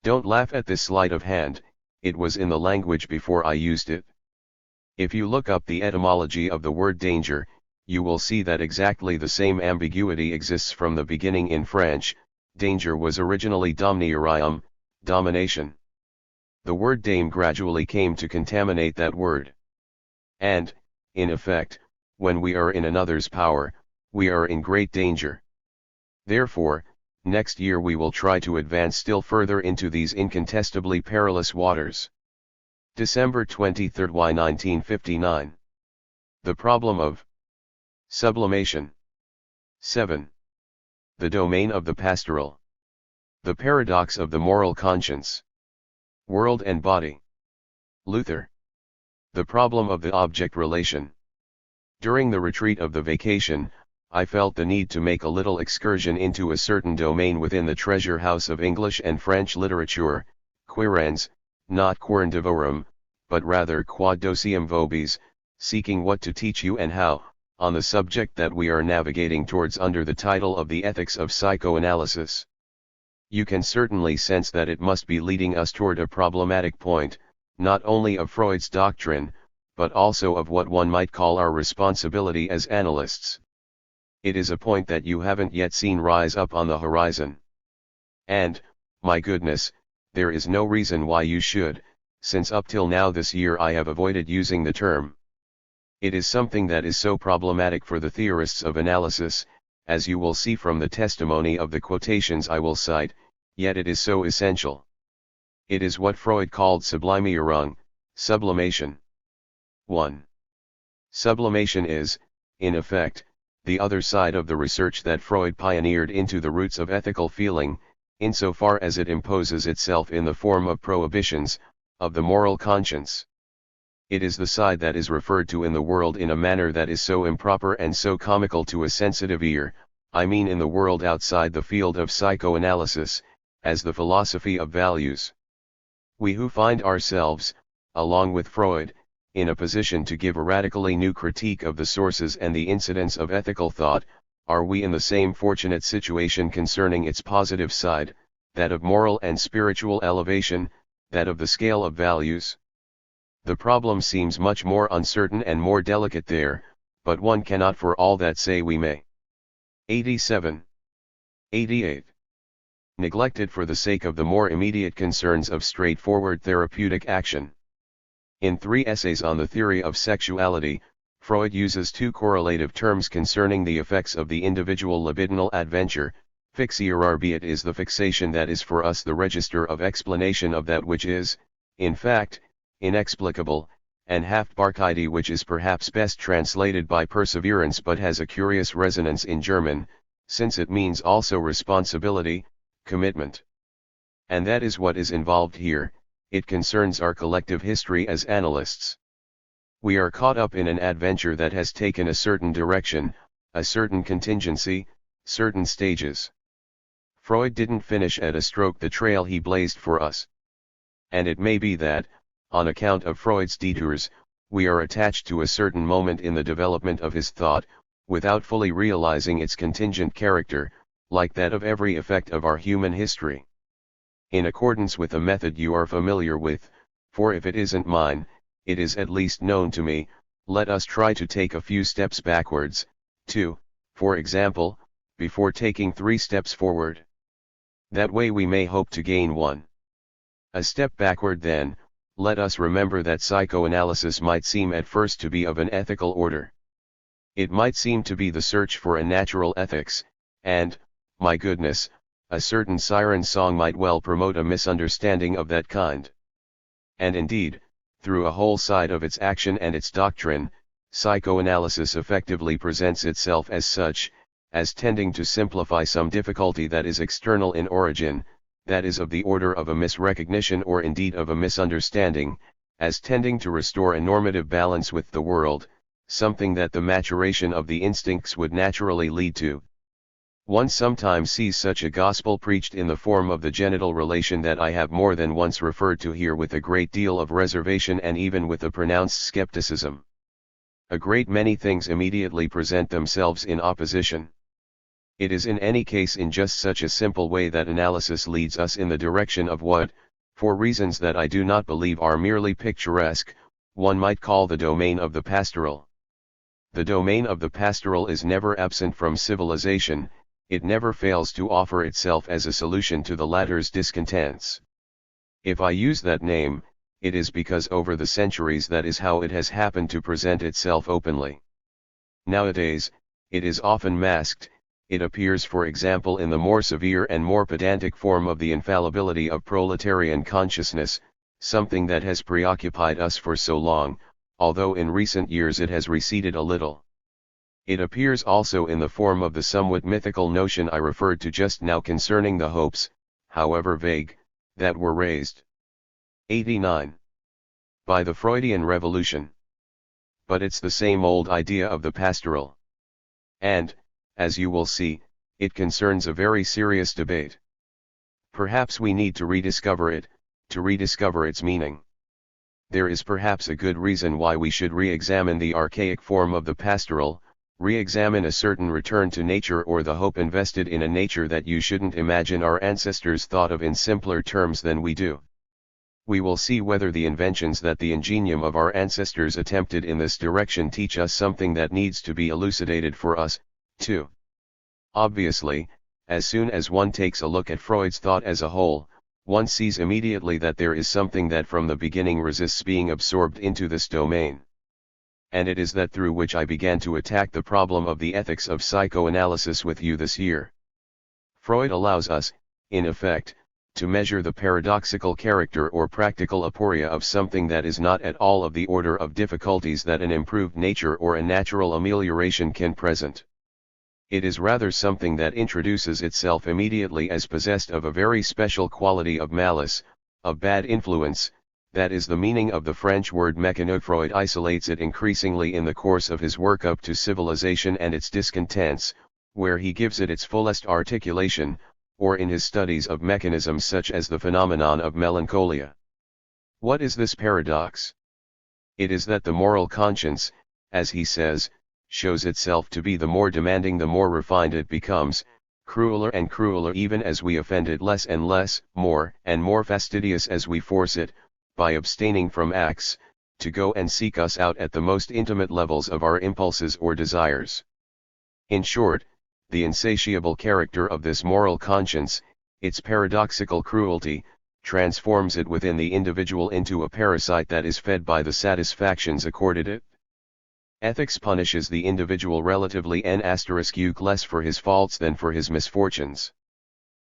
Speaker 1: Don't laugh at this sleight of hand, it was in the language before I used it. If you look up the etymology of the word danger, you will see that exactly the same ambiguity exists from the beginning in French. Danger was originally domniorium, domination. The word dame gradually came to contaminate that word. And, in effect, when we are in another's power, we are in great danger. Therefore, next year we will try to advance still further into these incontestably perilous waters. December 23, 1959. The problem of sublimation. 7. The domain of the pastoral. The paradox of the moral conscience. World and body. Luther. The problem of the object relation. During the retreat of the vacation, I felt the need to make a little excursion into a certain domain within the treasure house of English and French literature, quaerens, not quern devorum, but rather quod dociem vobis, seeking what to teach you and how, on the subject that we are navigating towards under the title of the ethics of psychoanalysis. You can certainly sense that it must be leading us toward a problematic point, not only of Freud's doctrine, but also of what one might call our responsibility as analysts. It is a point that you haven't yet seen rise up on the horizon. And, My goodness, there is no reason why you should, since up till now this year I have avoided using the term. It is something that is so problematic for the theorists of analysis, as you will see from the testimony of the quotations I will cite, yet it is so essential. It is what Freud called Sublimierung, sublimation. 1. Sublimation is, in effect, the other side of the research that Freud pioneered into the roots of ethical feeling, insofar as it imposes itself in the form of prohibitions, of the moral conscience. It is the side that is referred to in the world in a manner that is so improper and so comical to a sensitive ear, I mean in the world outside the field of psychoanalysis, as the philosophy of values. We who find ourselves, along with Freud, in a position to give a radically new critique of the sources and the incidents of ethical thought, are we in the same fortunate situation concerning its positive side, that of moral and spiritual elevation, that of the scale of values? The problem seems much more uncertain and more delicate there, but one cannot for all that say we may. 87. 88. Neglected for the sake of the more immediate concerns of straightforward therapeutic action. In 3 essays on the theory of sexuality, Freud uses 2 correlative terms concerning the effects of the individual libidinal adventure. Fixierarbeit is the fixation that is for us the register of explanation of that which is, in fact, inexplicable, and Haftbarkeit, which is perhaps best translated by perseverance but has a curious resonance in German, since it means also responsibility, commitment. And that is what is involved here. It concerns our collective history as analysts. We are caught up in an adventure that has taken a certain direction, a certain contingency, certain stages. Freud didn't finish at a stroke the trail he blazed for us. And it may be that, on account of Freud's detours, we are attached to a certain moment in the development of his thought, without fully realizing its contingent character, like that of every effect of our human history. In accordance with a method you are familiar with, for if it isn't mine, it is at least known to me, let us try to take a few steps backwards, 2, for example, before taking 3 steps forward. That way we may hope to gain 1. A step backward then. Let us remember that psychoanalysis might seem at first to be of an ethical order. It might seem to be the search for a natural ethics, and, my goodness, a certain siren song might well promote a misunderstanding of that kind. And indeed, through a whole side of its action and its doctrine, psychoanalysis effectively presents itself as such, as tending to simplify some difficulty that is external in origin, that is of the order of a misrecognition or indeed of a misunderstanding, as tending to restore a normative balance with the world, something that the maturation of the instincts would naturally lead to. One sometimes sees such a gospel preached in the form of the genital relation that I have more than once referred to here with a great deal of reservation and even with a pronounced skepticism. A great many things immediately present themselves in opposition. It is in any case in just such a simple way that analysis leads us in the direction of what, for reasons that I do not believe are merely picturesque, one might call the domain of the pastoral. The domain of the pastoral is never absent from civilization, it never fails to offer itself as a solution to the latter's discontents. If I use that name, it is because over the centuries that is how it has happened to present itself openly. Nowadays, it is often masked. It appears for example in the more severe and more pedantic form of the infallibility of proletarian consciousness, something that has preoccupied us for so long, although in recent years it has receded a little. It appears also in the form of the somewhat mythical notion I referred to just now concerning the hopes, however vague, that were raised. 89. By the Freudian Revolution. But it's the same old idea of the pastoral. And, as you will see, it concerns a very serious debate. Perhaps we need to rediscover it, to rediscover its meaning. There is perhaps a good reason why we should re-examine the archaic form of the pastoral, re-examine a certain return to nature or the hope invested in a nature that you shouldn't imagine our ancestors thought of in simpler terms than we do. We will see whether the inventions that the ingenium of our ancestors attempted in this direction teach us something that needs to be elucidated for us, too. Obviously, as soon as one takes a look at Freud's thought as a whole, one sees immediately that there is something that from the beginning resists being absorbed into this domain. And it is that through which I began to attack the problem of the ethics of psychoanalysis with you this year. Freud allows us, in effect, to measure the paradoxical character or practical aporia of something that is not at all of the order of difficulties that an improved nature or a natural amelioration can present. It is rather something that introduces itself immediately as possessed of a very special quality of malice, of bad influence. That is the meaning of the French word mécanique. Freud isolates it increasingly in the course of his work up to civilization and its discontents, where he gives it its fullest articulation, or in his studies of mechanisms such as the phenomenon of melancholia. What is this paradox? It is that the moral conscience, as he says, shows itself to be the more demanding the more refined it becomes, crueler and crueler even as we offend it, less and less, more and more fastidious as we force it, by abstaining from acts, to go and seek us out at the most intimate levels of our impulses or desires. In short, the insatiable character of this moral conscience, its paradoxical cruelty, transforms it within the individual into a parasite that is fed by the satisfactions accorded it. Ethics punishes the individual relatively less for his faults than for his misfortunes.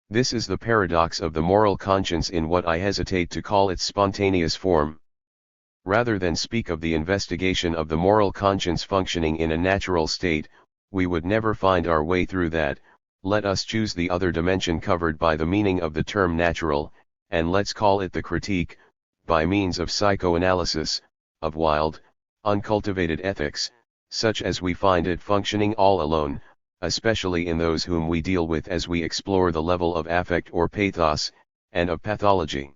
Speaker 1: This is the paradox of the moral conscience in what I hesitate to call its spontaneous form. Rather than speak of the investigation of the moral conscience functioning in a natural state, we would never find our way through that. Let us choose the other dimension covered by the meaning of the term natural, and let's call it the critique, by means of psychoanalysis, of wild, uncultivated ethics, such as we find it functioning all alone, especially in those whom we deal with as we explore the level of affect or pathos, and of pathology.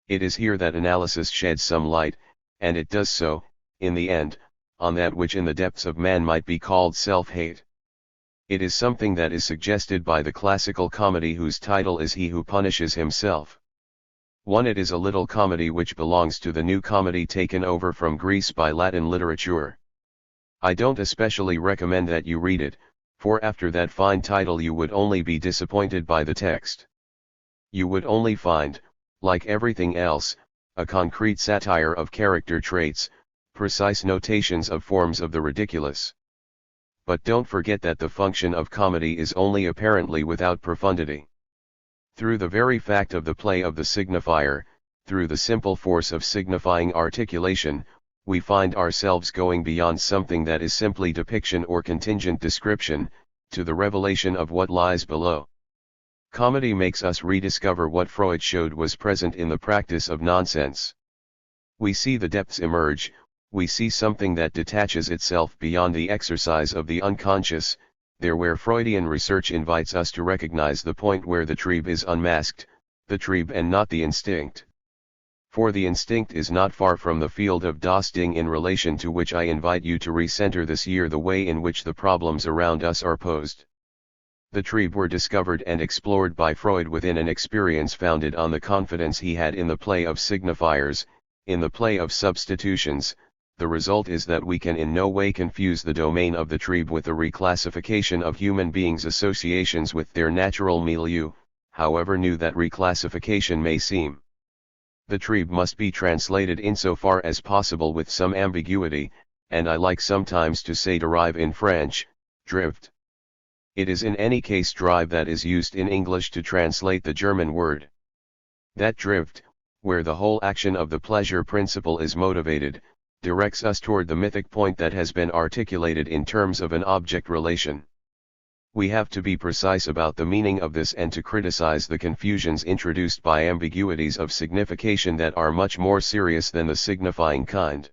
Speaker 1: It is here that analysis sheds some light, and it does so, in the end, on that which in the depths of man might be called self-hate. It is something that is suggested by the classical comedy whose title is He Who Punishes Himself. It is a little comedy which belongs to the new comedy taken over from Greece by Latin literature. I don't especially recommend that you read it, for after that fine title you would only be disappointed by the text. You would only find, like everything else, a concrete satire of character traits, precise notations of forms of the ridiculous. But don't forget that the function of comedy is only apparently without profundity. Through the very fact of the play of the signifier, through the simple force of signifying articulation, we find ourselves going beyond something that is simply depiction or contingent description, to the revelation of what lies below. Comedy makes us rediscover what Freud showed was present in the practice of nonsense. We see the depths emerge, we see something that detaches itself beyond the exercise of the unconscious, there where Freudian research invites us to recognize the point where the trieb is unmasked, the trieb and not the instinct. For the instinct is not far from the field of Dosting, in relation to which I invite you to recenter this year the way in which the problems around us are posed. The trieb were discovered and explored by Freud within an experience founded on the confidence he had in the play of signifiers, in the play of substitutions. The result is that we can in no way confuse the domain of the trieb with the reclassification of human beings' associations with their natural milieu, however new that reclassification may seem. The trieb must be translated insofar as possible with some ambiguity, and I like sometimes to say derive in French, drift. It is in any case drive that is used in English to translate the German word. That drift, where the whole action of the pleasure principle is motivated, directs us toward the mythic point that has been articulated in terms of an object relation. We have to be precise about the meaning of this and to criticize the confusions introduced by ambiguities of signification that are much more serious than the signifying kind.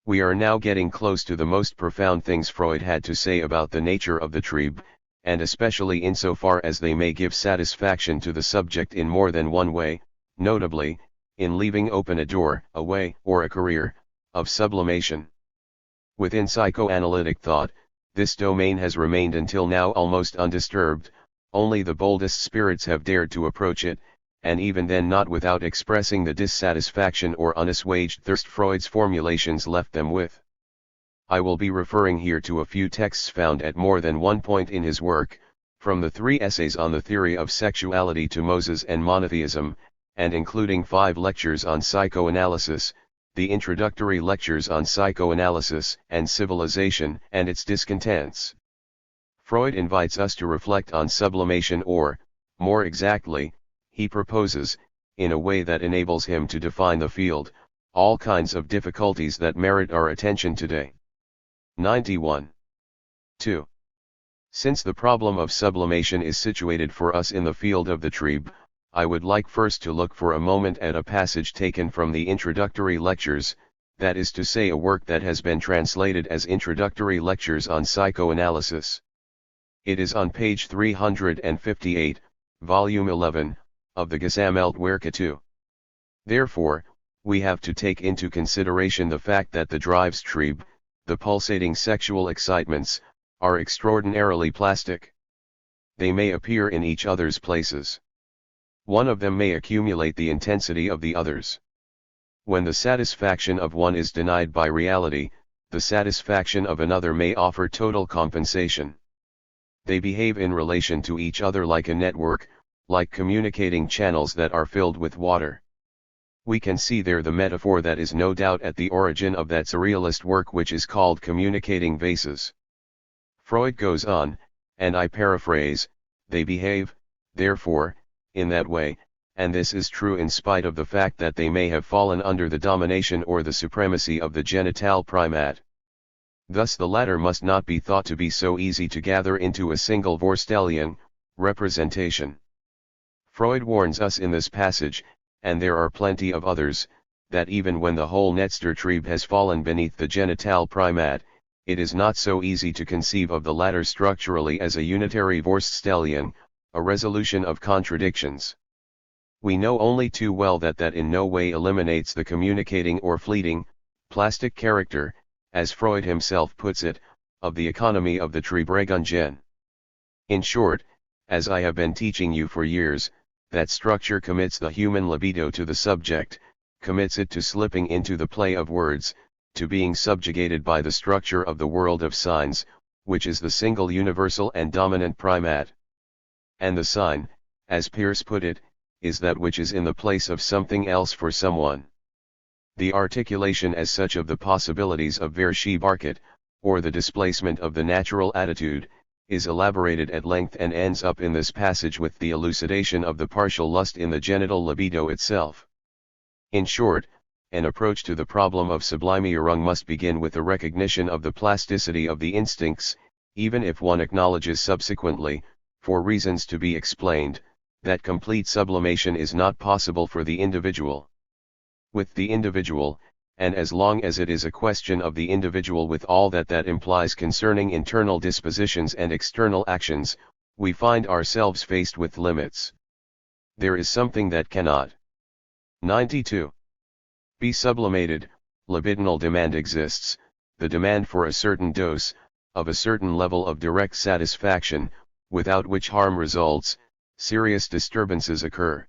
Speaker 1: We are now getting close to the most profound things Freud had to say about the nature of the trieb, and especially insofar as they may give satisfaction to the subject in more than one way, notably, in leaving open a door, a way, or a career, of sublimation. Within psychoanalytic thought, this domain has remained until now almost undisturbed, only the boldest spirits have dared to approach it, and even then not without expressing the dissatisfaction or unassuaged thirst Freud's formulations left them with. I will be referring here to a few texts found at more than one point in his work, From the 3 essays on the theory of sexuality to Moses and monotheism, and including 5 lectures on psychoanalysis, the introductory lectures on psychoanalysis and civilization and its discontents. Freud invites us to reflect on sublimation, or, more exactly, he proposes, in a way that enables him to define the field, all kinds of difficulties that merit our attention today. 91. 2. Since the problem of sublimation is situated for us in the field of the trieb, I would like first to look for a moment at a passage taken from the introductory lectures, that is to say a work that has been translated as Introductory Lectures on Psychoanalysis. It is on page 358, volume 11, of the Gesammeltwerke 2. Therefore, we have to take into consideration the fact that the Drivestrieb, the pulsating sexual excitements, are extraordinarily plastic. They may appear in each other's places. One of them may accumulate the intensity of the others. When the satisfaction of one is denied by reality, the satisfaction of another may offer total compensation. They behave in relation to each other like a network, like communicating channels that are filled with water. We can see there the metaphor that is no doubt at the origin of that surrealist work which is called Communicating Vases. Freud goes on, and I paraphrase, they behave, therefore, in that way, and this is true in spite of the fact that they may have fallen under the domination or the supremacy of the genital primate. Thus the latter must not be thought to be so easy to gather into a single Vorstellung, representation. Freud warns us in this passage, and there are plenty of others, that even when the whole Netztertrieb has fallen beneath the genital primate, it is not so easy to conceive of the latter structurally as a unitary Vorstellung, a resolution of contradictions. We know only too well that in no way eliminates the communicating or fleeting, plastic character, as Freud himself puts it, of the economy of the Triebregungen. In short, as I have been teaching you for years, that structure commits the human libido to the subject, commits it to slipping into the play of words, to being subjugated by the structure of the world of signs, which is the single universal and dominant primate. And the sign, as Peirce put it, is that which is in the place of something else for someone. The articulation as such of the possibilities of Verschiebarkeit, or the displacement of the natural attitude, is elaborated at length and ends up in this passage with the elucidation of the partial lust in the genital libido itself. In short, an approach to the problem of Sublimierung must begin with a recognition of the plasticity of the instincts, even if one acknowledges subsequently, for reasons to be explained, that complete sublimation is not possible for the individual. With the individual, and as long as it is a question of the individual with all that implies concerning internal dispositions and external actions, we find ourselves faced with limits. There is something that cannot 92. Be sublimated. Libidinal demand exists, the demand for a certain dose, of a certain level of direct satisfaction, without which harm results, serious disturbances occur.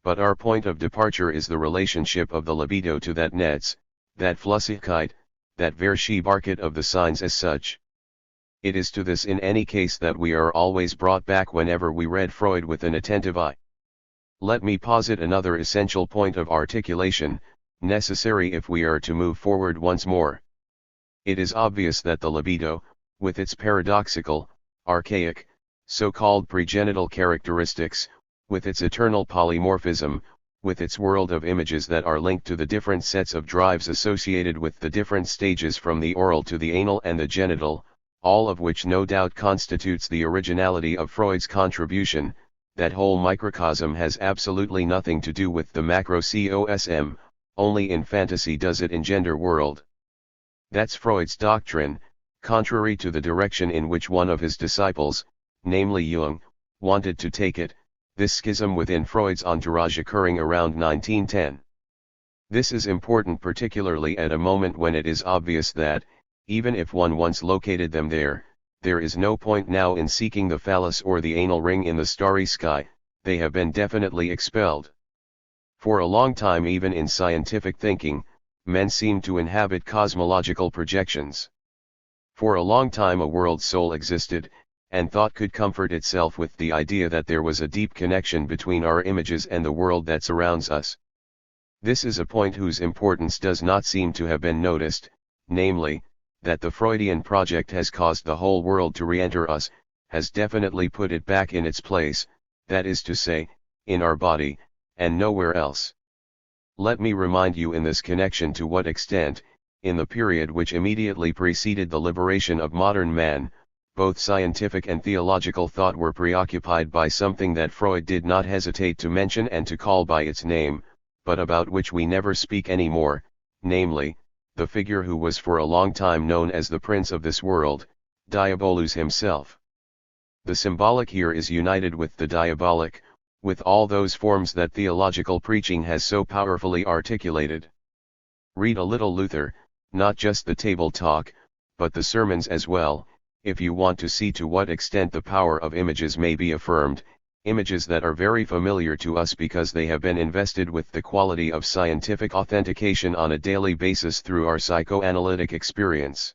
Speaker 1: But our point of departure is the relationship of the libido to that Netz, that Flüssigkeit, that Verschiebarkeit of the signs as such. It is to this in any case that we are always brought back whenever we read Freud with an attentive eye. Let me posit another essential point of articulation, necessary if we are to move forward once more. It is obvious that the libido, with its paradoxical, archaic, so-called pregenital characteristics, with its eternal polymorphism, with its world of images that are linked to the different sets of drives associated with the different stages from the oral to the anal and the genital, all of which no doubt constitutes the originality of Freud's contribution, that whole microcosm has absolutely nothing to do with the macrocosm, only in fantasy does it engender world. That's Freud's doctrine, contrary to the direction in which one of his disciples, namely Jung, wanted to take it, this schism within Freud's entourage occurring around 1910. This is important particularly at a moment when it is obvious that, even if one once located them there is no point now in seeking the phallus or the anal ring in the starry sky, they have been definitely expelled. For a long time even in scientific thinking, men seem to inhabit cosmological projections. For a long time a world soul existed, and thought could comfort itself with the idea that there was a deep connection between our images and the world that surrounds us. This is a point whose importance does not seem to have been noticed, namely, that the Freudian project has caused the whole world to re-enter us, has definitely put it back in its place, that is to say, in our body, and nowhere else. Let me remind you in this connection to what extent, in the period which immediately preceded the liberation of modern man, both scientific and theological thought were preoccupied by something that Freud did not hesitate to mention and to call by its name, but about which we never speak any more, namely, the figure who was for a long time known as the Prince of this world, Diabolus himself. The symbolic here is united with the diabolic, with all those forms that theological preaching has so powerfully articulated. Read a little Luther, not just the table talk, but the sermons as well, if you want to see to what extent the power of images may be affirmed, images that are very familiar to us because they have been invested with the quality of scientific authentication on a daily basis through our psychoanalytic experience.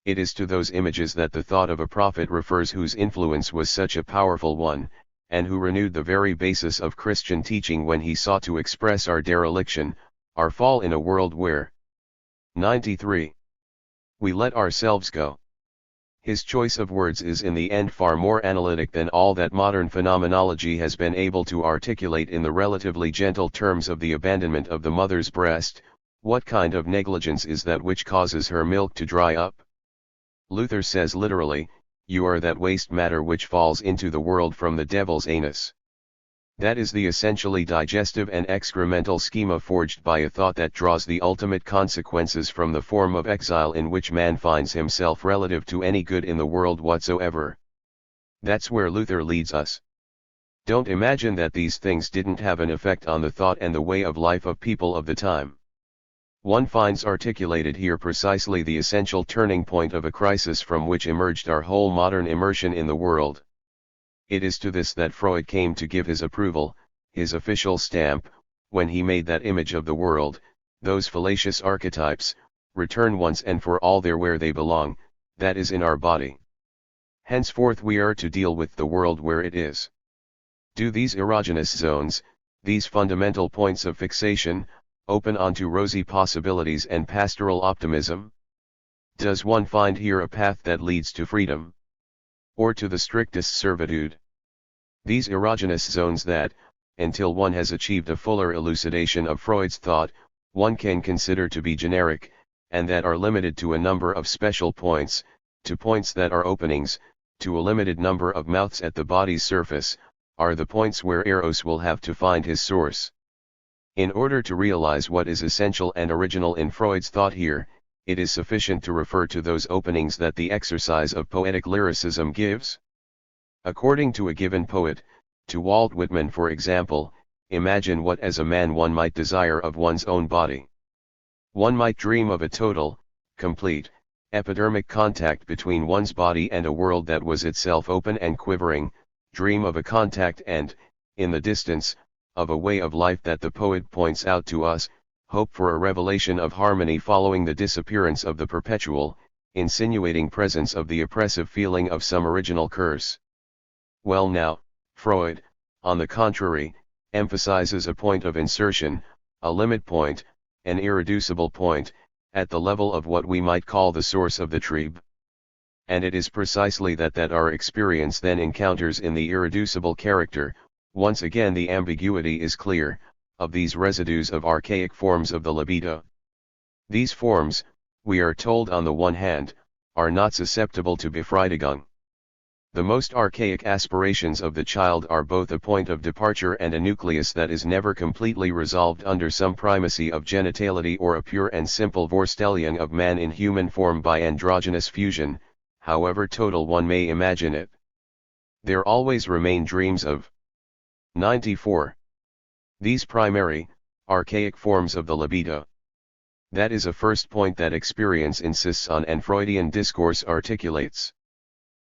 Speaker 1: It is to those images that the thought of a prophet refers whose influence was such a powerful one, and who renewed the very basis of Christian teaching when he sought to express our dereliction, our fall in a world where 93. We let ourselves go. His choice of words is in the end far more analytic than all that modern phenomenology has been able to articulate in the relatively gentle terms of the abandonment of the mother's breast. What kind of negligence is that which causes her milk to dry up? Luther says literally, you are that waste matter which falls into the world from the devil's anus. That is the essentially digestive and excremental schema forged by a thought that draws the ultimate consequences from the form of exile in which man finds himself relative to any good in the world whatsoever. That's where Luther leads us. Don't imagine that these things didn't have an effect on the thought and the way of life of people of the time. One finds articulated here precisely the essential turning point of a crisis from which emerged our whole modern immersion in the world. It is to this that Freud came to give his approval, his official stamp, when he made that image of the world, those fallacious archetypes, return once and for all there where they belong, that is in our body. Henceforth we are to deal with the world where it is. Do these erogenous zones, these fundamental points of fixation, open onto rosy possibilities and pastoral optimism? Does one find here a path that leads to freedom? Or to the strictest servitude? These erogenous zones that, until one has achieved a fuller elucidation of Freud's thought, one can consider to be generic, and that are limited to a number of special points, to points that are openings, to a limited number of mouths at the body's surface, are the points where Eros will have to find his source. In order to realize what is essential and original in Freud's thought here, it is sufficient to refer to those openings that the exercise of poetic lyricism gives. According to a given poet, to Walt Whitman for example, imagine what as a man one might desire of one's own body. One might dream of a total, complete, epidermic contact between one's body and a world that was itself open and quivering, dream of a contact and, in the distance, of a way of life that the poet points out to us, hope for a revelation of harmony following the disappearance of the perpetual, insinuating presence of the oppressive feeling of some original curse. Well now, Freud, on the contrary, emphasizes a point of insertion, a limit point, an irreducible point, at the level of what we might call the source of the tribe. And it is precisely that our experience then encounters in the irreducible character, once again the ambiguity is clear, of these residues of archaic forms of the libido. These forms, we are told on the one hand, are not susceptible to Befriedigung. The most archaic aspirations of the child are both a point of departure and a nucleus that is never completely resolved under some primacy of genitality or a pure and simple Vorstellung of man in human form by androgynous fusion, however total one may imagine it. There always remain dreams of 94. These primary, archaic forms of the libido. That is a first point that experience insists on and Freudian discourse articulates.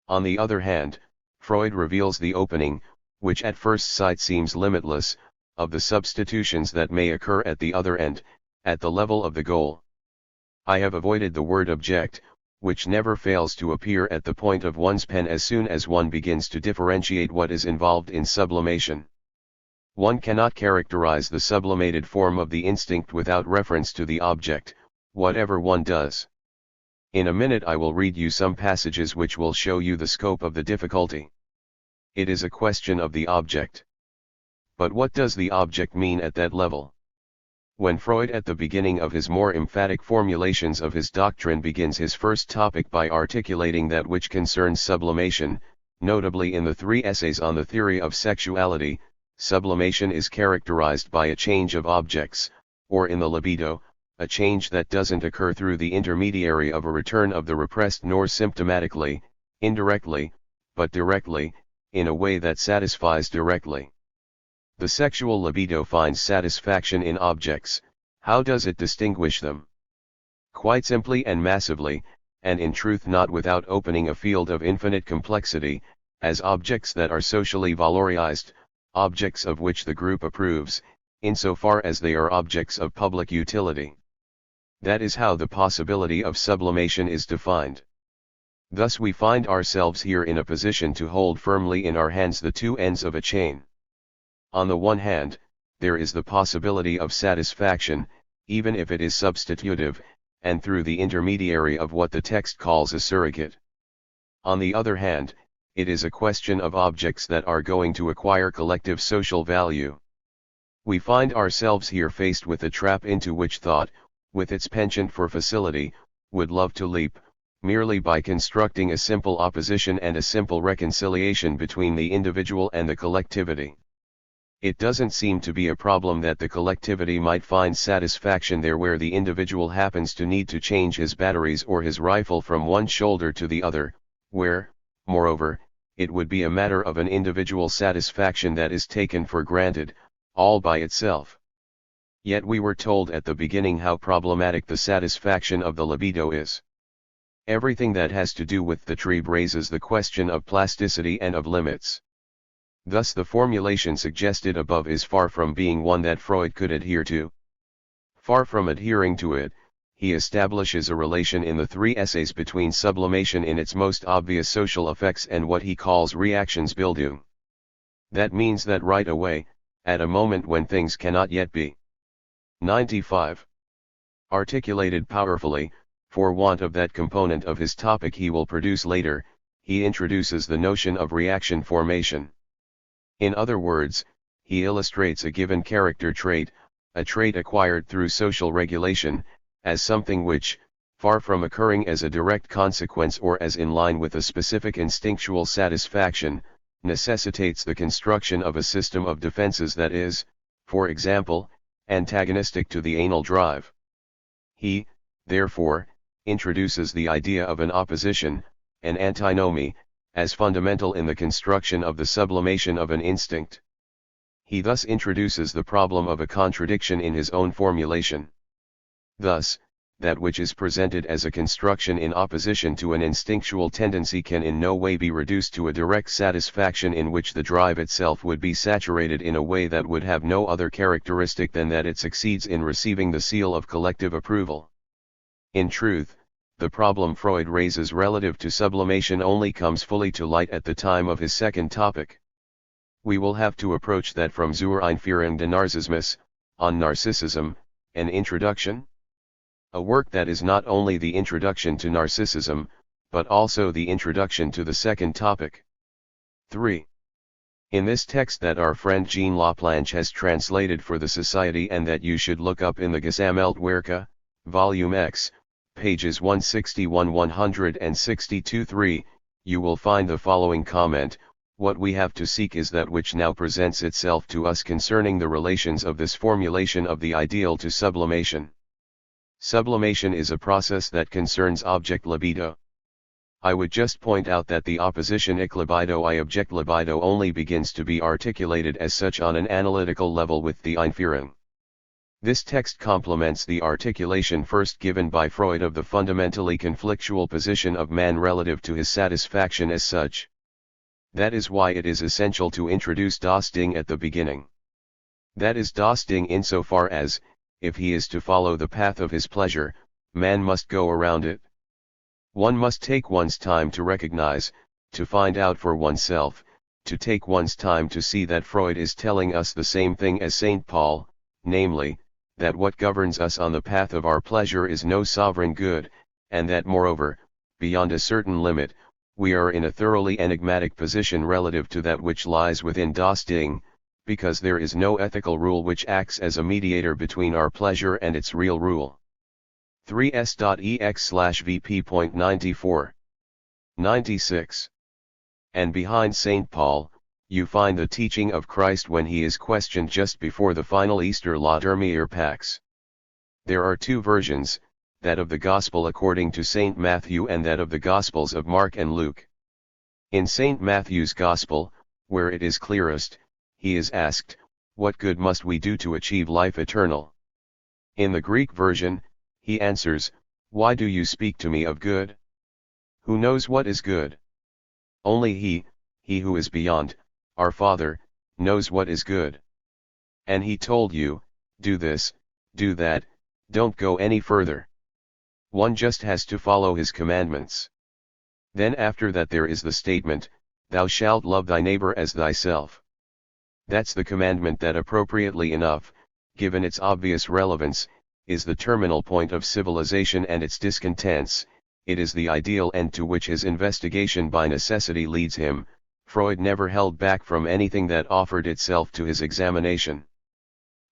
Speaker 1: On the other hand, Freud reveals the opening, which at first sight seems limitless, of the substitutions that may occur at the other end, at the level of the goal. I have avoided the word object, which never fails to appear at the point of one's pen as soon as one begins to differentiate what is involved in sublimation. One cannot characterize the sublimated form of the instinct without reference to the object, whatever one does. In a minute I will read you some passages which will show you the scope of the difficulty. It is a question of the object. But what does the object mean at that level? When Freud at the beginning of his more emphatic formulations of his doctrine begins his first topic by articulating that which concerns sublimation, notably in the 3 essays on the theory of sexuality, sublimation is characterized by a change of objects, or in the libido, a change that doesn't occur through the intermediary of a return of the repressed nor symptomatically, indirectly, but directly, in a way that satisfies directly. The sexual libido finds satisfaction in objects. How does it distinguish them? Quite simply and massively, and in truth not without opening a field of infinite complexity, as objects that are socially valorized, objects of which the group approves, insofar as they are objects of public utility. That is how the possibility of sublimation is defined. Thus we find ourselves here in a position to hold firmly in our hands the two ends of a chain. On the one hand, there is the possibility of satisfaction, even if it is substitutive, and through the intermediary of what the text calls a surrogate. On the other hand, it is a question of objects that are going to acquire collective social value. We find ourselves here faced with a trap into which thought, with its penchant for facility, would love to leap, merely by constructing a simple opposition and a simple reconciliation between the individual and the collectivity. It doesn't seem to be a problem that the collectivity might find satisfaction there where the individual happens to need to change his batteries or his rifle from one shoulder to the other, where, moreover, it would be a matter of an individual satisfaction that is taken for granted, all by itself. Yet we were told at the beginning how problematic the satisfaction of the libido is. Everything that has to do with the tree raises the question of plasticity and of limits. Thus the formulation suggested above is far from being one that Freud could adhere to. Far from adhering to it, he establishes a relation in the 3 essays between sublimation in its most obvious social effects and what he calls Reaktionsbildung. That means that right away, at a moment when things cannot yet be 95. Articulated powerfully, for want of that component of his topic he will produce later, he introduces the notion of reaction formation. In other words, he illustrates a given character trait, a trait acquired through social regulation, as something which, far from occurring as a direct consequence or as in line with a specific instinctual satisfaction, necessitates the construction of a system of defenses that is, for example, antagonistic to the anal drive. He, therefore, introduces the idea of an opposition, an antinomy, as fundamental in the construction of the sublimation of an instinct. He thus introduces the problem of a contradiction in his own formulation. Thus, that which is presented as a construction in opposition to an instinctual tendency can in no way be reduced to a direct satisfaction in which the drive itself would be saturated in a way that would have no other characteristic than that it succeeds in receiving the seal of collective approval. In truth, the problem Freud raises relative to sublimation only comes fully to light at the time of his second topic. We will have to approach that from Zur Einführung des Narzissmus, on Narcissism, an introduction. A work that is not only the introduction to narcissism, but also the introduction to the second topic. 3. In this text that our friend Jean Laplanche has translated for the Society and that you should look up in the Gesammeltwerke, Volume X, pages 161-162-3, you will find the following comment: what we have to seek is that which now presents itself to us concerning the relations of this formulation of the ideal to sublimation. Sublimation is a process that concerns object libido. I would just point out that the opposition ich libido I object libido only begins to be articulated as such on an analytical level with the Einführung. This text complements the articulation first given by Freud of the fundamentally conflictual position of man relative to his satisfaction as such. That is why it is essential to introduce das Ding at the beginning. That is das Ding insofar as, if he is to follow the path of his pleasure, man must go around it. One must take one's time to recognize, to find out for oneself, to take one's time to see that Freud is telling us the same thing as St. Paul, namely, that what governs us on the path of our pleasure is no sovereign good, and that moreover, beyond a certain limit, we are in a thoroughly enigmatic position relative to that which lies within das Ding, because there is no ethical rule which acts as a mediator between our pleasure and its real rule. 3s.ex/vp.94. 96. And behind St. Paul, you find the teaching of Christ when he is questioned just before the final Easter La Dernière Pax. There are two versions, that of the Gospel according to St. Matthew and that of the Gospels of Mark and Luke. In St. Matthew's Gospel, where it is clearest, he is asked, "What good must we do to achieve life eternal?" In the Greek version, he answers, "Why do you speak to me of good? Who knows what is good? Only he who is beyond, our Father, knows what is good. And he told you, do this, do that, don't go any further." One just has to follow his commandments. Then after that there is the statement, "Thou shalt love thy neighbor as thyself." That's the commandment that appropriately enough, given its obvious relevance, is the terminal point of civilization and its discontents. It is the ideal end to which his investigation by necessity leads him. Freud never held back from anything that offered itself to his examination.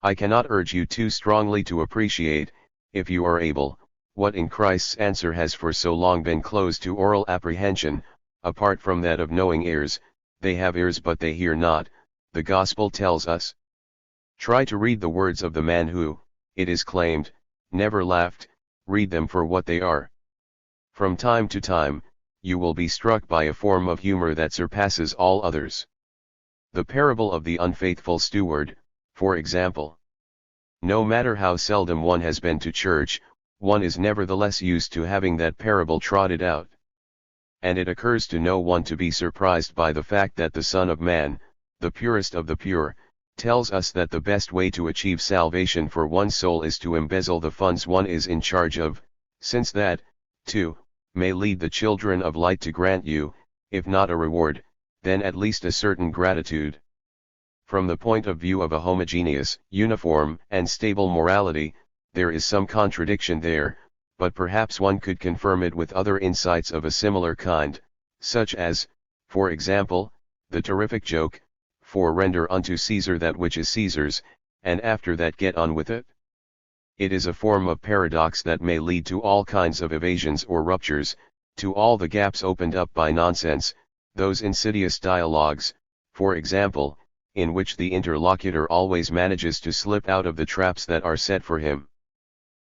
Speaker 1: I cannot urge you too strongly to appreciate, if you are able, what in Christ's answer has for so long been closed to oral apprehension. Apart from that of knowing ears, they have ears but they hear not, the Gospel tells us. Try to read the words of the man who, it is claimed, never laughed. Read them for what they are. From time to time, you will be struck by a form of humor that surpasses all others. The parable of the unfaithful steward, for example. No matter how seldom one has been to church, one is nevertheless used to having that parable trotted out. And it occurs to no one to be surprised by the fact that the Son of Man, the purest of the pure, tells us that the best way to achieve salvation for one's soul is to embezzle the funds one is in charge of, since that, too, may lead the children of light to grant you, if not a reward, then at least a certain gratitude. From the point of view of a homogeneous, uniform, and stable morality, there is some contradiction there, but perhaps one could confirm it with other insights of a similar kind, such as, for example, the terrific joke, "For render unto Caesar that which is Caesar's, and after that get on with it." It is a form of paradox that may lead to all kinds of evasions or ruptures, to all the gaps opened up by nonsense, those insidious dialogues, for example, in which the interlocutor always manages to slip out of the traps that are set for him.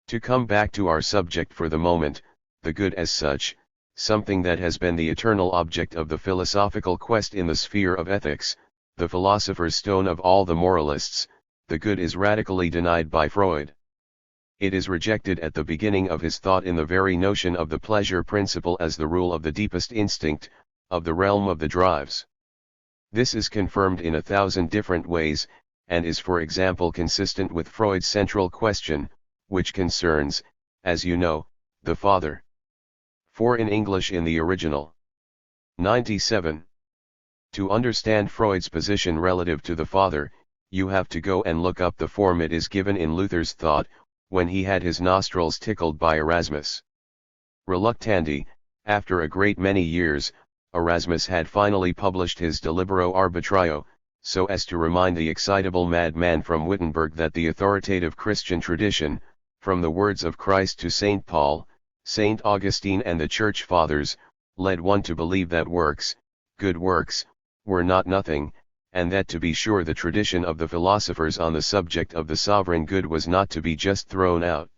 Speaker 1: To come back to our subject for the moment, the good as such, something that has been the eternal object of the philosophical quest in the sphere of ethics, the philosopher's stone of all the moralists, the good is radically denied by Freud. It is rejected at the beginning of his thought in the very notion of the pleasure principle as the rule of the deepest instinct, of the realm of the drives. This is confirmed in 1,000 different ways, and is for example consistent with Freud's central question, which concerns, as you know, the Father. For in English in the original. 97. To understand Freud's position relative to the Father, you have to go and look up the form it is given in Luther's thought, when he had his nostrils tickled by Erasmus. Reluctandi, after a great many years, Erasmus had finally published his De Libero Arbitrio, so as to remind the excitable madman from Wittenberg that the authoritative Christian tradition, from the words of Christ to St. Paul, St. Augustine and the Church Fathers, led one to believe that works, good works, were not nothing, and that to be sure the tradition of the philosophers on the subject of the sovereign good was not to be just thrown out.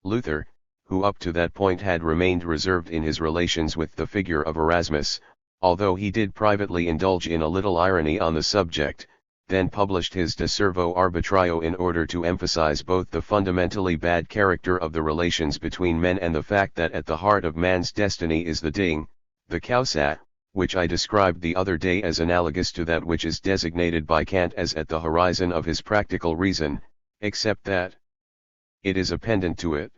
Speaker 1: Luther, who up to that point had remained reserved in his relations with the figure of Erasmus, although he did privately indulge in a little irony on the subject, then published his De Servo Arbitrio in order to emphasize both the fundamentally bad character of the relations between men and the fact that at the heart of man's destiny is the Ding, the Causa, which I described the other day as analogous to that which is designated by Kant as at the horizon of his practical reason, except that it is a pendant to it.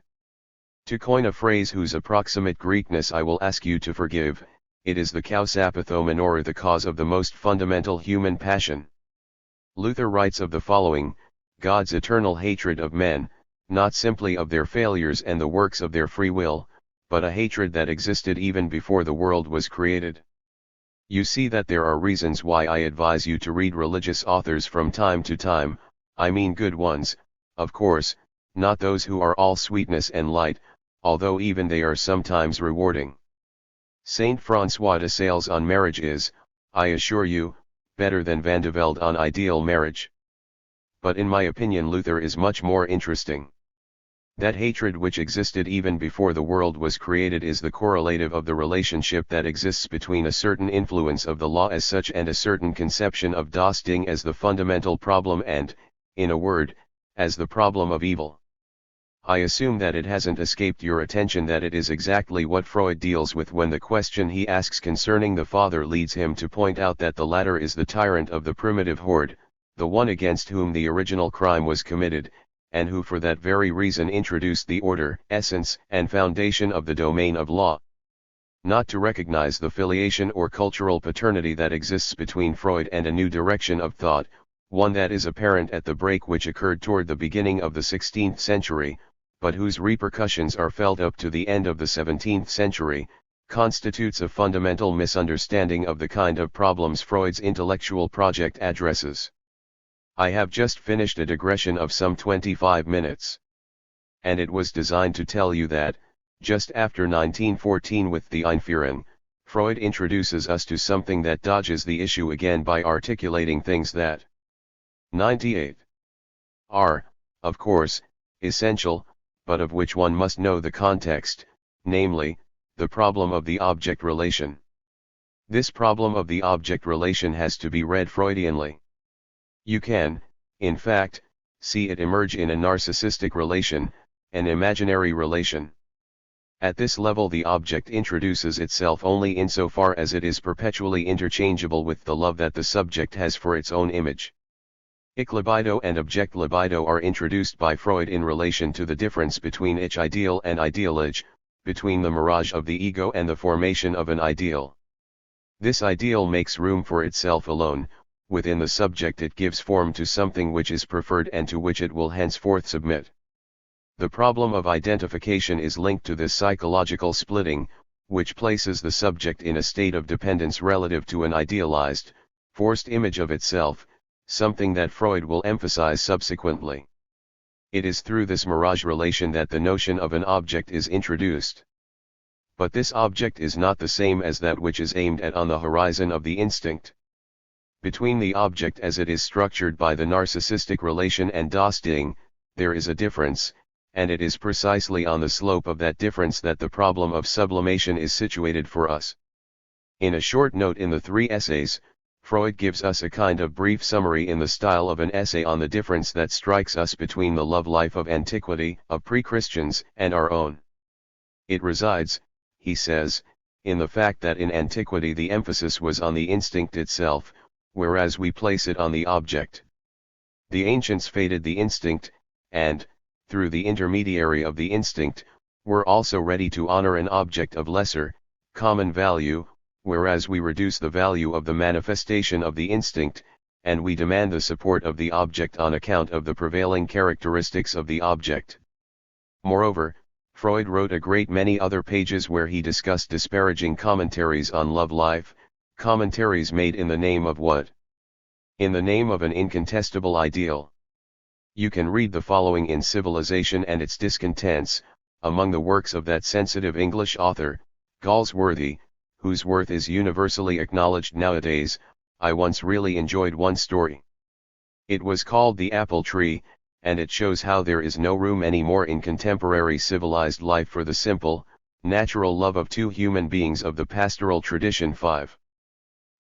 Speaker 1: To coin a phrase whose approximate Greekness I will ask you to forgive, it is the kaus apathomen, or the cause of the most fundamental human passion. Luther writes of the following: God's eternal hatred of men, not simply of their failures and the works of their free will, but a hatred that existed even before the world was created. You see that there are reasons why I advise you to read religious authors from time to time, I mean good ones, of course, not those who are all sweetness and light, although even they are sometimes rewarding. Saint François de Sales on marriage is, I assure you, better than Van de Velde on ideal marriage. But in my opinion Luther is much more interesting. That hatred which existed even before the world was created is the correlative of the relationship that exists between a certain influence of the law as such and a certain conception of das Ding as the fundamental problem and, in a word, as the problem of evil. I assume that it hasn't escaped your attention that it is exactly what Freud deals with when the question he asks concerning the father leads him to point out that the latter is the tyrant of the primitive horde, the one against whom the original crime was committed, and who for that very reason introduced the order, essence, and foundation of the domain of law. Not to recognize the filiation or cultural paternity that exists between Freud and a new direction of thought, one that is apparent at the break which occurred toward the beginning of the 16th century, but whose repercussions are felt up to the end of the 17th century, constitutes a fundamental misunderstanding of the kind of problems Freud's intellectual project addresses. I have just finished a digression of some 25 minutes. And it was designed to tell you that, just after 1914 with the Einführung, Freud introduces us to something that dodges the issue again by articulating things that 98 are, of course, essential, but of which one must know the context, namely, the problem of the object relation. This problem of the object relation has to be read Freudianly. You can, in fact, see it emerge in a narcissistic relation, an imaginary relation. At this level the object introduces itself only insofar as it is perpetually interchangeable with the love that the subject has for its own image. Ich libido and object libido are introduced by Freud in relation to the difference between ich ideal and idealage, between the mirage of the ego and the formation of an ideal. This ideal makes room for itself alone, within the subject it gives form to something which is preferred and to which it will henceforth submit. The problem of identification is linked to this psychological splitting, which places the subject in a state of dependence relative to an idealized, forced image of itself, something that Freud will emphasize subsequently. It is through this mirage relation that the notion of an object is introduced. But this object is not the same as that which is aimed at on the horizon of the instinct. Between the object as it is structured by the narcissistic relation and das Ding, there is a difference, and it is precisely on the slope of that difference that the problem of sublimation is situated for us. In a short note in the 3 essays, Freud gives us a kind of brief summary in the style of an essay on the difference that strikes us between the love life of antiquity, of pre-Christians, and our own. It resides, he says, in the fact that in antiquity the emphasis was on the instinct itself, whereas we place it on the object. The ancients fated the instinct, and, through the intermediary of the instinct, were also ready to honor an object of lesser, common value, whereas we reduce the value of the manifestation of the instinct, and we demand the support of the object on account of the prevailing characteristics of the object. Moreover, Freud wrote a great many other pages where he discussed disparaging commentaries on love life, commentaries made in the name of what? In the name of an incontestable ideal. You can read the following in Civilization and Its Discontents, among the works of that sensitive English author, Galsworthy, whose worth is universally acknowledged nowadays. I once really enjoyed one story. It was called The Apple Tree, and it shows how there is no room anymore in contemporary civilized life for the simple, natural love of two human beings of the pastoral tradition 5.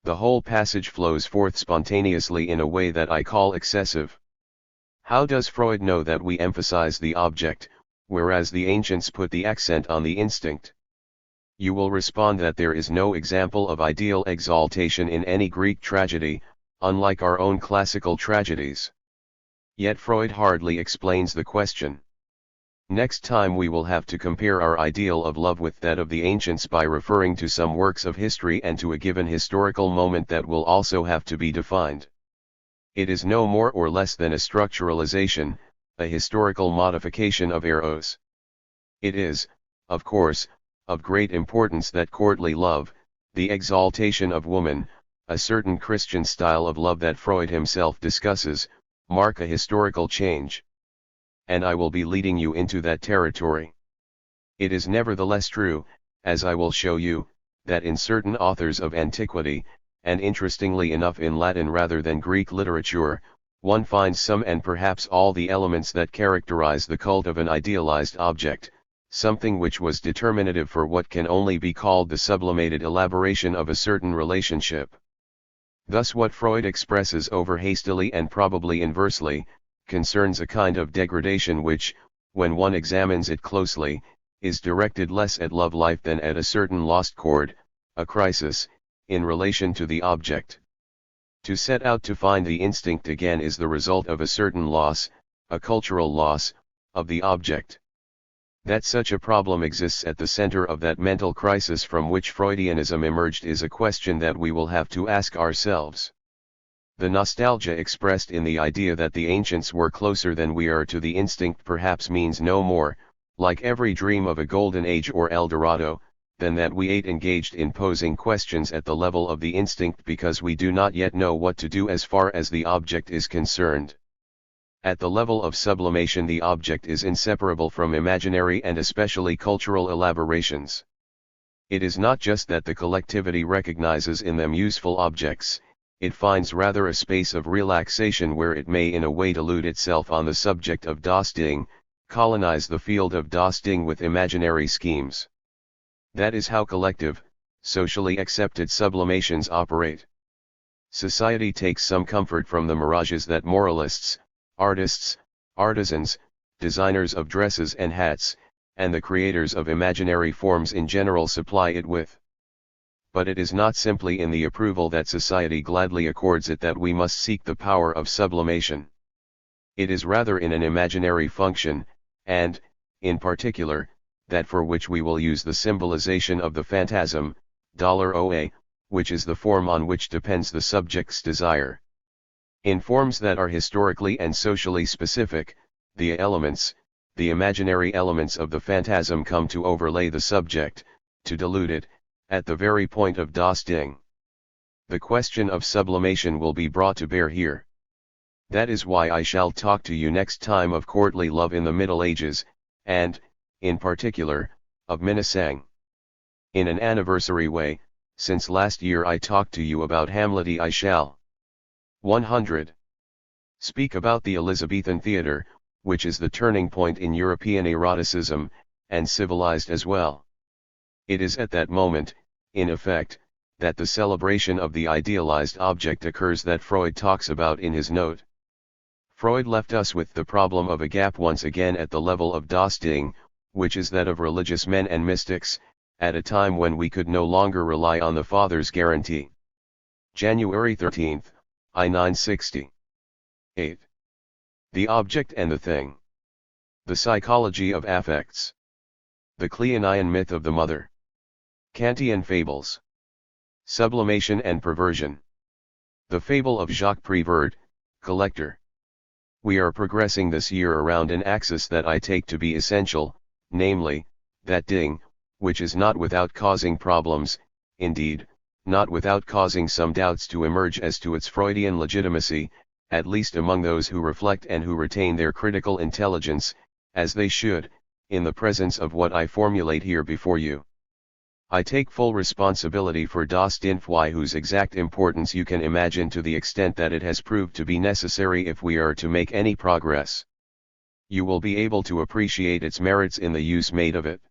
Speaker 1: The whole passage flows forth spontaneously in a way that I call excessive. How does Freud know that we emphasize the object, whereas the ancients put the accent on the instinct? You will respond that there is no example of ideal exaltation in any Greek tragedy, unlike our own classical tragedies. Yet Freud hardly explains the question. Next time we will have to compare our ideal of love with that of the ancients by referring to some works of history and to a given historical moment that will also have to be defined. It is no more or less than a structuralization, a historical modification of eros. It is, of course, of great importance that courtly love, the exaltation of woman, a certain Christian style of love that Freud himself discusses, mark a historical change. And I will be leading you into that territory. It is nevertheless true, as I will show you, that in certain authors of antiquity, and interestingly enough in Latin rather than Greek literature, one finds some and perhaps all the elements that characterize the cult of an idealized object, something which was determinative for what can only be called the sublimated elaboration of a certain relationship. Thus what Freud expresses over hastily and probably inversely, concerns a kind of degradation which, when one examines it closely, is directed less at love life than at a certain lost chord, a crisis, in relation to the object. To set out to find the instinct again is the result of a certain loss, a cultural loss, of the object. That such a problem exists at the center of that mental crisis from which Freudianism emerged is a question that we will have to ask ourselves. The nostalgia expressed in the idea that the ancients were closer than we are to the instinct perhaps means no more, like every dream of a golden age or El Dorado, than that we ain't engaged in posing questions at the level of the instinct because we do not yet know what to do as far as the object is concerned. At the level of sublimation the object is inseparable from imaginary and especially cultural elaborations. It is not just that the collectivity recognizes in them useful objects, it finds rather a space of relaxation where it may in a way delude itself on the subject of das Ding, colonize the field of das Ding with imaginary schemes. That is how collective, socially accepted sublimations operate. Society takes some comfort from the mirages that moralists, artists, artisans, designers of dresses and hats, and the creators of imaginary forms in general supply it with. But it is not simply in the approval that society gladly accords it that we must seek the power of sublimation. It is rather in an imaginary function, and, in particular, that for which we will use the symbolization of the phantasm, $OA, which is the form on which depends the subject's desire. In forms that are historically and socially specific, the elements, the imaginary elements of the phantasm come to overlay the subject, to delude it, at the very point of das Ding. The question of sublimation will be brought to bear here. That is why I shall talk to you next time of courtly love in the Middle Ages, and, in particular, of Minnesang. In an anniversary way, since last year I talked to you about Hamlet, I shall 100. Speak about the Elizabethan theatre, which is the turning point in European eroticism, and civilized as well. It is at that moment, in effect, that the celebration of the idealized object occurs that Freud talks about in his note. Freud left us with the problem of a gap once again at the level of das Ding, which is that of religious men and mystics, at a time when we could no longer rely on the Father's guarantee. January 13, I 960. 8. The object and the thing. The psychology of affects. The Cleonian myth of the mother. Kantian fables. Sublimation and perversion. The fable of Jacques Prévert, collector. We are progressing this year around an axis that I take to be essential, namely, that Ding, which is not without causing problems, indeed, not without causing some doubts to emerge as to its Freudian legitimacy, at least among those who reflect and who retain their critical intelligence, as they should, in the presence of what I formulate here before you. I take full responsibility for das Dinfwy, whose exact importance you can imagine to the extent that it has proved to be necessary if we are to make any progress. You will be able to appreciate its merits in the use made of it.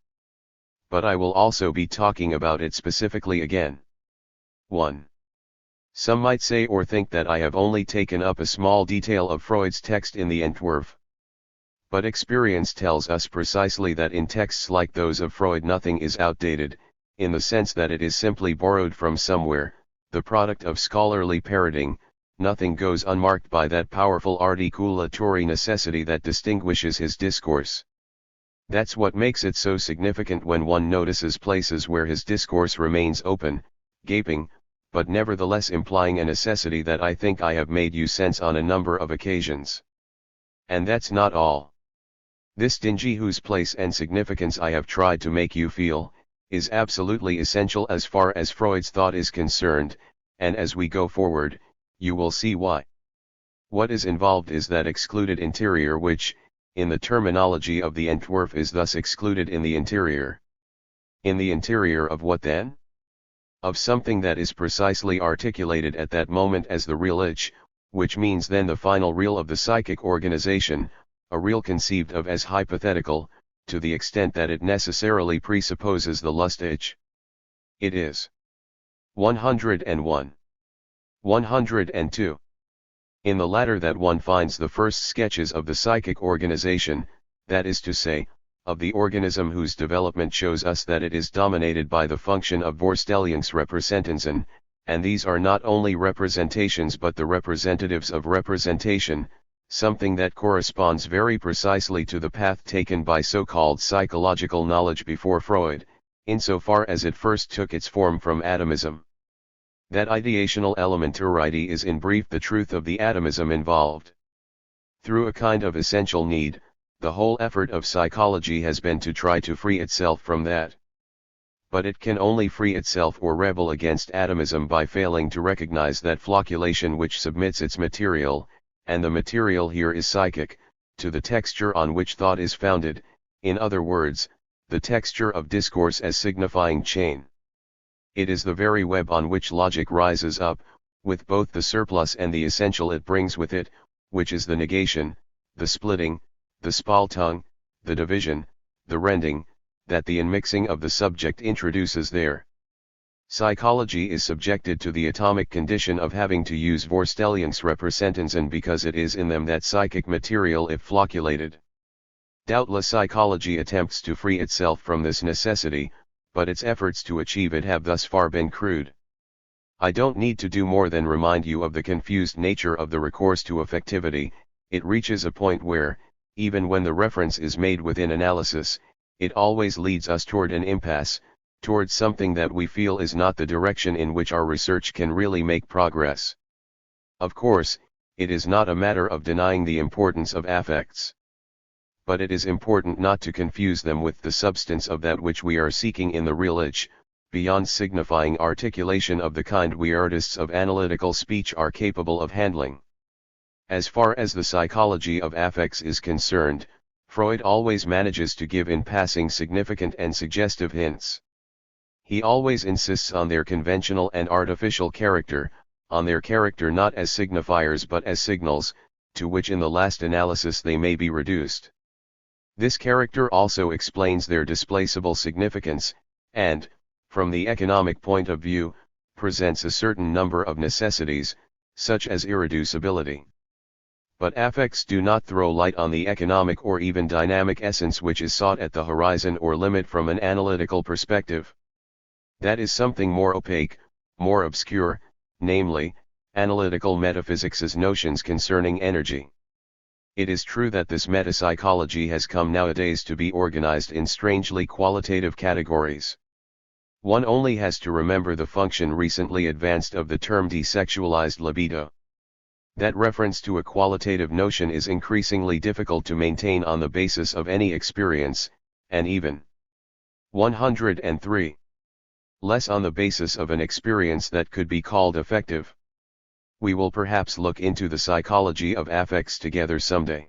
Speaker 1: But I will also be talking about it specifically again. 1. Some might say or think that I have only taken up a small detail of Freud's text in the Entwurf. But experience tells us precisely that in texts like those of Freud nothing is outdated, in the sense that it is simply borrowed from somewhere, the product of scholarly parroting. Nothing goes unmarked by that powerful articulatory necessity that distinguishes his discourse. That's what makes it so significant when one notices places where his discourse remains open, gaping, but nevertheless implying a necessity that I think I have made you sense on a number of occasions. And that's not all. This dingy whose place and significance I have tried to make you feel, is absolutely essential as far as Freud's thought is concerned, and as we go forward, you will see why. What is involved is that excluded interior which, in the terminology of the Entwurf, is thus excluded in the interior. In the interior of what then? Of something that is precisely articulated at that moment as the real ich, which means then the final real of the psychic organization, a real conceived of as hypothetical, to the extent that it necessarily presupposes the lust ich. It is 101. 102. In the latter that one finds the first sketches of the psychic organization, that is to say, of the organism whose development shows us that it is dominated by the function of Vorstellungsrepresentanzen, and these are not only representations but the representatives of representation, something that corresponds very precisely to the path taken by so-called psychological knowledge before Freud, insofar as it first took its form from atomism. That ideational elementarity is in brief the truth of the atomism involved. Through a kind of essential need, the whole effort of psychology has been to try to free itself from that. But it can only free itself or rebel against atomism by failing to recognize that flocculation which submits its material, and the material here is psychic, to the texture on which thought is founded, in other words, the texture of discourse as signifying chain. It is the very web on which logic rises up, with both the surplus and the essential it brings with it, which is the negation, the splitting, the Spaltung, the division, the rending, that the unmixing of the subject introduces there. Psychology is subjected to the atomic condition of having to use Vorstellungsrepresentanzen because it is in them that psychic material if flocculated. Doubtless psychology attempts to free itself from this necessity, but its efforts to achieve it have thus far been crude. I don't need to do more than remind you of the confused nature of the recourse to affectivity. It reaches a point where, even when the reference is made within analysis, it always leads us toward an impasse, toward something that we feel is not the direction in which our research can really make progress. Of course, it is not a matter of denying the importance of affects. But it is important not to confuse them with the substance of that which we are seeking in the real ich, beyond signifying articulation of the kind we artists of analytical speech are capable of handling. As far as the psychology of affects is concerned, Freud always manages to give in passing significant and suggestive hints. He always insists on their conventional and artificial character, on their character not as signifiers but as signals, to which in the last analysis they may be reduced. This character also explains their displaceable significance, and, from the economic point of view, presents a certain number of necessities, such as irreducibility. But affects do not throw light on the economic or even dynamic essence which is sought at the horizon or limit from an analytical perspective. That is something more opaque, more obscure, namely, analytical metaphysics's notions concerning energy. It is true that this metapsychology has come nowadays to be organized in strangely qualitative categories. One only has to remember the function recently advanced of the term desexualized libido. That reference to a qualitative notion is increasingly difficult to maintain on the basis of any experience, and even 103. Less on the basis of an experience that could be called affective. We will perhaps look into the psychology of affects together someday.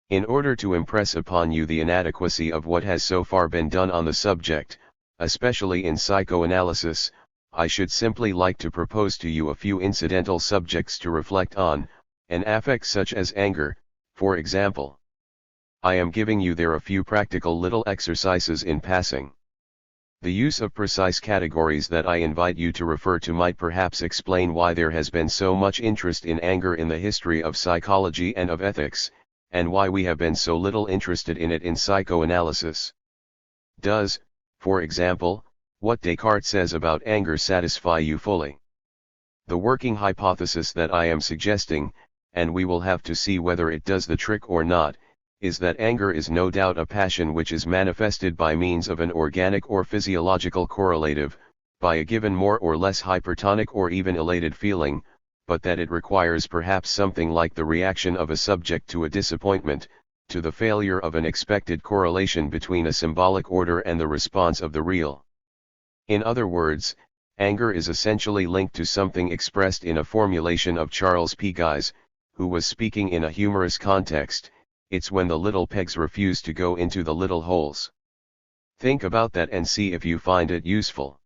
Speaker 1: In order to impress upon you the inadequacy of what has so far been done on the subject, especially in psychoanalysis, I should simply like to propose to you a few incidental subjects to reflect on, an affect such as anger, for example. I am giving you there a few practical little exercises in passing. The use of precise categories that I invite you to refer to might perhaps explain why there has been so much interest in anger in the history of psychology and of ethics, and why we have been so little interested in it in psychoanalysis. Does, for example, what Descartes says about anger satisfy you fully? The working hypothesis that I am suggesting, and we will have to see whether it does the trick or not, is that anger is no doubt a passion which is manifested by means of an organic or physiological correlative, by a given more or less hypertonic or even elated feeling, but that it requires perhaps something like the reaction of a subject to a disappointment, to the failure of an expected correlation between a symbolic order and the response of the real. In other words, anger is essentially linked to something expressed in a formulation of Charles P. Guy's, who was speaking in a humorous context. It's when the little pegs refuse to go into the little holes. Think about that and see if you find it useful.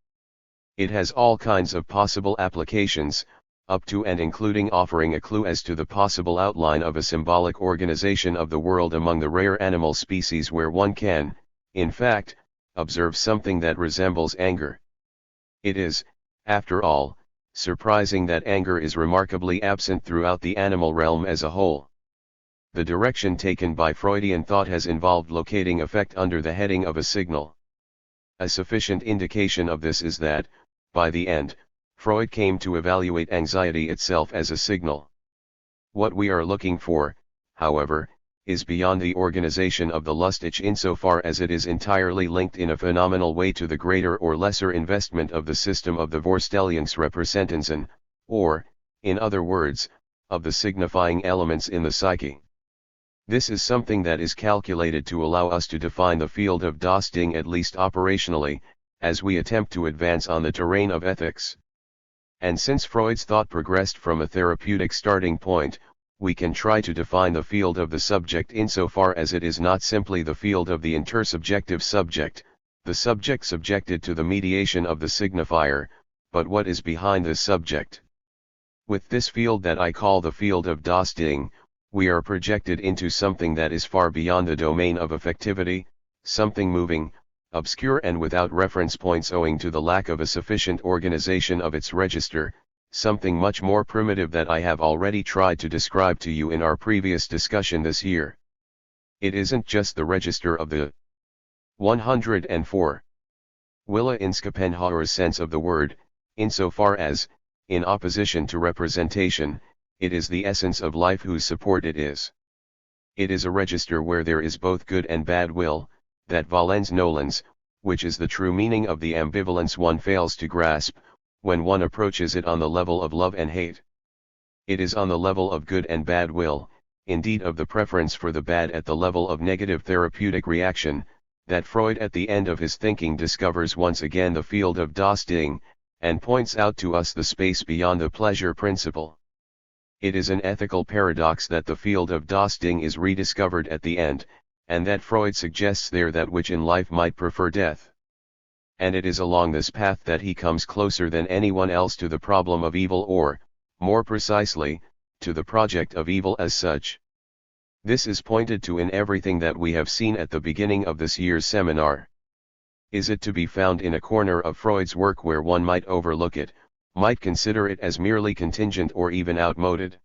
Speaker 1: It has all kinds of possible applications, up to and including offering a clue as to the possible outline of a symbolic organization of the world among the rare animal species where one can, in fact, observe something that resembles anger. It is, after all, surprising that anger is remarkably absent throughout the animal realm as a whole. The direction taken by Freudian thought has involved locating affect under the heading of a signal. A sufficient indication of this is that, by the end, Freud came to evaluate anxiety itself as a signal. What we are looking for, however, is beyond the organization of the lust itch insofar as it is entirely linked in a phenomenal way to the greater or lesser investment of the system of the Vorstellungsrepresentationen, or, in other words, of the signifying elements in the psyche. This is something that is calculated to allow us to define the field of das Ding at least operationally, as we attempt to advance on the terrain of ethics. And since Freud's thought progressed from a therapeutic starting point, we can try to define the field of the subject insofar as it is not simply the field of the intersubjective subject, the subject subjected to the mediation of the signifier, but what is behind this subject. With this field that I call the field of das Ding, we are projected into something that is far beyond the domain of affectivity, something moving, obscure and without reference points owing to the lack of a sufficient organization of its register, something much more primitive that I have already tried to describe to you in our previous discussion this year. It isn't just the register of the 104. Wille inskepenhauer's sense of the word, insofar as, in opposition to representation, it is the essence of life whose support it is. It is a register where there is both good and bad will, that valens nolens, which is the true meaning of the ambivalence one fails to grasp, when one approaches it on the level of love and hate. It is on the level of good and bad will, indeed of the preference for the bad at the level of negative therapeutic reaction, that Freud at the end of his thinking discovers once again the field of das Ding, and points out to us the space beyond the pleasure principle. It is an ethical paradox that the field of das Ding is rediscovered at the end, and that Freud suggests there that which in life might prefer death. And it is along this path that he comes closer than anyone else to the problem of evil or, more precisely, to the project of evil as such. This is pointed to in everything that we have seen at the beginning of this year's seminar. Is it to be found in a corner of Freud's work where one might overlook it, might consider it as merely contingent or even outmoded?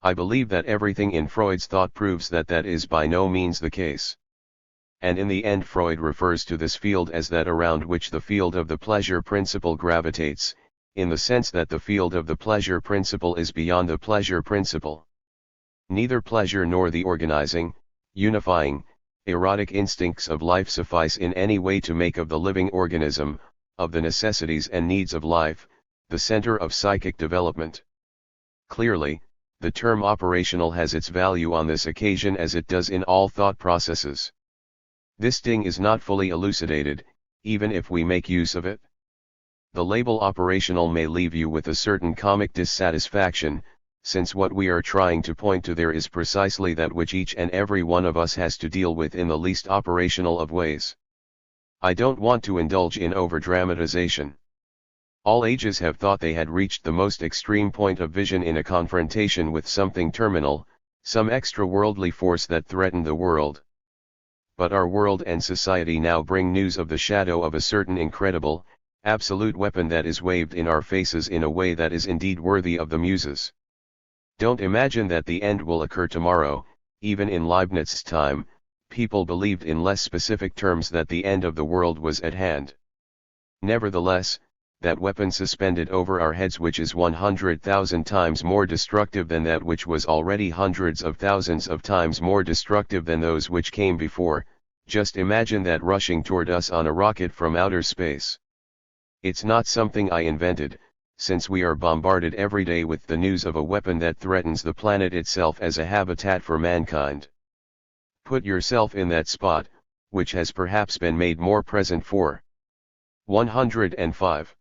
Speaker 1: I believe that everything in Freud's thought proves that that is by no means the case. And in the end Freud refers to this field as that around which the field of the pleasure principle gravitates, in the sense that the field of the pleasure principle is beyond the pleasure principle. Neither pleasure nor the organizing, unifying, erotic instincts of life suffice in any way to make of the living organism, of the necessities and needs of life, the center of psychic development. Clearly, the term operational has its value on this occasion as it does in all thought processes. This Ding is not fully elucidated, even if we make use of it. The label operational may leave you with a certain comic dissatisfaction, since what we are trying to point to there is precisely that which each and every one of us has to deal with in the least operational of ways. I don't want to indulge in overdramatization. All ages have thought they had reached the most extreme point of vision in a confrontation with something terminal, some extra-worldly force that threatened the world. But our world and society now bring news of the shadow of a certain incredible, absolute weapon that is waved in our faces in a way that is indeed worthy of the muses. Don't imagine that the end will occur tomorrow. Even in Leibniz's time, people believed in less specific terms that the end of the world was at hand. Nevertheless, that weapon suspended over our heads which is 100,000 times more destructive than that which was already hundreds of thousands of times more destructive than those which came before. Just imagine that rushing toward us on a rocket from outer space. It's not something I invented, since we are bombarded every day with the news of a weapon that threatens the planet itself as a habitat for mankind. Put yourself in that spot, which has perhaps been made more present for 105.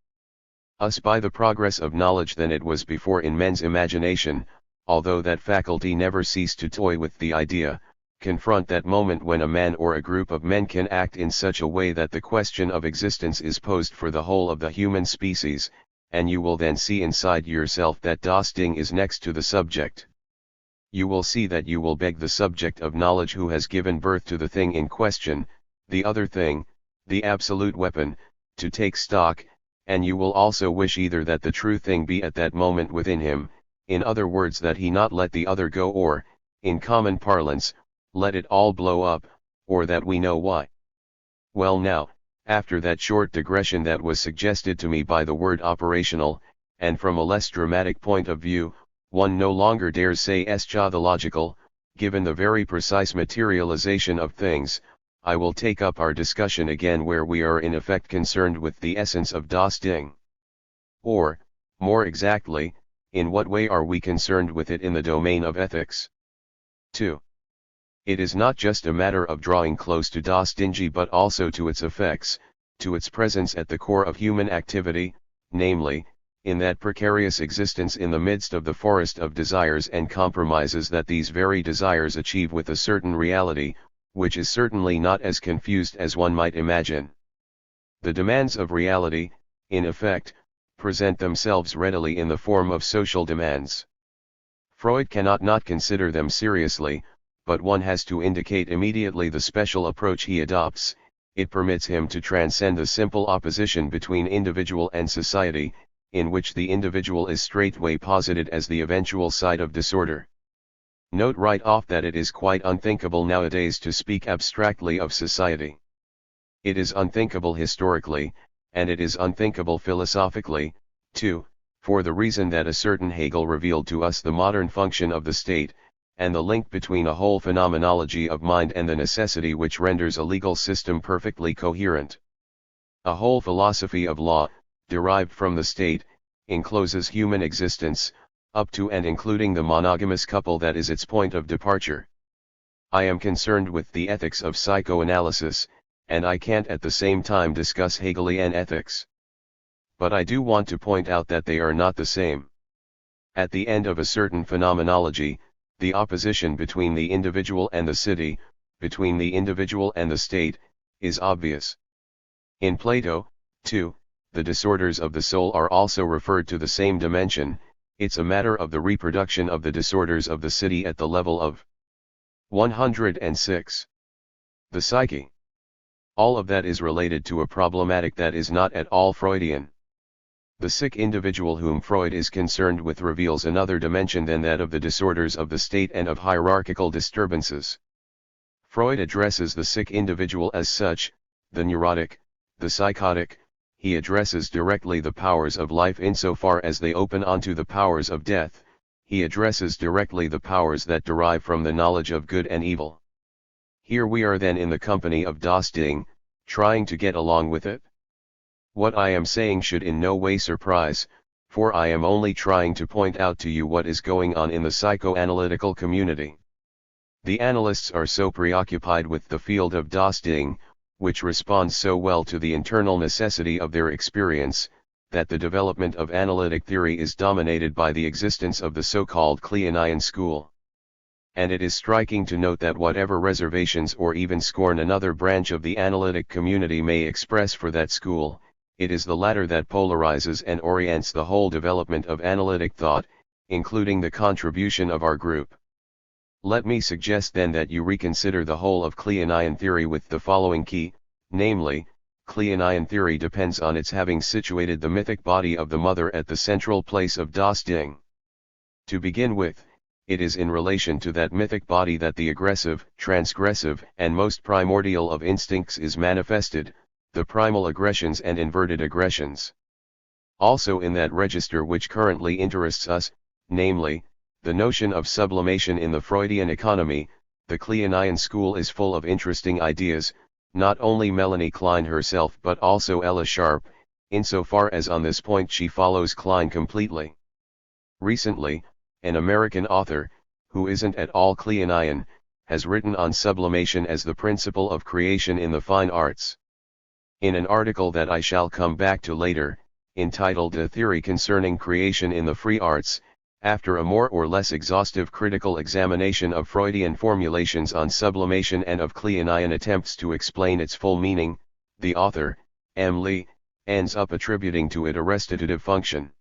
Speaker 1: Us by the progress of knowledge than it was before in men's imagination, although that faculty never ceased to toy with the idea. Confront that moment when a man or a group of men can act in such a way that the question of existence is posed for the whole of the human species, and you will then see inside yourself that das Ding is next to the subject. You will see that you will beg the subject of knowledge who has given birth to the thing in question, the other thing, the absolute weapon, to take stock, and you will also wish either that the true thing be at that moment within him, in other words that he not let the other go or, in common parlance, let it all blow up, or that we know why. Well now, after that short digression that was suggested to me by the word operational, and from a less dramatic point of view, one no longer dares say eschatological, given the very precise materialization of things, I will take up our discussion again where we are in effect concerned with the essence of das Ding. Or, more exactly, in what way are we concerned with it in the domain of ethics? 2. It is not just a matter of drawing close to das Dingy but also to its effects, to its presence at the core of human activity, namely, in that precarious existence in the midst of the forest of desires and compromises that these very desires achieve with a certain reality, which is certainly not as confused as one might imagine. The demands of reality, in effect, present themselves readily in the form of social demands. Freud cannot not consider them seriously, but one has to indicate immediately the special approach he adopts. It permits him to transcend the simple opposition between individual and society, in which the individual is straightway posited as the eventual side of disorder. Note right off that it is quite unthinkable nowadays to speak abstractly of society. It is unthinkable historically, and it is unthinkable philosophically, too, for the reason that a certain Hegel revealed to us the modern function of the state, and the link between a whole phenomenology of mind and the necessity which renders a legal system perfectly coherent. A whole philosophy of law, derived from the state, encloses human existence, up to and including the monogamous couple that is its point of departure. I am concerned with the ethics of psychoanalysis, and I can't at the same time discuss Hegelian ethics. But I do want to point out that they are not the same. At the end of a certain phenomenology, the opposition between the individual and the city, between the individual and the state, is obvious. In Plato, too, the disorders of the soul are also referred to the same dimension. It's a matter of the reproduction of the disorders of the city at the level of 106. The psyche. All of that is related to a problematic that is not at all Freudian. The sick individual whom Freud is concerned with reveals another dimension than that of the disorders of the state and of hierarchical disturbances. Freud addresses the sick individual as such, the neurotic, the psychotic. He addresses directly the powers of life insofar as they open onto the powers of death. He addresses directly the powers that derive from the knowledge of good and evil. Here we are then in the company of das Ding, trying to get along with it. What I am saying should in no way surprise, for I am only trying to point out to you what is going on in the psychoanalytical community. The analysts are so preoccupied with the field of das Ding, which responds so well to the internal necessity of their experience, that the development of analytic theory is dominated by the existence of the so-called Kleinian school. And it is striking to note that whatever reservations or even scorn another branch of the analytic community may express for that school, it is the latter that polarizes and orients the whole development of analytic thought, including the contribution of our group. Let me suggest then that you reconsider the whole of Kleinian theory with the following key, namely, Kleinian theory depends on its having situated the mythic body of the mother at the central place of das Ding. To begin with, it is in relation to that mythic body that the aggressive, transgressive, and most primordial of instincts is manifested, the primal aggressions and inverted aggressions. Also in that register which currently interests us, namely, the notion of sublimation in the Freudian economy, the Kleinian school is full of interesting ideas, not only Melanie Klein herself but also Ella Sharp, insofar as on this point she follows Klein completely. Recently, an American author, who isn't at all Kleinian, has written on sublimation as the principle of creation in the fine arts. In an article that I shall come back to later, entitled A Theory Concerning Creation in the Free Arts, after a more or less exhaustive critical examination of Freudian formulations on sublimation and of Kleinian attempts to explain its full meaning, the author, M. Lee, ends up attributing to it a restitutive function.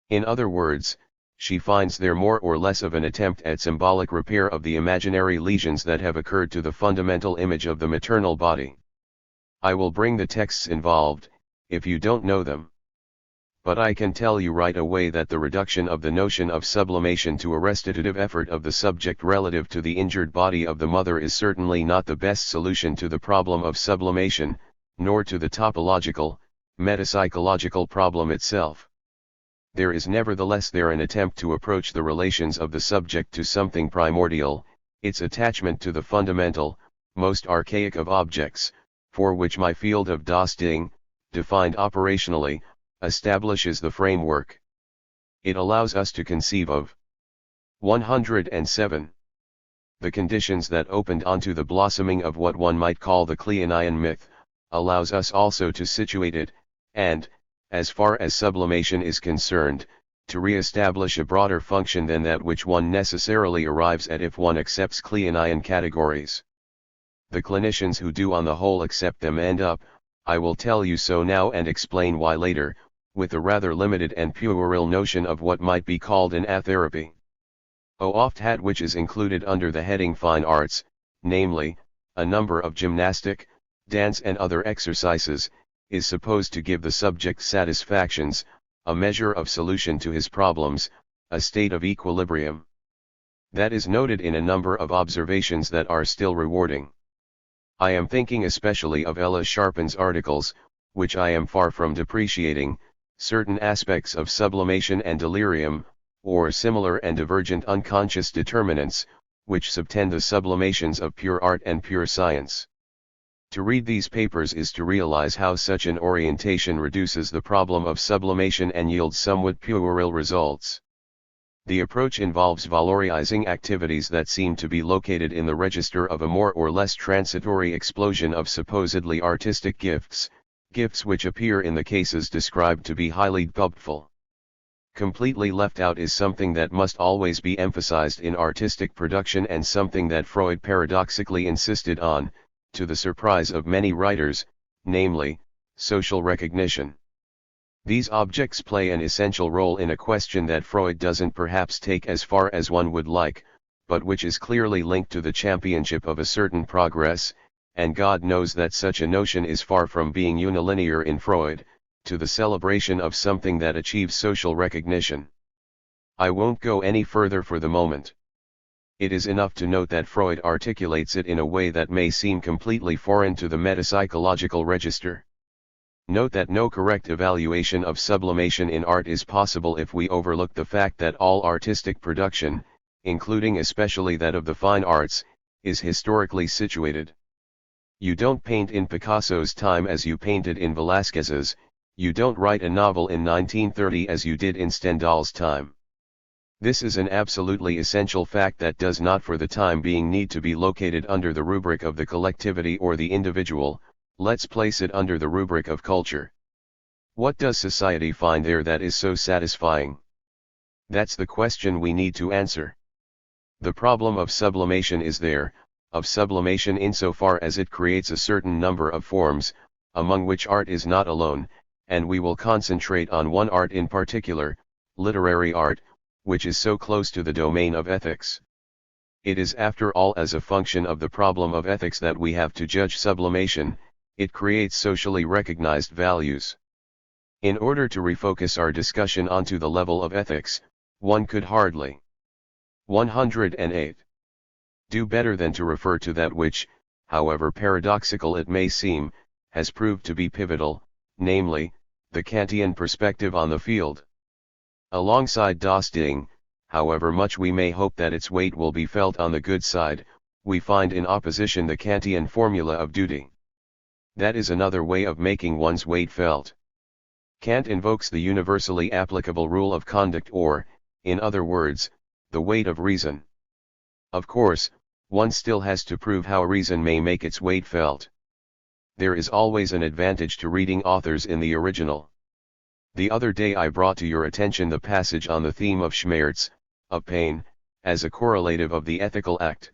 Speaker 1: In other words, she finds there more or less of an attempt at symbolic repair of the imaginary lesions that have occurred to the fundamental image of the maternal body. I will bring the texts involved, if you don't know them. But I can tell you right away that the reduction of the notion of sublimation to a restitutive effort of the subject relative to the injured body of the mother is certainly not the best solution to the problem of sublimation, nor to the topological, metapsychological problem itself. There is nevertheless there an attempt to approach the relations of the subject to something primordial, its attachment to the fundamental, most archaic of objects, for which my field of Das Ding, defined operationally, establishes the framework. It allows us to conceive of 107. The conditions that opened onto the blossoming of what one might call the Kleinian myth, allows us also to situate it, and, as far as sublimation is concerned, to re-establish a broader function than that which one necessarily arrives at if one accepts Kleinian categories. The clinicians who do on the whole accept them end up, I will tell you so now and explain why later, with a rather limited and puerile notion of what might be called an atherapy. Oft had which is included under the heading fine arts, namely, a number of gymnastic, dance and other exercises, is supposed to give the subject satisfactions, a measure of solution to his problems, a state of equilibrium. That is noted in a number of observations that are still rewarding. I am thinking especially of Ella Sharp's articles, which I am far from depreciating, certain aspects of sublimation and delirium, or similar and divergent unconscious determinants, which subtend the sublimations of pure art and pure science. To read these papers is to realize how such an orientation reduces the problem of sublimation and yields somewhat puerile results. The approach involves valorizing activities that seem to be located in the register of a more or less transitory explosion of supposedly artistic gifts, gifts which appear in the cases described to be highly helpful. Completely left out is something that must always be emphasized in artistic production and something that Freud paradoxically insisted on, to the surprise of many writers, namely, social recognition. These objects play an essential role in a question that Freud doesn't perhaps take as far as one would like, but which is clearly linked to the championship of a certain progress, and God knows that such a notion is far from being unilinear in Freud, to the celebration of something that achieves social recognition. I won't go any further for the moment. It is enough to note that Freud articulates it in a way that may seem completely foreign to the metapsychological register. Note that no correct evaluation of sublimation in art is possible if we overlook the fact that all artistic production, including especially that of the fine arts, is historically situated. You don't paint in Picasso's time as you painted in Velázquez's, you don't write a novel in 1930 as you did in Stendhal's time. This is an absolutely essential fact that does not for the time being need to be located under the rubric of the collectivity or the individual, let's place it under the rubric of culture. What does society find there that is so satisfying? That's the question we need to answer. The problem of sublimation is there, of sublimation insofar as it creates a certain number of forms, among which art is not alone, and we will concentrate on one art in particular, literary art, which is so close to the domain of ethics. It is after all as a function of the problem of ethics that we have to judge sublimation, it creates socially recognized values. In order to refocus our discussion onto the level of ethics, one could hardly 108. Do better than to refer to that which, however paradoxical it may seem, has proved to be pivotal, namely, the Kantian perspective on the field. Alongside das Ding, however much we may hope that its weight will be felt on the good side, we find in opposition the Kantian formula of duty. That is another way of making one's weight felt. Kant invokes the universally applicable rule of conduct, or, in other words, the weight of reason. Of course, one still has to prove how reason may make its weight felt. There is always an advantage to reading authors in the original. The other day I brought to your attention the passage on the theme of Schmerz, of pain, as a correlative of the ethical act.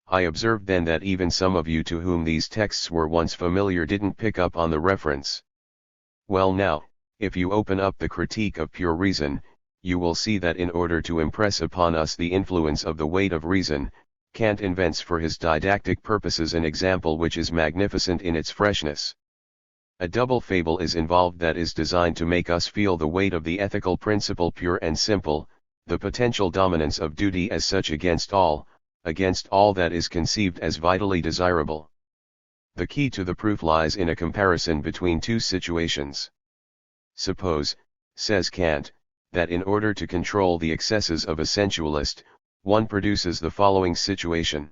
Speaker 1: I observed then that even some of you to whom these texts were once familiar didn't pick up on the reference. Well now, if you open up the Critique of Pure Reason, you will see that in order to impress upon us the influence of the weight of reason, Kant invents for his didactic purposes an example which is magnificent in its freshness. A double fable is involved that is designed to make us feel the weight of the ethical principle pure and simple, the potential dominance of duty as such against all that is conceived as vitally desirable. The key to the proof lies in a comparison between two situations. Suppose, says Kant, that in order to control the excesses of a sensualist, one produces the following situation.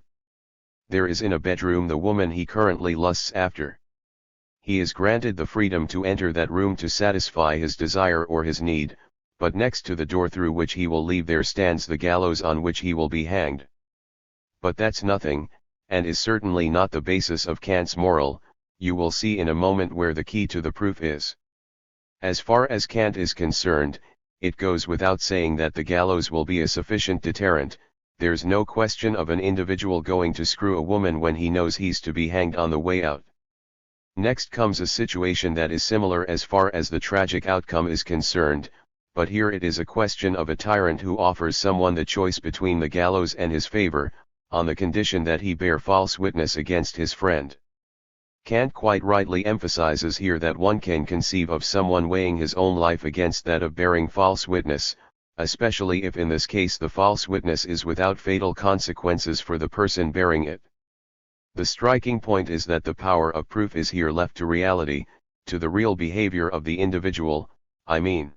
Speaker 1: There is in a bedroom the woman he currently lusts after. He is granted the freedom to enter that room to satisfy his desire or his need, but next to the door through which he will leave there stands the gallows on which he will be hanged. But that's nothing, and is certainly not the basis of Kant's moral. You will see in a moment where the key to the proof is. As far as Kant is concerned, it goes without saying that the gallows will be a sufficient deterrent. There's no question of an individual going to screw a woman when he knows he's to be hanged on the way out. Next comes a situation that is similar as far as the tragic outcome is concerned, but here it is a question of a tyrant who offers someone the choice between the gallows and his favor, on the condition that he bear false witness against his friend. Kant quite rightly emphasizes here that one can conceive of someone weighing his own life against that of bearing false witness, especially if in this case the false witness is without fatal consequences for the person bearing it. The striking point is that the power of proof is here left to reality, to the real behavior of the individual, I mean.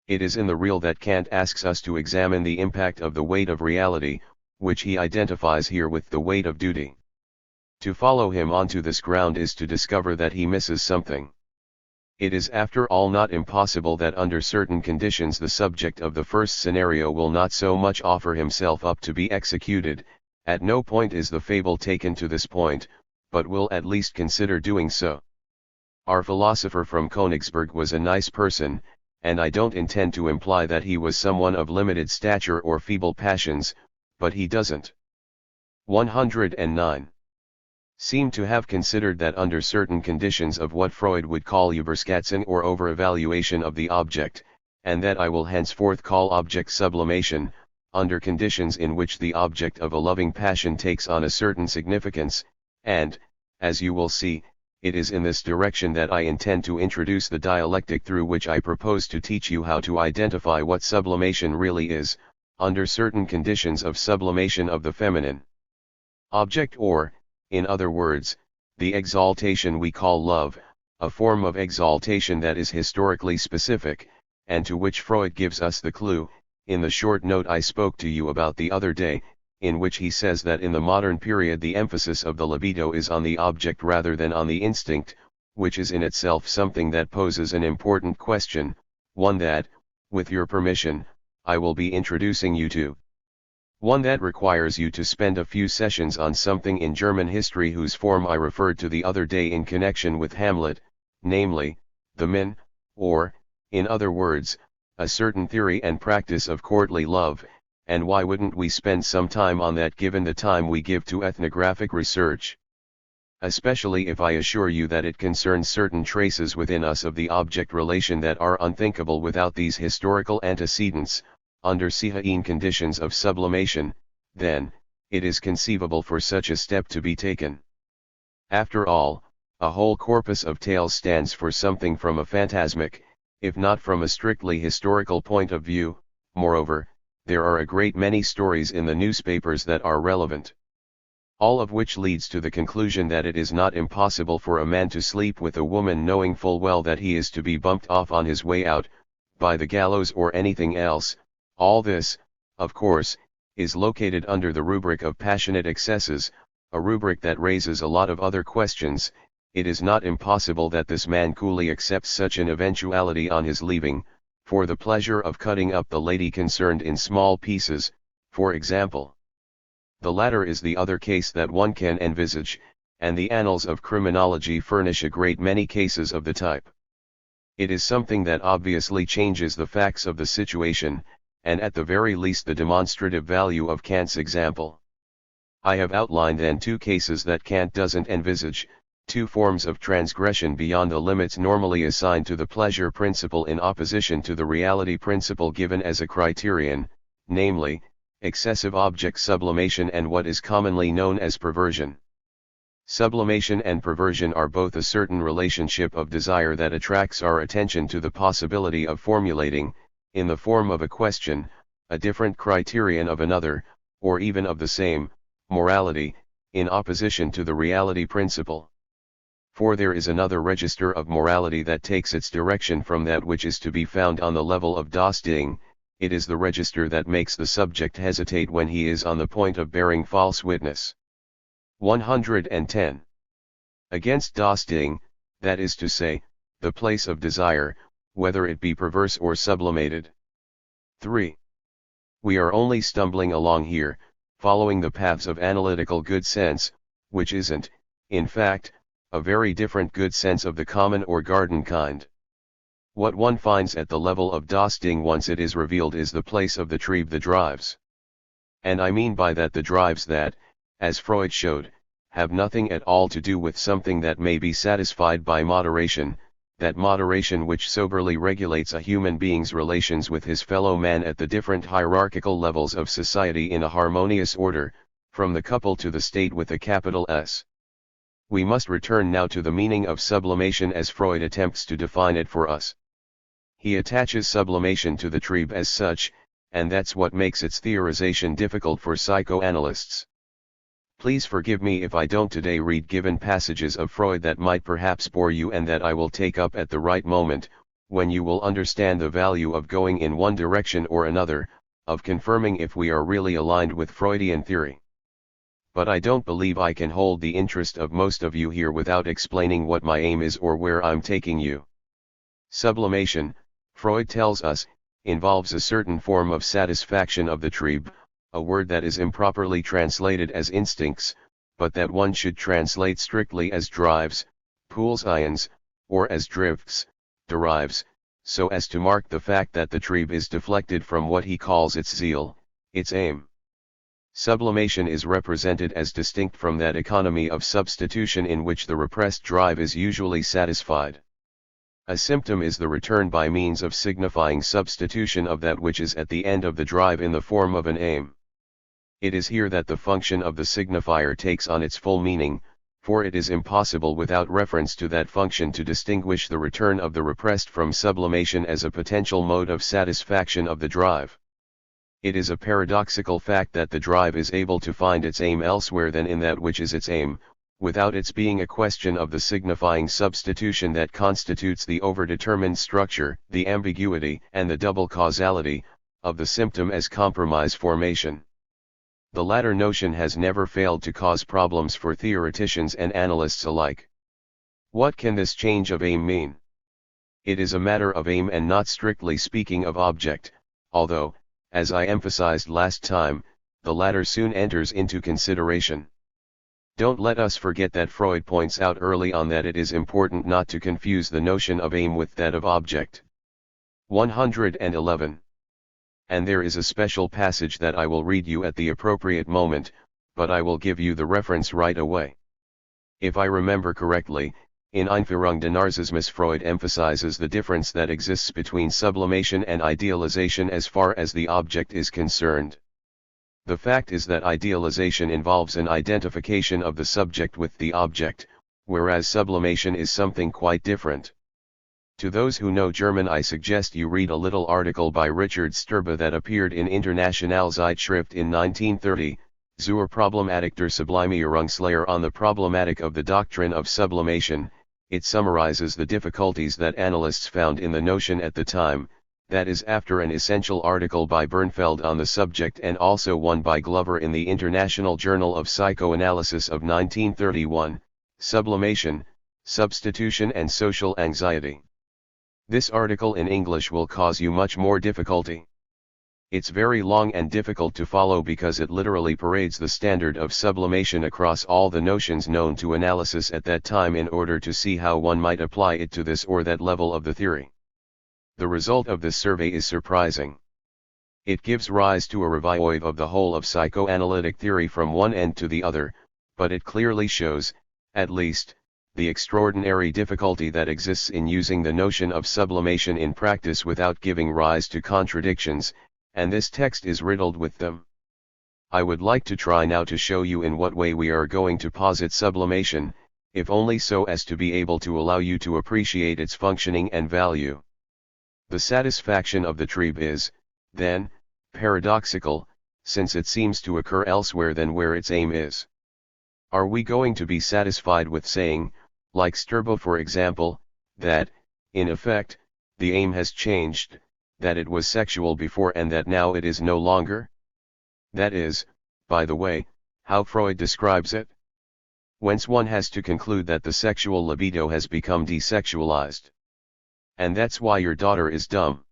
Speaker 1: It is in the real that Kant asks us to examine the impact of the weight of reality, which he identifies here with the weight of duty. To follow him onto this ground is to discover that he misses something. It is after all not impossible that under certain conditions the subject of the first scenario will not so much offer himself up to be executed. At no point is the fable taken to this point, but will at least consider doing so. Our philosopher from Königsberg was a nice person, and I don't intend to imply that he was someone of limited stature or feeble passions, but he doesn't 109. Seem to have considered that under certain conditions of what Freud would call Überschätzung or over-evaluation of the object, and that I will henceforth call object sublimation, under conditions in which the object of a loving passion takes on a certain significance, and, as you will see, it is in this direction that I intend to introduce the dialectic through which I propose to teach you how to identify what sublimation really is, under certain conditions of sublimation of the feminine object, or, in other words, the exaltation we call love, a form of exaltation that is historically specific, and to which Freud gives us the clue, in the short note I spoke to you about the other day, in which he says that in the modern period the emphasis of the libido is on the object rather than on the instinct, which is in itself something that poses an important question, one that, with your permission, I will be introducing you to. One that requires you to spend a few sessions on something in German history whose form I referred to the other day in connection with Hamlet, namely, the min, or, in other words, a certain theory and practice of courtly love, and why wouldn't we spend some time on that given the time we give to ethnographic research? Especially if I assure you that it concerns certain traces within us of the object relation that are unthinkable without these historical antecedents, under Psychoanalytic conditions of sublimation, then, it is conceivable for such a step to be taken. After all, a whole corpus of tales stands for something from a phantasmic, if not from a strictly historical point of view. Moreover, there are a great many stories in the newspapers that are relevant. All of which leads to the conclusion that it is not impossible for a man to sleep with a woman knowing full well that he is to be bumped off on his way out, by the gallows or anything else. All this, of course, is located under the rubric of passionate excesses, a rubric that raises a lot of other questions. It is not impossible that this man coolly accepts such an eventuality on his leaving, for the pleasure of cutting up the lady concerned in small pieces, for example. The latter is the other case that one can envisage, and the annals of criminology furnish a great many cases of the type. It is something that obviously changes the facts of the situation, and at the very least the demonstrative value of Kant's example. I have outlined then two cases that Kant doesn't envisage, two forms of transgression beyond the limits normally assigned to the pleasure principle in opposition to the reality principle given as a criterion, namely, excessive object sublimation and what is commonly known as perversion. Sublimation and perversion are both a certain relationship of desire that attracts our attention to the possibility of formulating, in the form of a question, a different criterion of another, or even of the same, morality, in opposition to the reality principle. For there is another register of morality that takes its direction from that which is to be found on the level of das Ding. It is the register that makes the subject hesitate when he is on the point of bearing false witness. 110. Against das Ding, that is to say, the place of desire, whether it be perverse or sublimated. 3. We are only stumbling along here, following the paths of analytical good sense, which isn't, in fact, a very different good sense of the common or garden kind. What one finds at the level of das Ding once it is revealed is the place of the Trieb, the drives. And I mean by that the drives that, as Freud showed, have nothing at all to do with something that may be satisfied by moderation, that moderation which soberly regulates a human being's relations with his fellow man at the different hierarchical levels of society in a harmonious order, from the couple to the state with a capital S. We must return now to the meaning of sublimation as Freud attempts to define it for us. He attaches sublimation to the Trieb as such, and that's what makes its theorization difficult for psychoanalysts. Please forgive me if I don't today read given passages of Freud that might perhaps bore you and that I will take up at the right moment, when you will understand the value of going in one direction or another, of confirming if we are really aligned with Freudian theory. But I don't believe I can hold the interest of most of you here without explaining what my aim is or where I'm taking you. Sublimation, Freud tells us, involves a certain form of satisfaction of the Trieb, a word that is improperly translated as instincts, but that one should translate strictly as drives, pulsions, or as drifts, derives, so as to mark the fact that the Trieb is deflected from what he calls its zeal, its aim. Sublimation is represented as distinct from that economy of substitution in which the repressed drive is usually satisfied. A symptom is the return by means of signifying substitution of that which is at the end of the drive in the form of an aim. It is here that the function of the signifier takes on its full meaning, for it is impossible without reference to that function to distinguish the return of the repressed from sublimation as a potential mode of satisfaction of the drive. It is a paradoxical fact that the drive is able to find its aim elsewhere than in that which is its aim, without its being a question of the signifying substitution that constitutes the overdetermined structure, the ambiguity, and the double causality, of the symptom as compromise formation. The latter notion has never failed to cause problems for theoreticians and analysts alike. What can this change of aim mean? It is a matter of aim and not strictly speaking of object, although, as I emphasized last time, the latter soon enters into consideration. Don't let us forget that Freud points out early on that it is important not to confuse the notion of aim with that of object. 111. And there is a special passage that I will read you at the appropriate moment, but I will give you the reference right away. If I remember correctly, in Einführung des Narzissmus Freud emphasizes the difference that exists between sublimation and idealization as far as the object is concerned. The fact is that idealization involves an identification of the subject with the object, whereas sublimation is something quite different. To those who know German, I suggest you read a little article by Richard Sturba that appeared in Internationale Zeitschrift in 1930, zur Problematik der Sublimierungslehre on the problematic of the doctrine of sublimation. It summarizes the difficulties that analysts found in the notion at the time, that is after an essential article by Bernfeld on the subject and also one by Glover in the International Journal of Psychoanalysis of 1931, sublimation, substitution and social anxiety. This article in English will cause you much more difficulty. It's very long and difficult to follow because it literally parades the standard of sublimation across all the notions known to analysis at that time in order to see how one might apply it to this or that level of the theory. The result of this survey is surprising. It gives rise to a review of the whole of psychoanalytic theory from one end to the other, but it clearly shows, at least, the extraordinary difficulty that exists in using the notion of sublimation in practice without giving rise to contradictions, and this text is riddled with them. I would like to try now to show you in what way we are going to posit sublimation, if only so as to be able to allow you to appreciate its functioning and value. The satisfaction of the trieb is, then, paradoxical, since it seems to occur elsewhere than where its aim is. Are we going to be satisfied with saying, like Sturbo for example, that, in effect, the aim has changed, that it was sexual before and that now it is no longer? That is, by the way, how Freud describes it. Whence one has to conclude that the sexual libido has become desexualized. And that's why your daughter is dumb.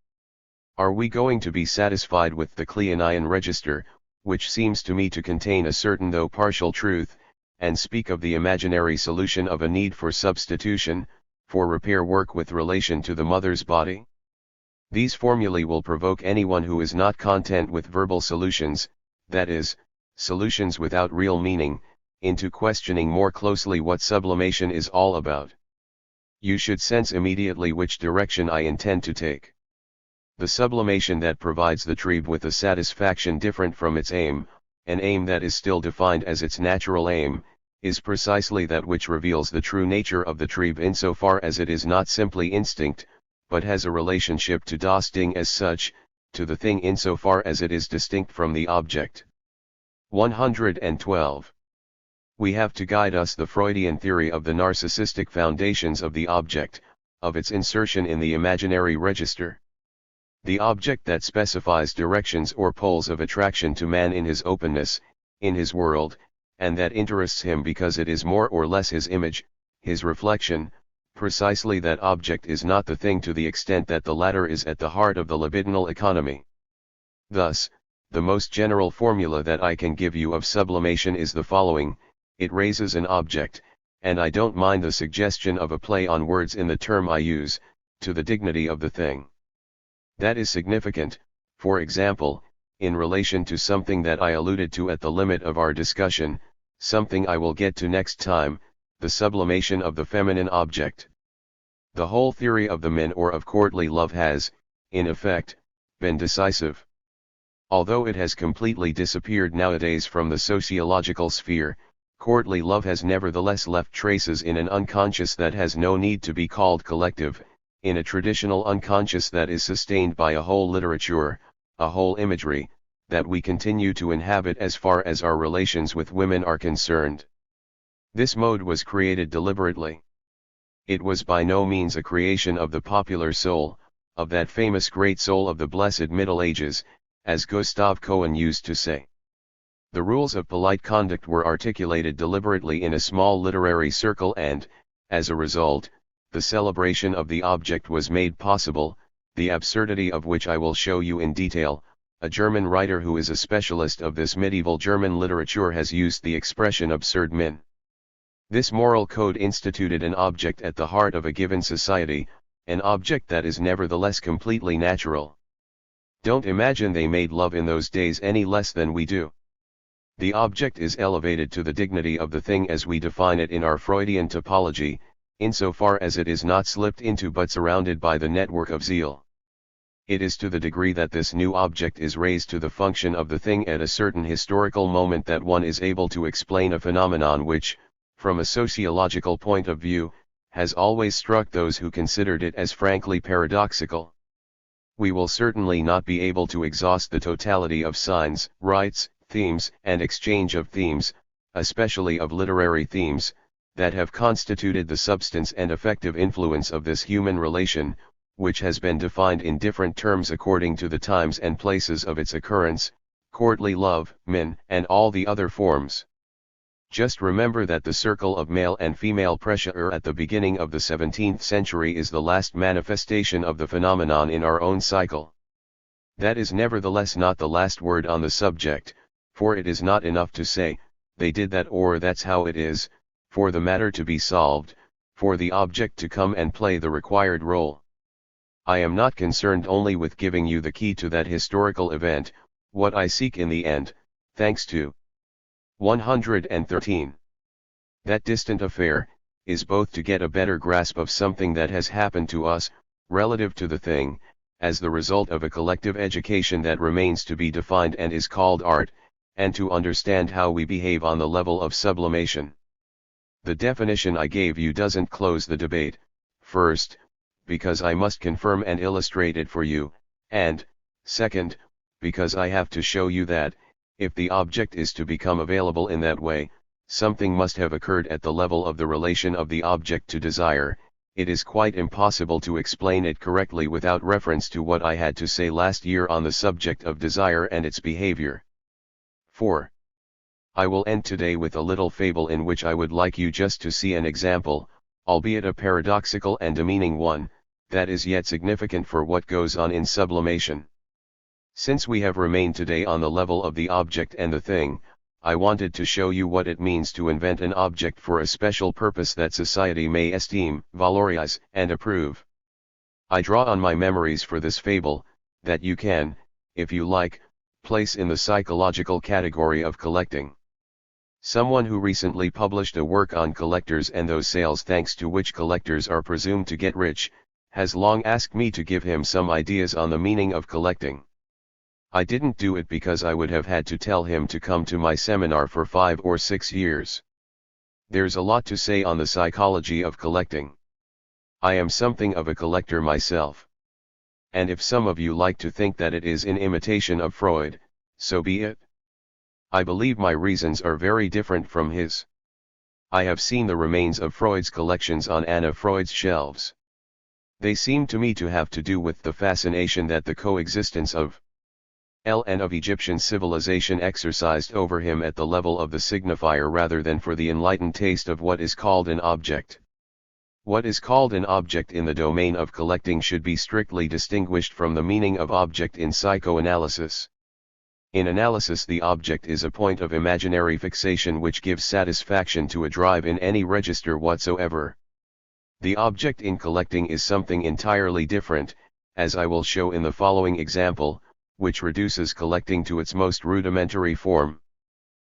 Speaker 1: Are we going to be satisfied with the Kleinian register, which seems to me to contain a certain though partial truth, and speak of the imaginary solution of a need for substitution, for repair work with relation to the mother's body? These formulae will provoke anyone who is not content with verbal solutions, that is, solutions without real meaning, into questioning more closely what sublimation is all about. You should sense immediately which direction I intend to take. The sublimation that provides the trieb with a satisfaction different from its aim, an aim that is still defined as its natural aim, is precisely that which reveals the true nature of the trieb insofar as it is not simply instinct, but has a relationship to das Ding as such, to the thing insofar as it is distinct from the object. 112. We have to guide us the Freudian theory of the narcissistic foundations of the object, of its insertion in the imaginary register. The object that specifies directions or poles of attraction to man in his openness, in his world, and that interests him because it is more or less his image, his reflection. Precisely that object is not the thing to the extent that the latter is at the heart of the libidinal economy. Thus, the most general formula that I can give you of sublimation is the following: it raises an object, and I don't mind the suggestion of a play on words in the term I use, to the dignity of the thing. That is significant, for example, in relation to something that I alluded to at the limit of our discussion, something I will get to next time, the sublimation of the feminine object. The whole theory of the min or of courtly love has, in effect, been decisive. Although it has completely disappeared nowadays from the sociological sphere, courtly love has nevertheless left traces in an unconscious that has no need to be called collective, in a traditional unconscious that is sustained by a whole literature, a whole imagery, that we continue to inhabit as far as our relations with women are concerned. This mode was created deliberately. It was by no means a creation of the popular soul, of that famous great soul of the blessed Middle Ages, as Gustav Cohen used to say. The rules of polite conduct were articulated deliberately in a small literary circle and, as a result, the celebration of the object was made possible, the absurdity of which I will show you in detail. A German writer who is a specialist of this medieval German literature has used the expression absurd min. This moral code instituted an object at the heart of a given society, an object that is nevertheless completely natural. Don't imagine they made love in those days any less than we do. The object is elevated to the dignity of the thing as we define it in our Freudian topology, insofar as it is not slipped into but surrounded by the network of zeal. It is to the degree that this new object is raised to the function of the thing at a certain historical moment that one is able to explain a phenomenon which, from a sociological point of view, has always struck those who considered it as frankly paradoxical. We will certainly not be able to exhaust the totality of signs, rites, themes and exchange of themes, especially of literary themes, that have constituted the substance and effective influence of this human relation, which has been defined in different terms according to the times and places of its occurrence, courtly love, and all the other forms. Just remember that the circle of male and female pressure at the beginning of the 17th century is the last manifestation of the phenomenon in our own cycle. That is nevertheless not the last word on the subject, for it is not enough to say, they did that or that's how it is, for the matter to be solved, for the object to come and play the required role. I am not concerned only with giving you the key to that historical event, what I seek in the end, thanks to 113. That distant affair, is both to get a better grasp of something that has happened to us, relative to the thing, as the result of a collective education that remains to be defined and is called art, and to understand how we behave on the level of sublimation. The definition I gave you doesn't close the debate, first, because I must confirm and illustrate it for you, and, second, because I have to show you that, if the object is to become available in that way, something must have occurred at the level of the relation of the object to desire. It is quite impossible to explain it correctly without reference to what I had to say last year on the subject of desire and its behavior. 4. I will end today with a little fable in which I would like you just to see an example, albeit a paradoxical and demeaning one, that is yet significant for what goes on in sublimation. Since we have remained today on the level of the object and the thing, I wanted to show you what it means to invent an object for a special purpose that society may esteem, valorize, and approve. I draw on my memories for this fable, that you can, if you like, place in the psychological category of collecting. Someone who recently published a work on collectors and those sales thanks to which collectors are presumed to get rich, has long asked me to give him some ideas on the meaning of collecting. I didn't do it because I would have had to tell him to come to my seminar for 5 or 6 years. There's a lot to say on the psychology of collecting. I am something of a collector myself. And if some of you like to think that it is in imitation of Freud, so be it. I believe my reasons are very different from his. I have seen the remains of Freud's collections on Anna Freud's shelves. They seem to me to have to do with the fascination that the coexistence of and of Egyptian civilization exercised over him at the level of the signifier rather than for the enlightened taste of what is called an object. What is called an object in the domain of collecting should be strictly distinguished from the meaning of object in psychoanalysis. In analysis, the object is a point of imaginary fixation which gives satisfaction to a drive in any register whatsoever. The object in collecting is something entirely different, as I will show in the following example, which reduces collecting to its most rudimentary form.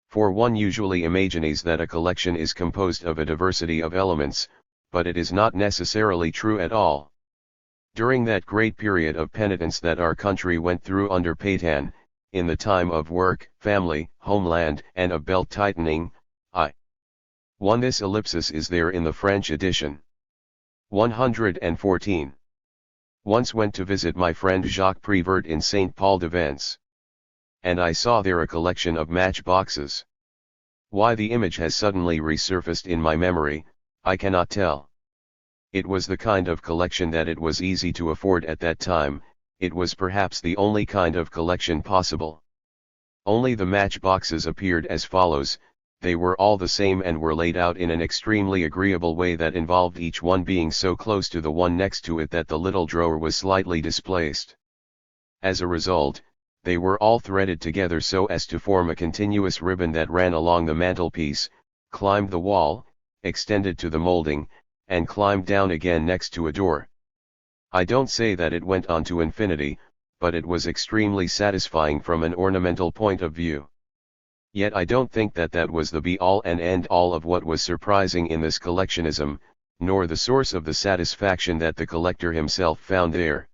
Speaker 1: For one usually imagines that a collection is composed of a diversity of elements, but it is not necessarily true at all. During that great period of penitence that our country went through under Pétain, in the time of work, family, homeland, and of belt-tightening, I. 1. This ellipsis is there in the French edition. 114. Once went to visit my friend Jacques Prévert in St. Paul de Vence. And I saw there a collection of matchboxes. Why the image has suddenly resurfaced in my memory, I cannot tell. It was the kind of collection that it was easy to afford at that time. It was perhaps the only kind of collection possible. Only the matchboxes appeared as follows: they were all the same and were laid out in an extremely agreeable way that involved each one being so close to the one next to it that the little drawer was slightly displaced. As a result, they were all threaded together so as to form a continuous ribbon that ran along the mantelpiece, climbed the wall, extended to the molding, and climbed down again next to a door. I don't say that it went on to infinity, but it was extremely satisfying from an ornamental point of view. Yet I don't think that that was the be-all and end-all of what was surprising in this collectionism, nor the source of the satisfaction that the collector himself found there.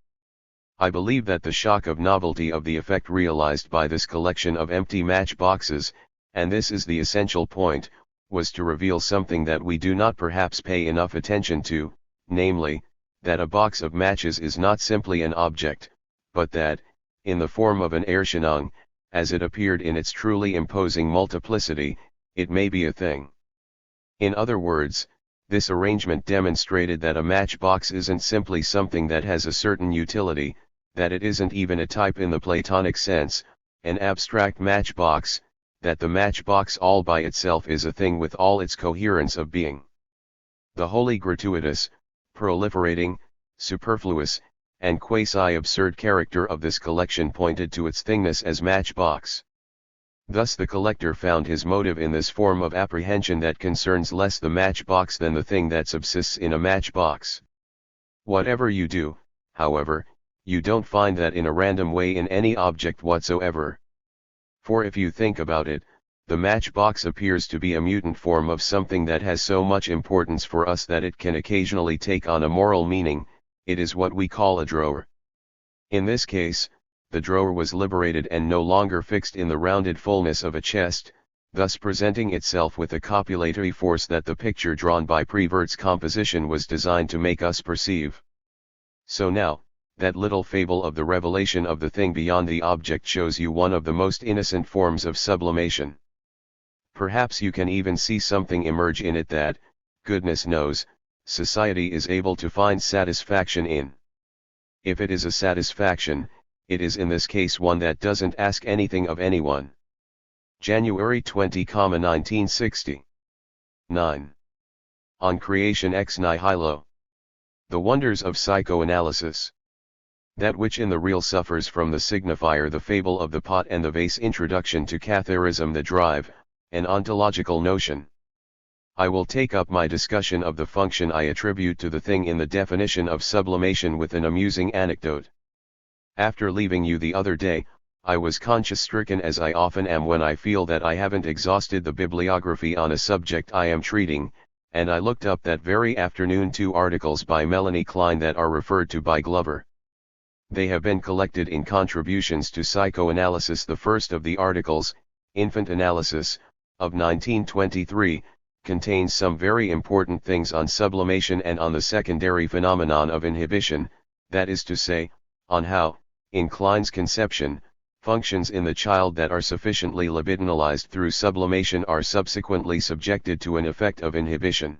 Speaker 1: I believe that the shock of novelty of the effect realized by this collection of empty matchboxes, and this is the essential point, was to reveal something that we do not perhaps pay enough attention to, namely, that a box of matches is not simply an object, but that, in the form of an Erscheinung, as it appeared in its truly imposing multiplicity, it may be a thing. In other words, this arrangement demonstrated that a matchbox isn't simply something that has a certain utility, that it isn't even a type in the Platonic sense, an abstract matchbox, that the matchbox all by itself is a thing with all its coherence of being. The wholly gratuitous, proliferating, superfluous, and quasi-absurd character of this collection pointed to its thingness as matchbox. Thus the collector found his motive in this form of apprehension that concerns less the matchbox than the thing that subsists in a matchbox. Whatever you do, however, you don't find that in a random way in any object whatsoever. For if you think about it, the matchbox appears to be a mutant form of something that has so much importance for us that it can occasionally take on a moral meaning. It is what we call a drawer. In this case, the drawer was liberated and no longer fixed in the rounded fullness of a chest, thus presenting itself with a copulatory force that the picture drawn by Prévert's composition was designed to make us perceive. So now, that little fable of the revelation of the thing beyond the object shows you one of the most innocent forms of sublimation. Perhaps you can even see something emerge in it that, goodness knows, society is able to find satisfaction in. If it is a satisfaction, it is in this case one that doesn't ask anything of anyone. January 20, 1960. 9. On Creation ex nihilo. The wonders of psychoanalysis. That which in the real suffers from the signifier, the fable of the pot and the vase. Introduction to Catharism. The drive, an ontological notion. I will take up my discussion of the function I attribute to the thing in the definition of sublimation with an amusing anecdote. After leaving you the other day, I was conscience-stricken, as I often am when I feel that I haven't exhausted the bibliography on a subject I am treating, and I looked up that very afternoon 2 articles by Melanie Klein that are referred to by Glover. They have been collected in Contributions to Psychoanalysis. The first of the articles, Infant Analysis, of 1923, contains some very important things on sublimation and on the secondary phenomenon of inhibition, that is to say, on how, in Klein's conception, functions in the child that are sufficiently libidinalized through sublimation are subsequently subjected to an effect of inhibition.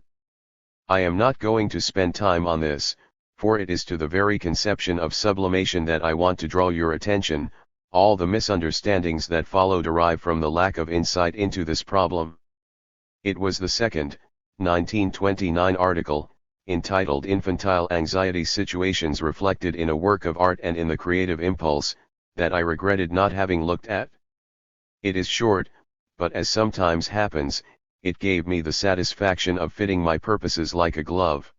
Speaker 1: I am not going to spend time on this, for it is to the very conception of sublimation that I want to draw your attention. All the misunderstandings that follow derive from the lack of insight into this problem. It was the second, 1929 article, entitled Infantile Anxiety Situations Reflected in a Work of Art and in the Creative Impulse, that I regretted not having looked at. It is short, but as sometimes happens, it gave me the satisfaction of fitting my purposes like a glove.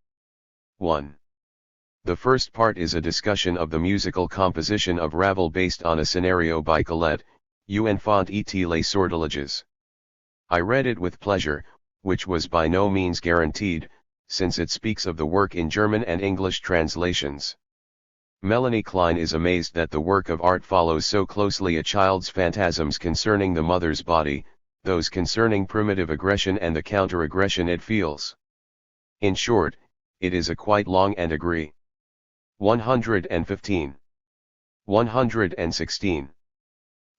Speaker 1: 1. The first part is a discussion of the musical composition of Ravel based on a scenario by Colette, Enfant et les Sortilèges. I read it with pleasure, which was by no means guaranteed, since it speaks of the work in German and English translations. Melanie Klein is amazed that the work of art follows so closely a child's phantasms concerning the mother's body, those concerning primitive aggression and the counter-aggression it feels. In short, it is a quite long and agree. 115. 116.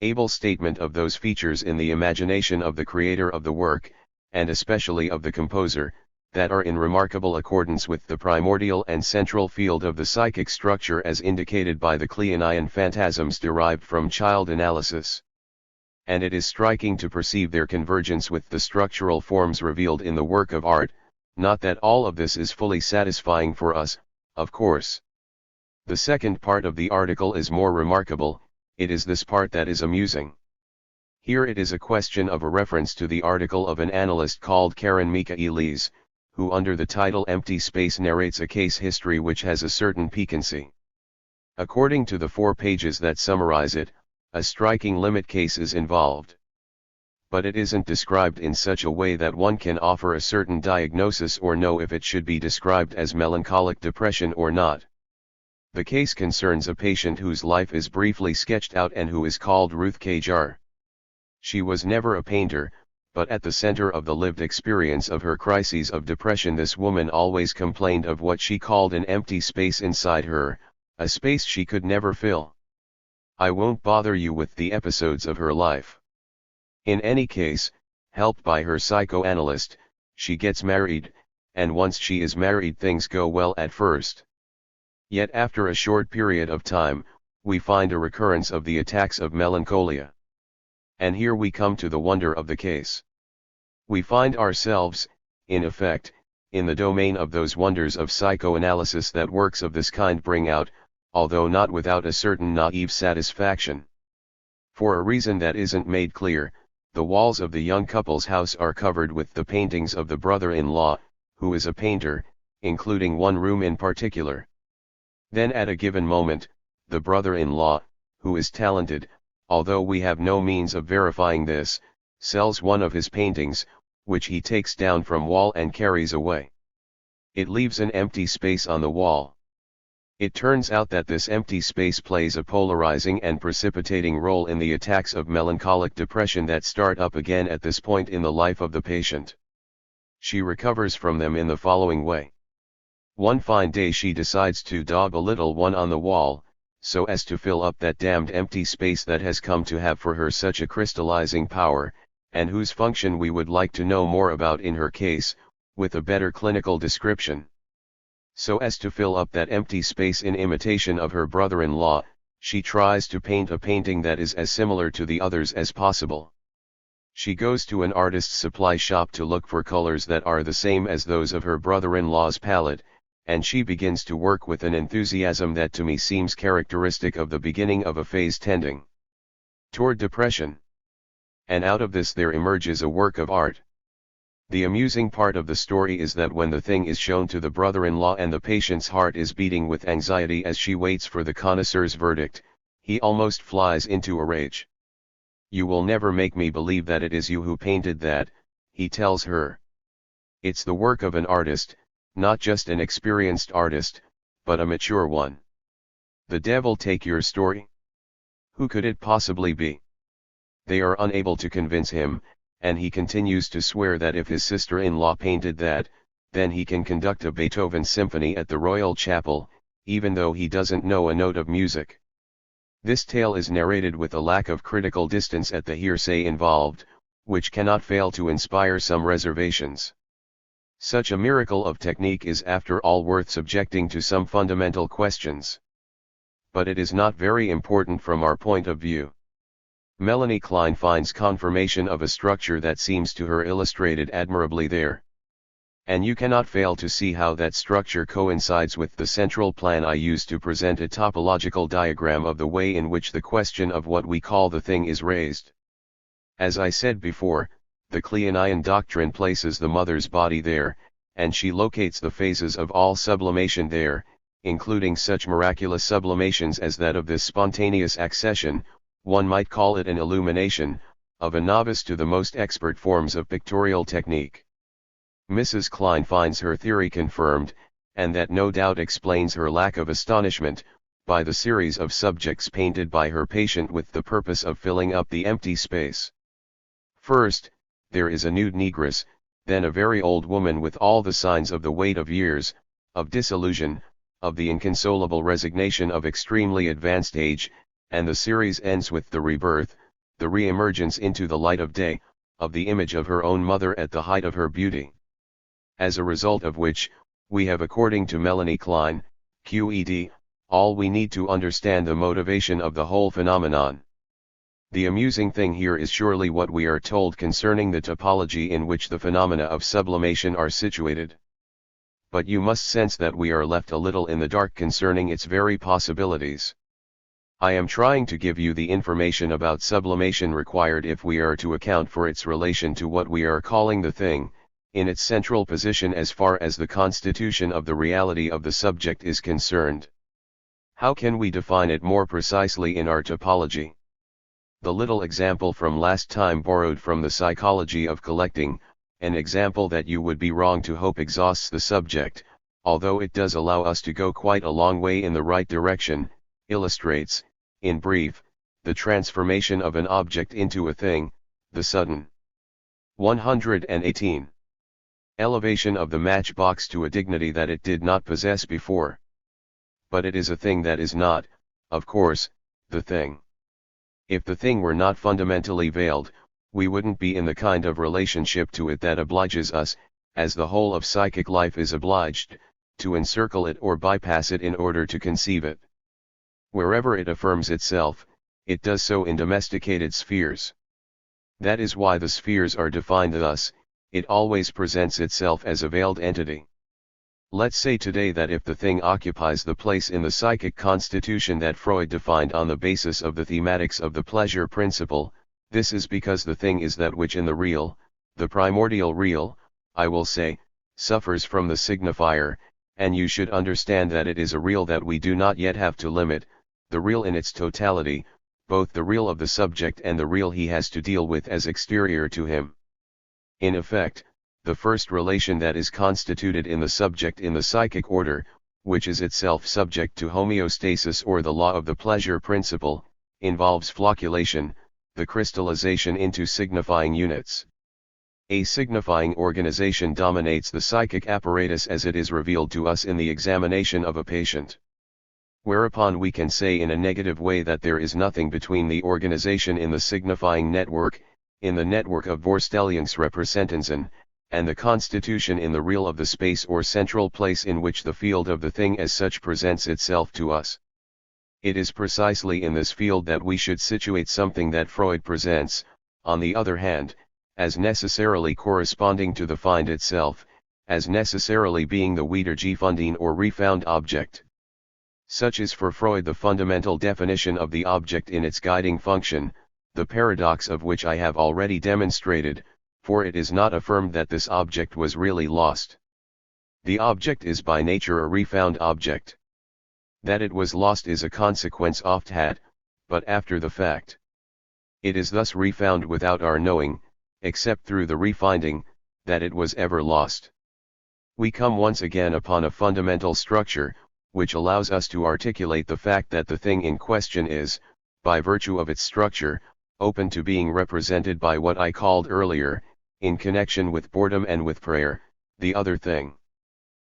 Speaker 1: Able statement of those features in the imagination of the creator of the work, and especially of the composer, that are in remarkable accordance with the primordial and central field of the psychic structure as indicated by the Kleinian phantasms derived from child analysis. And it is striking to perceive their convergence with the structural forms revealed in the work of art, not that all of this is fully satisfying for us, of course. The second part of the article is more remarkable. It is this part that is amusing. Here it is a question of a reference to the article of an analyst called Karen Michaelis, who under the title Empty Space narrates a case history which has a certain piquancy. According to the 4 pages that summarize it, a striking limit case is involved. But it isn't described in such a way that one can offer a certain diagnosis or know if it should be described as melancholic depression or not. The case concerns a patient whose life is briefly sketched out and who is called Ruth Kajar. She was never a painter, but at the center of the lived experience of her crises of depression this woman always complained of what she called an empty space inside her, a space she could never fill. I won't bother you with the episodes of her life. In any case, helped by her psychoanalyst, she gets married, and once she is married things go well at first. Yet after a short period of time, we find a recurrence of the attacks of melancholia. And here we come to the wonder of the case. We find ourselves, in effect, in the domain of those wonders of psychoanalysis that works of this kind bring out, although not without a certain naive satisfaction. For a reason that isn't made clear, the walls of the young couple's house are covered with the paintings of the brother-in-law, who is a painter, including one room in particular. Then at a given moment, the brother-in-law, who is talented, although we have no means of verifying this, sells one of his paintings, which he takes down from wall and carries away. It leaves an empty space on the wall. It turns out that this empty space plays a polarizing and precipitating role in the attacks of melancholic depression that start up again at this point in the life of the patient. She recovers from them in the following way. One fine day she decides to daub a little one on the wall, so as to fill up that damned empty space that has come to have for her such a crystallizing power, and whose function we would like to know more about in her case, with a better clinical description. So as to fill up that empty space in imitation of her brother-in-law, she tries to paint a painting that is as similar to the others as possible. She goes to an artist's supply shop to look for colors that are the same as those of her brother-in-law's palette, and she begins to work with an enthusiasm that to me seems characteristic of the beginning of a phase tending toward depression. And out of this there emerges a work of art. The amusing part of the story is that when the thing is shown to the brother-in-law and the patient's heart is beating with anxiety as she waits for the connoisseur's verdict, he almost flies into a rage. "You will never make me believe that it is you who painted that," he tells her. "It's the work of an artist, not just an experienced artist, but a mature one." The devil take your story? Who could it possibly be? They are unable to convince him, and he continues to swear that if his sister-in-law painted that, then he can conduct a Beethoven symphony at the Royal Chapel, even though he doesn't know a note of music. This tale is narrated with a lack of critical distance at the hearsay involved, which cannot fail to inspire some reservations. Such a miracle of technique is after all worth subjecting to some fundamental questions. But it is not very important from our point of view. Melanie Klein finds confirmation of a structure that seems to her illustrated admirably there. And you cannot fail to see how that structure coincides with the central plan I use to present a topological diagram of the way in which the question of what we call the thing is raised. As I said before, the Kleinian doctrine places the mother's body there, and she locates the phases of all sublimation there, including such miraculous sublimations as that of this spontaneous accession, one might call it an illumination, of a novice to the most expert forms of pictorial technique. Mrs. Klein finds her theory confirmed, and that no doubt explains her lack of astonishment, by the series of subjects painted by her patient with the purpose of filling up the empty space. First, there is a nude negress, then a very old woman with all the signs of the weight of years, of disillusion, of the inconsolable resignation of extremely advanced age, and the series ends with the rebirth, the re-emergence into the light of day, of the image of her own mother at the height of her beauty. As a result of which, we have, according to Melanie Klein, QED, all we need to understand the motivation of the whole phenomenon. The amusing thing here is surely what we are told concerning the topology in which the phenomena of sublimation are situated. But you must sense that we are left a little in the dark concerning its very possibilities. I am trying to give you the information about sublimation required if we are to account for its relation to what we are calling the thing, in its central position as far as the constitution of the reality of the subject is concerned. How can we define it more precisely in our topology? The little example from last time borrowed from the psychology of collecting, an example that you would be wrong to hope exhausts the subject, although it does allow us to go quite a long way in the right direction, illustrates, in brief, the transformation of an object into a thing, the sudden 118. Elevation of the matchbox to a dignity that it did not possess before. But it is a thing that is not, of course, the thing. If the thing were not fundamentally veiled, we wouldn't be in the kind of relationship to it that obliges us, as the whole of psychic life is obliged, to encircle it or bypass it in order to conceive it. Wherever it affirms itself, it does so in domesticated spheres. That is why the spheres are defined thus: it always presents itself as a veiled entity. Let's say today that if the thing occupies the place in the psychic constitution that Freud defined on the basis of the thematics of the pleasure principle, this is because the thing is that which in the real, the primordial real, I will say, suffers from the signifier, and you should understand that it is a real that we do not yet have to limit, the real in its totality, both the real of the subject and the real he has to deal with as exterior to him. In effect, the first relation that is constituted in the subject in the psychic order, which is itself subject to homeostasis or the law of the pleasure principle, involves flocculation, the crystallization into signifying units. A signifying organization dominates the psychic apparatus as it is revealed to us in the examination of a patient. Whereupon we can say in a negative way that there is nothing between the organization in the signifying network, in the network of Vorstellungsrepräsentanzen, and the constitution in the real of the space or central place in which the field of the thing as such presents itself to us. It is precisely in this field that we should situate something that Freud presents, on the other hand, as necessarily corresponding to the find itself, as necessarily being the wiedergefunden or refound object. Such is for Freud the fundamental definition of the object in its guiding function, the paradox of which I have already demonstrated, for it is not affirmed that this object was really lost. The object is by nature a refound object. That it was lost is a consequence oft had, but after the fact. It is thus refound without our knowing, except through the refinding, that it was ever lost. We come once again upon a fundamental structure, which allows us to articulate the fact that the thing in question is, by virtue of its structure, open to being represented by what I called earlier, in connection with boredom and with prayer, the other thing.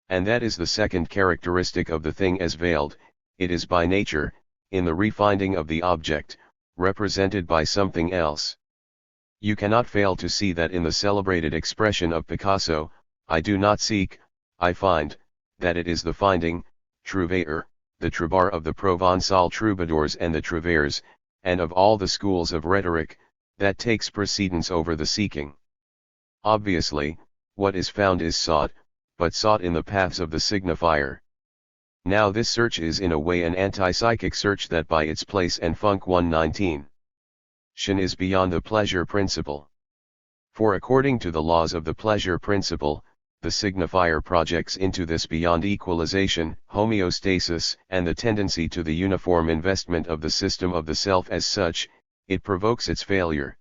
Speaker 1: And that is the second characteristic of the thing as veiled: it is by nature, in the refinding of the object, represented by something else. You cannot fail to see that in the celebrated expression of Picasso, I do not seek, I find, that it is the finding, trouver, the troubar of the Provençal troubadours and the trouvères, and of all the schools of rhetoric, that takes precedence over the seeking. Obviously, what is found is sought, but sought in the paths of the signifier. Now this search is in a way an anti-psychic search that by its place and func 119. Is beyond the pleasure principle. For according to the laws of the pleasure principle, the signifier projects into this beyond equalization, homeostasis, and the tendency to the uniform investment of the system of the self as such, it provokes its failure.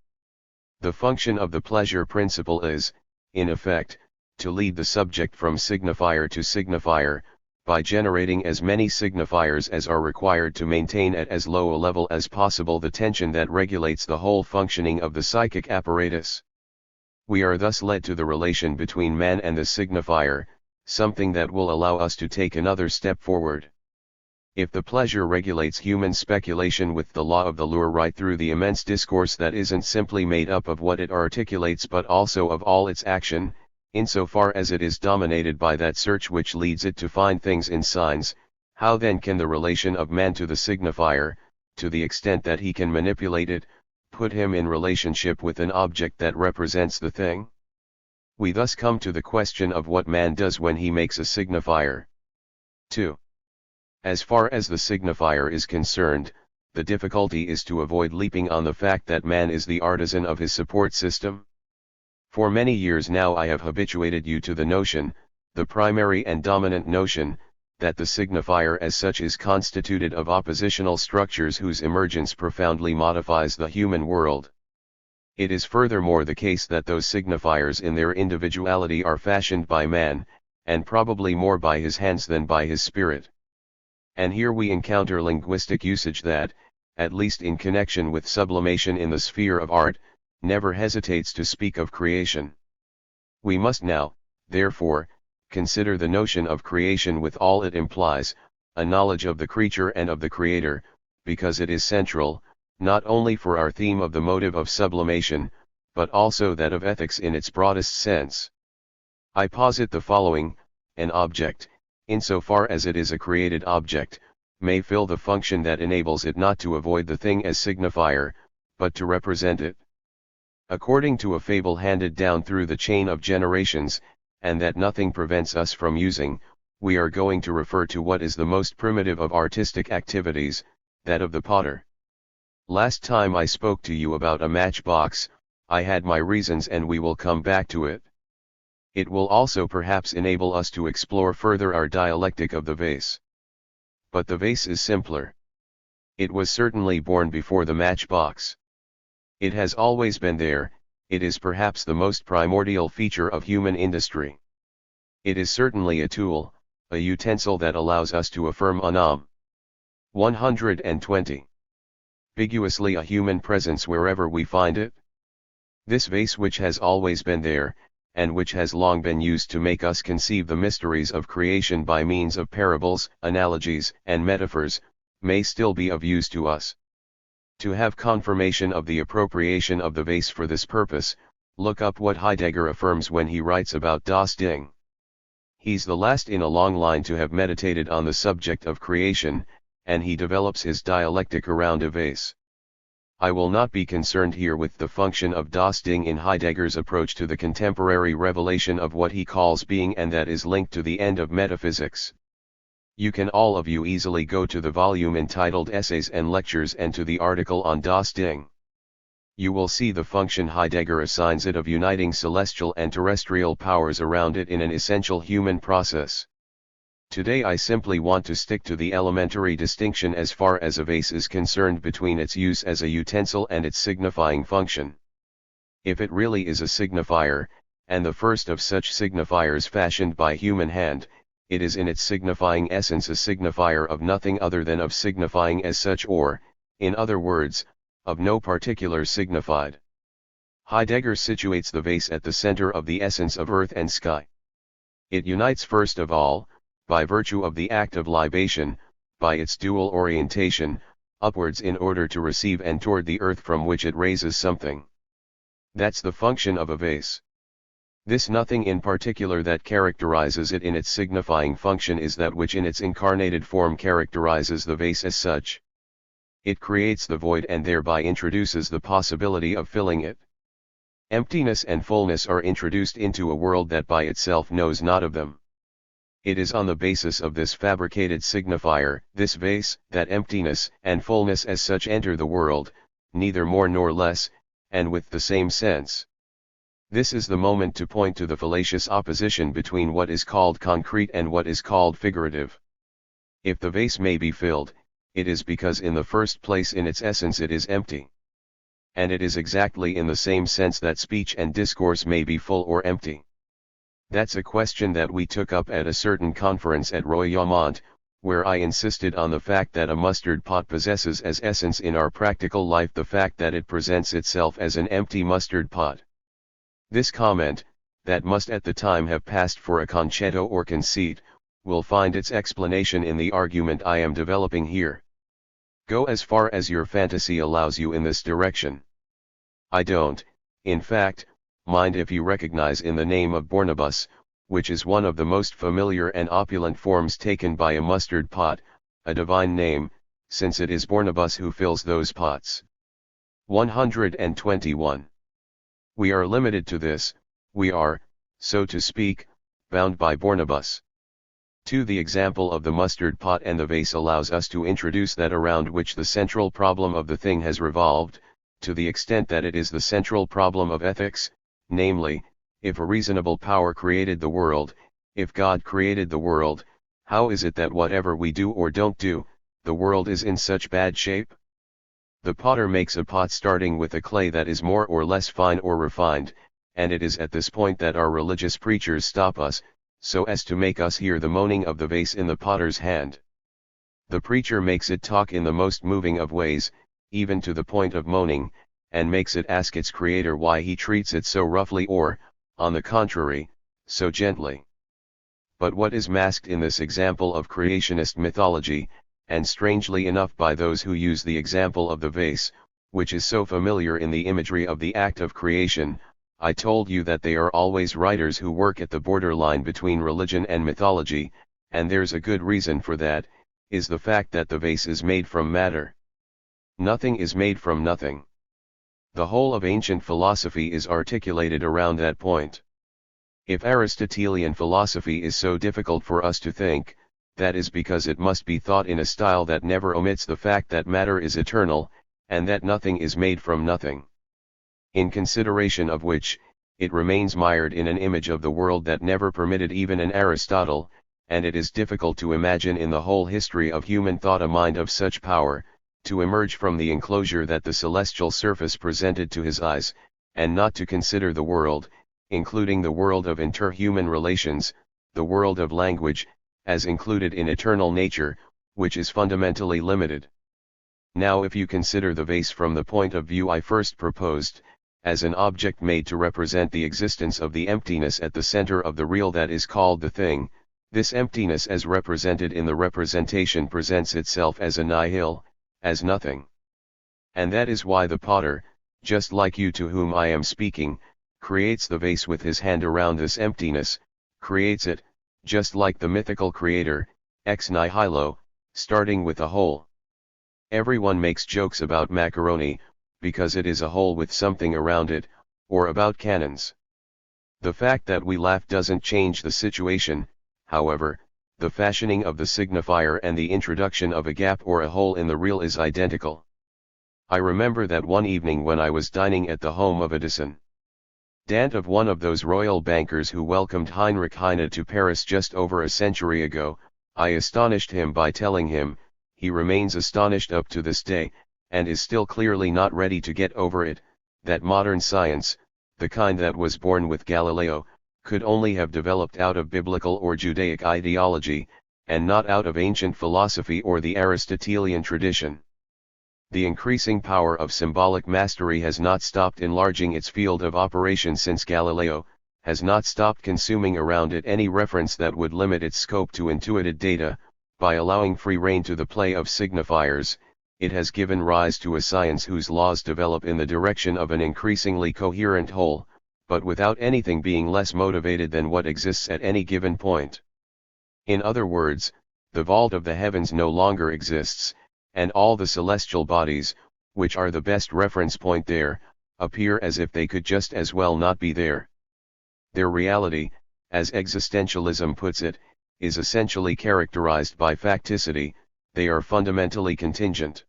Speaker 1: The function of the pleasure principle is, in effect, to lead the subject from signifier to signifier, by generating as many signifiers as are required to maintain at as low a level as possible the tension that regulates the whole functioning of the psychic apparatus. We are thus led to the relation between man and the signifier, something that will allow us to take another step forward. If the pleasure regulates human speculation with the law of the lure right through the immense discourse that isn't simply made up of what it articulates but also of all its action, insofar as it is dominated by that search which leads it to find things in signs, how then can the relation of man to the signifier, to the extent that he can manipulate it, put him in relationship with an object that represents the thing? We thus come to the question of what man does when he makes a signifier. 2. As far as the signifier is concerned, the difficulty is to avoid leaping on the fact that man is the artisan of his support system. For many years now I have habituated you to the notion, the primary and dominant notion, that the signifier as such is constituted of oppositional structures whose emergence profoundly modifies the human world. It is furthermore the case that those signifiers in their individuality are fashioned by man, and probably more by his hands than by his spirit. And here we encounter linguistic usage that, at least in connection with sublimation in the sphere of art, never hesitates to speak of creation. We must now, therefore, consider the notion of creation with all it implies, a knowledge of the creature and of the creator, because it is central, not only for our theme of the motive of sublimation, but also that of ethics in its broadest sense. I posit the following: an object, insofar as it is a created object, may fill the function that enables it not to avoid the thing as signifier, but to represent it. According to a fable handed down through the chain of generations, and that nothing prevents us from using, we are going to refer to what is the most primitive of artistic activities, that of the potter. Last time I spoke to you about a matchbox, I had my reasons and we will come back to it. It will also perhaps enable us to explore further our dialectic of the vase. But the vase is simpler. It was certainly born before the matchbox. It has always been there. It is perhaps the most primordial feature of human industry. It is certainly a tool, a utensil that allows us to affirm unam. 120. Ambiguously a human presence wherever we find it. This vase, which has always been there, and which has long been used to make us conceive the mysteries of creation by means of parables, analogies, and metaphors, may still be of use to us. To have confirmation of the appropriation of the vase for this purpose, look up what Heidegger affirms when he writes about das Ding. He's the last in a long line to have meditated on the subject of creation, and he develops his dialectic around a vase. I will not be concerned here with the function of das Ding in Heidegger's approach to the contemporary revelation of what he calls being, and that is linked to the end of metaphysics. You can all of you easily go to the volume entitled Essays and Lectures and to the article on das Ding. You will see the function Heidegger assigns it of uniting celestial and terrestrial powers around it in an essential human process. Today I simply want to stick to the elementary distinction as far as a vase is concerned between its use as a utensil and its signifying function. If it really is a signifier, and the first of such signifiers fashioned by human hand, it is in its signifying essence a signifier of nothing other than of signifying as such, or, in other words, of no particular signified. Heidegger situates the vase at the center of the essence of earth and sky. It unites first of all, by virtue of the act of libation, by its dual orientation, upwards in order to receive and toward the earth from which it raises something. That's the function of a vase. This nothing in particular that characterizes it in its signifying function is that which in its incarnated form characterizes the vase as such. It creates the void and thereby introduces the possibility of filling it. Emptiness and fullness are introduced into a world that by itself knows not of them. It is on the basis of this fabricated signifier, this vase, that emptiness and fullness as such enter the world, neither more nor less, and with the same sense. This is the moment to point to the fallacious opposition between what is called concrete and what is called figurative. If the vase may be filled, it is because in the first place in its essence it is empty. And it is exactly in the same sense that speech and discourse may be full or empty. That's a question that we took up at a certain conference at Royaumont, where I insisted on the fact that a mustard pot possesses as essence in our practical life the fact that it presents itself as an empty mustard pot. This comment, that must at the time have passed for a concetto or conceit, will find its explanation in the argument I am developing here. Go as far as your fantasy allows you in this direction. I don't, in fact, mind if you recognize in the name of Bornibus, which is one of the most familiar and opulent forms taken by a mustard pot, a divine name, since it is Bornibus who fills those pots. 121. We are limited to this, we are, so to speak, bound by Bornibus. 2. The example of the mustard pot and the vase allows us to introduce that around which the central problem of the thing has revolved, to the extent that it is the central problem of ethics, namely, if a reasonable power created the world, if God created the world, how is it that whatever we do or don't do, the world is in such bad shape? The potter makes a pot starting with a clay that is more or less fine or refined, and it is at this point that our religious preachers stop us, so as to make us hear the moaning of the vase in the potter's hand. The preacher makes it talk in the most moving of ways, even to the point of moaning, and makes it ask its creator why he treats it so roughly or, on the contrary, so gently. But what is masked in this example of creationist mythology, and strangely enough by those who use the example of the vase, which is so familiar in the imagery of the act of creation. I told you that they are always writers who work at the borderline between religion and mythology, and there's a good reason for that, is the fact that the vase is made from matter. Nothing is made from nothing. The whole of ancient philosophy is articulated around that point. If Aristotelian philosophy is so difficult for us to think, that is because it must be thought in a style that never omits the fact that matter is eternal, and that nothing is made from nothing. In consideration of which, it remains mired in an image of the world that never permitted even an Aristotle, and it is difficult to imagine in the whole history of human thought a mind of such power, to emerge from the enclosure that the celestial surface presented to his eyes, and not to consider the world, including the world of interhuman relations, the world of language, as included in eternal nature, which is fundamentally limited. Now if you consider the vase from the point of view I first proposed, as an object made to represent the existence of the emptiness at the center of the real that is called the thing, this emptiness as represented in the representation presents itself as a nihil, as nothing. And that is why the potter, just like you to whom I am speaking, creates the vase with his hand around this emptiness, creates it, just like the mythical creator, ex nihilo, starting with a hole. Everyone makes jokes about macaroni, because it is a hole with something around it, or about cannons. The fact that we laugh doesn't change the situation, however. The fashioning of the signifier and the introduction of a gap or a hole in the real is identical. I remember that one evening when I was dining at the home of a descendant of one of those royal bankers who welcomed Heinrich Heine to Paris just over a century ago, I astonished him by telling him, he remains astonished up to this day, and is still clearly not ready to get over it, that modern science, the kind that was born with Galileo, could only have developed out of biblical or Judaic ideology, and not out of ancient philosophy or the Aristotelian tradition. The increasing power of symbolic mastery has not stopped enlarging its field of operation since Galileo, has not stopped consuming around it any reference that would limit its scope to intuited data. By allowing free rein to the play of signifiers, it has given rise to a science whose laws develop in the direction of an increasingly coherent whole, but without anything being less motivated than what exists at any given point. In other words, the vault of the heavens no longer exists, and all the celestial bodies, which are the best reference point there, appear as if they could just as well not be there. Their reality, as existentialism puts it, is essentially characterized by facticity, they are fundamentally contingent.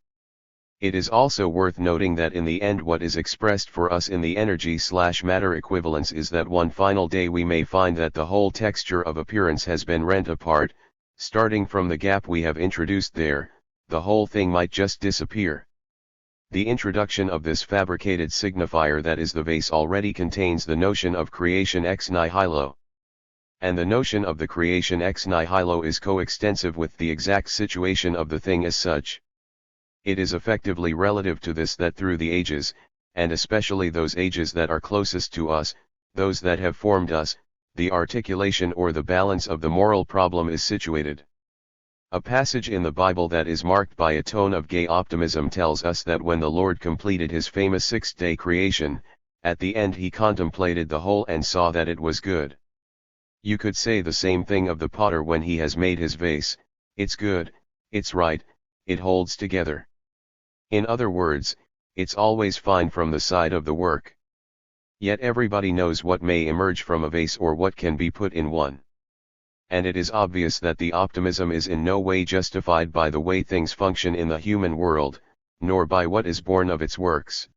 Speaker 1: It is also worth noting that in the end what is expressed for us in the energy/matter equivalence is that one final day we may find that the whole texture of appearance has been rent apart, starting from the gap we have introduced there, the whole thing might just disappear. The introduction of this fabricated signifier that is the vase already contains the notion of creation ex nihilo. And the notion of the creation ex nihilo is coextensive with the exact situation of the thing as such. It is effectively relative to this that through the ages, and especially those ages that are closest to us, those that have formed us, the articulation or the balance of the moral problem is situated. A passage in the Bible that is marked by a tone of gay optimism tells us that when the Lord completed his famous sixth-day creation, at the end he contemplated the whole and saw that it was good. You could say the same thing of the potter when he has made his vase, it's good, it's right, it holds together. In other words, it's always fine from the side of the work. Yet everybody knows what may emerge from a vase or what can be put in one. And it is obvious that the optimism is in no way justified by the way things function in the human world, nor by what is born of its works.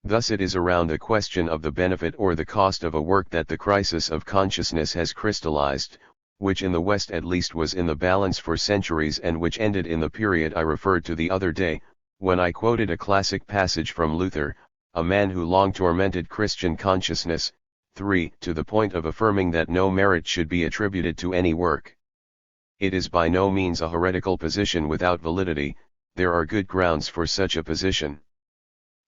Speaker 1: Thus it is around the question of the benefit or the cost of a work that the crisis of consciousness has crystallized, which in the West at least was in the balance for centuries and which ended in the period I referred to the other day, when I quoted a classic passage from Luther, a man who long tormented Christian consciousness, 3. To the point of affirming that no merit should be attributed to any work. It is by no means a heretical position without validity, there are good grounds for such a position.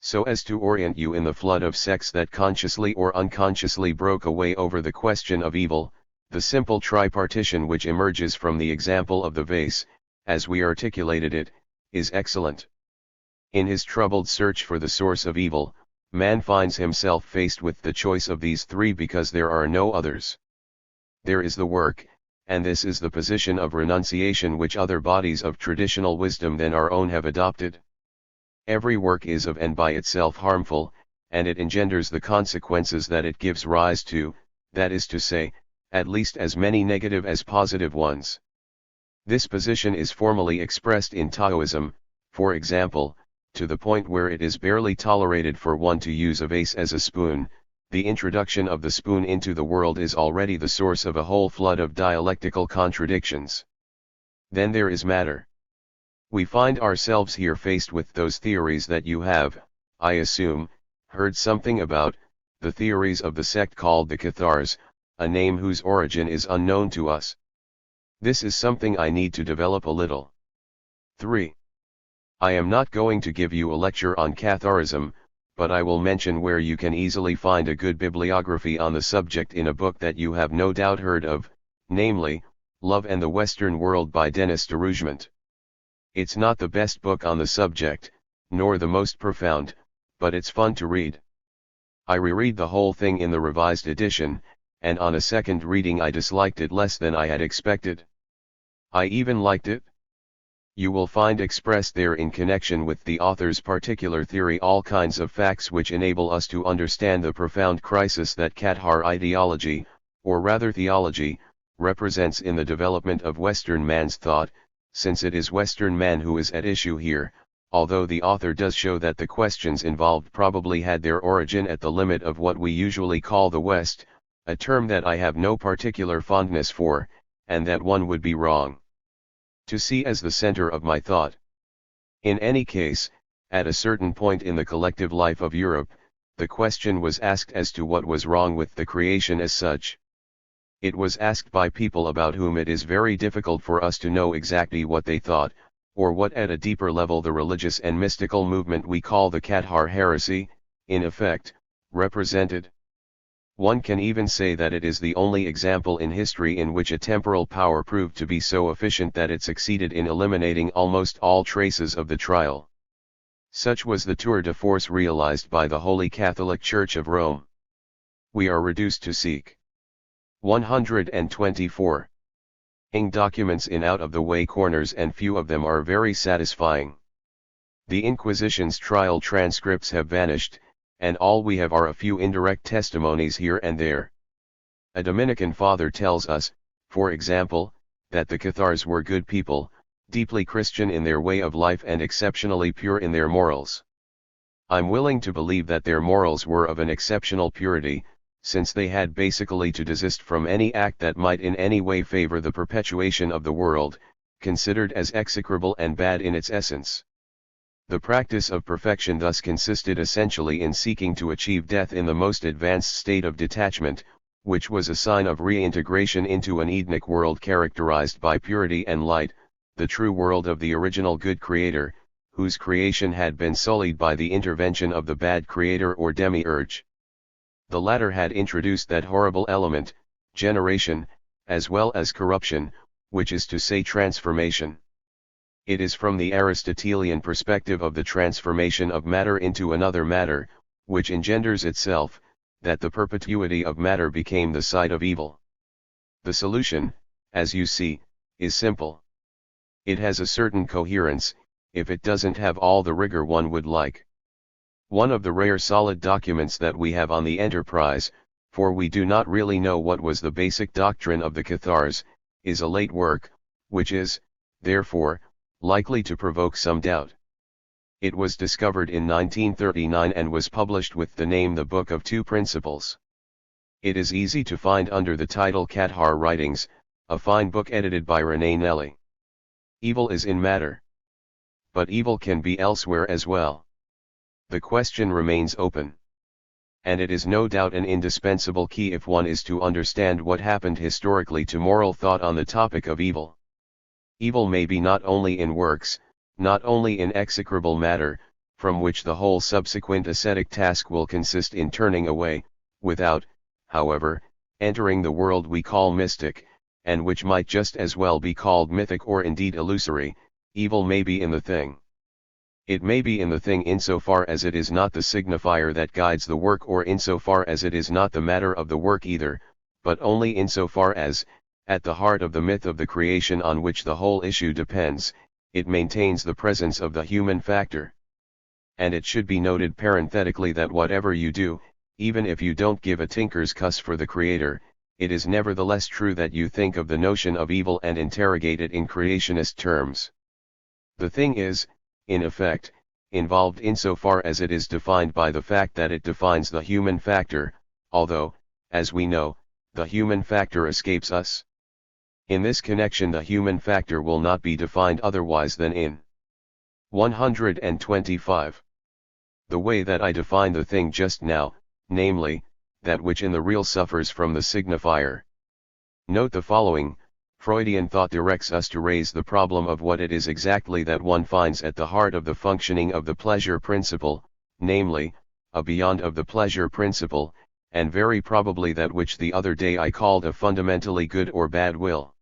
Speaker 1: So as to orient you in the flood of sects that consciously or unconsciously broke away over the question of evil, the simple tripartition which emerges from the example of the vase, as we articulated it, is excellent. In his troubled search for the source of evil, man finds himself faced with the choice of these three because there are no others. There is the work, and this is the position of renunciation which other bodies of traditional wisdom than our own have adopted. Every work is of and by itself harmful, and it engenders the consequences that it gives rise to, that is to say, at least as many negative as positive ones. This position is formally expressed in Taoism, for example, to the point where it is barely tolerated for one to use a vase as a spoon. The introduction of the spoon into the world is already the source of a whole flood of dialectical contradictions. Then there is matter. We find ourselves here faced with those theories that you have, I assume, heard something about, the theories of the sect called the Cathars, a name whose origin is unknown to us. This is something I need to develop a little. 3. I am not going to give you a lecture on Catharism, but I will mention where you can easily find a good bibliography on the subject in a book that you have no doubt heard of, namely, Love and the Western World by Denis de Rougemont. It's not the best book on the subject, nor the most profound, but it's fun to read. I reread the whole thing in the revised edition, and on a second reading I disliked it less than I had expected. I even liked it. You will find expressed there in connection with the author's particular theory all kinds of facts which enable us to understand the profound crisis that Cathar ideology, or rather theology, represents in the development of Western man's thought, since it is Western man who is at issue here, although the author does show that the questions involved probably had their origin at the limit of what we usually call the West, a term that I have no particular fondness for, and that one would be wrong to see as the center of my thought. In any case, at a certain point in the collective life of Europe, the question was asked as to what was wrong with the creation as such. It was asked by people about whom it is very difficult for us to know exactly what they thought, or what at a deeper level the religious and mystical movement we call the Cathar heresy, in effect, represented. One can even say that it is the only example in history in which a temporal power proved to be so efficient that it succeeded in eliminating almost all traces of the trial. Such was the tour de force realized by the Holy Catholic Church of Rome. We are reduced to seek 124 documents in out-of-the-way corners, and few of them are very satisfying. The Inquisition's trial transcripts have vanished, and all we have are a few indirect testimonies here and there. A Dominican father tells us, for example, that the Cathars were good people, deeply Christian in their way of life and exceptionally pure in their morals. I'm willing to believe that their morals were of an exceptional purity, since they had basically to desist from any act that might in any way favor the perpetuation of the world, considered as execrable and bad in its essence. The practice of perfection thus consisted essentially in seeking to achieve death in the most advanced state of detachment, which was a sign of reintegration into an Edenic world characterized by purity and light, the true world of the original good Creator, whose creation had been sullied by the intervention of the bad Creator or demiurge. The latter had introduced that horrible element, generation, as well as corruption, which is to say transformation. It is from the Aristotelian perspective of the transformation of matter into another matter, which engenders itself, that the perpetuity of matter became the site of evil. The solution, as you see, is simple. It has a certain coherence, if it doesn't have all the rigor one would like. One of the rare solid documents that we have on the enterprise, for we do not really know what was the basic doctrine of the Cathars, is a late work, which is, therefore, likely to provoke some doubt. It was discovered in 1939 and was published with the name The Book of Two Principles. It is easy to find under the title Cathar Writings, a fine book edited by René Nelly. Evil is in matter. But evil can be elsewhere as well. The question remains open. And it is no doubt an indispensable key if one is to understand what happened historically to moral thought on the topic of evil. Evil may be not only in works, not only in execrable matter, from which the whole subsequent ascetic task will consist in turning away, without, however, entering the world we call mystic, and which might just as well be called mythic or indeed illusory. Evil may be in the thing. It may be in the thing insofar as it is not the signifier that guides the work, or insofar as it is not the matter of the work either, but only insofar as, at the heart of the myth of the creation on which the whole issue depends, it maintains the presence of the human factor. And it should be noted parenthetically that whatever you do, even if you don't give a tinker's cuss for the Creator, it is nevertheless true that you think of the notion of evil and interrogate it in creationist terms. The thing is, in effect, involved insofar as it is defined by the fact that it defines the human factor, although, as we know, the human factor escapes us. In this connection, the human factor will not be defined otherwise than in 125. The way that I define the thing just now, namely, that which in the real suffers from the signifier. Note the following: Freudian thought directs us to raise the problem of what it is exactly that one finds at the heart of the functioning of the pleasure principle, namely, a beyond of the pleasure principle, and very probably that which the other day I called a fundamentally good or bad will.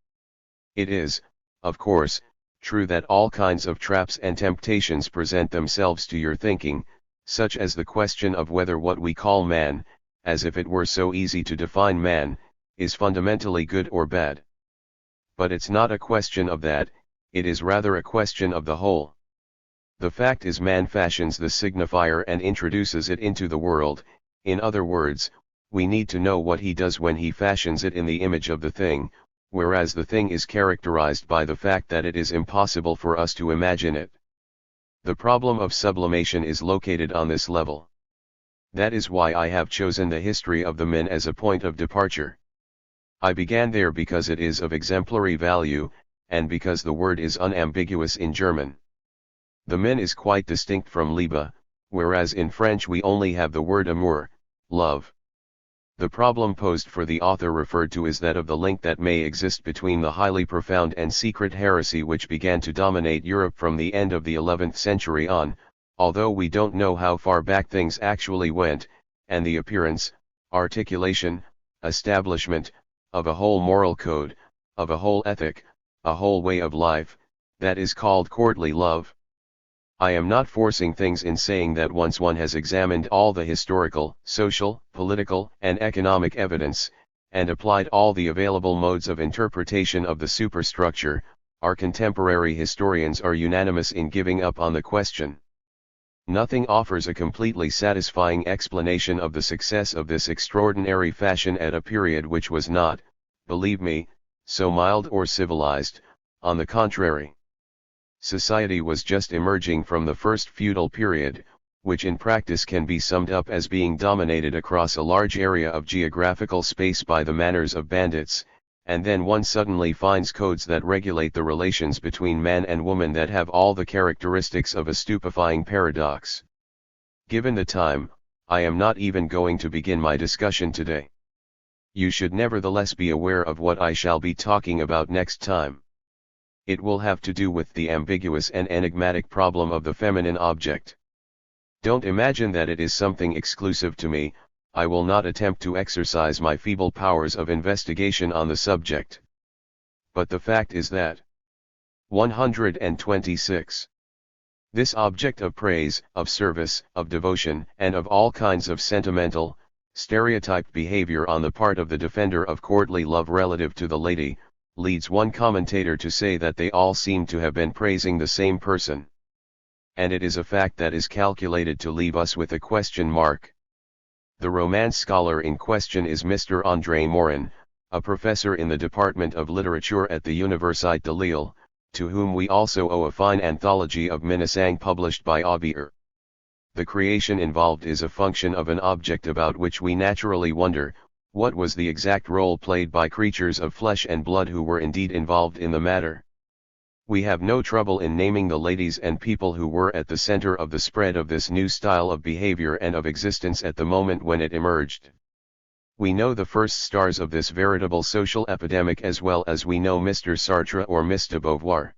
Speaker 1: It is, of course, true that all kinds of traps and temptations present themselves to your thinking, such as the question of whether what we call man, as if it were so easy to define man, is fundamentally good or bad. But it's not a question of that, it is rather a question of the whole. The fact is, man fashions the signifier and introduces it into the world. In other words, we need to know what he does when he fashions it in the image of the thing, whereas the thing is characterized by the fact that it is impossible for us to imagine it. The problem of sublimation is located on this level. That is why I have chosen the history of the men as a point of departure. I began there because it is of exemplary value, and because the word is unambiguous in German. The men is quite distinct from Liebe, whereas in French we only have the word amour, love. The problem posed for the author referred to is that of the link that may exist between the highly profound and secret heresy which began to dominate Europe from the end of the 11th century on, although we don't know how far back things actually went, and the appearance, articulation, establishment, of a whole moral code, of a whole ethic, a whole way of life, that is called courtly love. I am not forcing things in saying that once one has examined all the historical, social, political, and economic evidence, and applied all the available modes of interpretation of the superstructure, our contemporary historians are unanimous in giving up on the question. Nothing offers a completely satisfying explanation of the success of this extraordinary fashion at a period which was not, believe me, so mild or civilized. On the contrary, society was just emerging from the first feudal period, which in practice can be summed up as being dominated across a large area of geographical space by the manners of bandits, and then one suddenly finds codes that regulate the relations between man and woman that have all the characteristics of a stupefying paradox. Given the time, I am not even going to begin my discussion today. You should nevertheless be aware of what I shall be talking about next time. It will have to do with the ambiguous and enigmatic problem of the feminine object. Don't imagine that it is something exclusive to me. I will not attempt to exercise my feeble powers of investigation on the subject. But the fact is that 126. This object of praise, of service, of devotion, and of all kinds of sentimental, stereotyped behavior on the part of the defender of courtly love relative to the lady, leads one commentator to say that they all seem to have been praising the same person. And it is a fact that is calculated to leave us with a question mark. The Romance scholar in question is Mr. André Morin, a professor in the Department of Literature at the Université de Lille, to whom we also owe a fine anthology of Minnesang published by Aubier. The creation involved is a function of an object about which we naturally wonder, what was the exact role played by creatures of flesh and blood who were indeed involved in the matter? We have no trouble in naming the ladies and people who were at the center of the spread of this new style of behavior and of existence at the moment when it emerged. We know the first stars of this veritable social epidemic as well as we know Mr. Sartre or Miss de Beauvoir.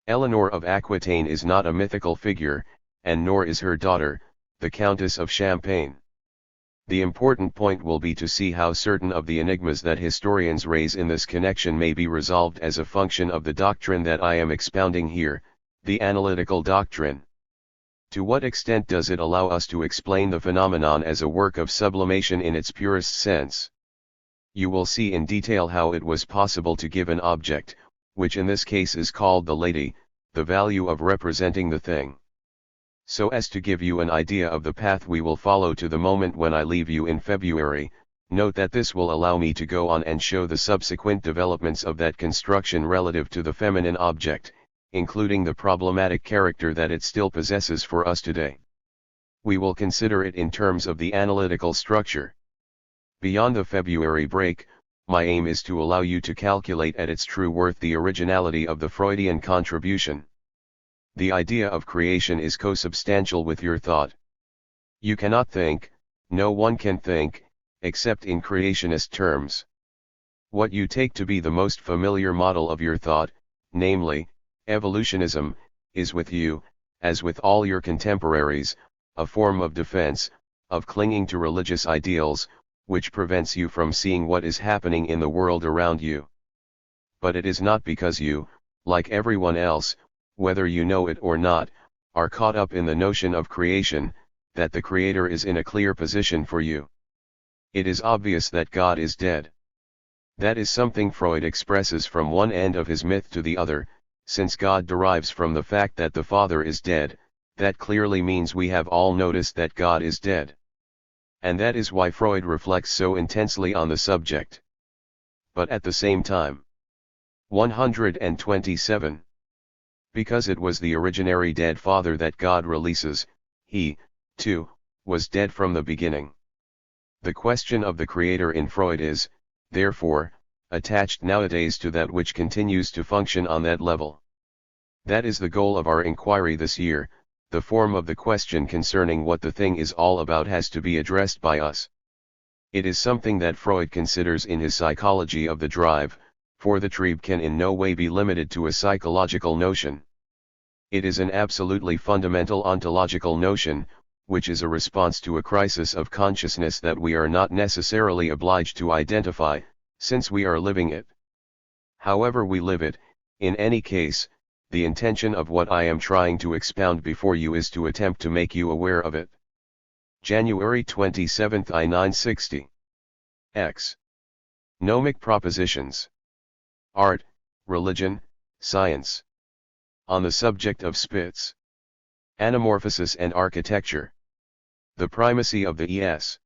Speaker 1: Eleanor of Aquitaine is not a mythical figure, and nor is her daughter, the Countess of Champagne. The important point will be to see how certain of the enigmas that historians raise in this connection may be resolved as a function of the doctrine that I am expounding here, the analytical doctrine. To what extent does it allow us to explain the phenomenon as a work of sublimation in its purest sense? You will see in detail how it was possible to give an object, which in this case is called the lady, the value of representing the thing. So as to give you an idea of the path we will follow to the moment when I leave you in February, note that this will allow me to go on and show the subsequent developments of that construction relative to the feminine object, including the problematic character that it still possesses for us today. We will consider it in terms of the analytical structure. Beyond the February break, my aim is to allow you to calculate at its true worth the originality of the Freudian contribution. The idea of creation is co-substantial with your thought. You cannot think, no one can think, except in creationist terms. What you take to be the most familiar model of your thought, namely, evolutionism, is with you, as with all your contemporaries, a form of defense, of clinging to religious ideals, which prevents you from seeing what is happening in the world around you. But it is not because you, like everyone else, whether you know it or not, are caught up in the notion of creation, that the Creator is in a clear position for you. It is obvious that God is dead. That is something Freud expresses from one end of his myth to the other. Since God derives from the fact that the Father is dead, that clearly means we have all noticed that God is dead. And that is why Freud reflects so intensely on the subject. But at the same time, 127. Because it was the originary dead Father that God releases, he, too, was dead from the beginning. The question of the Creator in Freud is, therefore, attached nowadays to that which continues to function on that level. That is the goal of our inquiry this year. The form of the question concerning what the thing is all about has to be addressed by us. It is something that Freud considers in his Psychology of the Drive, for the trieb can in no way be limited to a psychological notion. It is an absolutely fundamental ontological notion, which is a response to a crisis of consciousness that we are not necessarily obliged to identify, since we are living it. However we live it, in any case, the intention of what I am trying to expound before you is to attempt to make you aware of it. January 27, I 960. X. Gnomic propositions. Art, religion, science. On the subject of Spitz. Anamorphosis and architecture. The primacy of the ES.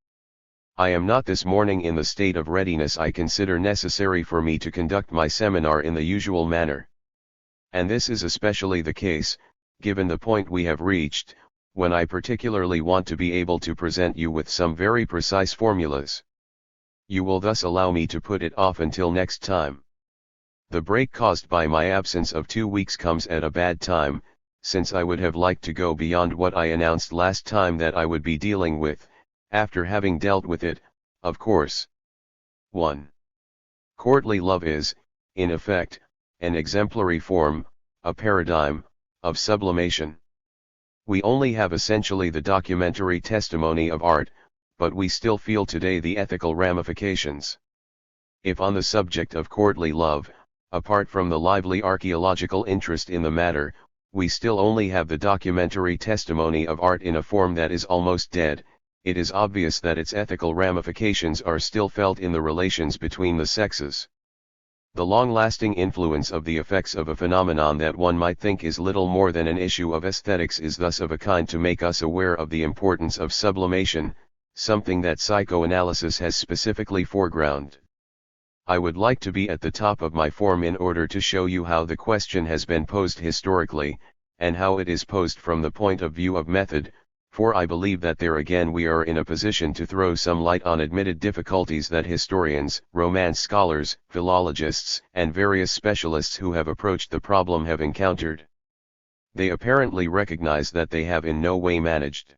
Speaker 1: I am not this morning in the state of readiness I consider necessary for me to conduct my seminar in the usual manner. And this is especially the case, given the point we have reached, when I particularly want to be able to present you with some very precise formulas. You will thus allow me to put it off until next time. The break caused by my absence of 2 weeks comes at a bad time, since I would have liked to go beyond what I announced last time that I would be dealing with, after having dealt with it, of course. 1. Courtly love is, in effect, an exemplary form, a paradigm, of sublimation. We only have essentially the documentary testimony of art, but we still feel today the ethical ramifications. If on the subject of courtly love, apart from the lively archaeological interest in the matter, we still only have the documentary testimony of art in a form that is almost dead, it is obvious that its ethical ramifications are still felt in the relations between the sexes. The long-lasting influence of the effects of a phenomenon that one might think is little more than an issue of aesthetics is thus of a kind to make us aware of the importance of sublimation, something that psychoanalysis has specifically foregrounded. I would like to be at the top of my form in order to show you how the question has been posed historically, and how it is posed from the point of view of method, for I believe that there again we are in a position to throw some light on admitted difficulties that historians, Romance scholars, philologists, and various specialists who have approached the problem have encountered. They apparently recognize that they have in no way managed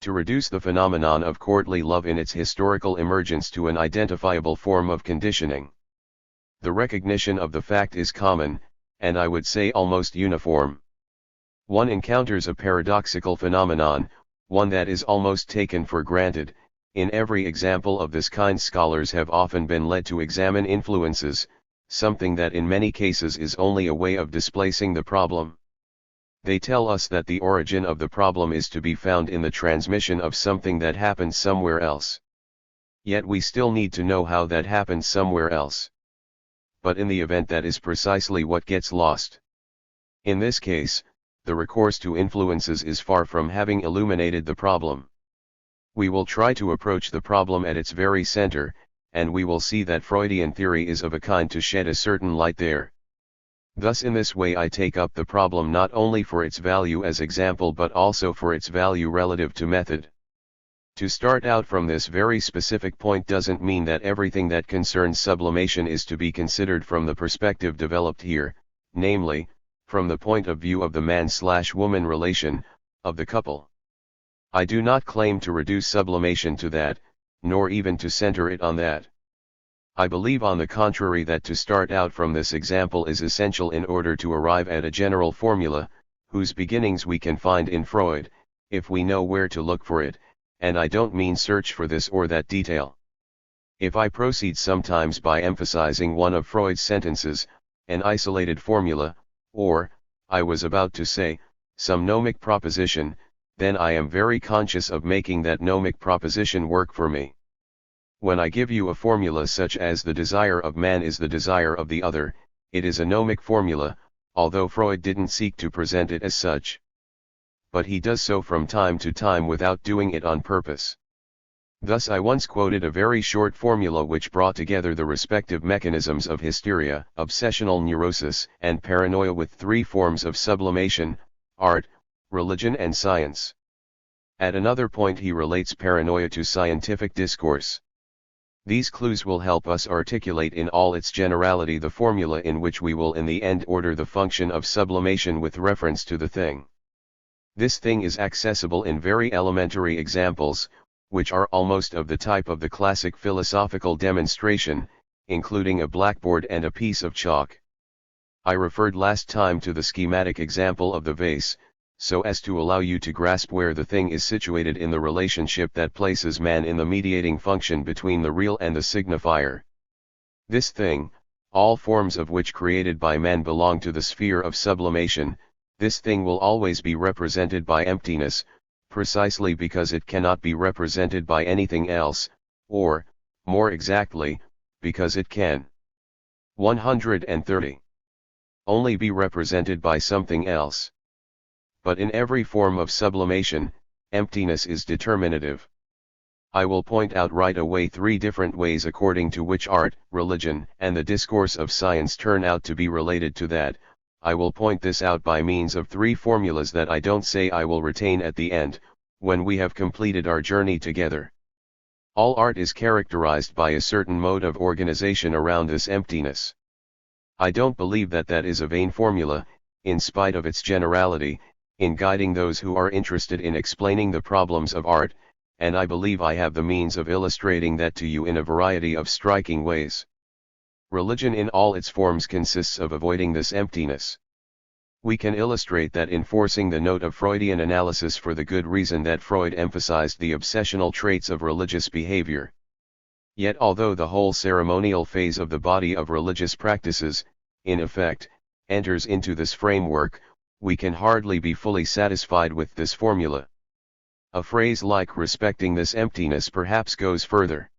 Speaker 1: to reduce the phenomenon of courtly love in its historical emergence to an identifiable form of conditioning. The recognition of the fact is common, and I would say almost uniform. One encounters a paradoxical phenomenon, one that is almost taken for granted. In every example of this kind scholars have often been led to examine influences, something that in many cases is only a way of displacing the problem. They tell us that the origin of the problem is to be found in the transmission of something that happens somewhere else. Yet we still need to know how that happens somewhere else. But in the event that is precisely what gets lost. In this case, the recourse to influences is far from having illuminated the problem. We will try to approach the problem at its very center, and we will see that Freudian theory is of a kind to shed a certain light there. Thus in this way I take up the problem not only for its value as example but also for its value relative to method. To start out from this very specific point doesn't mean that everything that concerns sublimation is to be considered from the perspective developed here, namely, from the point of view of the man/woman relation, of the couple. I do not claim to reduce sublimation to that, nor even to center it on that. I believe on the contrary that to start out from this example is essential in order to arrive at a general formula, whose beginnings we can find in Freud, if we know where to look for it, and I don't mean search for this or that detail. If I proceed sometimes by emphasizing one of Freud's sentences, an isolated formula, or, I was about to say, some gnomic proposition, then I am very conscious of making that gnomic proposition work for me. When I give you a formula such as the desire of man is the desire of the other, it is a gnomic formula, although Freud didn't seek to present it as such. But he does so from time to time without doing it on purpose. Thus I once quoted a very short formula which brought together the respective mechanisms of hysteria, obsessional neurosis, and paranoia with three forms of sublimation: art, religion and science. At another point he relates paranoia to scientific discourse. These clues will help us articulate in all its generality the formula in which we will in the end order the function of sublimation with reference to the thing. This thing is accessible in very elementary examples, which are almost of the type of the classic philosophical demonstration, including a blackboard and a piece of chalk. I referred last time to the schematic example of the vase, so as to allow you to grasp where the thing is situated in the relationship that places man in the mediating function between the real and the signifier. This thing, all forms of which created by man belong to the sphere of sublimation, this thing will always be represented by emptiness, precisely because it cannot be represented by anything else, or, more exactly, because it can 130 only be represented by something else. But in every form of sublimation, emptiness is determinative. I will point out right away three different ways according to which art, religion, and the discourse of science turn out to be related to that. I will point this out by means of three formulas that I don't say I will retain at the end, when we have completed our journey together. All art is characterized by a certain mode of organization around this emptiness. I don't believe that that is a vain formula, in spite of its generality, in guiding those who are interested in explaining the problems of art, and I believe I have the means of illustrating that to you in a variety of striking ways. Religion in all its forms consists of avoiding this emptiness. We can illustrate that in forcing the note of Freudian analysis for the good reason that Freud emphasized the obsessional traits of religious behavior. Yet although the whole ceremonial phase of the body of religious practices, in effect, enters into this framework, we can hardly be fully satisfied with this formula. A phrase like respecting this emptiness perhaps goes further.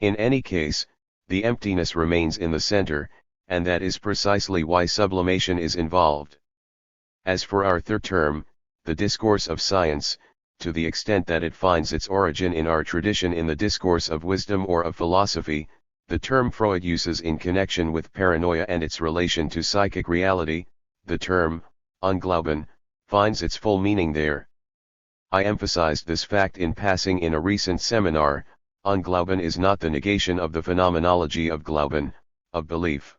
Speaker 1: In any case, the emptiness remains in the center, and that is precisely why sublimation is involved. As for our third term, the discourse of science, to the extent that it finds its origin in our tradition in the discourse of wisdom or of philosophy, the term Freud uses in connection with paranoia and its relation to psychic reality, the term Unglauben, finds its full meaning there. I emphasized this fact in passing in a recent seminar. Unglauben is not the negation of the phenomenology of Glauben, of belief.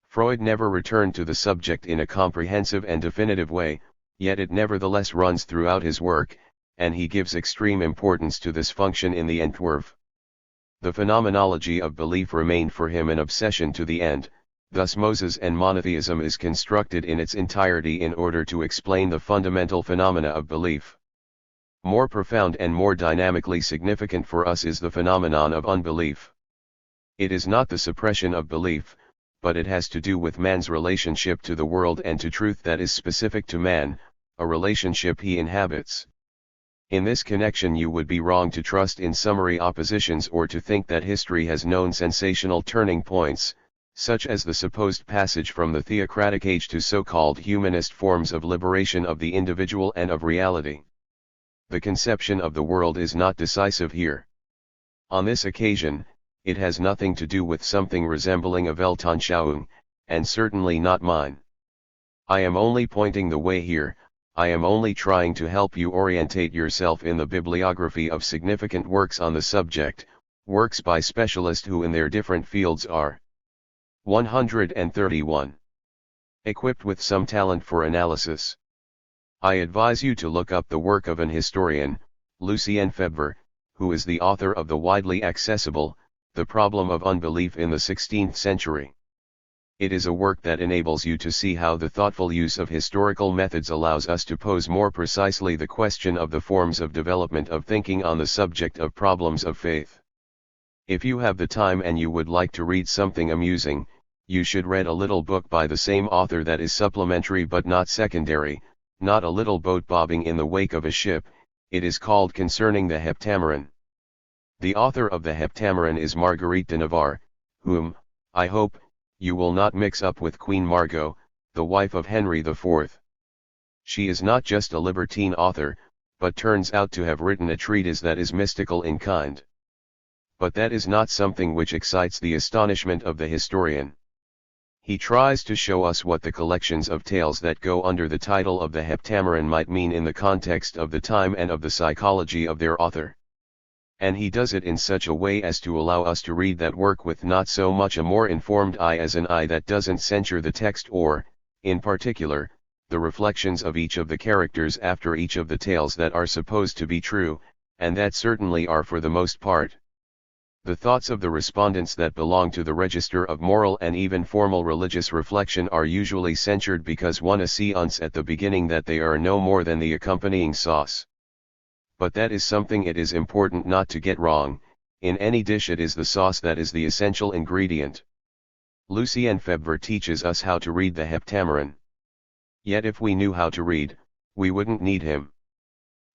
Speaker 1: Freud never returned to the subject in a comprehensive and definitive way, yet it nevertheless runs throughout his work, and he gives extreme importance to this function in the Entwurf. The phenomenology of belief remained for him an obsession to the end. Thus Moses and monotheism is constructed in its entirety in order to explain the fundamental phenomena of belief. More profound and more dynamically significant for us is the phenomenon of unbelief. It is not the suppression of belief, but it has to do with man's relationship to the world and to truth that is specific to man, a relationship he inhabits. In this connection you would be wrong to trust in summary oppositions or to think that history has known sensational turning points, such as the supposed passage from the theocratic age to so-called humanist forms of liberation of the individual and of reality. The conception of the world is not decisive here. On this occasion, it has nothing to do with something resembling a Weltanschauung, and certainly not mine. I am only pointing the way here. I am only trying to help you orientate yourself in the bibliography of significant works on the subject, works by specialists who in their different fields are 131. Equipped with some talent for analysis. I advise you to look up the work of an historian, Lucien Febvre, who is the author of the widely accessible, The Problem of Unbelief in the 16th Century. It is a work that enables you to see how the thoughtful use of historical methods allows us to pose more precisely the question of the forms of development of thinking on the subject of problems of faith. If you have the time and you would like to read something amusing, you should read a little book by the same author that is supplementary but not secondary, not a little boat bobbing in the wake of a ship. It is called Concerning the Heptameron. The author of the Heptameron is Marguerite de Navarre, whom, I hope, you will not mix up with Queen Margot, the wife of Henry IV. She is not just a libertine author, but turns out to have written a treatise that is mystical in kind. But that is not something which excites the astonishment of the historian. He tries to show us what the collections of tales that go under the title of the Heptameron might mean in the context of the time and of the psychology of their author. And he does it in such a way as to allow us to read that work with not so much a more informed eye as an eye that doesn't censure the text or, in particular, the reflections of each of the characters after each of the tales that are supposed to be true, and that certainly are for the most part. The thoughts of the respondents that belong to the register of moral and even formal religious reflection are usually censured because one assumes at the beginning that they are no more than the accompanying sauce. But that is something it is important not to get wrong. In any dish it is the sauce that is the essential ingredient. Lucien Febvre teaches us how to read the Heptameron. Yet if we knew how to read, we wouldn't need him.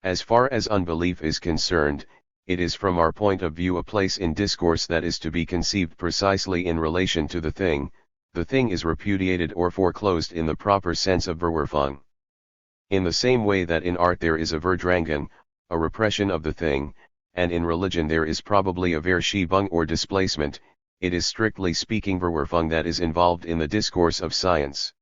Speaker 1: As far as unbelief is concerned, it is from our point of view a place in discourse that is to be conceived precisely in relation to the thing is repudiated or foreclosed in the proper sense of Verwerfung. In the same way that in art there is a Verdrängung, a repression of the thing, and in religion there is probably a Verschiebung or displacement, it is strictly speaking Verwerfung that is involved in the discourse of science.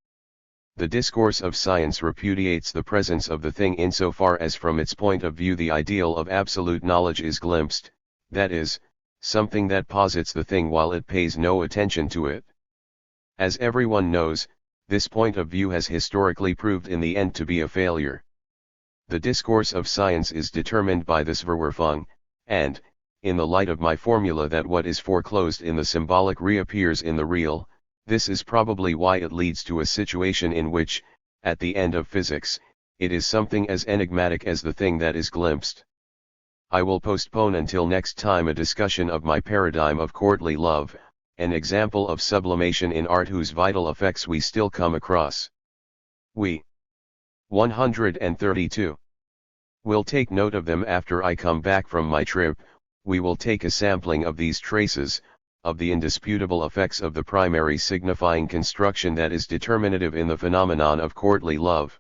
Speaker 1: The discourse of science repudiates the presence of the thing insofar as from its point of view the ideal of absolute knowledge is glimpsed, that is, something that posits the thing while it pays no attention to it. As everyone knows, this point of view has historically proved in the end to be a failure. The discourse of science is determined by this Verwerfung, and, in the light of my formula that what is foreclosed in the symbolic reappears in the real, this is probably why it leads to a situation in which, at the end of physics, it is something as enigmatic as the thing that is glimpsed. I will postpone until next time a discussion of my paradigm of courtly love, an example of sublimation in art whose vital effects we still come across. 132. We'll take note of them after I come back from my trip. We will take a sampling of these traces, of the indisputable effects of the primary signifying construction that is determinative in the phenomenon of courtly love.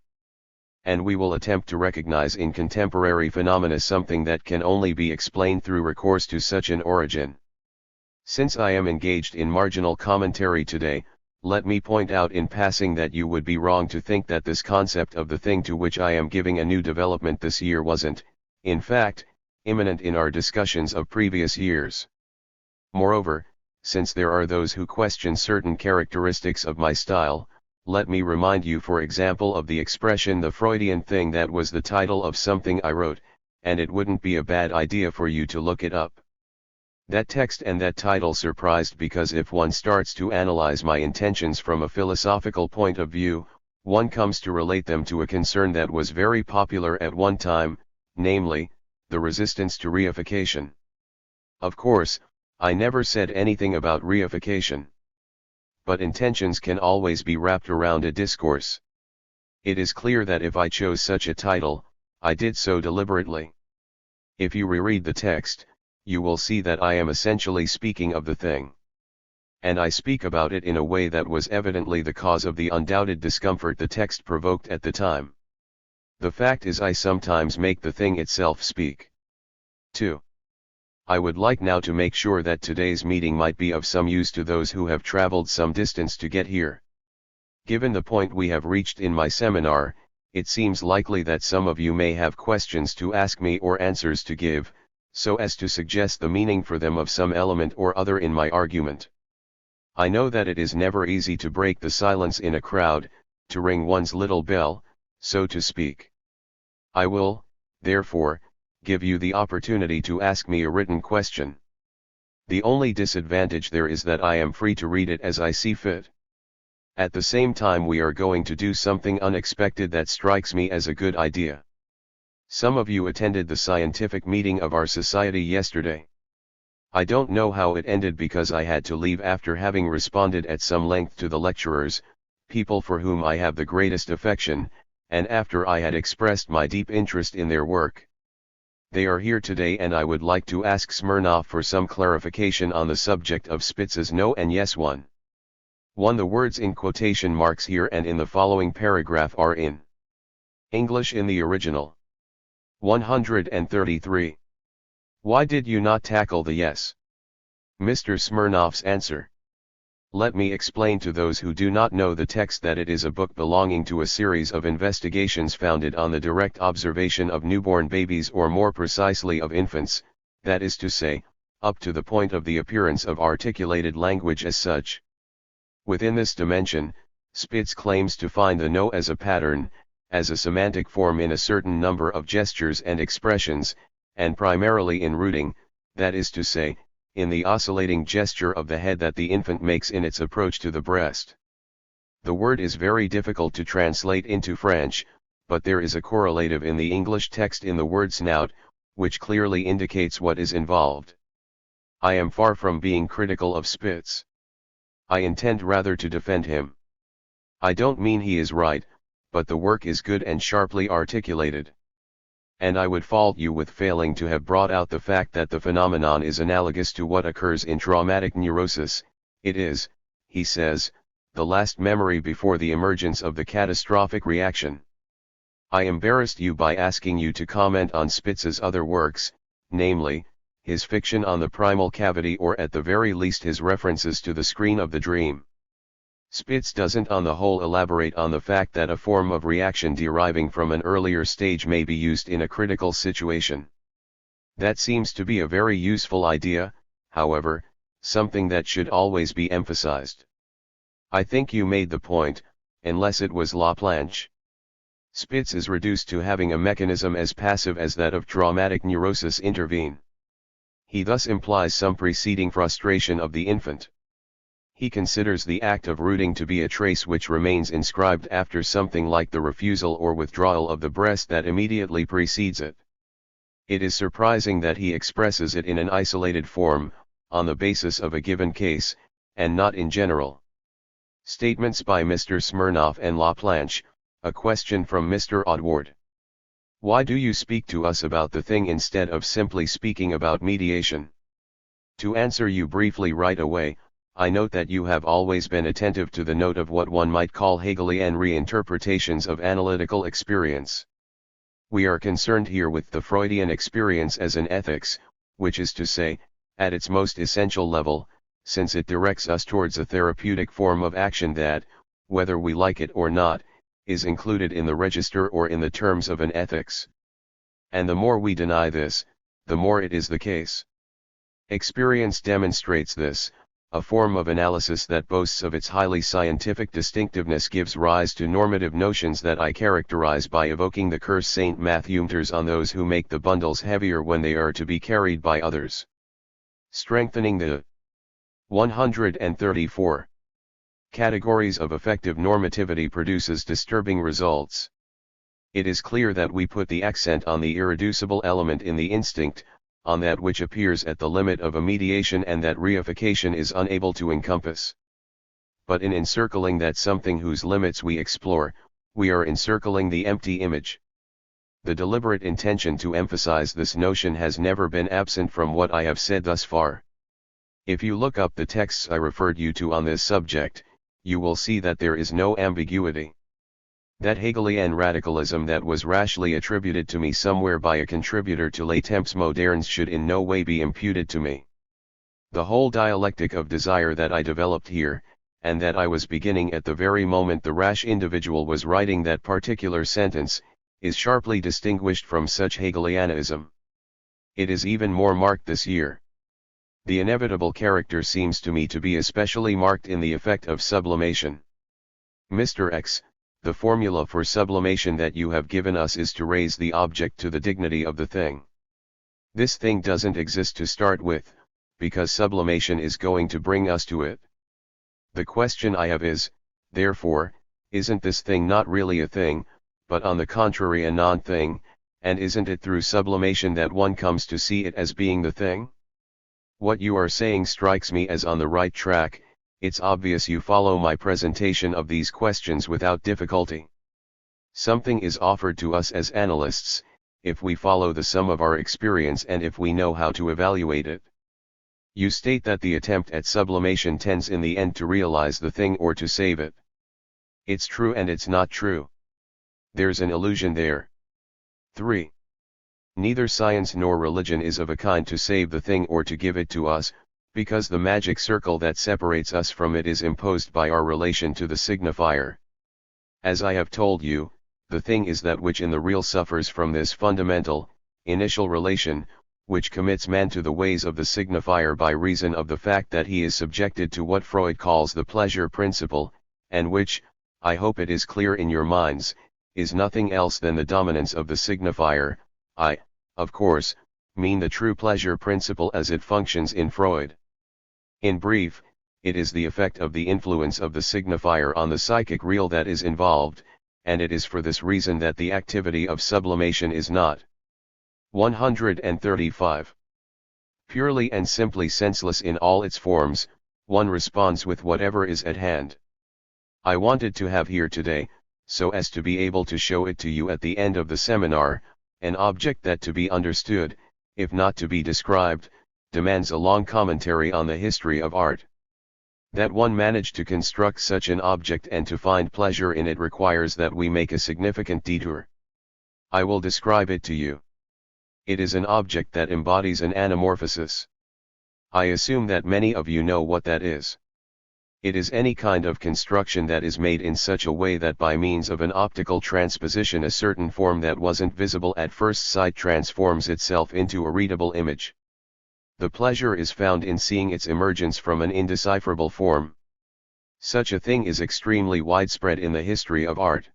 Speaker 1: And we will attempt to recognize in contemporary phenomena something that can only be explained through recourse to such an origin. Since I am engaged in marginal commentary today, let me point out in passing that you would be wrong to think that this concept of the thing to which I am giving a new development this year wasn't, in fact, imminent in our discussions of previous years. Moreover, since there are those who question certain characteristics of my style, let me remind you for example of the expression "the Freudian thing" that was the title of something I wrote, and it wouldn't be a bad idea for you to look it up. That text and that title surprised because if one starts to analyze my intentions from a philosophical point of view, one comes to relate them to a concern that was very popular at one time, namely, the resistance to reification. Of course, I never said anything about reification. but intentions can always be wrapped around a discourse. It is clear that if I chose such a title, I did so deliberately. If you reread the text, you will see that I am essentially speaking of the thing. And I speak about it in a way that was evidently the cause of the undoubted discomfort the text provoked at the time. The fact is, I sometimes make the thing itself speak. 2. I would like now to make sure that today's meeting might be of some use to those who have traveled some distance to get here. Given the point we have reached in my seminar, it seems likely that some of you may have questions to ask me or answers to give, so as to suggest the meaning for them of some element or other in my argument. I know that it is never easy to break the silence in a crowd, to ring one's little bell, so to speak. I will, therefore, give you the opportunity to ask me a written question. The only disadvantage there is that I am free to read it as I see fit. At the same time, we are going to do something unexpected that strikes me as a good idea. Some of you attended the scientific meeting of our society yesterday. I don't know how it ended because I had to leave after having responded at some length to the lecturers, people for whom I have the greatest affection, and after I had expressed my deep interest in their work. They are here today, and I would like to ask Smirnov for some clarification on the subject of Spitz's no and yes one. The words in quotation marks here and in the following paragraph are in English in the original. 133. Why did you not tackle the yes? Mr. Smirnov's answer. Let me explain to those who do not know the text that it is a book belonging to a series of investigations founded on the direct observation of newborn babies, or more precisely of infants, that is to say, up to the point of the appearance of articulated language as such. Within this dimension, Spitz claims to find the no as a pattern, as a semantic form in a certain number of gestures and expressions, and primarily in rooting, that is to say, in the oscillating gesture of the head that the infant makes in its approach to the breast. The word is very difficult to translate into French, but there is a correlative in the English text in the word snout, which clearly indicates what is involved. I am far from being critical of Spitz. I intend rather to defend him. I don't mean he is right, but the work is good and sharply articulated. And I would fault you with failing to have brought out the fact that the phenomenon is analogous to what occurs in traumatic neurosis. It is, he says, the last memory before the emergence of the catastrophic reaction. I embarrassed you by asking you to comment on Spitz's other works, namely, his fiction on the primal cavity, or at the very least his references to the screen of the dream. Spitz doesn't on the whole elaborate on the fact that a form of reaction deriving from an earlier stage may be used in a critical situation. That seems to be a very useful idea, however, something that should always be emphasized. I think you made the point, unless it was La Planche. Spitz is reduced to having a mechanism as passive as that of traumatic neurosis intervene. He thus implies some preceding frustration of the infant. He considers the act of rooting to be a trace which remains inscribed after something like the refusal or withdrawal of the breast that immediately precedes it. It is surprising that he expresses it in an isolated form, on the basis of a given case, and not in general. Statements by Mr. Smirnov and La Planche. A question from Mr. Odward. Why do you speak to us about the thing instead of simply speaking about mediation? To answer you briefly right away, I note that you have always been attentive to the note of what one might call Hegelian reinterpretations of analytical experience. We are concerned here with the Freudian experience as an ethics, which is to say, at its most essential level, since it directs us towards a therapeutic form of action that, whether we like it or not, is included in the register or in the terms of an ethics. And the more we deny this, the more it is the case. Experience demonstrates this. A form of analysis that boasts of its highly scientific distinctiveness gives rise to normative notions that I characterize by evoking the curse Saint Matthew enters on those who make the bundles heavier when they are to be carried by others. Strengthening the 134 categories of effective normativity produces disturbing results. It is clear that we put the accent on the irreducible element in the instinct, on that which appears at the limit of a mediation and that reification is unable to encompass. but in encircling that something whose limits we explore, we are encircling the empty image. The deliberate intention to emphasize this notion has never been absent from what I have said thus far. If you look up the texts I referred you to on this subject, you will see that there is no ambiguity. That Hegelian radicalism that was rashly attributed to me somewhere by a contributor to Les Temps Modernes should in no way be imputed to me. The whole dialectic of desire that I developed here, and that I was beginning at the very moment the rash individual was writing that particular sentence, is sharply distinguished from such Hegelianism. It is even more marked this year. The inevitable character seems to me to be especially marked in the effect of sublimation. Mr. X, the formula for sublimation that you have given us is to raise the object to the dignity of the thing. This thing doesn't exist to start with, because sublimation is going to bring us to it. The question I have is, therefore, isn't this thing not really a thing, but on the contrary a non-thing, and isn't it through sublimation that one comes to see it as being the thing? What you are saying strikes me as on the right track. It's obvious you follow my presentation of these questions without difficulty. Something is offered to us as analysts, if we follow the sum of our experience and if we know how to evaluate it. You state that the attempt at sublimation tends in the end to realize the thing or to save it. It's true and it's not true. There's an illusion there. 3. Neither science nor religion is of a kind to save the thing or to give it to us, because the magic circle that separates us from it is imposed by our relation to the signifier. As I have told you, the thing is that which in the real suffers from this fundamental, initial relation, which commits man to the ways of the signifier by reason of the fact that he is subjected to what Freud calls the pleasure principle, and which, I hope it is clear in your minds, is nothing else than the dominance of the signifier. I, of course, mean the true pleasure principle as it functions in Freud. In brief, it is the effect of the influence of the signifier on the psychic real that is involved, and it is for this reason that the activity of sublimation is not 135. Purely and simply senseless in all its forms. One responds with whatever is at hand. I wanted to have here today, so as to be able to show it to you at the end of the seminar, an object that to be understood, if not to be described, demands a long commentary on the history of art. That one manage to construct such an object and to find pleasure in it requires that we make a significant detour. I will describe it to you. It is an object that embodies an anamorphosis. I assume that many of you know what that is. It is any kind of construction that is made in such a way that by means of an optical transposition a certain form that wasn't visible at first sight transforms itself into a readable image. The pleasure is found in seeing its emergence from an indecipherable form. Such a thing is extremely widespread in the history of art.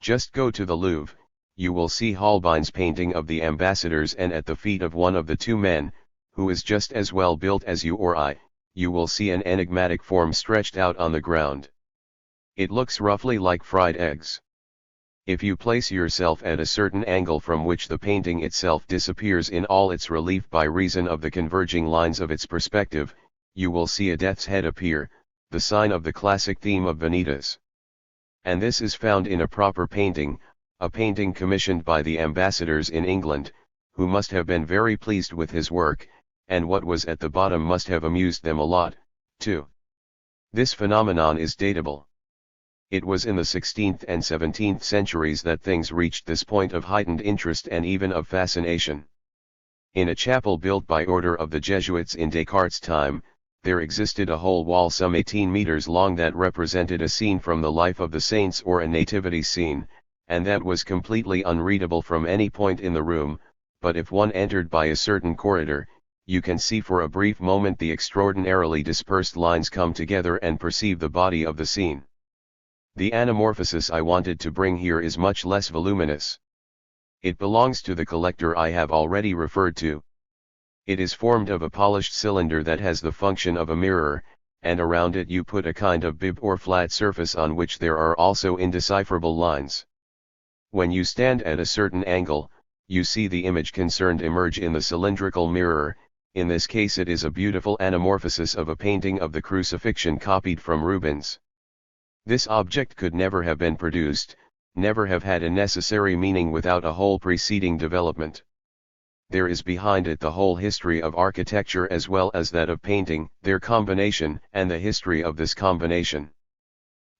Speaker 1: Just go to the Louvre, you will see Holbein's painting of the ambassadors, and at the feet of one of the two men, who is just as well built as you or I, you will see an enigmatic form stretched out on the ground. It looks roughly like fried eggs. If you place yourself at a certain angle from which the painting itself disappears in all its relief by reason of the converging lines of its perspective, you will see a death's head appear, the sign of the classic theme of Vanitas. And this is found in a proper painting, a painting commissioned by the ambassadors in England, who must have been very pleased with his work, and what was at the bottom must have amused them a lot, too. This phenomenon is datable. It was in the 16th and 17th centuries that things reached this point of heightened interest and even of fascination. In a chapel built by order of the Jesuits in Descartes' time, there existed a whole wall some 18 meters long that represented a scene from the life of the saints or a nativity scene, and that was completely unreadable from any point in the room, but if one entered by a certain corridor, you can see for a brief moment the extraordinarily dispersed lines come together and perceive the body of the scene. The anamorphosis I wanted to bring here is much less voluminous. It belongs to the collector I have already referred to. It is formed of a polished cylinder that has the function of a mirror, and around it you put a kind of bib or flat surface on which there are also indecipherable lines. When you stand at a certain angle, you see the image concerned emerge in the cylindrical mirror, In this case it is a beautiful anamorphosis of a painting of the crucifixion copied from Rubens. This object could never have been produced, never have had a necessary meaning without a whole preceding development. There is behind it the whole history of architecture as well as that of painting, their combination, and the history of this combination.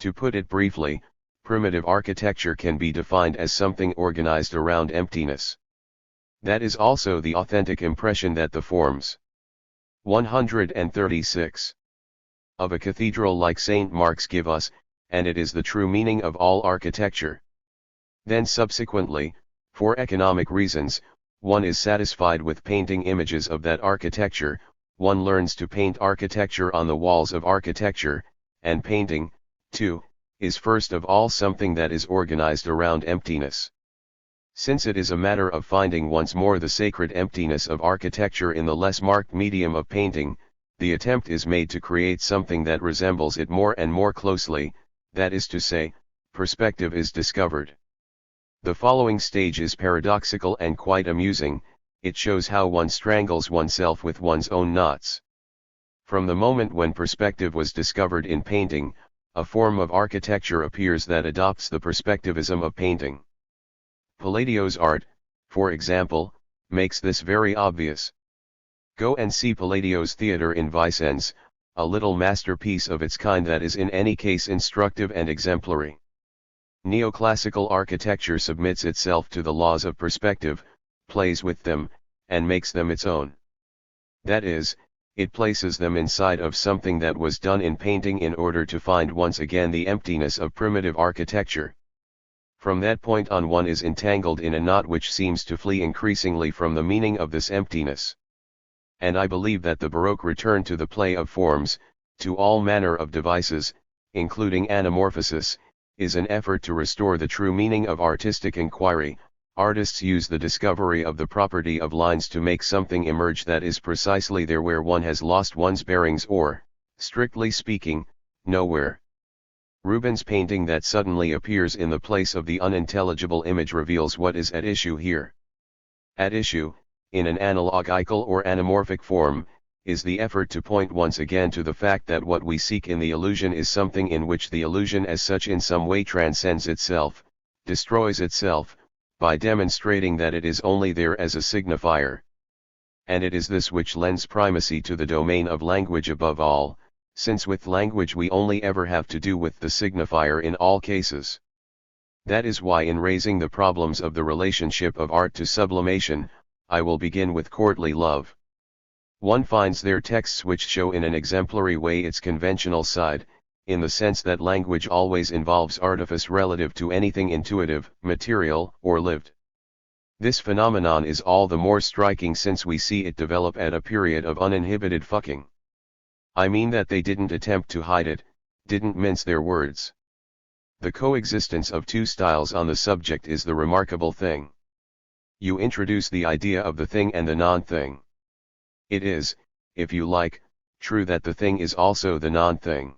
Speaker 1: To put it briefly, primitive architecture can be defined as something organized around emptiness. That is also the authentic impression that the forms 136 of a cathedral like St. Mark's give us, and it is the true meaning of all architecture. Then subsequently, for economic reasons, one is satisfied with painting images of that architecture, one learns to paint architecture on the walls of architecture, and painting, too, is first of all something that is organized around emptiness. Since it is a matter of finding once more the sacred emptiness of architecture in the less marked medium of painting, the attempt is made to create something that resembles it more and more closely, that is to say, perspective is discovered. The following stage is paradoxical and quite amusing, it shows how one strangles oneself with one's own knots. From the moment when perspective was discovered in painting, a form of architecture appears that adopts the perspectivism of painting. Palladio's art, for example, makes this very obvious. Go and see Palladio's theatre in Vicence, a little masterpiece of its kind that is in any case instructive and exemplary. Neoclassical architecture submits itself to the laws of perspective, plays with them, and makes them its own. That is, it places them inside of something that was done in painting in order to find once again the emptiness of primitive architecture. From that point on one is entangled in a knot which seems to flee increasingly from the meaning of this emptiness. And I believe that the Baroque return to the play of forms, to all manner of devices, including anamorphosis, is an effort to restore the true meaning of artistic inquiry. Artists use the discovery of the property of lines to make something emerge that is precisely there where one has lost one's bearings or, strictly speaking, nowhere. Rubens' painting that suddenly appears in the place of the unintelligible image reveals what is at issue here. At issue, in an analogical or anamorphic form, is the effort to point once again to the fact that what we seek in the illusion is something in which the illusion as such in some way transcends itself, destroys itself, by demonstrating that it is only there as a signifier. And it is this which lends primacy to the domain of language above all, since with language we only ever have to do with the signifier in all cases. That is why in raising the problems of the relationship of art to sublimation, I will begin with courtly love. One finds there texts which show in an exemplary way its conventional side, in the sense that language always involves artifice relative to anything intuitive, material, or lived. This phenomenon is all the more striking since we see it develop at a period of uninhibited fucking. I mean that they didn't attempt to hide it, didn't mince their words. The coexistence of two styles on the subject is the remarkable thing. You introduce the idea of the thing and the non-thing. It is, if you like, true that the thing is also the non-thing.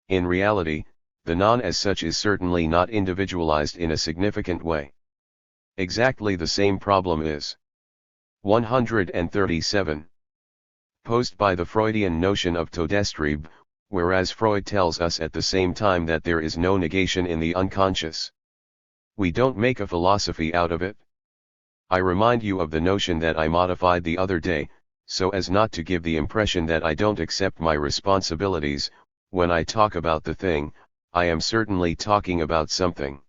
Speaker 1: In reality, the non as such is certainly not individualized in a significant way. Exactly the same problem is 137. Posed by the Freudian notion of Todestrieb, whereas Freud tells us at the same time that there is no negation in the unconscious. We don't make a philosophy out of it. I remind you of the notion that I modified the other day, so as not to give the impression that I don't accept my responsibilities. When I talk about the thing, I am certainly talking about something.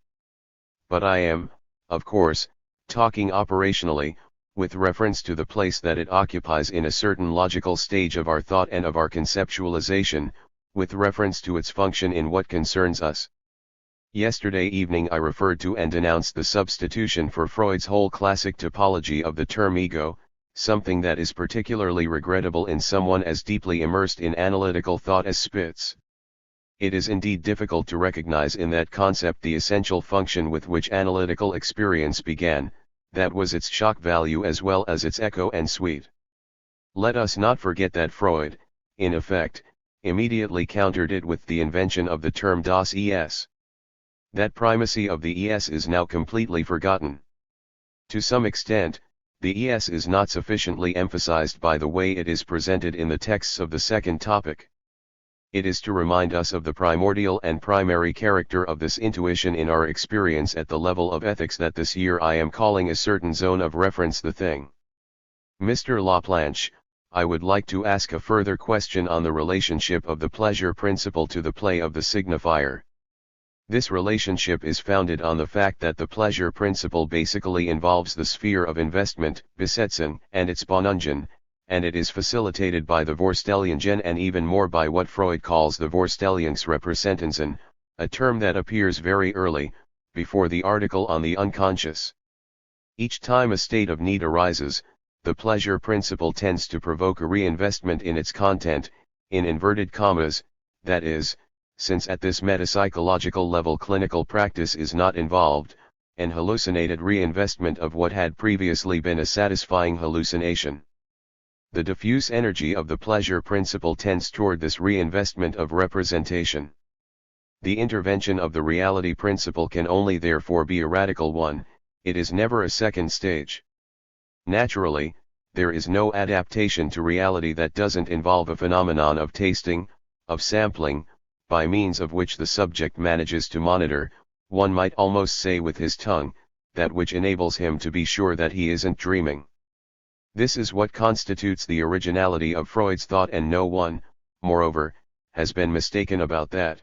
Speaker 1: But I am, of course, talking operationally, with reference to the place that it occupies in a certain logical stage of our thought and of our conceptualization, with reference to its function in what concerns us. Yesterday evening I referred to and denounced the substitution for Freud's whole classic typology of the term ego, something that is particularly regrettable in someone as deeply immersed in analytical thought as Spitz. It is indeed difficult to recognize in that concept the essential function with which analytical experience began, that was its shock value as well as its echo and suite. Let us not forget that Freud, in effect, immediately countered it with the invention of the term das Es. That primacy of the Es is now completely forgotten. To some extent, The ES is not sufficiently emphasized by the way it is presented in the texts of the second topic. It is to remind us of the primordial and primary character of this intuition in our experience at the level of ethics that this year I am calling a certain zone of reference the thing. Mr. Laplanche, I would like to ask a further question on the relationship of the pleasure principle to the play of the signifier. This relationship is founded on the fact that the pleasure principle basically involves the sphere of investment, Besitzen, and its Bonungen, and it is facilitated by the Vorstellungen and even more by what Freud calls the Vorstellungsrepräsentanzen, a term that appears very early, before the article on the unconscious. Each time a state of need arises, the pleasure principle tends to provoke a reinvestment in its content, in inverted commas, that is, since at this metapsychological level clinical practice is not involved, an hallucinated reinvestment of what had previously been a satisfying hallucination. The diffuse energy of the pleasure principle tends toward this reinvestment of representation. The intervention of the reality principle can only therefore be a radical one, it is never a second stage. Naturally, there is no adaptation to reality that doesn't involve a phenomenon of tasting, of sampling, by means of which the subject manages to monitor, one might almost say with his tongue, that which enables him to be sure that he isn't dreaming. This is what constitutes the originality of Freud's thought, and no one, moreover, has been mistaken about that.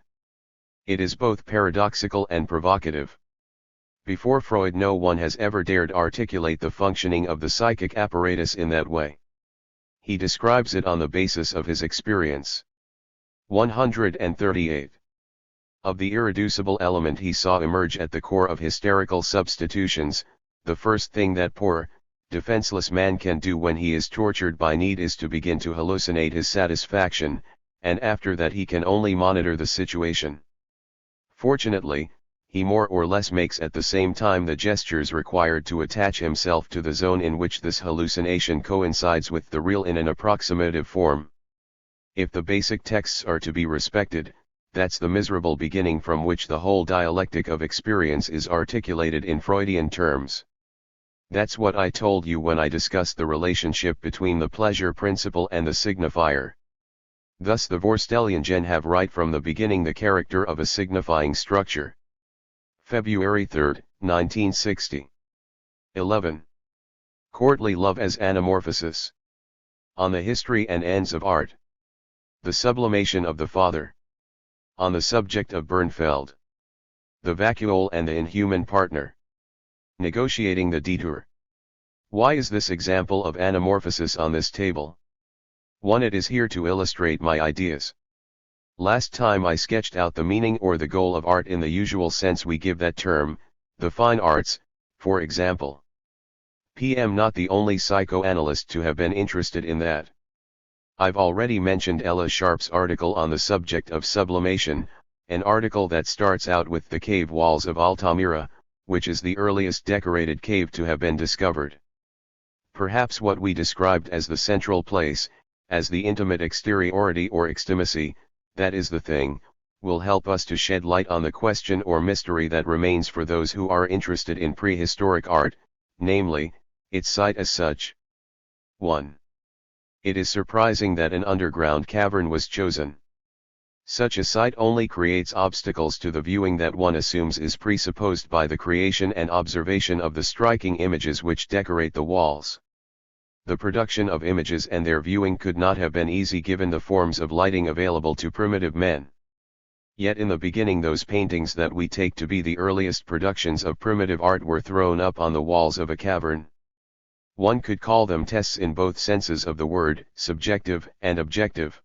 Speaker 1: It is both paradoxical and provocative. Before Freud no one has ever dared articulate the functioning of the psychic apparatus in that way. He describes it on the basis of his experience. 138. Of the irreducible element he saw emerge at the core of hysterical substitutions, the first thing that poor, defenseless man can do when he is tortured by need is to begin to hallucinate his satisfaction, and after that he can only monitor the situation. Fortunately, he more or less makes at the same time the gestures required to attach himself to the zone in which this hallucination coincides with the real in an approximative form. If the basic texts are to be respected, that's the miserable beginning from which the whole dialectic of experience is articulated in Freudian terms. That's what I told you when I discussed the relationship between the pleasure principle and the signifier. Thus the Vorstellungen have right from the beginning the character of a signifying structure. February 3, 1960. 11. Courtly love as anamorphosis. On the history and ends of art. The sublimation of the father. On the subject of Bernfeld. The vacuole and the inhuman partner. Negotiating the detour. Why is this example of anamorphosis on this table? 1. It is here to illustrate my ideas. Last time I sketched out the meaning or the goal of art in the usual sense we give that term, the fine arts, for example. I'm not the only psychoanalyst to have been interested in that. I've already mentioned Ella Sharp's article on the subject of sublimation, an article that starts out with the cave walls of Altamira, which is the earliest decorated cave to have been discovered. Perhaps what we described as the central place, as the intimate exteriority or extimacy, that is the thing, will help us to shed light on the question or mystery that remains for those who are interested in prehistoric art, namely, its site as such. 1. It is surprising that an underground cavern was chosen. Such a site only creates obstacles to the viewing that one assumes is presupposed by the creation and observation of the striking images which decorate the walls. The production of images and their viewing could not have been easy given the forms of lighting available to primitive men. Yet in the beginning those paintings that we take to be the earliest productions of primitive art were thrown up on the walls of a cavern. One could call them tests in both senses of the word, subjective and objective.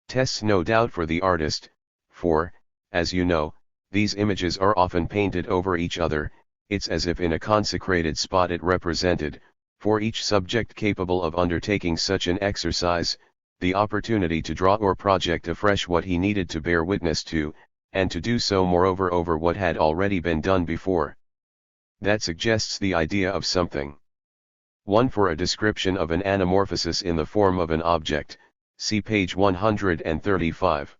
Speaker 1: Tests no doubt for the artist, for, as you know, these images are often painted over each other, it's as if in a consecrated spot it represented, for each subject capable of undertaking such an exercise, the opportunity to draw or project afresh what he needed to bear witness to, and to do so moreover over what had already been done before. That suggests the idea of something. 1. For a description of an anamorphosis in the form of an object, see page 135.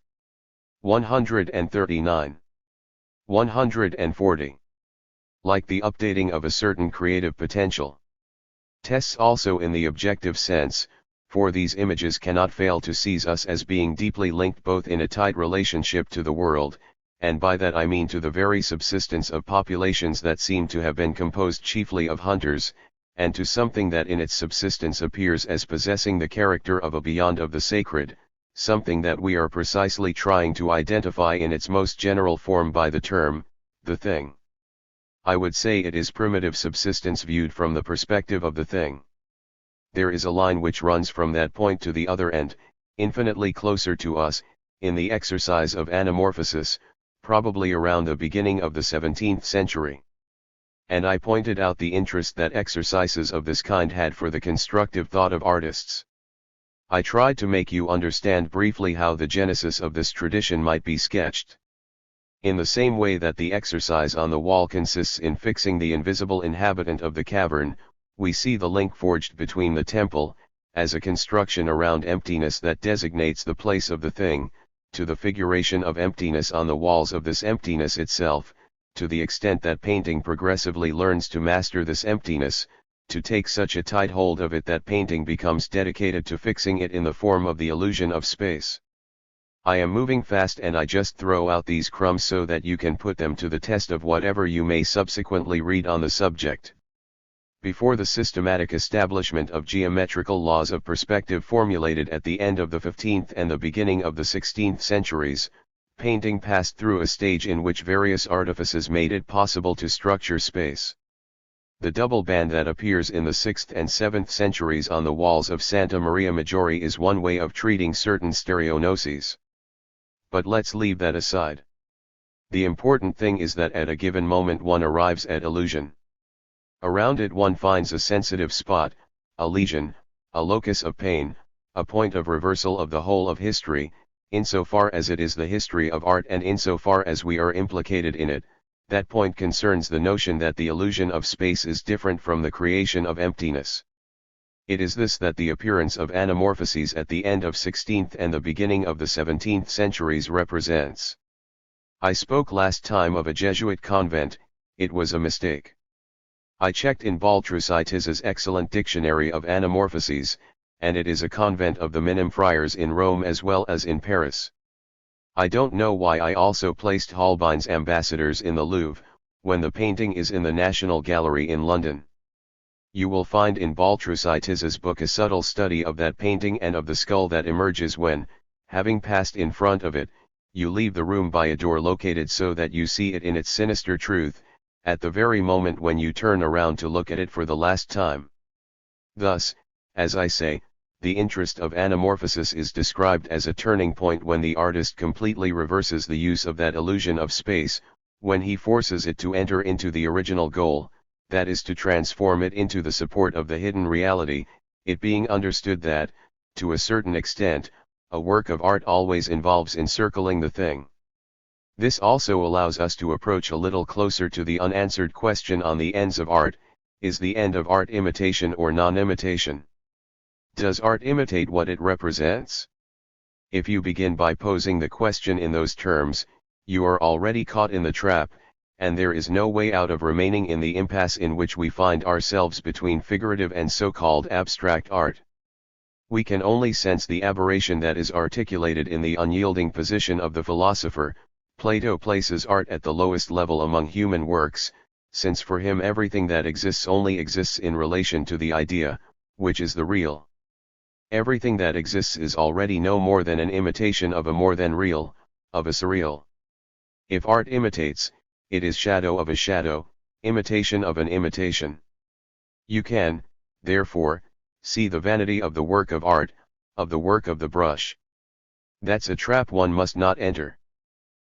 Speaker 1: 139. 140. Like the updating of a certain creative potential. Tests also in the objective sense, for these images cannot fail to seize us as being deeply linked both in a tight relationship to the world, and by that I mean to the very subsistence of populations that seem to have been composed chiefly of hunters, and to something that in its subsistence appears as possessing the character of a beyond of the sacred, something that we are precisely trying to identify in its most general form by the term, the thing. I would say it is primitive subsistence viewed from the perspective of the thing. There is a line which runs from that point to the other end, infinitely closer to us, in the exercise of anamorphosis, probably around the beginning of the 17th century. And I pointed out the interest that exercises of this kind had for the constructive thought of artists. I tried to make you understand briefly how the genesis of this tradition might be sketched. In the same way that the exercise on the wall consists in fixing the invisible inhabitant of the cavern, we see the link forged between the temple, as a construction around emptiness that designates the place of the thing, to the figuration of emptiness on the walls of this emptiness itself, to the extent that painting progressively learns to master this emptiness, to take such a tight hold of it that painting becomes dedicated to fixing it in the form of the illusion of space. I am moving fast and I just throw out these crumbs so that you can put them to the test of whatever you may subsequently read on the subject. Before the systematic establishment of geometrical laws of perspective formulated at the end of the 15th and the beginning of the 16th centuries, painting passed through a stage in which various artifices made it possible to structure space. The double band that appears in the 6th and 7th centuries on the walls of Santa Maria Maggiore is one way of treating certain stereonoses. But let's leave that aside. The important thing is that at a given moment one arrives at illusion. Around it one finds a sensitive spot, a lesion, a locus of pain, a point of reversal of the whole of history, insofar as it is the history of art and insofar as we are implicated in it. That point concerns the notion that the illusion of space is different from the creation of emptiness. It is this that the appearance of anamorphoses at the end of 16th and the beginning of the 17th centuries represents. I spoke last time of a Jesuit convent. It was a mistake. I checked in Baltrucitis's excellent dictionary of anamorphoses, and it is a convent of the Minim friars in Rome as well as in Paris. I don't know why I also placed Holbein's Ambassadors in the Louvre, when the painting is in the National Gallery in London. You will find in Baltrucitis's book a subtle study of that painting and of the skull that emerges when, having passed in front of it, you leave the room by a door located so that you see it in its sinister truth, at the very moment when you turn around to look at it for the last time. Thus, as I say, the interest of anamorphosis is described as a turning point when the artist completely reverses the use of that illusion of space, when he forces it to enter into the original goal, that is to transform it into the support of the hidden reality, it being understood that, to a certain extent, a work of art always involves encircling the thing. This also allows us to approach a little closer to the unanswered question on the ends of art: is the end of art imitation or non-imitation? Does art imitate what it represents? If you begin by posing the question in those terms, you are already caught in the trap, and there is no way out of remaining in the impasse in which we find ourselves between figurative and so-called abstract art. We can only sense the aberration that is articulated in the unyielding position of the philosopher. Plato places art at the lowest level among human works, since for him everything that exists only exists in relation to the idea, which is the real. Everything that exists is already no more than an imitation of a more than real, of a surreal. If art imitates, it is shadow of a shadow, imitation of an imitation. You can, therefore, see the vanity of the work of art, of the work of the brush. That's a trap one must not enter.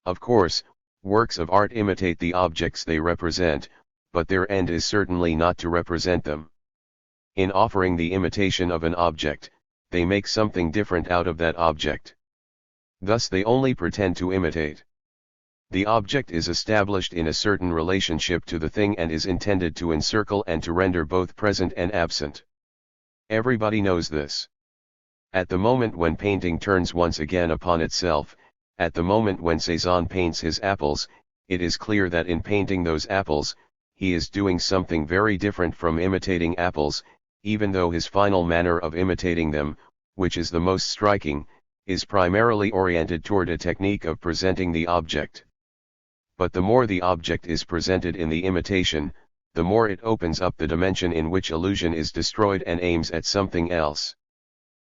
Speaker 1: Of course, works of art imitate the objects they represent, but their end is certainly not to represent them. In offering the imitation of an object, they make something different out of that object. Thus they only pretend to imitate. The object is established in a certain relationship to the thing and is intended to encircle and to render both present and absent. Everybody knows this. At the moment when painting turns once again upon itself, at the moment when Cézanne paints his apples, it is clear that in painting those apples, he is doing something very different from imitating apples. even though his final manner of imitating them, which is the most striking, is primarily oriented toward a technique of presenting the object. But the more the object is presented in the imitation, the more it opens up the dimension in which illusion is destroyed and aims at something else.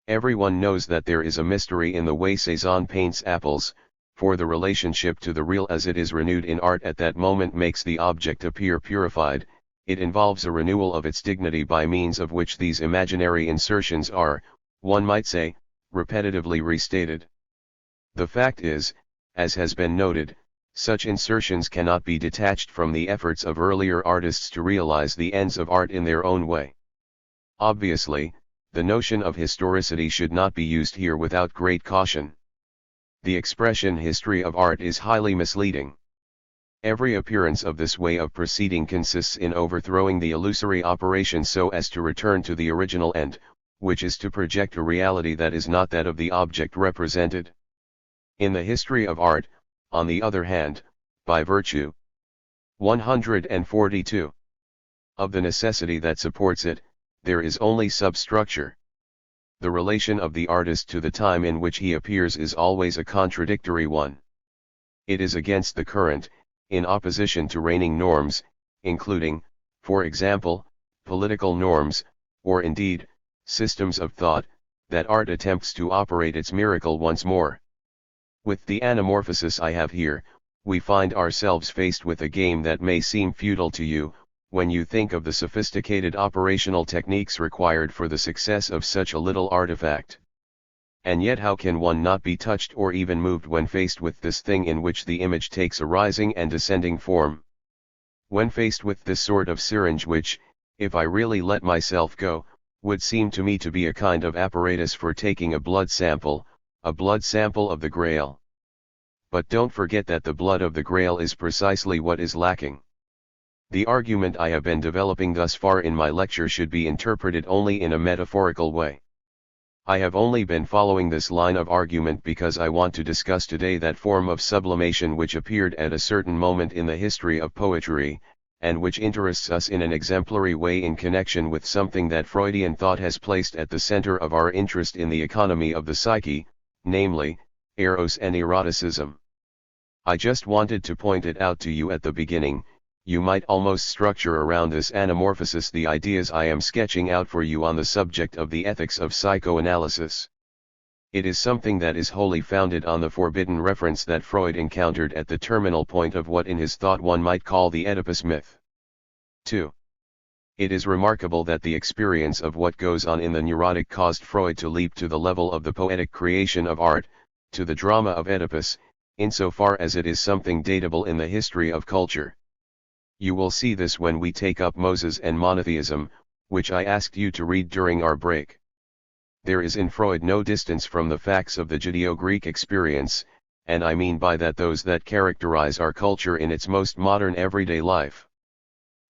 Speaker 1: Everyone knows that there is a mystery in the way Cézanne paints apples, for the relationship to the real as it is renewed in art at that moment makes the object appear purified. It involves a renewal of its dignity by means of which these imaginary insertions are, one might say, repetitively restated. The fact is, as has been noted, such insertions cannot be detached from the efforts of earlier artists to realize the ends of art in their own way. Obviously, the notion of historicity should not be used here without great caution. The expression history of art is highly misleading. Every appearance of this way of proceeding consists in overthrowing the illusory operation so as to return to the original end, which is to project a reality that is not that of the object represented. In the history of art, on the other hand, by virtue 142 of the necessity that supports it, there is only substructure. The relation of the artist to the time in which he appears is always a contradictory one. It is against the current, in opposition to reigning norms, including, for example, political norms, or indeed, systems of thought, that art attempts to operate its miracle once more. With the anamorphosis I have here, we find ourselves faced with a game that may seem futile to you, when you think of the sophisticated operational techniques required for the success of such a little artifact. And yet how can one not be touched or even moved when faced with this thing in which the image takes a rising and descending form? When faced with this sort of syringe which, if I really let myself go, would seem to me to be a kind of apparatus for taking a blood sample of the Grail. But don't forget that the blood of the Grail is precisely what is lacking. The argument I have been developing thus far in my lecture should be interpreted only in a metaphorical way. I have only been following this line of argument because I want to discuss today that form of sublimation which appeared at a certain moment in the history of poetry, and which interests us in an exemplary way in connection with something that Freudian thought has placed at the center of our interest in the economy of the psyche, namely, eros and eroticism. I just wanted to point it out to you at the beginning. You might almost structure around this anamorphosis the ideas I am sketching out for you on the subject of the ethics of psychoanalysis. It is something that is wholly founded on the forbidden reference that Freud encountered at the terminal point of what in his thought one might call the Oedipus myth. 2. It is remarkable that the experience of what goes on in the neurotic caused Freud to leap to the level of the poetic creation of art, to the drama of Oedipus, insofar as it is something datable in the history of culture. You will see this when we take up Moses and monotheism, which I asked you to read during our break. There is in Freud no distance from the facts of the Judeo-Greek experience, and I mean by that those that characterize our culture in its most modern everyday life.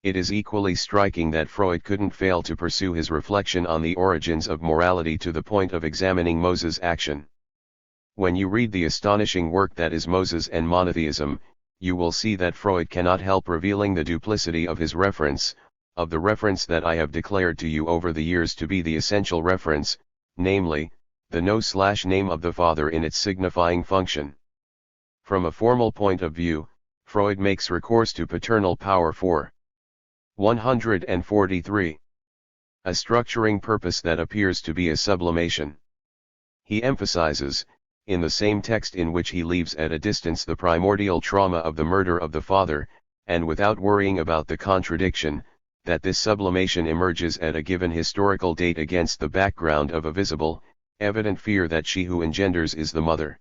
Speaker 1: It is equally striking that Freud couldn't fail to pursue his reflection on the origins of morality to the point of examining Moses' action. When you read the astonishing work that is Moses and monotheism, you will see that Freud cannot help revealing the duplicity of his reference, of the reference that I have declared to you over the years to be the essential reference, namely, the no/name of the Father in its signifying function. From a formal point of view, Freud makes recourse to paternal power for 143. A structuring purpose that appears to be a sublimation. He emphasizes, in the same text in which he leaves at a distance the primordial trauma of the murder of the father, and without worrying about the contradiction, that this sublimation emerges at a given historical date against the background of a visible, evident fear that she who engenders is the mother.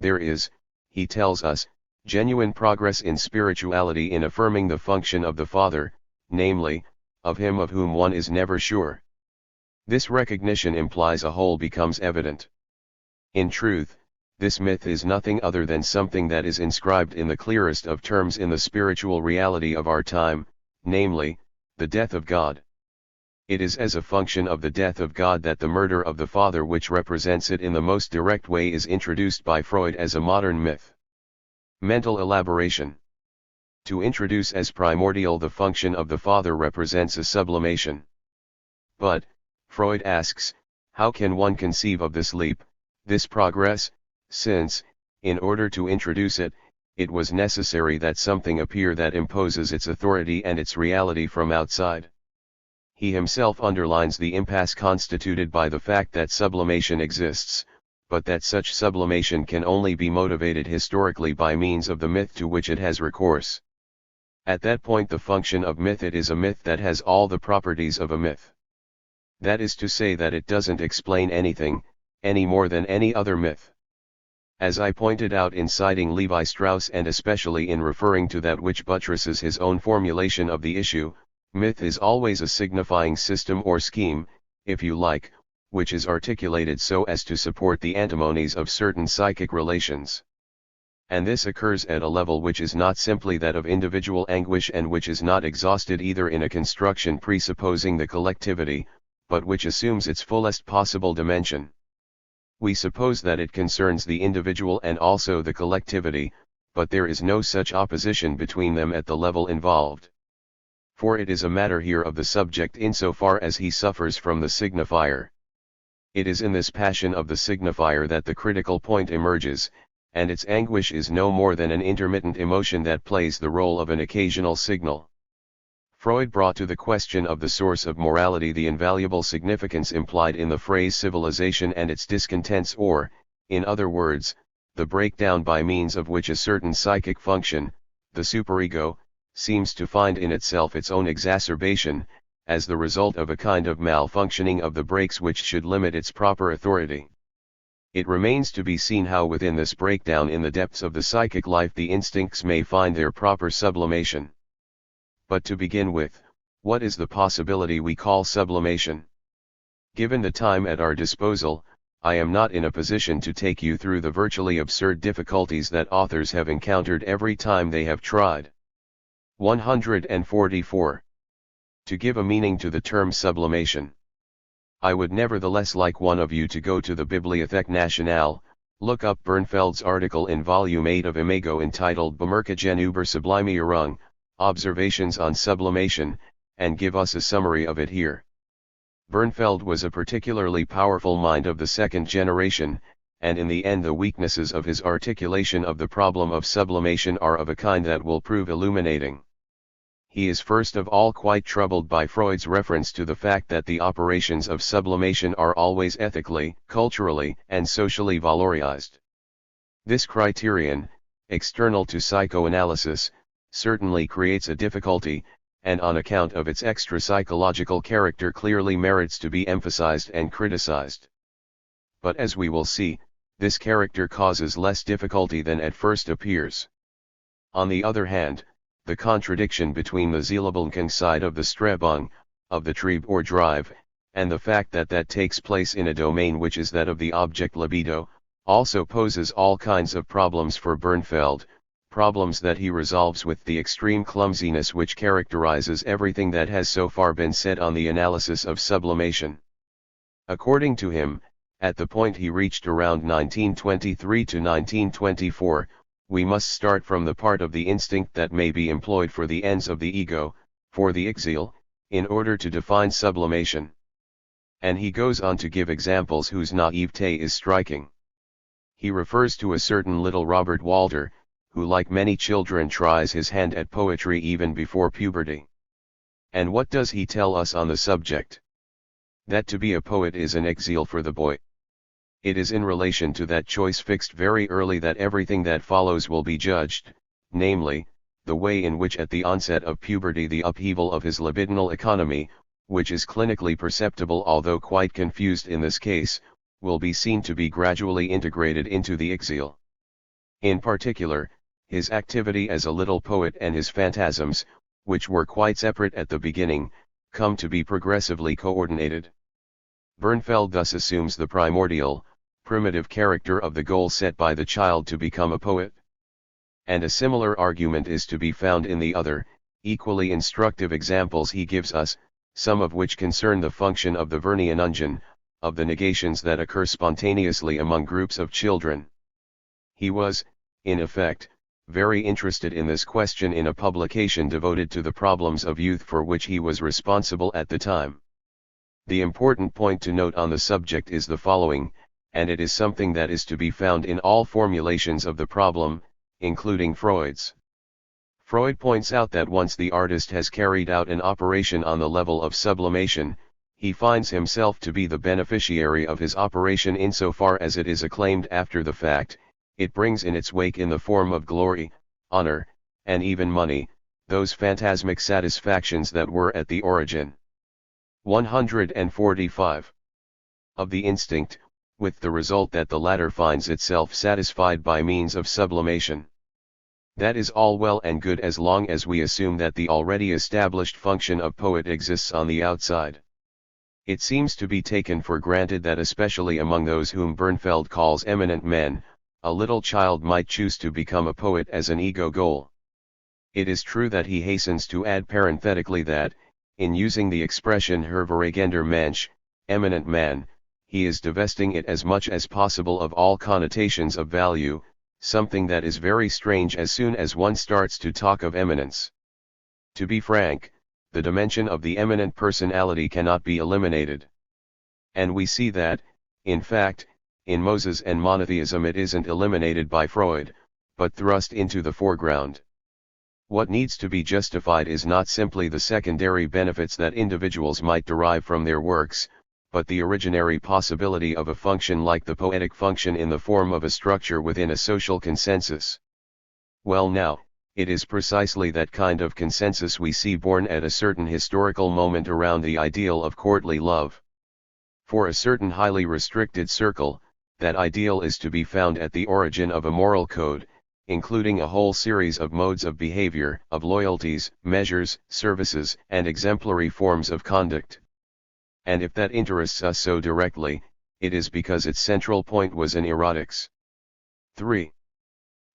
Speaker 1: There is, he tells us, genuine progress in spirituality in affirming the function of the Father, namely, of him of whom one is never sure. This recognition implies a whole becomes evident. In truth, this myth is nothing other than something that is inscribed in the clearest of terms in the spiritual reality of our time, namely, the death of God. It is as a function of the death of God that the murder of the Father which represents it in the most direct way is introduced by Freud as a modern myth. Mental elaboration. To introduce as primordial the function of the Father represents a sublimation. But, Freud asks, how can one conceive of this leap, this progress, since, in order to introduce it, it was necessary that something appear that imposes its authority and its reality from outside? He himself underlines the impasse constituted by the fact that sublimation exists, but that such sublimation can only be motivated historically by means of the myth to which it has recourse. At that point the function of myth, it is a myth that has all the properties of a myth. That is to say that it doesn't explain anything, any more than any other myth. As I pointed out in citing Levi Strauss and especially in referring to that which buttresses his own formulation of the issue, myth is always a signifying system or scheme, if you like, which is articulated so as to support the antimonies of certain psychic relations. And this occurs at a level which is not simply that of individual anguish and which is not exhausted either in a construction presupposing the collectivity, but which assumes its fullest possible dimension. We suppose that it concerns the individual and also the collectivity, but there is no such opposition between them at the level involved. For it is a matter here of the subject insofar as he suffers from the signifier. It is in this passion of the signifier that the critical point emerges, and its anguish is no more than an intermittent emotion that plays the role of an occasional signal. Freud brought to the question of the source of morality the invaluable significance implied in the phrase civilization and its discontents, or, in other words, the breakdown by means of which a certain psychic function, the superego, seems to find in itself its own exacerbation, as the result of a kind of malfunctioning of the brakes which should limit its proper authority. It remains to be seen how within this breakdown in the depths of the psychic life the instincts may find their proper sublimation. But to begin with, what is the possibility we call sublimation? Given the time at our disposal, I am not in a position to take you through the virtually absurd difficulties that authors have encountered every time they have tried. 144. To give a meaning to the term sublimation. I would nevertheless like one of you to go to the Bibliothèque Nationale, look up Bernfeld's article in Volume 8 of Imago entitled Bemerkungen über Sublimierung, Observations on Sublimation, and give us a summary of it here. Bernfeld was a particularly powerful mind of the second generation, and in the end the weaknesses of his articulation of the problem of sublimation are of a kind that will prove illuminating. He is first of all quite troubled by Freud's reference to the fact that the operations of sublimation are always ethically, culturally, and socially valorized. This criterion, external to psychoanalysis, certainly creates a difficulty, and on account of its extra-psychological character clearly merits to be emphasized and criticized. But as we will see, this character causes less difficulty than at first appears. On the other hand, the contradiction between the Zielbildung side of the Strebung, of the Trieb or drive, and the fact that that takes place in a domain which is that of the object libido, also poses all kinds of problems for Bernfeld, problems that he resolves with the extreme clumsiness which characterizes everything that has so far been said on the analysis of sublimation. According to him, at the point he reached around 1923 to 1924, we must start from the part of the instinct that may be employed for the ends of the ego, for the exil, in order to define sublimation. And he goes on to give examples whose naivete is striking. He refers to a certain little Robert Walter, who like many children tries his hand at poetry even before puberty. And what does he tell us on the subject? That to be a poet is an exile for the boy. It is in relation to that choice fixed very early that everything that follows will be judged, namely, the way in which at the onset of puberty the upheaval of his libidinal economy, which is clinically perceptible although quite confused in this case, will be seen to be gradually integrated into the exile. In particular, his activity as a little poet and his phantasms, which were quite separate at the beginning, come to be progressively coordinated. Bernfeld thus assumes the primordial, primitive character of the goal set by the child to become a poet. And a similar argument is to be found in the other, equally instructive examples he gives us, some of which concern the function of the Verneinungen, of the negations that occur spontaneously among groups of children. He was, in effect, very interested in this question in a publication devoted to the problems of youth for which he was responsible at the time. The important point to note on the subject is the following, and it is something that is to be found in all formulations of the problem, including Freud's. Freud points out that once the artist has carried out an operation on the level of sublimation, he finds himself to be the beneficiary of his operation insofar as it is acclaimed after the fact. It brings in its wake in the form of glory, honor, and even money, those phantasmic satisfactions that were at the origin. 145. Of the instinct, with the result that the latter finds itself satisfied by means of sublimation. That is all well and good as long as we assume that the already established function of poet exists on the outside. It seems to be taken for granted that especially among those whom Bernfeld calls eminent men, a little child might choose to become a poet as an ego goal. It is true that he hastens to add parenthetically that, in using the expression hervoragender Mensch, eminent man, he is divesting it as much as possible of all connotations of value, something that is very strange as soon as one starts to talk of eminence. To be frank, the dimension of the eminent personality cannot be eliminated. And we see that, in fact, in Moses and monotheism it isn't eliminated by Freud, but thrust into the foreground. What needs to be justified is not simply the secondary benefits that individuals might derive from their works, but the originary possibility of a function like the poetic function in the form of a structure within a social consensus. Well now, it is precisely that kind of consensus we see born at a certain historical moment around the ideal of courtly love. For a certain highly restricted circle, that ideal is to be found at the origin of a moral code, including a whole series of modes of behavior, of loyalties, measures, services, and exemplary forms of conduct. And if that interests us so directly, it is because its central point was in erotics. 3.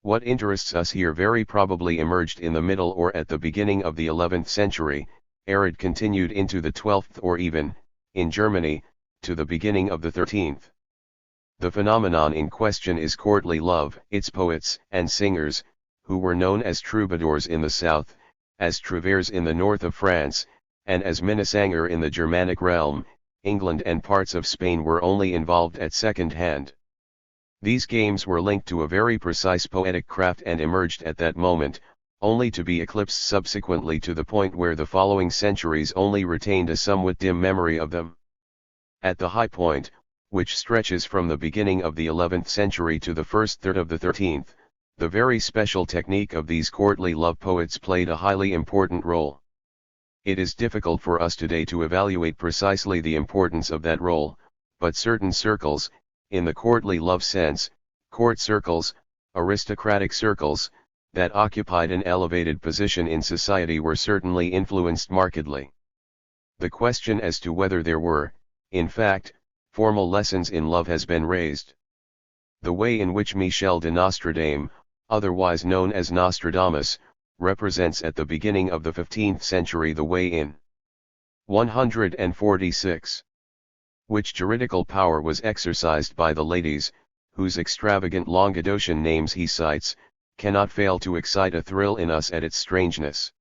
Speaker 1: What interests us here very probably emerged in the middle or at the beginning of the 11th century, ere it continued into the 12th or even, in Germany, to the beginning of the 13th. The phenomenon in question is courtly love. Its poets and singers, who were known as troubadours in the south, as trouvères in the north of France, and as Minnesänger in the Germanic realm, England and parts of Spain were only involved at second hand. These games were linked to a very precise poetic craft and emerged at that moment, only to be eclipsed subsequently to the point where the following centuries only retained a somewhat dim memory of them. At the high point, which stretches from the beginning of the 11th century to the first third of the 13th, the very special technique of these courtly love poets played a highly important role. It is difficult for us today to evaluate precisely the importance of that role, but certain circles, in the courtly love sense, court circles, aristocratic circles, that occupied an elevated position in society were certainly influenced markedly. The question as to whether there were, in fact, formal lessons in love has been raised. The way in which Michel de Nostradame, otherwise known as Nostradamus, represents at the beginning of the 15th century the way in 146. Which juridical power was exercised by the ladies, whose extravagant Languedocian names he cites, cannot fail to excite a thrill in us at its strangeness.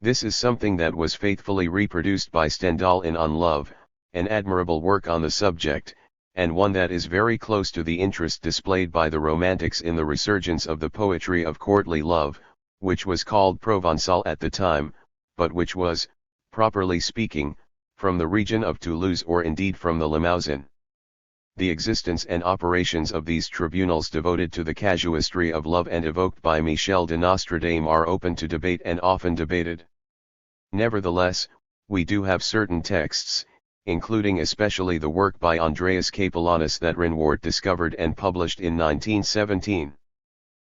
Speaker 1: This is something that was faithfully reproduced by Stendhal in On Love, an admirable work on the subject, and one that is very close to the interest displayed by the Romantics in the resurgence of the poetry of courtly love, which was called Provençal at the time, but which was, properly speaking, from the region of Toulouse or indeed from the Limousin. The existence and operations of these tribunals devoted to the casuistry of love and evoked by Michel de Nostradame are open to debate and often debated. Nevertheless, we do have certain texts, including especially the work by Andreas Capellanus that Renwart discovered and published in 1917.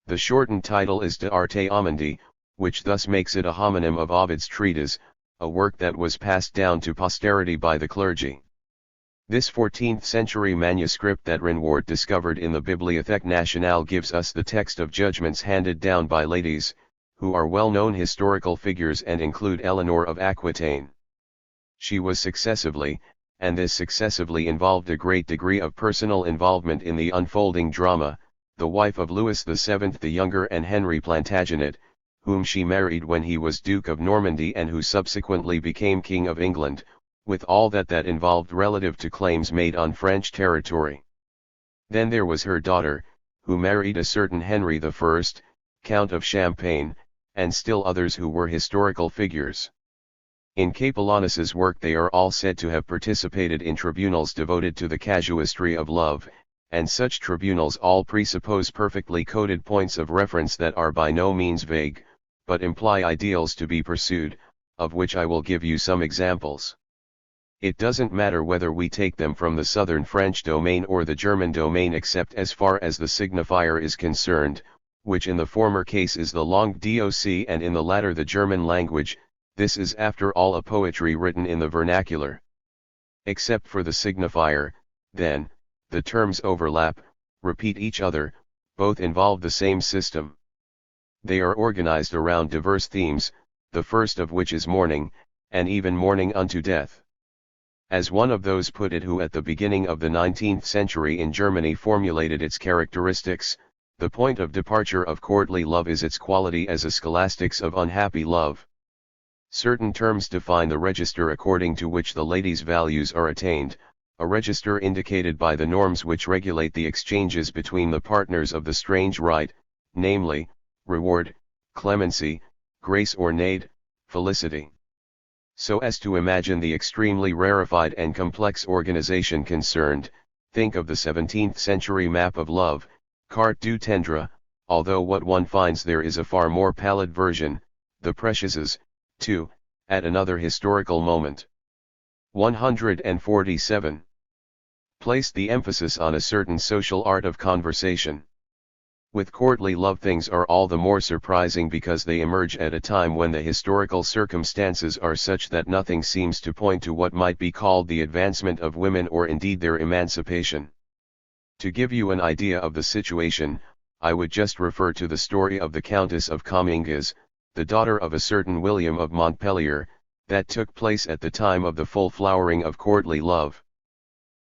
Speaker 1: The shortened title is De Arte Amandi, which thus makes it a homonym of Ovid's treatise, a work that was passed down to posterity by the clergy. This 14th century manuscript that Renwart discovered in the Bibliothèque Nationale gives us the text of judgments handed down by ladies, who are well-known historical figures and include Eleanor of Aquitaine. She was successively, and this successively involved a great degree of personal involvement in the unfolding drama, the wife of Louis VII the Younger and Henry Plantagenet, whom she married when he was Duke of Normandy and who subsequently became King of England, with all that involved relative to claims made on French territory. Then there was her daughter, who married a certain Henry I, Count of Champagne, and still others who were historical figures. In Capellanus's work they are all said to have participated in tribunals devoted to the casuistry of love, and such tribunals all presuppose perfectly coded points of reference that are by no means vague, but imply ideals to be pursued, of which I will give you some examples. It doesn't matter whether we take them from the southern French domain or the German domain except as far as the signifier is concerned, which in the former case is the langue doc and in the latter the German language. This is after all a poetry written in the vernacular. Except for the signifier, then, the terms overlap, repeat each other, both involve the same system. They are organized around diverse themes, the first of which is mourning, and even mourning unto death. As one of those put it who at the beginning of the 19th century in Germany formulated its characteristics, the point of departure of courtly love is its quality as a scholastics of unhappy love. Certain terms define the register according to which the lady's values are attained, a register indicated by the norms which regulate the exchanges between the partners of the strange rite, namely, reward, clemency, grace or nade, felicity. So as to imagine the extremely rarefied and complex organization concerned, think of the 17th century map of love, Carte du Tendre, although what one finds there is a far more pallid version, the Precieuses, too, at another historical moment. 147. Placed the emphasis on a certain social art of conversation. With courtly love things are all the more surprising because they emerge at a time when the historical circumstances are such that nothing seems to point to what might be called the advancement of women or indeed their emancipation. To give you an idea of the situation, I would just refer to the story of the Countess of Comminges, the daughter of a certain William of Montpellier, that took place at the time of the full flowering of courtly love.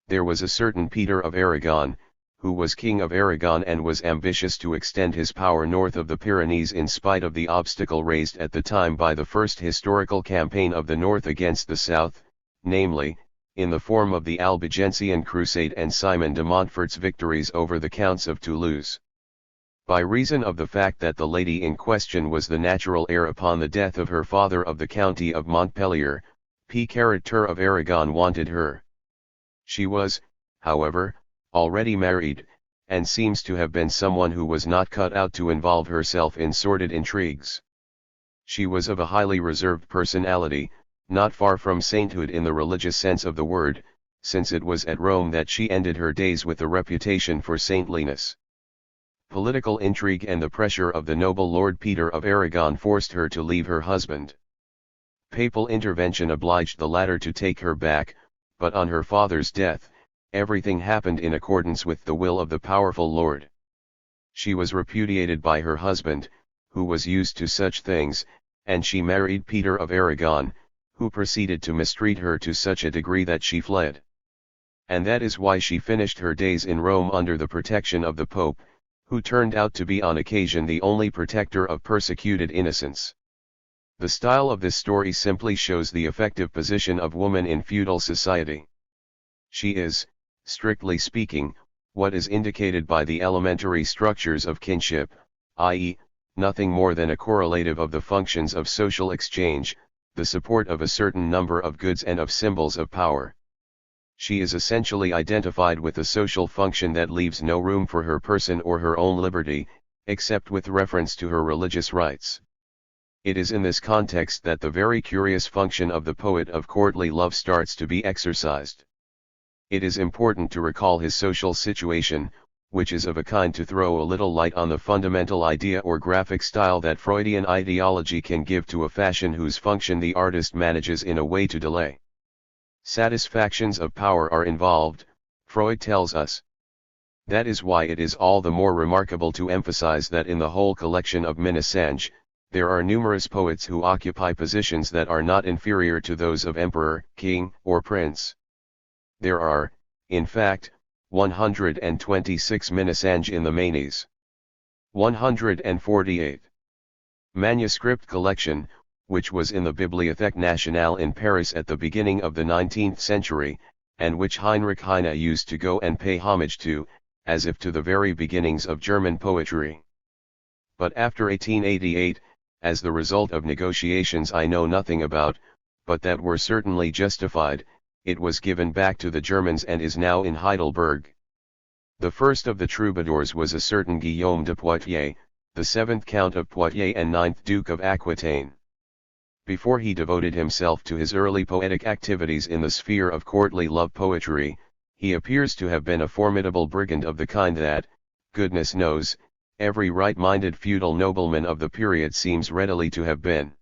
Speaker 1: There was a certain Peter of Aragon, who was King of Aragon and was ambitious to extend his power north of the Pyrenees in spite of the obstacle raised at the time by the first historical campaign of the north against the south, namely, in the form of the Albigensian Crusade and Simon de Montfort's victories over the Counts of Toulouse. By reason of the fact that the lady in question was the natural heir upon the death of her father of the county of Montpellier, Picaratur of Aragon wanted her. She was, however, already married, and seems to have been someone who was not cut out to involve herself in sordid intrigues. She was of a highly reserved personality, not far from sainthood in the religious sense of the word, since it was at Rome that she ended her days with a reputation for saintliness. Political intrigue and the pressure of the noble Lord Peter of Aragon forced her to leave her husband. Papal intervention obliged the latter to take her back, but on her father's death, everything happened in accordance with the will of the powerful Lord. She was repudiated by her husband, who was used to such things, and she married Peter of Aragon, who proceeded to mistreat her to such a degree that she fled. And that is why she finished her days in Rome under the protection of the Pope, who turned out to be on occasion the only protector of persecuted innocents. The style of this story simply shows the effective position of woman in feudal society. She is, strictly speaking, what is indicated by the elementary structures of kinship, i.e., nothing more than a correlative of the functions of social exchange, the support of a certain number of goods and of symbols of power. She is essentially identified with a social function that leaves no room for her person or her own liberty, except with reference to her religious rights. It is in this context that the very curious function of the poet of courtly love starts to be exercised. It is important to recall his social situation, which is of a kind to throw a little light on the fundamental idea or graphic style that Freudian ideology can give to a fashion whose function the artist manages in a way to delay. Satisfactions of power are involved, Freud tells us. That is why it is all the more remarkable to emphasize that in the whole collection of Ménasange, there are numerous poets who occupy positions that are not inferior to those of emperor, king, or prince. There are, in fact, 126 Ménasange in the Manes. 148. Manuscript collection, which was in the Bibliothèque Nationale in Paris at the beginning of the 19th century, and which Heinrich Heine used to go and pay homage to, as if to the very beginnings of German poetry. But after 1888, as the result of negotiations I know nothing about, but that were certainly justified, it was given back to the Germans and is now in Heidelberg. The first of the troubadours was a certain Guillaume de Poitiers, the 7th Count of Poitiers and 9th Duke of Aquitaine. Before he devoted himself to his early poetic activities in the sphere of courtly love poetry, he appears to have been a formidable brigand of the kind that, goodness knows, every right-minded feudal nobleman of the period seems readily to have been.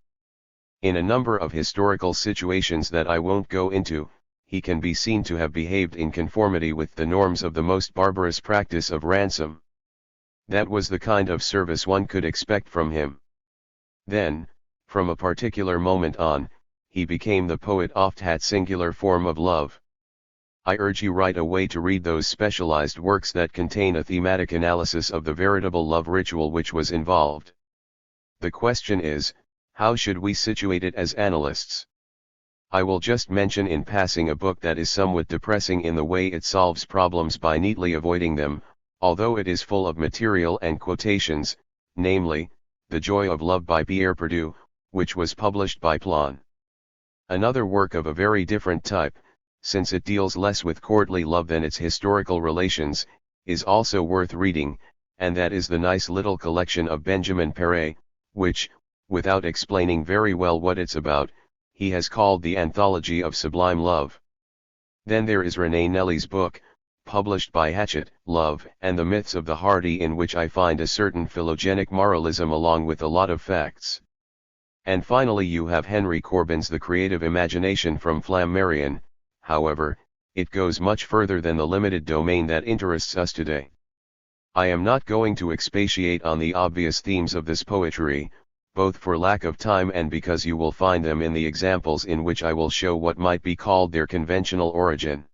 Speaker 1: In a number of historical situations that I won't go into, he can be seen to have behaved in conformity with the norms of the most barbarous practice of ransom. That was the kind of service one could expect from him. Then, from a particular moment on, he became the poet oft had singular form of love. I urge you right away to read those specialized works that contain a thematic analysis of the veritable love ritual which was involved. The question is, how should we situate it as analysts? I will just mention in passing a book that is somewhat depressing in the way it solves problems by neatly avoiding them, although it is full of material and quotations, namely, The Joy of Love by Pierre Perdue, which was published by Plon. Another work of a very different type, since it deals less with courtly love than its historical relations, is also worth reading, and that is the nice little collection of Benjamin Péret, which, without explaining very well what it's about, he has called the Anthology of Sublime Love. Then there is René Nelly's book, published by Hachette, Love and the Myths of the Hardy, in which I find a certain philogenic moralism along with a lot of facts. And finally you have Henry Corbin's The Creative Imagination from Flammarion. However, it goes much further than the limited domain that interests us today. I am not going to expatiate on the obvious themes of this poetry, both for lack of time and because you will find them in the examples in which I will show what might be called their conventional origin.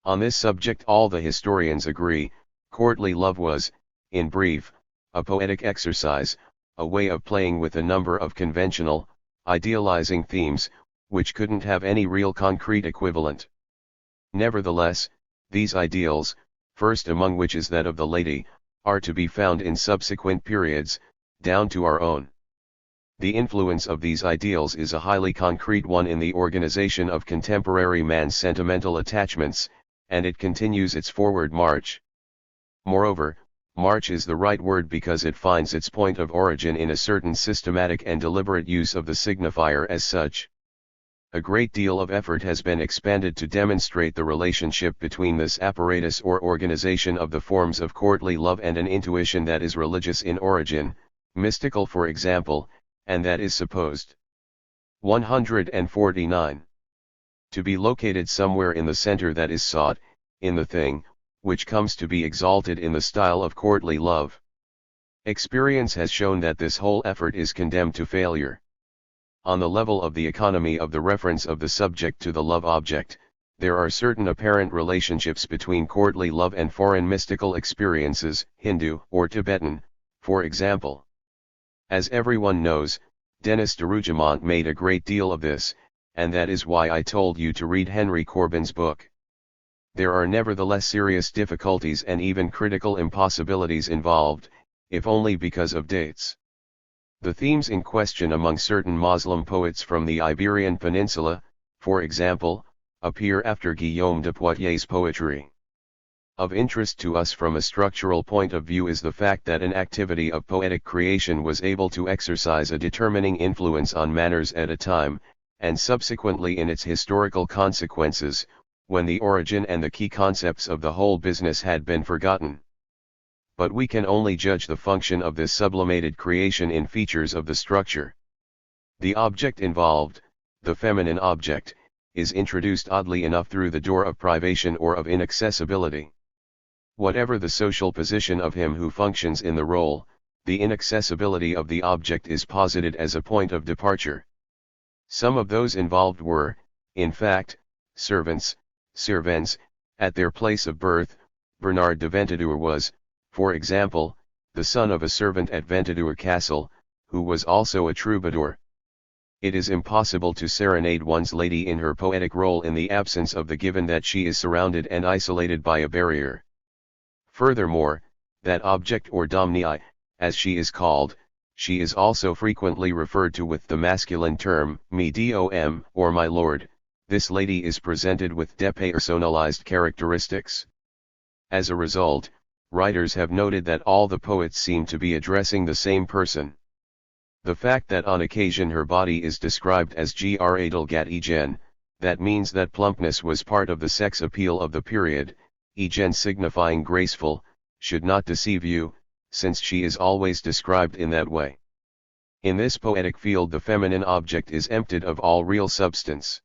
Speaker 1: On this subject all the historians agree, courtly love was, in brief, a poetic exercise, a way of playing with a number of conventional, idealizing themes, which couldn't have any real concrete equivalent. Nevertheless, these ideals, first among which is that of the lady, are to be found in subsequent periods, down to our own. The influence of these ideals is a highly concrete one in the organization of contemporary man's sentimental attachments, and it continues its forward march. Moreover, march is the right word because it finds its point of origin in a certain systematic and deliberate use of the signifier as such. A great deal of effort has been expended to demonstrate the relationship between this apparatus or organization of the forms of courtly love and an intuition that is religious in origin, mystical for example, and that is supposed 149 to be located somewhere in the center that is sought, in the thing, which comes to be exalted in the style of courtly love. Experience has shown that this whole effort is condemned to failure. On the level of the economy of the reference of the subject to the love object, there are certain apparent relationships between courtly love and foreign mystical experiences, Hindu or Tibetan, for example. As everyone knows, Denis de Rougemont made a great deal of this, and that is why I told you to read Henry Corbin's book. There are nevertheless serious difficulties and even critical impossibilities involved, if only because of dates. The themes in question among certain Moslem poets from the Iberian Peninsula, for example, appear after Guillaume de Poitiers' poetry. Of interest to us from a structural point of view is the fact that an activity of poetic creation was able to exercise a determining influence on manners at a time, and subsequently in its historical consequences, when the origin and the key concepts of the whole business had been forgotten. But we can only judge the function of this sublimated creation in features of the structure. The object involved, the feminine object, is introduced oddly enough through the door of privation or of inaccessibility. Whatever the social position of him who functions in the role, the inaccessibility of the object is posited as a point of departure. Some of those involved were, in fact, servants, servants, at their place of birth. Bernard de Ventadour was, for example, the son of a servant at Ventadour Castle, who was also a troubadour. It is impossible to serenade one's lady in her poetic role in the absence of the given that she is surrounded and isolated by a barrier. Furthermore, that object or domnii, as she is called, she is also frequently referred to with the masculine term, me dom, or my lord. This lady is presented with depersonalized characteristics. As a result, writers have noted that all the poets seem to be addressing the same person. The fact that on occasion her body is described as gradalgat egen, that means that plumpness was part of the sex appeal of the period, egen signifying graceful, should not deceive you, since she is always described in that way. In this poetic field the feminine object is emptied of all real substance.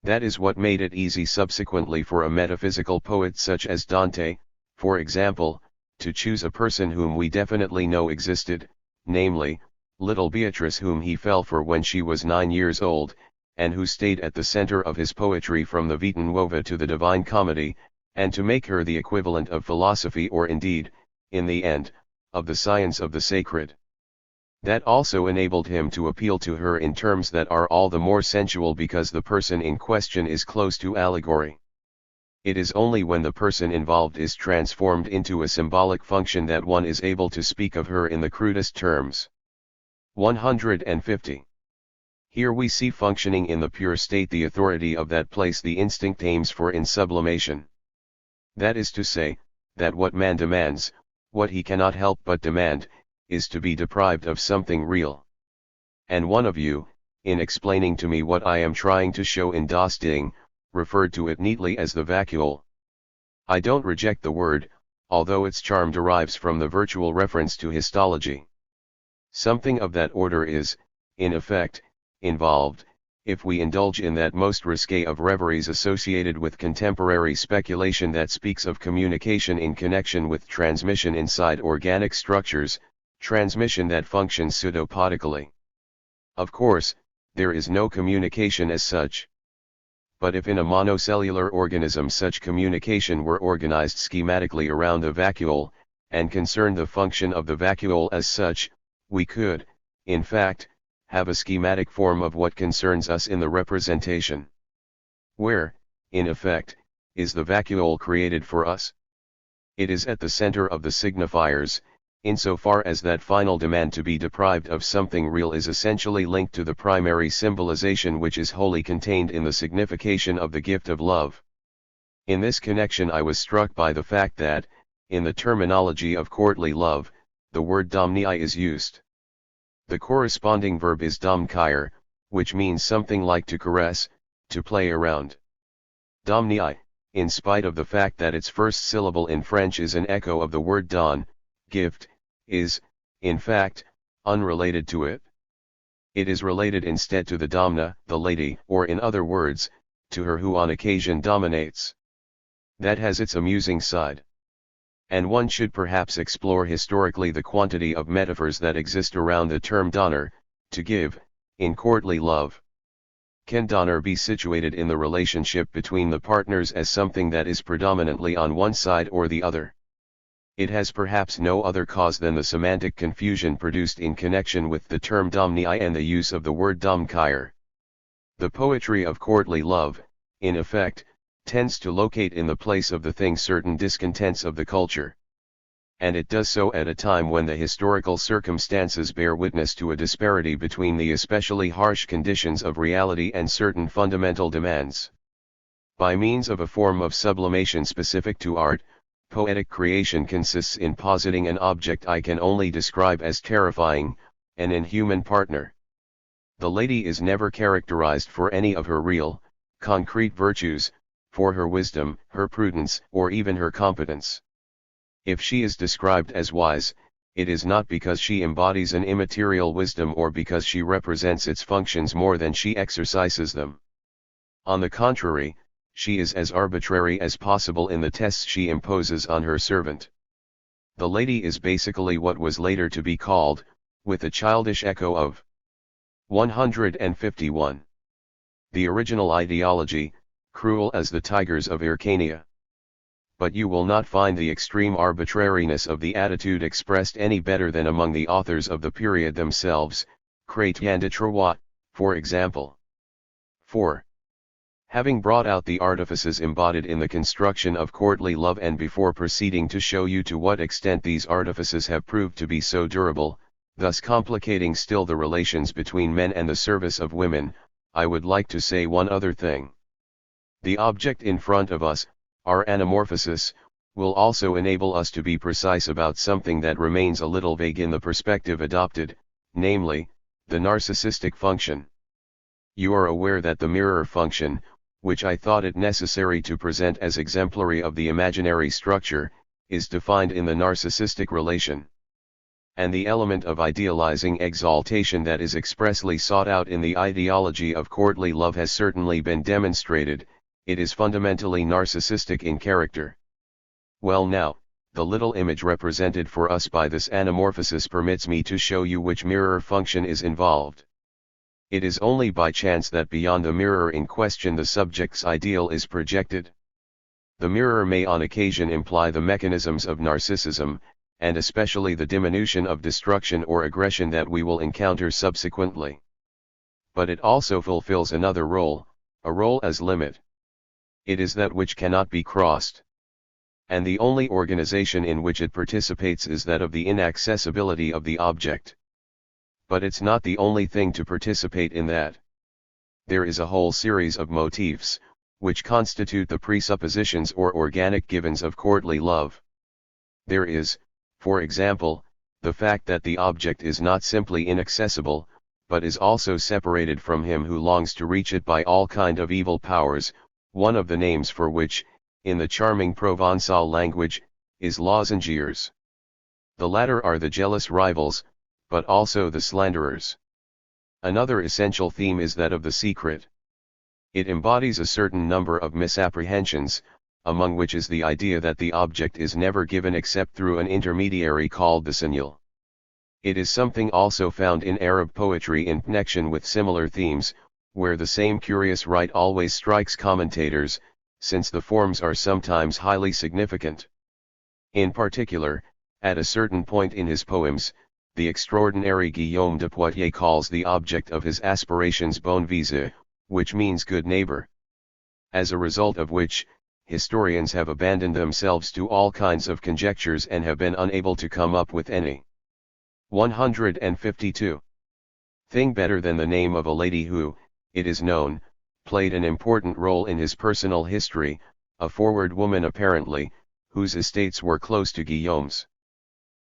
Speaker 1: That is what made it easy subsequently for a metaphysical poet such as Dante, for example, to choose a person whom we definitely know existed, namely, little Beatrice, whom he fell for when she was 9 years old, and who stayed at the center of his poetry from the Vita Nuova to the Divine Comedy, and to make her the equivalent of philosophy, or indeed, in the end, of the science of the sacred. That also enabled him to appeal to her in terms that are all the more sensual because the person in question is close to allegory. It is only when the person involved is transformed into a symbolic function that one is able to speak of her in the crudest terms. 150. Here we see functioning in the pure state the authority of that place the instinct aims for in sublimation. That is to say, that what man demands, what he cannot help but demand, is to be deprived of something real. And one of you, in explaining to me what I am trying to show in Das Ding, referred to it neatly as the vacuole. I don't reject the word, although its charm derives from the virtual reference to histology. Something of that order is, in effect, involved, if we indulge in that most risque of reveries associated with contemporary speculation that speaks of communication in connection with transmission inside organic structures, transmission that functions pseudopodically. Of course, there is no communication as such. But if in a monocellular organism such communication were organized schematically around the vacuole, and concerned the function of the vacuole as such, we could, in fact, have a schematic form of what concerns us in the representation. Where, in effect, is the vacuole created for us? It is at the center of the signifiers, insofar as that final demand to be deprived of something real is essentially linked to the primary symbolization which is wholly contained in the signification of the gift of love. In this connection I was struck by the fact that, in the terminology of courtly love, the word domnii is used. The corresponding verb is domkire, which means something like to caress, to play around. Domnii, in spite of the fact that its first syllable in French is an echo of the word don, gift, is, in fact, unrelated to it. It is related instead to the domna, the lady, or in other words, to her who on occasion dominates. That has its amusing side. And one should perhaps explore historically the quantity of metaphors that exist around the term donor, to give, in courtly love. Can donor be situated in the relationship between the partners as something that is predominantly on one side or the other? It has perhaps no other cause than the semantic confusion produced in connection with the term domnii and the use of the word domkire. The poetry of courtly love, in effect, tends to locate in the place of the thing certain discontents of the culture. And it does so at a time when the historical circumstances bear witness to a disparity between the especially harsh conditions of reality and certain fundamental demands. By means of a form of sublimation specific to art, poetic creation consists in positing an object I can only describe as terrifying, an inhuman partner. The lady is never characterized for any of her real, concrete virtues, for her wisdom, her prudence, or even her competence. If she is described as wise, it is not because she embodies an immaterial wisdom or because she represents its functions more than she exercises them. On the contrary, she is as arbitrary as possible in the tests she imposes on her servant. The lady is basically what was later to be called, with a childish echo of 151. The original ideology, cruel as the tigers of Hyrcania. But you will not find the extreme arbitrariness of the attitude expressed any better than among the authors of the period themselves. Chrétien de Troyes, For example, 4. Having brought out the artifices embodied in the construction of courtly love and before proceeding to show you to what extent these artifices have proved to be so durable, thus complicating still the relations between men and the service of women, I would like to say one other thing. The object in front of us, our anamorphosis, will also enable us to be precise about something that remains a little vague in the perspective adopted, namely, the narcissistic function. You are aware that the mirror function, which I thought it necessary to present as exemplary of the imaginary structure, is defined in the narcissistic relation. And the element of idealizing exaltation that is expressly sought out in the ideology of courtly love has certainly been demonstrated. It is fundamentally narcissistic in character. Well now, the little image represented for us by this anamorphosis permits me to show you which mirror function is involved. It is only by chance that beyond the mirror in question the subject's ideal is projected. The mirror may on occasion imply the mechanisms of narcissism, and especially the diminution of destruction or aggression that we will encounter subsequently. But it also fulfills another role, a role as limit. It is that which cannot be crossed. And the only organization in which it participates is that of the inaccessibility of the object. But it's not the only thing to participate in that. There is a whole series of motifs, which constitute the presuppositions or organic givens of courtly love. There is, for example, the fact that the object is not simply inaccessible, but is also separated from him who longs to reach it by all kind of evil powers, one of the names for which, in the charming Provençal language, is lozengers. The latter are the jealous rivals, but also the slanderers. Another essential theme is that of the secret. It embodies a certain number of misapprehensions, among which is the idea that the object is never given except through an intermediary called the signal. It is something also found in Arab poetry in connection with similar themes, where the same curious rite always strikes commentators, since the forms are sometimes highly significant. In particular, at a certain point in his poems, the extraordinary Guillaume de Poitiers calls the object of his aspirations bon voisin, which means good neighbor. As a result of which, historians have abandoned themselves to all kinds of conjectures and have been unable to come up with any. 152. Thing better than the name of a lady who, it is known, played an important role in his personal history, a forward woman apparently, whose estates were close to Guillaume's.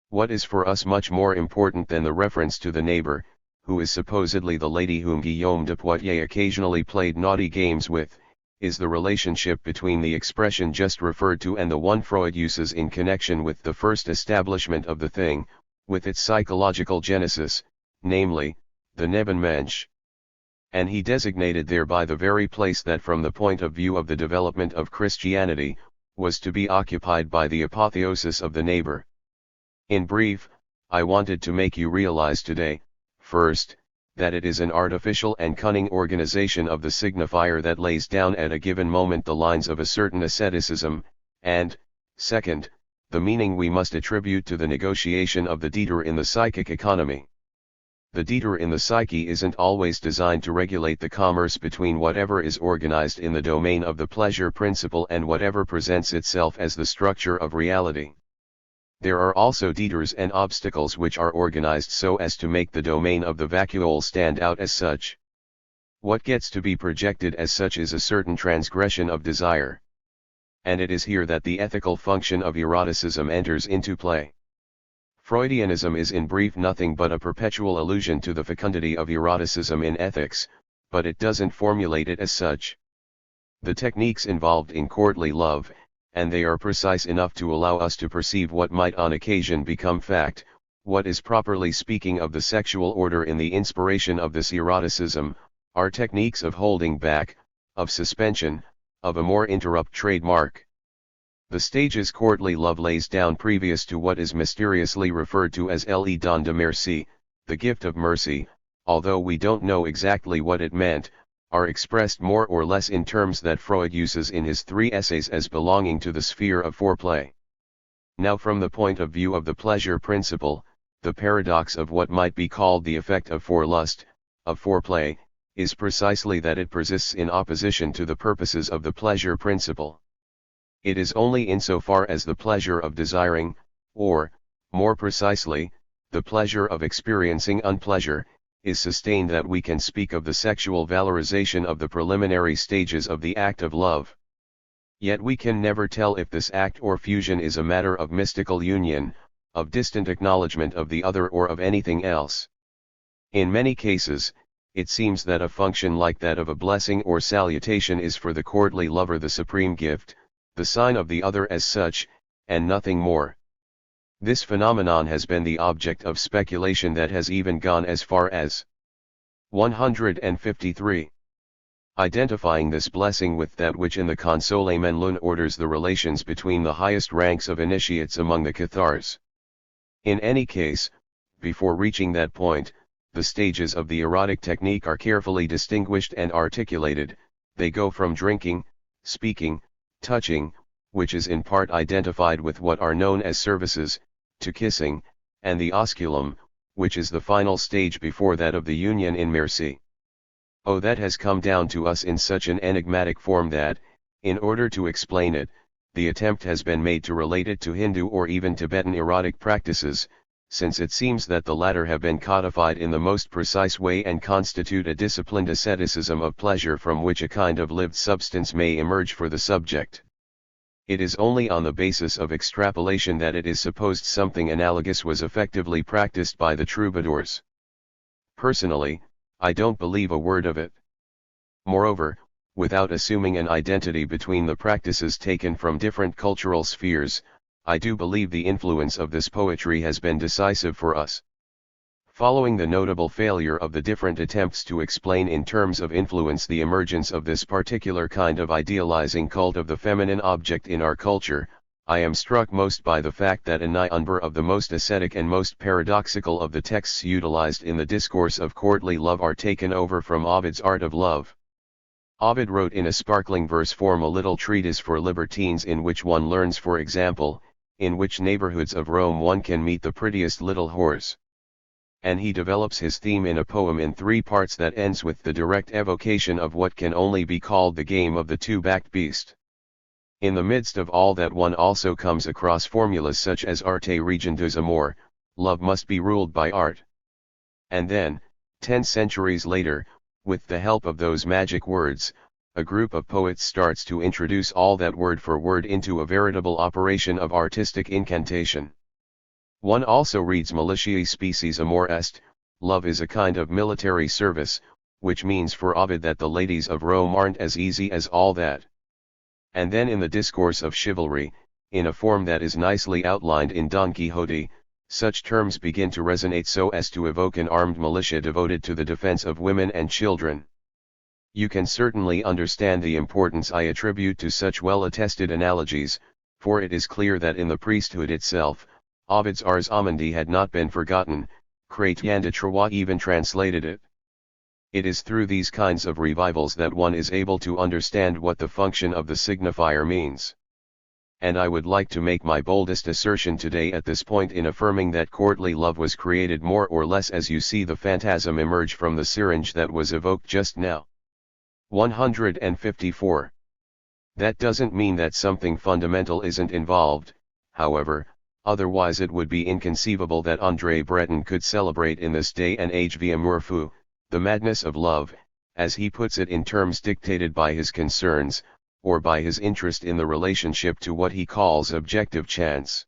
Speaker 1: What is for us much more important than the reference to the neighbor, who is supposedly the lady whom Guillaume de Poitiers occasionally played naughty games with, is the relationship between the expression just referred to and the one Freud uses in connection with the first establishment of the thing, with its psychological genesis, namely, the Nebenmensch. And he designated thereby the very place that from the point of view of the development of Christianity, was to be occupied by the apotheosis of the neighbor. In brief, I wanted to make you realize today, first, that it is an artificial and cunning organization of the signifier that lays down at a given moment the lines of a certain asceticism, and, second, the meaning we must attribute to the negotiation of the Dieter in the psychic economy. The Dieter in the psyche isn't always designed to regulate the commerce between whatever is organized in the domain of the pleasure principle and whatever presents itself as the structure of reality. There are also Dieters and obstacles which are organized so as to make the domain of the vacuole stand out as such. What gets to be projected as such is a certain transgression of desire. And it is here that the ethical function of eroticism enters into play. Freudianism is in brief nothing but a perpetual allusion to the fecundity of eroticism in ethics, but it doesn't formulate it as such. The techniques involved in courtly love, and they are precise enough to allow us to perceive what might on occasion become fact, what is properly speaking of the sexual order in the inspiration of this eroticism, are techniques of holding back, of suspension, of a more interrupt trademark. The stages courtly love lays down previous to what is mysteriously referred to as le don de merci, the gift of mercy, although we don't know exactly what it meant, are expressed more or less in terms that Freud uses in his 3 essays as belonging to the sphere of foreplay. Now from the point of view of the pleasure principle, the paradox of what might be called the effect of forelust, of foreplay, is precisely that it persists in opposition to the purposes of the pleasure principle. It is only insofar as the pleasure of desiring, or, more precisely, the pleasure of experiencing unpleasure, is sustained that we can speak of the sexual valorization of the preliminary stages of the act of love. Yet we can never tell if this act or fusion is a matter of mystical union, of distant acknowledgement of the other, or of anything else. In many cases, it seems that a function like that of a blessing or salutation is for the courtly lover the supreme gift, the sign of the other as such, and nothing more. This phenomenon has been the object of speculation that has even gone as far as 153. Identifying this blessing with that which in the Console Menlun orders the relations between the highest ranks of initiates among the Cathars. In any case, before reaching that point, the stages of the erotic technique are carefully distinguished and articulated. They go from drinking, speaking, touching, which is in part identified with what are known as services, to kissing, and the osculum, which is the final stage before that of the union in mercy. Oh, that has come down to us in such an enigmatic form that, in order to explain it, the attempt has been made to relate it to Hindu or even Tibetan erotic practices, since it seems that the latter have been codified in the most precise way and constitute a disciplined asceticism of pleasure from which a kind of lived substance may emerge for the subject. It is only on the basis of extrapolation that it is supposed something analogous was effectively practiced by the troubadours. Personally, I don't believe a word of it. Moreover, without assuming an identity between the practices taken from different cultural spheres, I do believe the influence of this poetry has been decisive for us. Following the notable failure of the different attempts to explain in terms of influence the emergence of this particular kind of idealizing cult of the feminine object in our culture, I am struck most by the fact that a number of the most ascetic and most paradoxical of the texts utilized in the discourse of courtly love are taken over from Ovid's Art of Love. Ovid wrote in a sparkling verse form a little treatise for libertines in which one learns, for example, in which neighborhoods of Rome one can meet the prettiest little whores. And he develops his theme in a poem in 3 parts that ends with the direct evocation of what can only be called the game of the two-backed beast. In the midst of all that one also comes across formulas such as arte regendus amor, love must be ruled by art. And then, 10 centuries later, with the help of those magic words, a group of poets starts to introduce all that word for word into a veritable operation of artistic incantation. One also reads Militiae species amor est, love is a kind of military service, which means for Ovid that the ladies of Rome aren't as easy as all that. And then in the discourse of chivalry, in a form that is nicely outlined in Don Quixote, such terms begin to resonate so as to evoke an armed militia devoted to the defense of women and children. You can certainly understand the importance I attribute to such well-attested analogies, for it is clear that in the priesthood itself, Ovid's Ars Amandi had not been forgotten. Chrétien de Troyes even translated it. It is through these kinds of revivals that one is able to understand what the function of the signifier means. And I would like to make my boldest assertion today at this point in affirming that courtly love was created more or less as you see the phantasm emerge from the syringe that was evoked just now. 154. That doesn't mean that something fundamental isn't involved, however. Otherwise it would be inconceivable that André Breton could celebrate in this day and age l'amour fou, the madness of love, as he puts it in terms dictated by his concerns, or by his interest in the relationship to what he calls objective chance.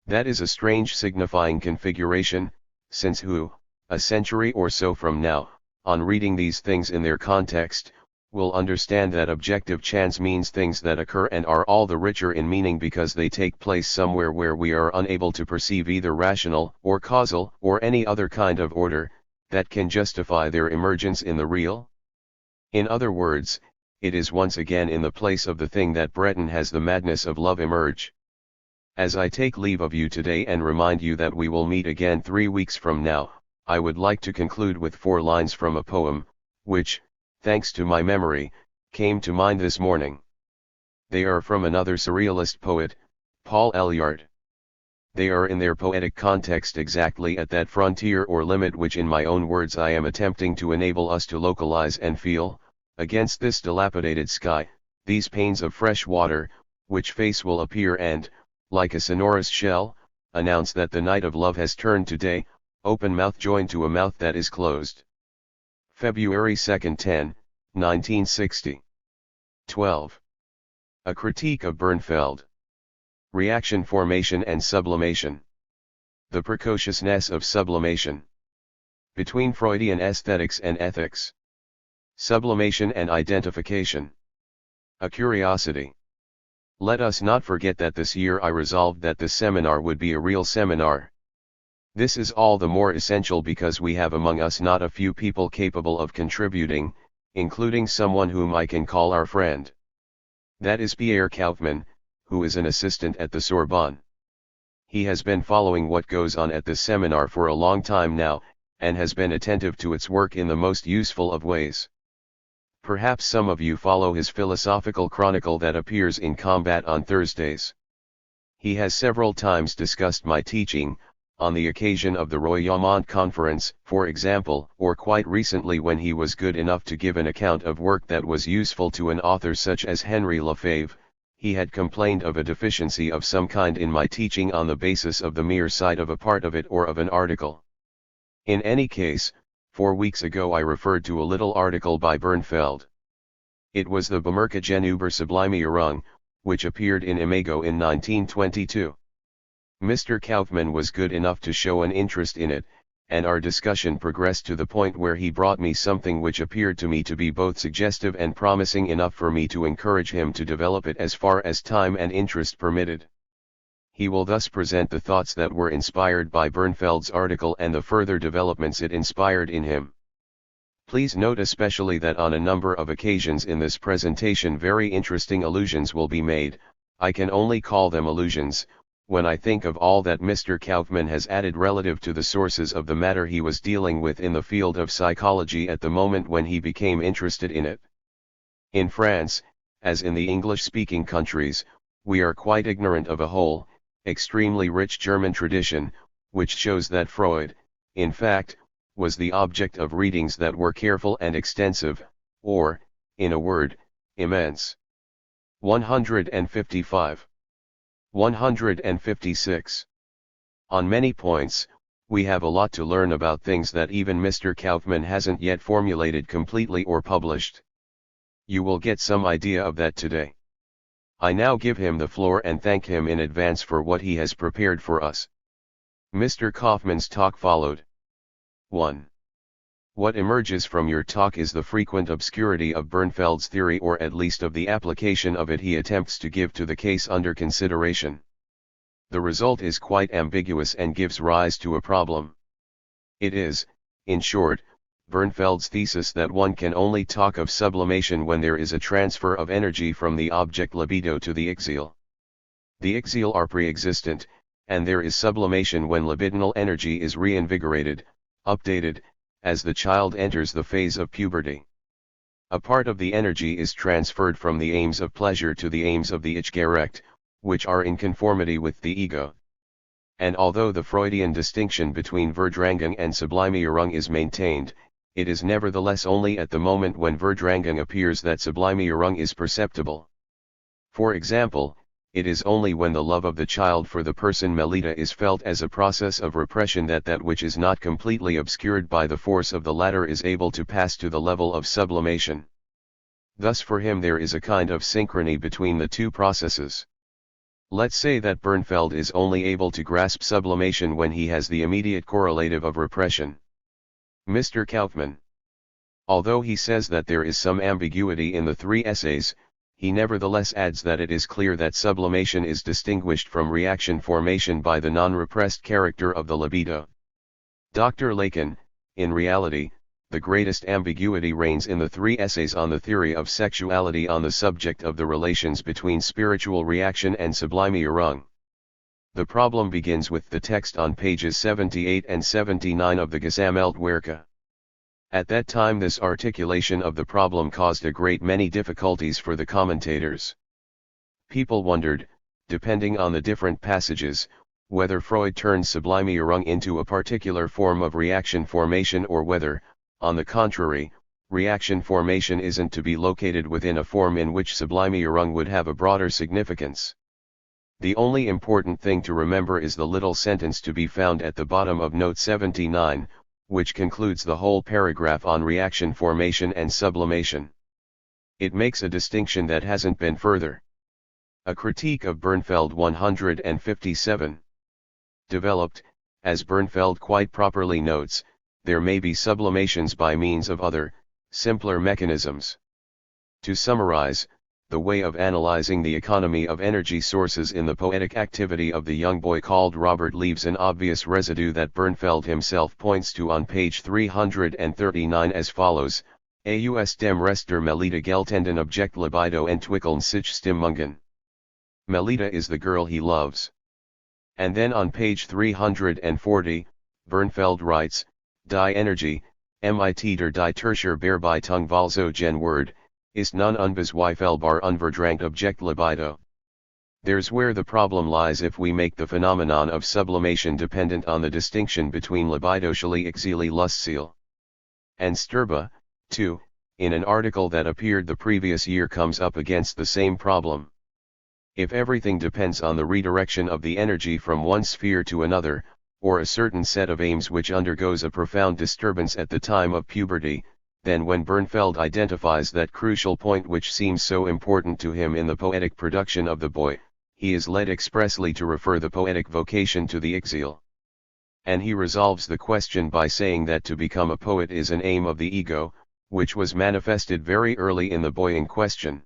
Speaker 1: That is a strange signifying configuration, since who, a century or so from now, on reading these things in their context, will understand that objective chance means things that occur and are all the richer in meaning because they take place somewhere where we are unable to perceive either rational or causal or any other kind of order that can justify their emergence in the real? In other words, it is once again in the place of the thing that Breton has the madness of love emerge. As I take leave of you today and remind you that we will meet again 3 weeks from now, I would like to conclude with 4 lines from a poem, which, thanks to my memory, came to mind this morning. They are from another surrealist poet, Paul Eluard. they are in their poetic context exactly at that frontier or limit which in my own words I am attempting to enable us to localize and feel. Against this dilapidated sky, these panes of fresh water, which face will appear and, like a sonorous shell, announce that the night of love has turned to day, open mouth joined to a mouth that is closed. February 2, 1960. 12. A Critique of Bernfeld. Reaction Formation and Sublimation. The Precociousness of Sublimation. Between Freudian Aesthetics and Ethics. Sublimation and Identification. A Curiosity. Let us not forget that this year I resolved that this seminar would be a real seminar. This is all the more essential because we have among us not a few people capable of contributing, including someone whom I can call our friend. That is Pierre Kaufmann, who is an assistant at the Sorbonne. He has been following what goes on at this seminar for a long time now, and has been attentive to its work in the most useful of ways. Perhaps some of you follow his philosophical chronicle that appears in Combat on Thursdays. He has several times discussed my teaching, on the occasion of the Royaumont Conference, for example, or quite recently when he was good enough to give an account of work that was useful to an author such as Henry Lefebvre. He had complained of a deficiency of some kind in my teaching on the basis of the mere sight of a part of it or of an article. In any case, 4 weeks ago I referred to a little article by Bernfeld. It was the Bemerkungen über Sublimierung, which appeared in Imago in 1922. Mr. Kaufmann was good enough to show an interest in it, and our discussion progressed to the point where he brought me something which appeared to me to be both suggestive and promising enough for me to encourage him to develop it as far as time and interest permitted. He will thus present the thoughts that were inspired by Bernfeld's article and the further developments it inspired in him. Please note especially that on a number of occasions in this presentation very interesting allusions will be made. I can only call them allusions, when I think of all that Mr. Kaufmann has added relative to the sources of the matter he was dealing with in the field of psychology at the moment when he became interested in it. In France, as in the English-speaking countries, we are quite ignorant of a whole, extremely rich German tradition, which shows that Freud, in fact, was the object of readings that were careful and extensive, or, in a word, immense. 155. 156. On many points, we have a lot to learn about things that even Mr. Kaufmann hasn't yet formulated completely or published. You will get some idea of that today. I now give him the floor and thank him in advance for what he has prepared for us. Mr. Kaufmann's talk followed. 1. What emerges from your talk is the frequent obscurity of Bernfeld's theory, or at least of the application of it he attempts to give to the case under consideration. The result is quite ambiguous and gives rise to a problem. It is, in short, Bernfeld's thesis that one can only talk of sublimation when there is a transfer of energy from the object libido to the ixial. The ixial are pre-existent, and there is sublimation when libidinal energy is reinvigorated, updated, as the child enters the phase of puberty. A part of the energy is transferred from the aims of pleasure to the aims of the Ich-Gerecht, which are in conformity with the ego. And although the Freudian distinction between Verdrängung and Sublimierung is maintained, it is nevertheless only at the moment when Verdrängung appears that Sublimierung is perceptible. For example, it is only when the love of the child for the person Melita is felt as a process of repression that that which is not completely obscured by the force of the latter is able to pass to the level of sublimation. Thus for him there is a kind of synchrony between the two processes. Let's say that Bernfeld is only able to grasp sublimation when he has the immediate correlative of repression. Mr. Kaufmann. Although he says that there is some ambiguity in the three essays, he nevertheless adds that it is clear that sublimation is distinguished from reaction formation by the non-repressed character of the libido. Dr. Lacan, in reality, the greatest ambiguity reigns in the three essays on the theory of sexuality on the subject of the relations between spiritual reaction and Sublimierung. The problem begins with the text on pages 78 and 79 of the Gesammeltwerke. At that time this articulation of the problem caused a great many difficulties for the commentators. People wondered, depending on the different passages, whether Freud turns Sublimierung into a particular form of reaction formation or whether, on the contrary, reaction formation isn't to be located within a form in which Sublimierung would have a broader significance. The only important thing to remember is the little sentence to be found at the bottom of note 79, which concludes the whole paragraph on reaction formation and sublimation. It makes a distinction that hasn't been further. A critique of Bernfeld 157. Developed, as Bernfeld quite properly notes, there may be sublimations by means of other, simpler mechanisms. To summarize, the way of analyzing the economy of energy sources in the poetic activity of the young boy called Robert leaves an obvious residue that Bernfeld himself points to on page 339 as follows: Aus dem Rester Melita geltenden Objekt Libido entwickeln sich Stimmungen. Melita is the girl he loves. And then on page 340, Bernfeld writes, Die Energie, mit die Tertiärbearbeitung Valsogen Word, ist nun unbezweifelbar unverdrängt Objekt Libido. There's where the problem lies if we make the phenomenon of sublimation dependent on the distinction between libidoschally exili Lustziel. And Sturba, too, in an article that appeared the previous year comes up against the same problem. If everything depends on the redirection of the energy from one sphere to another, or a certain set of aims which undergoes a profound disturbance at the time of puberty, then when Bernfeld identifies that crucial point which seems so important to him in the poetic production of the boy, he is led expressly to refer the poetic vocation to the exile. And he resolves the question by saying that to become a poet is an aim of the ego, which was manifested very early in the boy in question.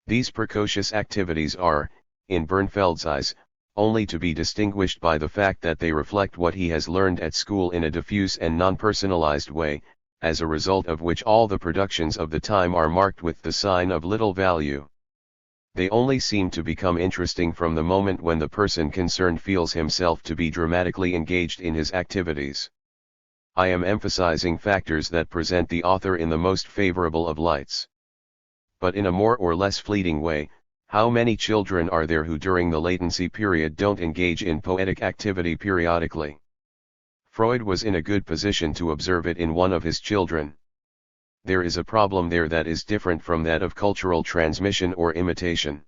Speaker 1: These precocious activities are, in Bernfeld's eyes, only to be distinguished by the fact that they reflect what he has learned at school in a diffuse and non-personalized way, as a result of which all the productions of the time are marked with the sign of little value. They only seem to become interesting from the moment when the person concerned feels himself to be dramatically engaged in his activities. I am emphasizing factors that present the author in the most favorable of lights. But in a more or less fleeting way, how many children are there who during the latency period don't engage in poetic activity periodically? Freud was in a good position to observe it in one of his children. There is a problem there that is different from that of cultural transmission or imitation.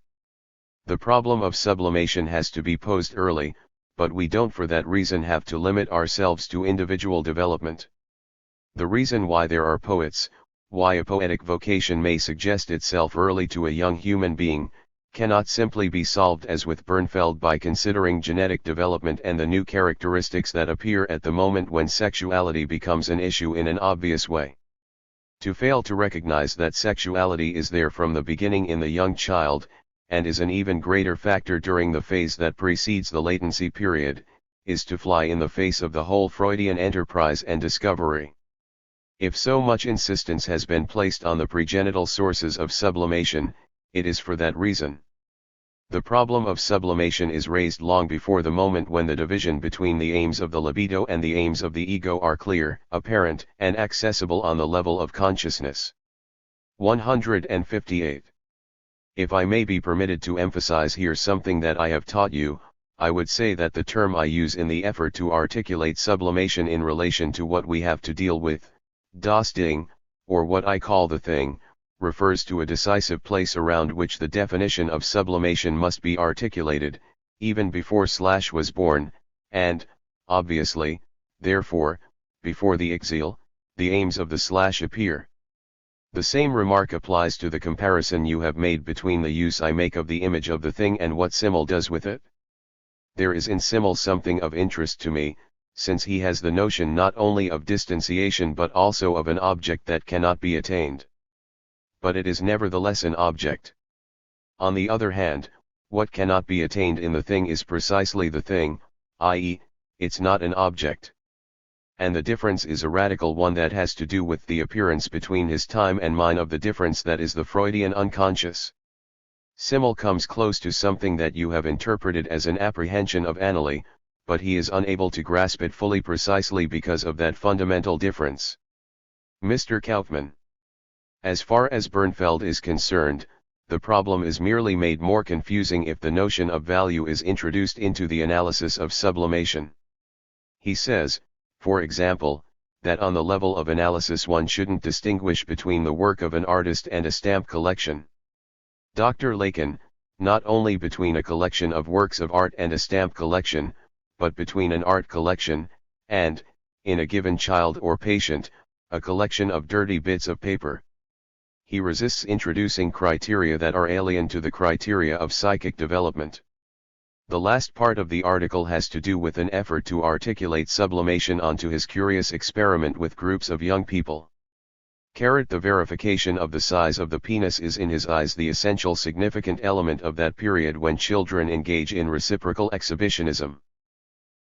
Speaker 1: The problem of sublimation has to be posed early, but we don't for that reason have to limit ourselves to individual development. The reason why there are poets, why a poetic vocation may suggest itself early to a young human being, cannot simply be solved as with Bernfeld by considering genetic development and the new characteristics that appear at the moment when sexuality becomes an issue in an obvious way. To fail to recognize that sexuality is there from the beginning in the young child, and is an even greater factor during the phase that precedes the latency period, is to fly in the face of the whole Freudian enterprise and discovery. If so much insistence has been placed on the pregenital sources of sublimation, it is for that reason. The problem of sublimation is raised long before the moment when the division between the aims of the libido and the aims of the ego are clear, apparent, and accessible on the level of consciousness. 158. If I may be permitted to emphasize here something that I have taught you, I would say that the term I use in the effort to articulate sublimation in relation to what we have to deal with, das Ding, or what I call the thing, refers to a decisive place around which the definition of sublimation must be articulated, even before / was born, and, obviously, therefore, before the exile, the aims of the / appear. The same remark applies to the comparison you have made between the use I make of the image of the thing and what Simmel does with it. There is in Simmel something of interest to me, since he has the notion not only of distanciation but also of an object that cannot be attained. But it is nevertheless an object. On the other hand, what cannot be attained in the thing is precisely the thing, i.e., it's not an object. And the difference is a radical one that has to do with the appearance between his time and mine of the difference that is the Freudian unconscious. Simmel comes close to something that you have interpreted as an apprehension of Annalie, but he is unable to grasp it fully precisely because of that fundamental difference. Mr. Kaufmann. As far as Bernfeld is concerned, the problem is merely made more confusing if the notion of value is introduced into the analysis of sublimation. He says, for example, that on the level of analysis one shouldn't distinguish between the work of an artist and a stamp collection. Dr. Lacan, not only between a collection of works of art and a stamp collection, but between an art collection, and, in a given child or patient, a collection of dirty bits of paper. He resists introducing criteria that are alien to the criteria of psychic development. The last part of the article has to do with an effort to articulate sublimation onto his curious experiment with groups of young people. The verification of the size of the penis is in his eyes the essential significant element of that period when children engage in reciprocal exhibitionism.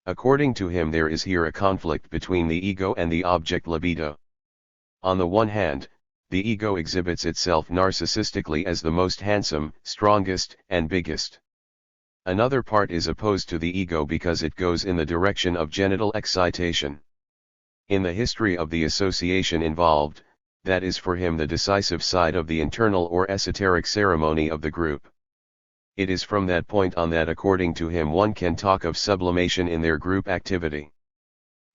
Speaker 1: According to him, there is here a conflict between the ego and the object libido. On the one hand, the ego exhibits itself narcissistically as the most handsome, strongest, and biggest. Another part is opposed to the ego because it goes in the direction of genital excitation. In the history of the association involved, that is for him the decisive side of the internal or esoteric ceremony of the group. It is from that point on that according to him one can talk of sublimation in their group activity.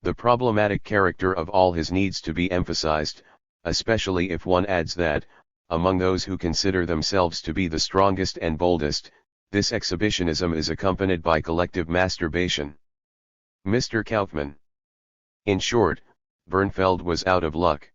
Speaker 1: The problematic character of all his needs to be emphasized, especially if one adds that, among those who consider themselves to be the strongest and boldest, this exhibitionism is accompanied by collective masturbation. Mr. Kaufmann. In short, Bernfeld was out of luck.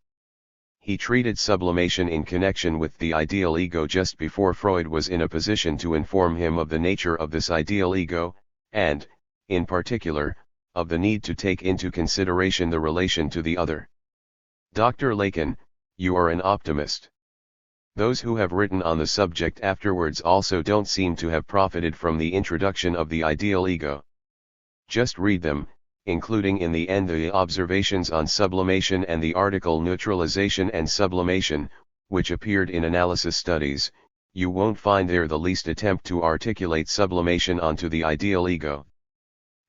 Speaker 1: He treated sublimation in connection with the ideal ego just before Freud was in a position to inform him of the nature of this ideal ego, and, in particular, of the need to take into consideration the relation to the other. Dr. Lacan, you are an optimist. Those who have written on the subject afterwards also don't seem to have profited from the introduction of the ideal ego. Just read them, including in the end the observations on sublimation and the article Neutralization and Sublimation, which appeared in Analysis Studies. You won't find there the least attempt to articulate sublimation onto the ideal ego.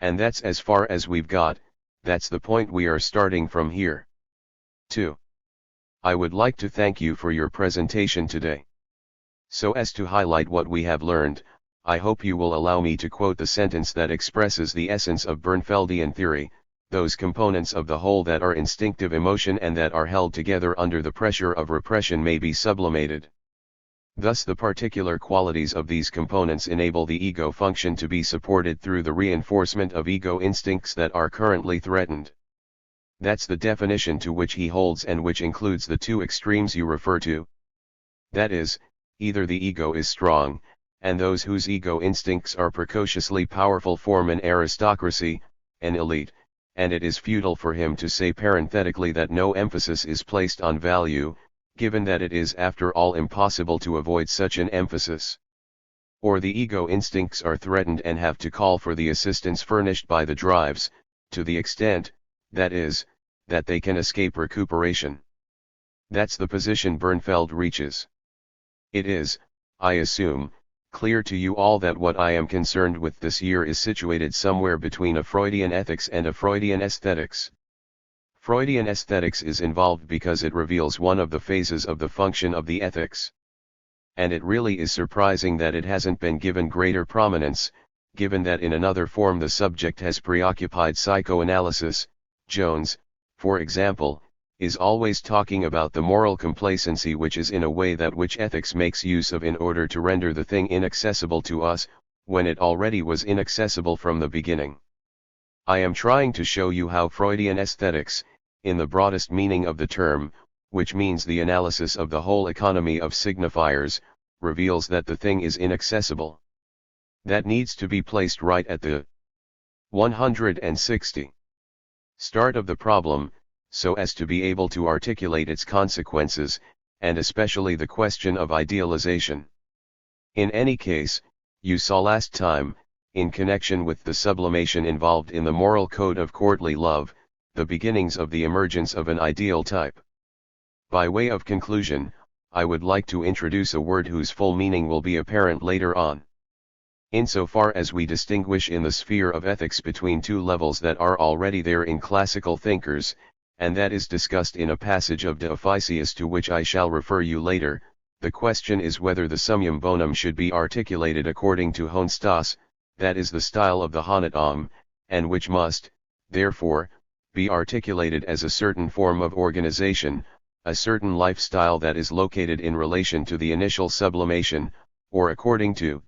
Speaker 1: And that's as far as we've got, that's the point we are starting from here. 2. I would like to thank you for your presentation today. So as to highlight what we have learned, I hope you will allow me to quote the sentence that expresses the essence of Bernfeldian theory: those components of the whole that are instinctive emotion and that are held together under the pressure of repression may be sublimated. Thus the particular qualities of these components enable the ego function to be supported through the reinforcement of ego instincts that are currently threatened. That's the definition to which he holds and which includes the two extremes you refer to. That is, either the ego is strong, and those whose ego instincts are precociously powerful form an aristocracy, an elite, and it is futile for him to say parenthetically that no emphasis is placed on value, given that it is after all impossible to avoid such an emphasis. Or the ego instincts are threatened and have to call for the assistance furnished by the drives, to the extent, that is, that they can escape recuperation. That's the position Bernfeld reaches. It is, I assume, clear to you all that what I am concerned with this year is situated somewhere between a Freudian ethics and a Freudian aesthetics. Freudian aesthetics is involved because it reveals one of the phases of the function of the ethics. And it really is surprising that it hasn't been given greater prominence, given that in another form the subject has preoccupied psychoanalysis. Jones, for example, is always talking about the moral complacency which is in a way that which ethics makes use of in order to render the thing inaccessible to us, when it already was inaccessible from the beginning. I am trying to show you how Freudian aesthetics, in the broadest meaning of the term, which means the analysis of the whole economy of signifiers, reveals that the thing is inaccessible. That needs to be placed right at the 160. Start of the problem, so as to be able to articulate its consequences, and especially the question of idealization. In any case, you saw last time, in connection with the sublimation involved in the moral code of courtly love, the beginnings of the emergence of an ideal type. By way of conclusion, I would like to introduce a word whose full meaning will be apparent later on. Insofar as we distinguish in the sphere of ethics between two levels that are already there in classical thinkers, and that is discussed in a passage of De Officiis to which I shall refer you later, the question is whether the summum bonum should be articulated according to Honestas, that is the style of the Hanaum, and which must, therefore, be articulated as a certain form of organization, a certain lifestyle that is located in relation to the initial sublimation, or according to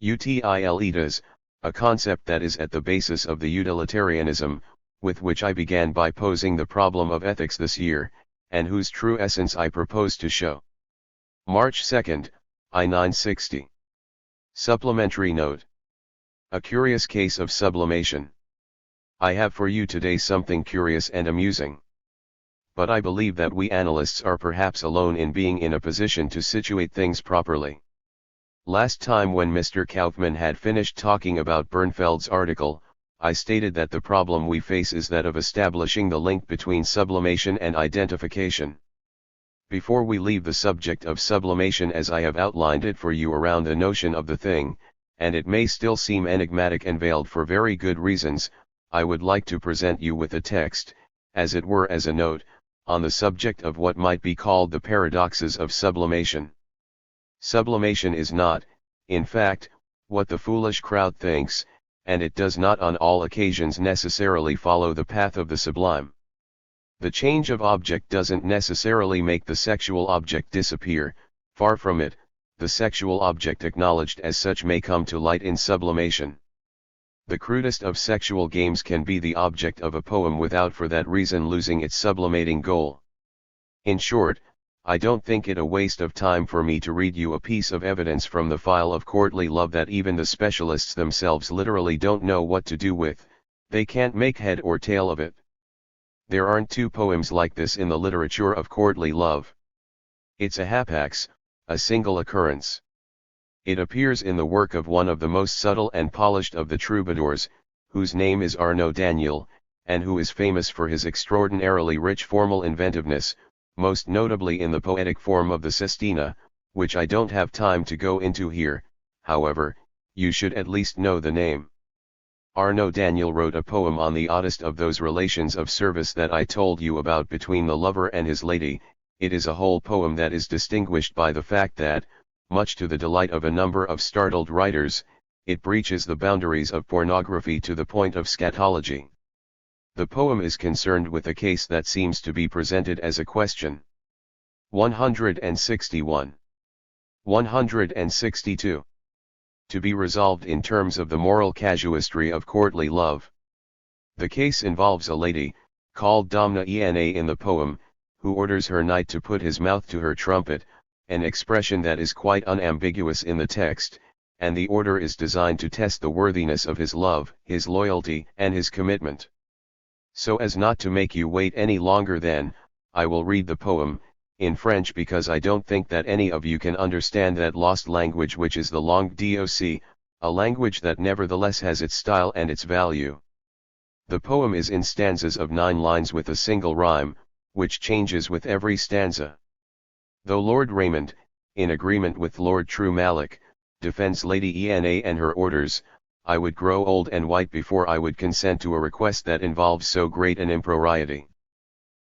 Speaker 1: utilitas, a concept that is at the basis of the utilitarianism, with which I began by posing the problem of ethics this year, and whose true essence I propose to show. March 2, I 960. Supplementary note. A curious case of sublimation. I have for you today something curious and amusing. But I believe that we analysts are perhaps alone in being in a position to situate things properly. Last time when Mr. Kaufman had finished talking about Bernfeld's article, I stated that the problem we face is that of establishing the link between sublimation and identification. Before we leave the subject of sublimation as I have outlined it for you around the notion of the thing, and it may still seem enigmatic and veiled for very good reasons, I would like to present you with a text, as it were as a note, on the subject of what might be called the paradoxes of sublimation. Sublimation is not, in fact, what the foolish crowd thinks, and it does not on all occasions necessarily follow the path of the sublime. The change of object doesn't necessarily make the sexual object disappear, far from it, the sexual object acknowledged as such may come to light in sublimation. The crudest of sexual games can be the object of a poem without for that reason losing its sublimating goal. In short, I don't think it a waste of time for me to read you a piece of evidence from the file of courtly love that even the specialists themselves literally don't know what to do with, they can't make head or tail of it. There aren't two poems like this in the literature of courtly love. It's a hapax, a single occurrence. It appears in the work of one of the most subtle and polished of the troubadours, whose name is Arnaud Daniel, and who is famous for his extraordinarily rich formal inventiveness, most notably in the poetic form of the sestina, which I don't have time to go into here. However, you should at least know the name. Arnaud Daniel wrote a poem on the oddest of those relations of service that I told you about between the lover and his lady. It is a whole poem that is distinguished by the fact that, much to the delight of a number of startled writers, it breaches the boundaries of pornography to the point of scatology. The poem is concerned with a case that seems to be presented as a question. 161. 162. To be resolved in terms of the moral casuistry of courtly love. The case involves a lady, called Domna Ena in the poem, who orders her knight to put his mouth to her trumpet, an expression that is quite unambiguous in the text, and the order is designed to test the worthiness of his love, his loyalty, and his commitment. So as not to make you wait any longer then, I will read the poem, in French because I don't think that any of you can understand that lost language which is the langue d'oc, a language that nevertheless has its style and its value. The poem is in stanzas of 9 lines with a single rhyme, which changes with every stanza. Though Lord Raymond, in agreement with Lord True Malloch, defends Lady Ena and her orders, I would grow old and white before I would consent to a request that involves so great an impropriety.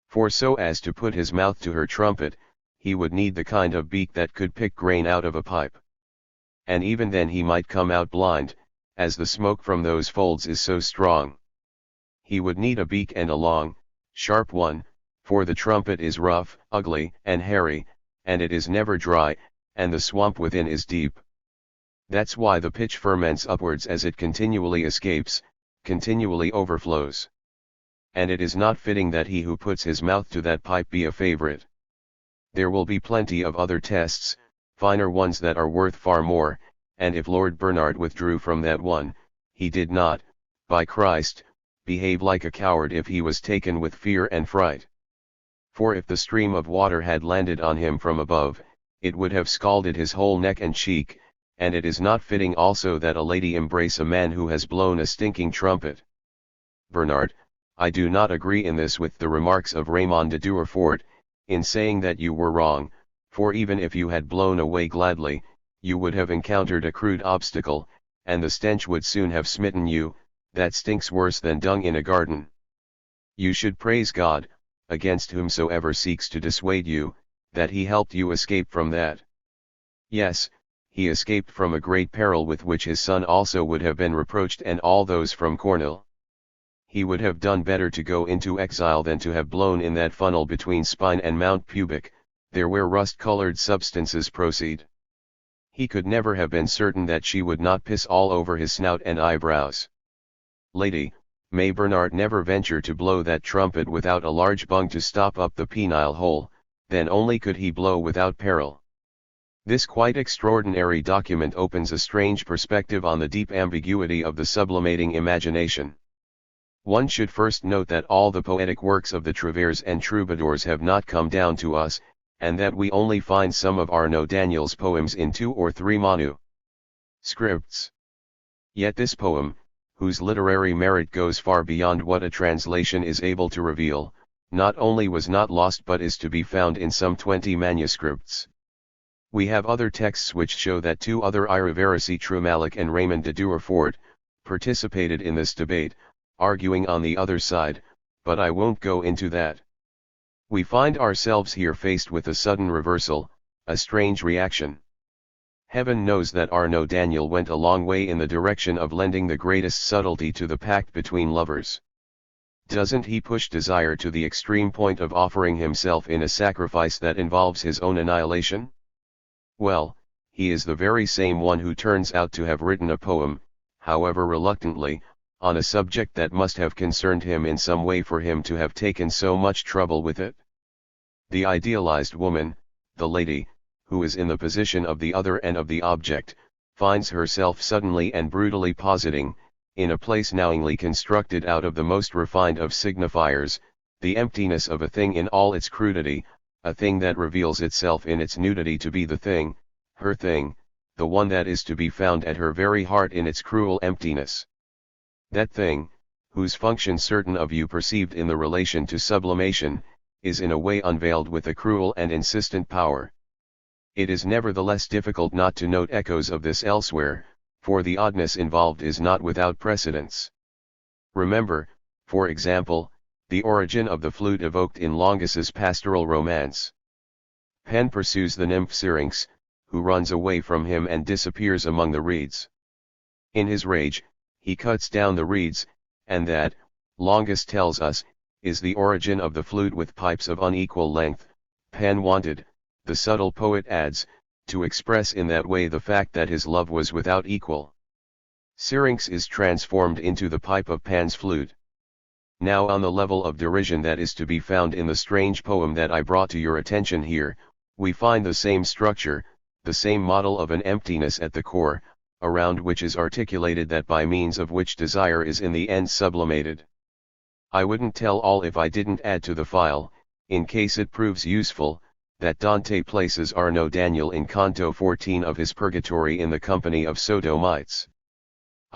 Speaker 1: For so as to put his mouth to her trumpet, he would need the kind of beak that could pick grain out of a pipe. And even then he might come out blind, as the smoke from those folds is so strong. He would need a beak and a long, sharp one, for the trumpet is rough, ugly, and hairy, and it is never dry, and the swamp within is deep. That's why the pitch ferments upwards as it continually escapes, continually overflows. And it is not fitting that he who puts his mouth to that pipe be a favorite. There will be plenty of other tests, finer ones that are worth far more, and if Lord Bernard withdrew from that one, he did not, by Christ, behave like a coward if he was taken with fear and fright. For if the stream of water had landed on him from above, it would have scalded his whole neck and cheek, and it is not fitting also that a lady embrace a man who has blown a stinking trumpet. Bernard, I do not agree in this with the remarks of Raymond de Durfort, in saying that you were wrong, for even if you had blown away gladly, you would have encountered a crude obstacle, and the stench would soon have smitten you, that stinks worse than dung in a garden. You should praise God, against whomsoever seeks to dissuade you, that he helped you escape from that. Yes, he escaped from a great peril with which his son also would have been reproached, and all those from Cornwall. He would have done better to go into exile than to have blown in that funnel between spine and mount pubic, there where rust-colored substances proceed. He could never have been certain that she would not piss all over his snout and eyebrows. Lady, may Bernard never venture to blow that trumpet without a large bung to stop up the penile hole, then only could he blow without peril. This quite extraordinary document opens a strange perspective on the deep ambiguity of the sublimating imagination. One should first note that all the poetic works of the Travers and Troubadours have not come down to us, and that we only find some of Arnaud Daniel's poems in 2 or 3 manuscripts. Yet this poem, whose literary merit goes far beyond what a translation is able to reveal, not only was not lost but is to be found in some 20 manuscripts. We have other texts which show that 2 other Irivaraci Trumalic and Raymond de Durfort participated in this debate, arguing on the other side, but I won't go into that. We find ourselves here faced with a sudden reversal, a strange reaction. Heaven knows that Arnaud Daniel went a long way in the direction of lending the greatest subtlety to the pact between lovers. Doesn't he push desire to the extreme point of offering himself in a sacrifice that involves his own annihilation? Well, he is the very same one who turns out to have written a poem, however reluctantly, on a subject that must have concerned him in some way for him to have taken so much trouble with it. The idealized woman, the lady, who is in the position of the other and of the object, finds herself suddenly and brutally positing, in a place knowingly constructed out of the most refined of signifiers, the emptiness of a thing in all its crudity, a thing that reveals itself in its nudity to be the thing, her thing, the one that is to be found at her very heart in its cruel emptiness. That thing, whose function certain of you perceived in the relation to sublimation, is in a way unveiled with a cruel and insistent power. It is nevertheless difficult not to note echoes of this elsewhere, for the oddness involved is not without precedence. Remember, for example, the origin of the flute evoked in Longus's pastoral romance. Pan pursues the nymph Syrinx, who runs away from him and disappears among the reeds. In his rage, he cuts down the reeds, and that, Longus tells us, is the origin of the flute with pipes of unequal length. Pan wanted, the subtle poet adds, to express in that way the fact that his love was without equal. Syrinx is transformed into the pipe of Pan's flute. Now on the level of derision that is to be found in the strange poem that I brought to your attention here, we find the same structure, the same model of an emptiness at the core, around which is articulated that by means of which desire is in the end sublimated. I wouldn't tell all if I didn't add to the file, in case it proves useful, that Dante places Arnaud Daniel in Canto 14 of his Purgatory in the company of Sodomites.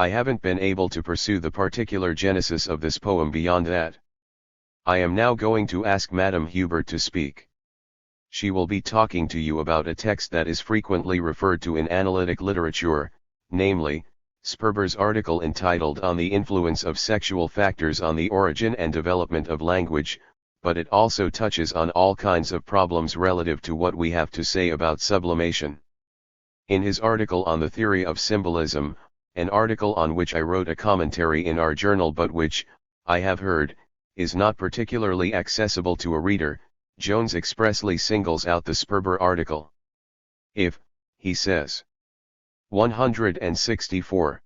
Speaker 1: I haven't been able to pursue the particular genesis of this poem beyond that. I am now going to ask Madame Hubert to speak. She will be talking to you about a text that is frequently referred to in analytic literature, namely, Sperber's article entitled On the Influence of Sexual Factors on the Origin and Development of Language, but it also touches on all kinds of problems relative to what we have to say about sublimation. In his article on the theory of symbolism, an article on which I wrote a commentary in our journal but which, I have heard, is not particularly accessible to a reader, Jones expressly singles out the Sperber article. If, he says, 164.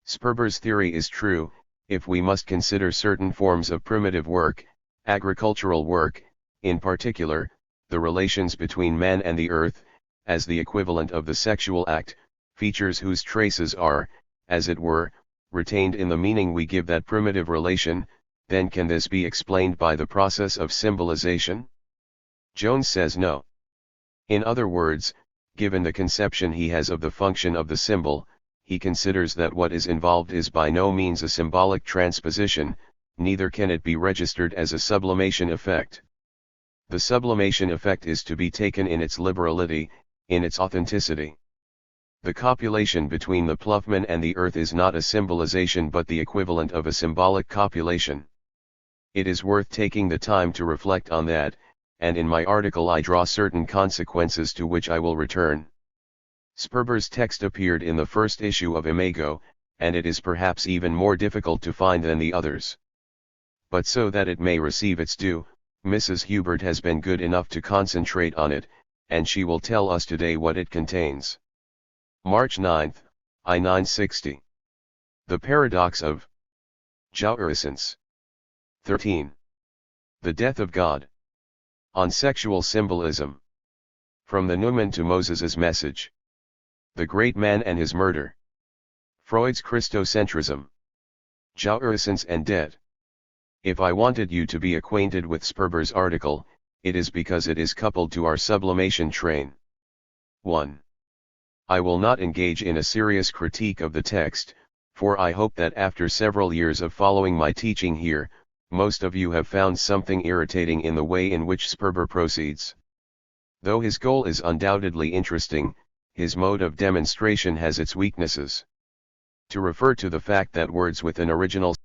Speaker 1: Sperber's theory is true, if we must consider certain forms of primitive work, agricultural work, in particular, the relations between man and the earth, as the equivalent of the sexual act, features whose traces are, as it were, retained in the meaning we give that primitive relation, then can this be explained by the process of symbolization? Jones says no. In other words, given the conception he has of the function of the symbol, he considers that what is involved is by no means a symbolic transposition, neither can it be registered as a sublimation effect. The sublimation effect is to be taken in its liberality, in its authenticity. The copulation between the ploughman and the earth is not a symbolization but the equivalent of a symbolic copulation. It is worth taking the time to reflect on that, and in my article I draw certain consequences to which I will return. Sperber's text appeared in the first issue of Imago, and it is perhaps even more difficult to find than the others. But so that it may receive its due, Mrs. Hubert has been good enough to concentrate on it, and she will tell us today what it contains. March 9, I 960. The Paradox of Jacques. 13. The Death of God. On Sexual Symbolism. From the Neumann to Moses's Message. The Great Man and His Murder. Freud's Christocentrism. Jacques and Dead. If I wanted you to be acquainted with Sperber's article, it is because it is coupled to our sublimation train. 1. I will not engage in a serious critique of the text, for I hope that after several years of following my teaching here, most of you have found something irritating in the way in which Sperber proceeds. Though his goal is undoubtedly interesting, his mode of demonstration has its weaknesses. To refer to the fact that words with an original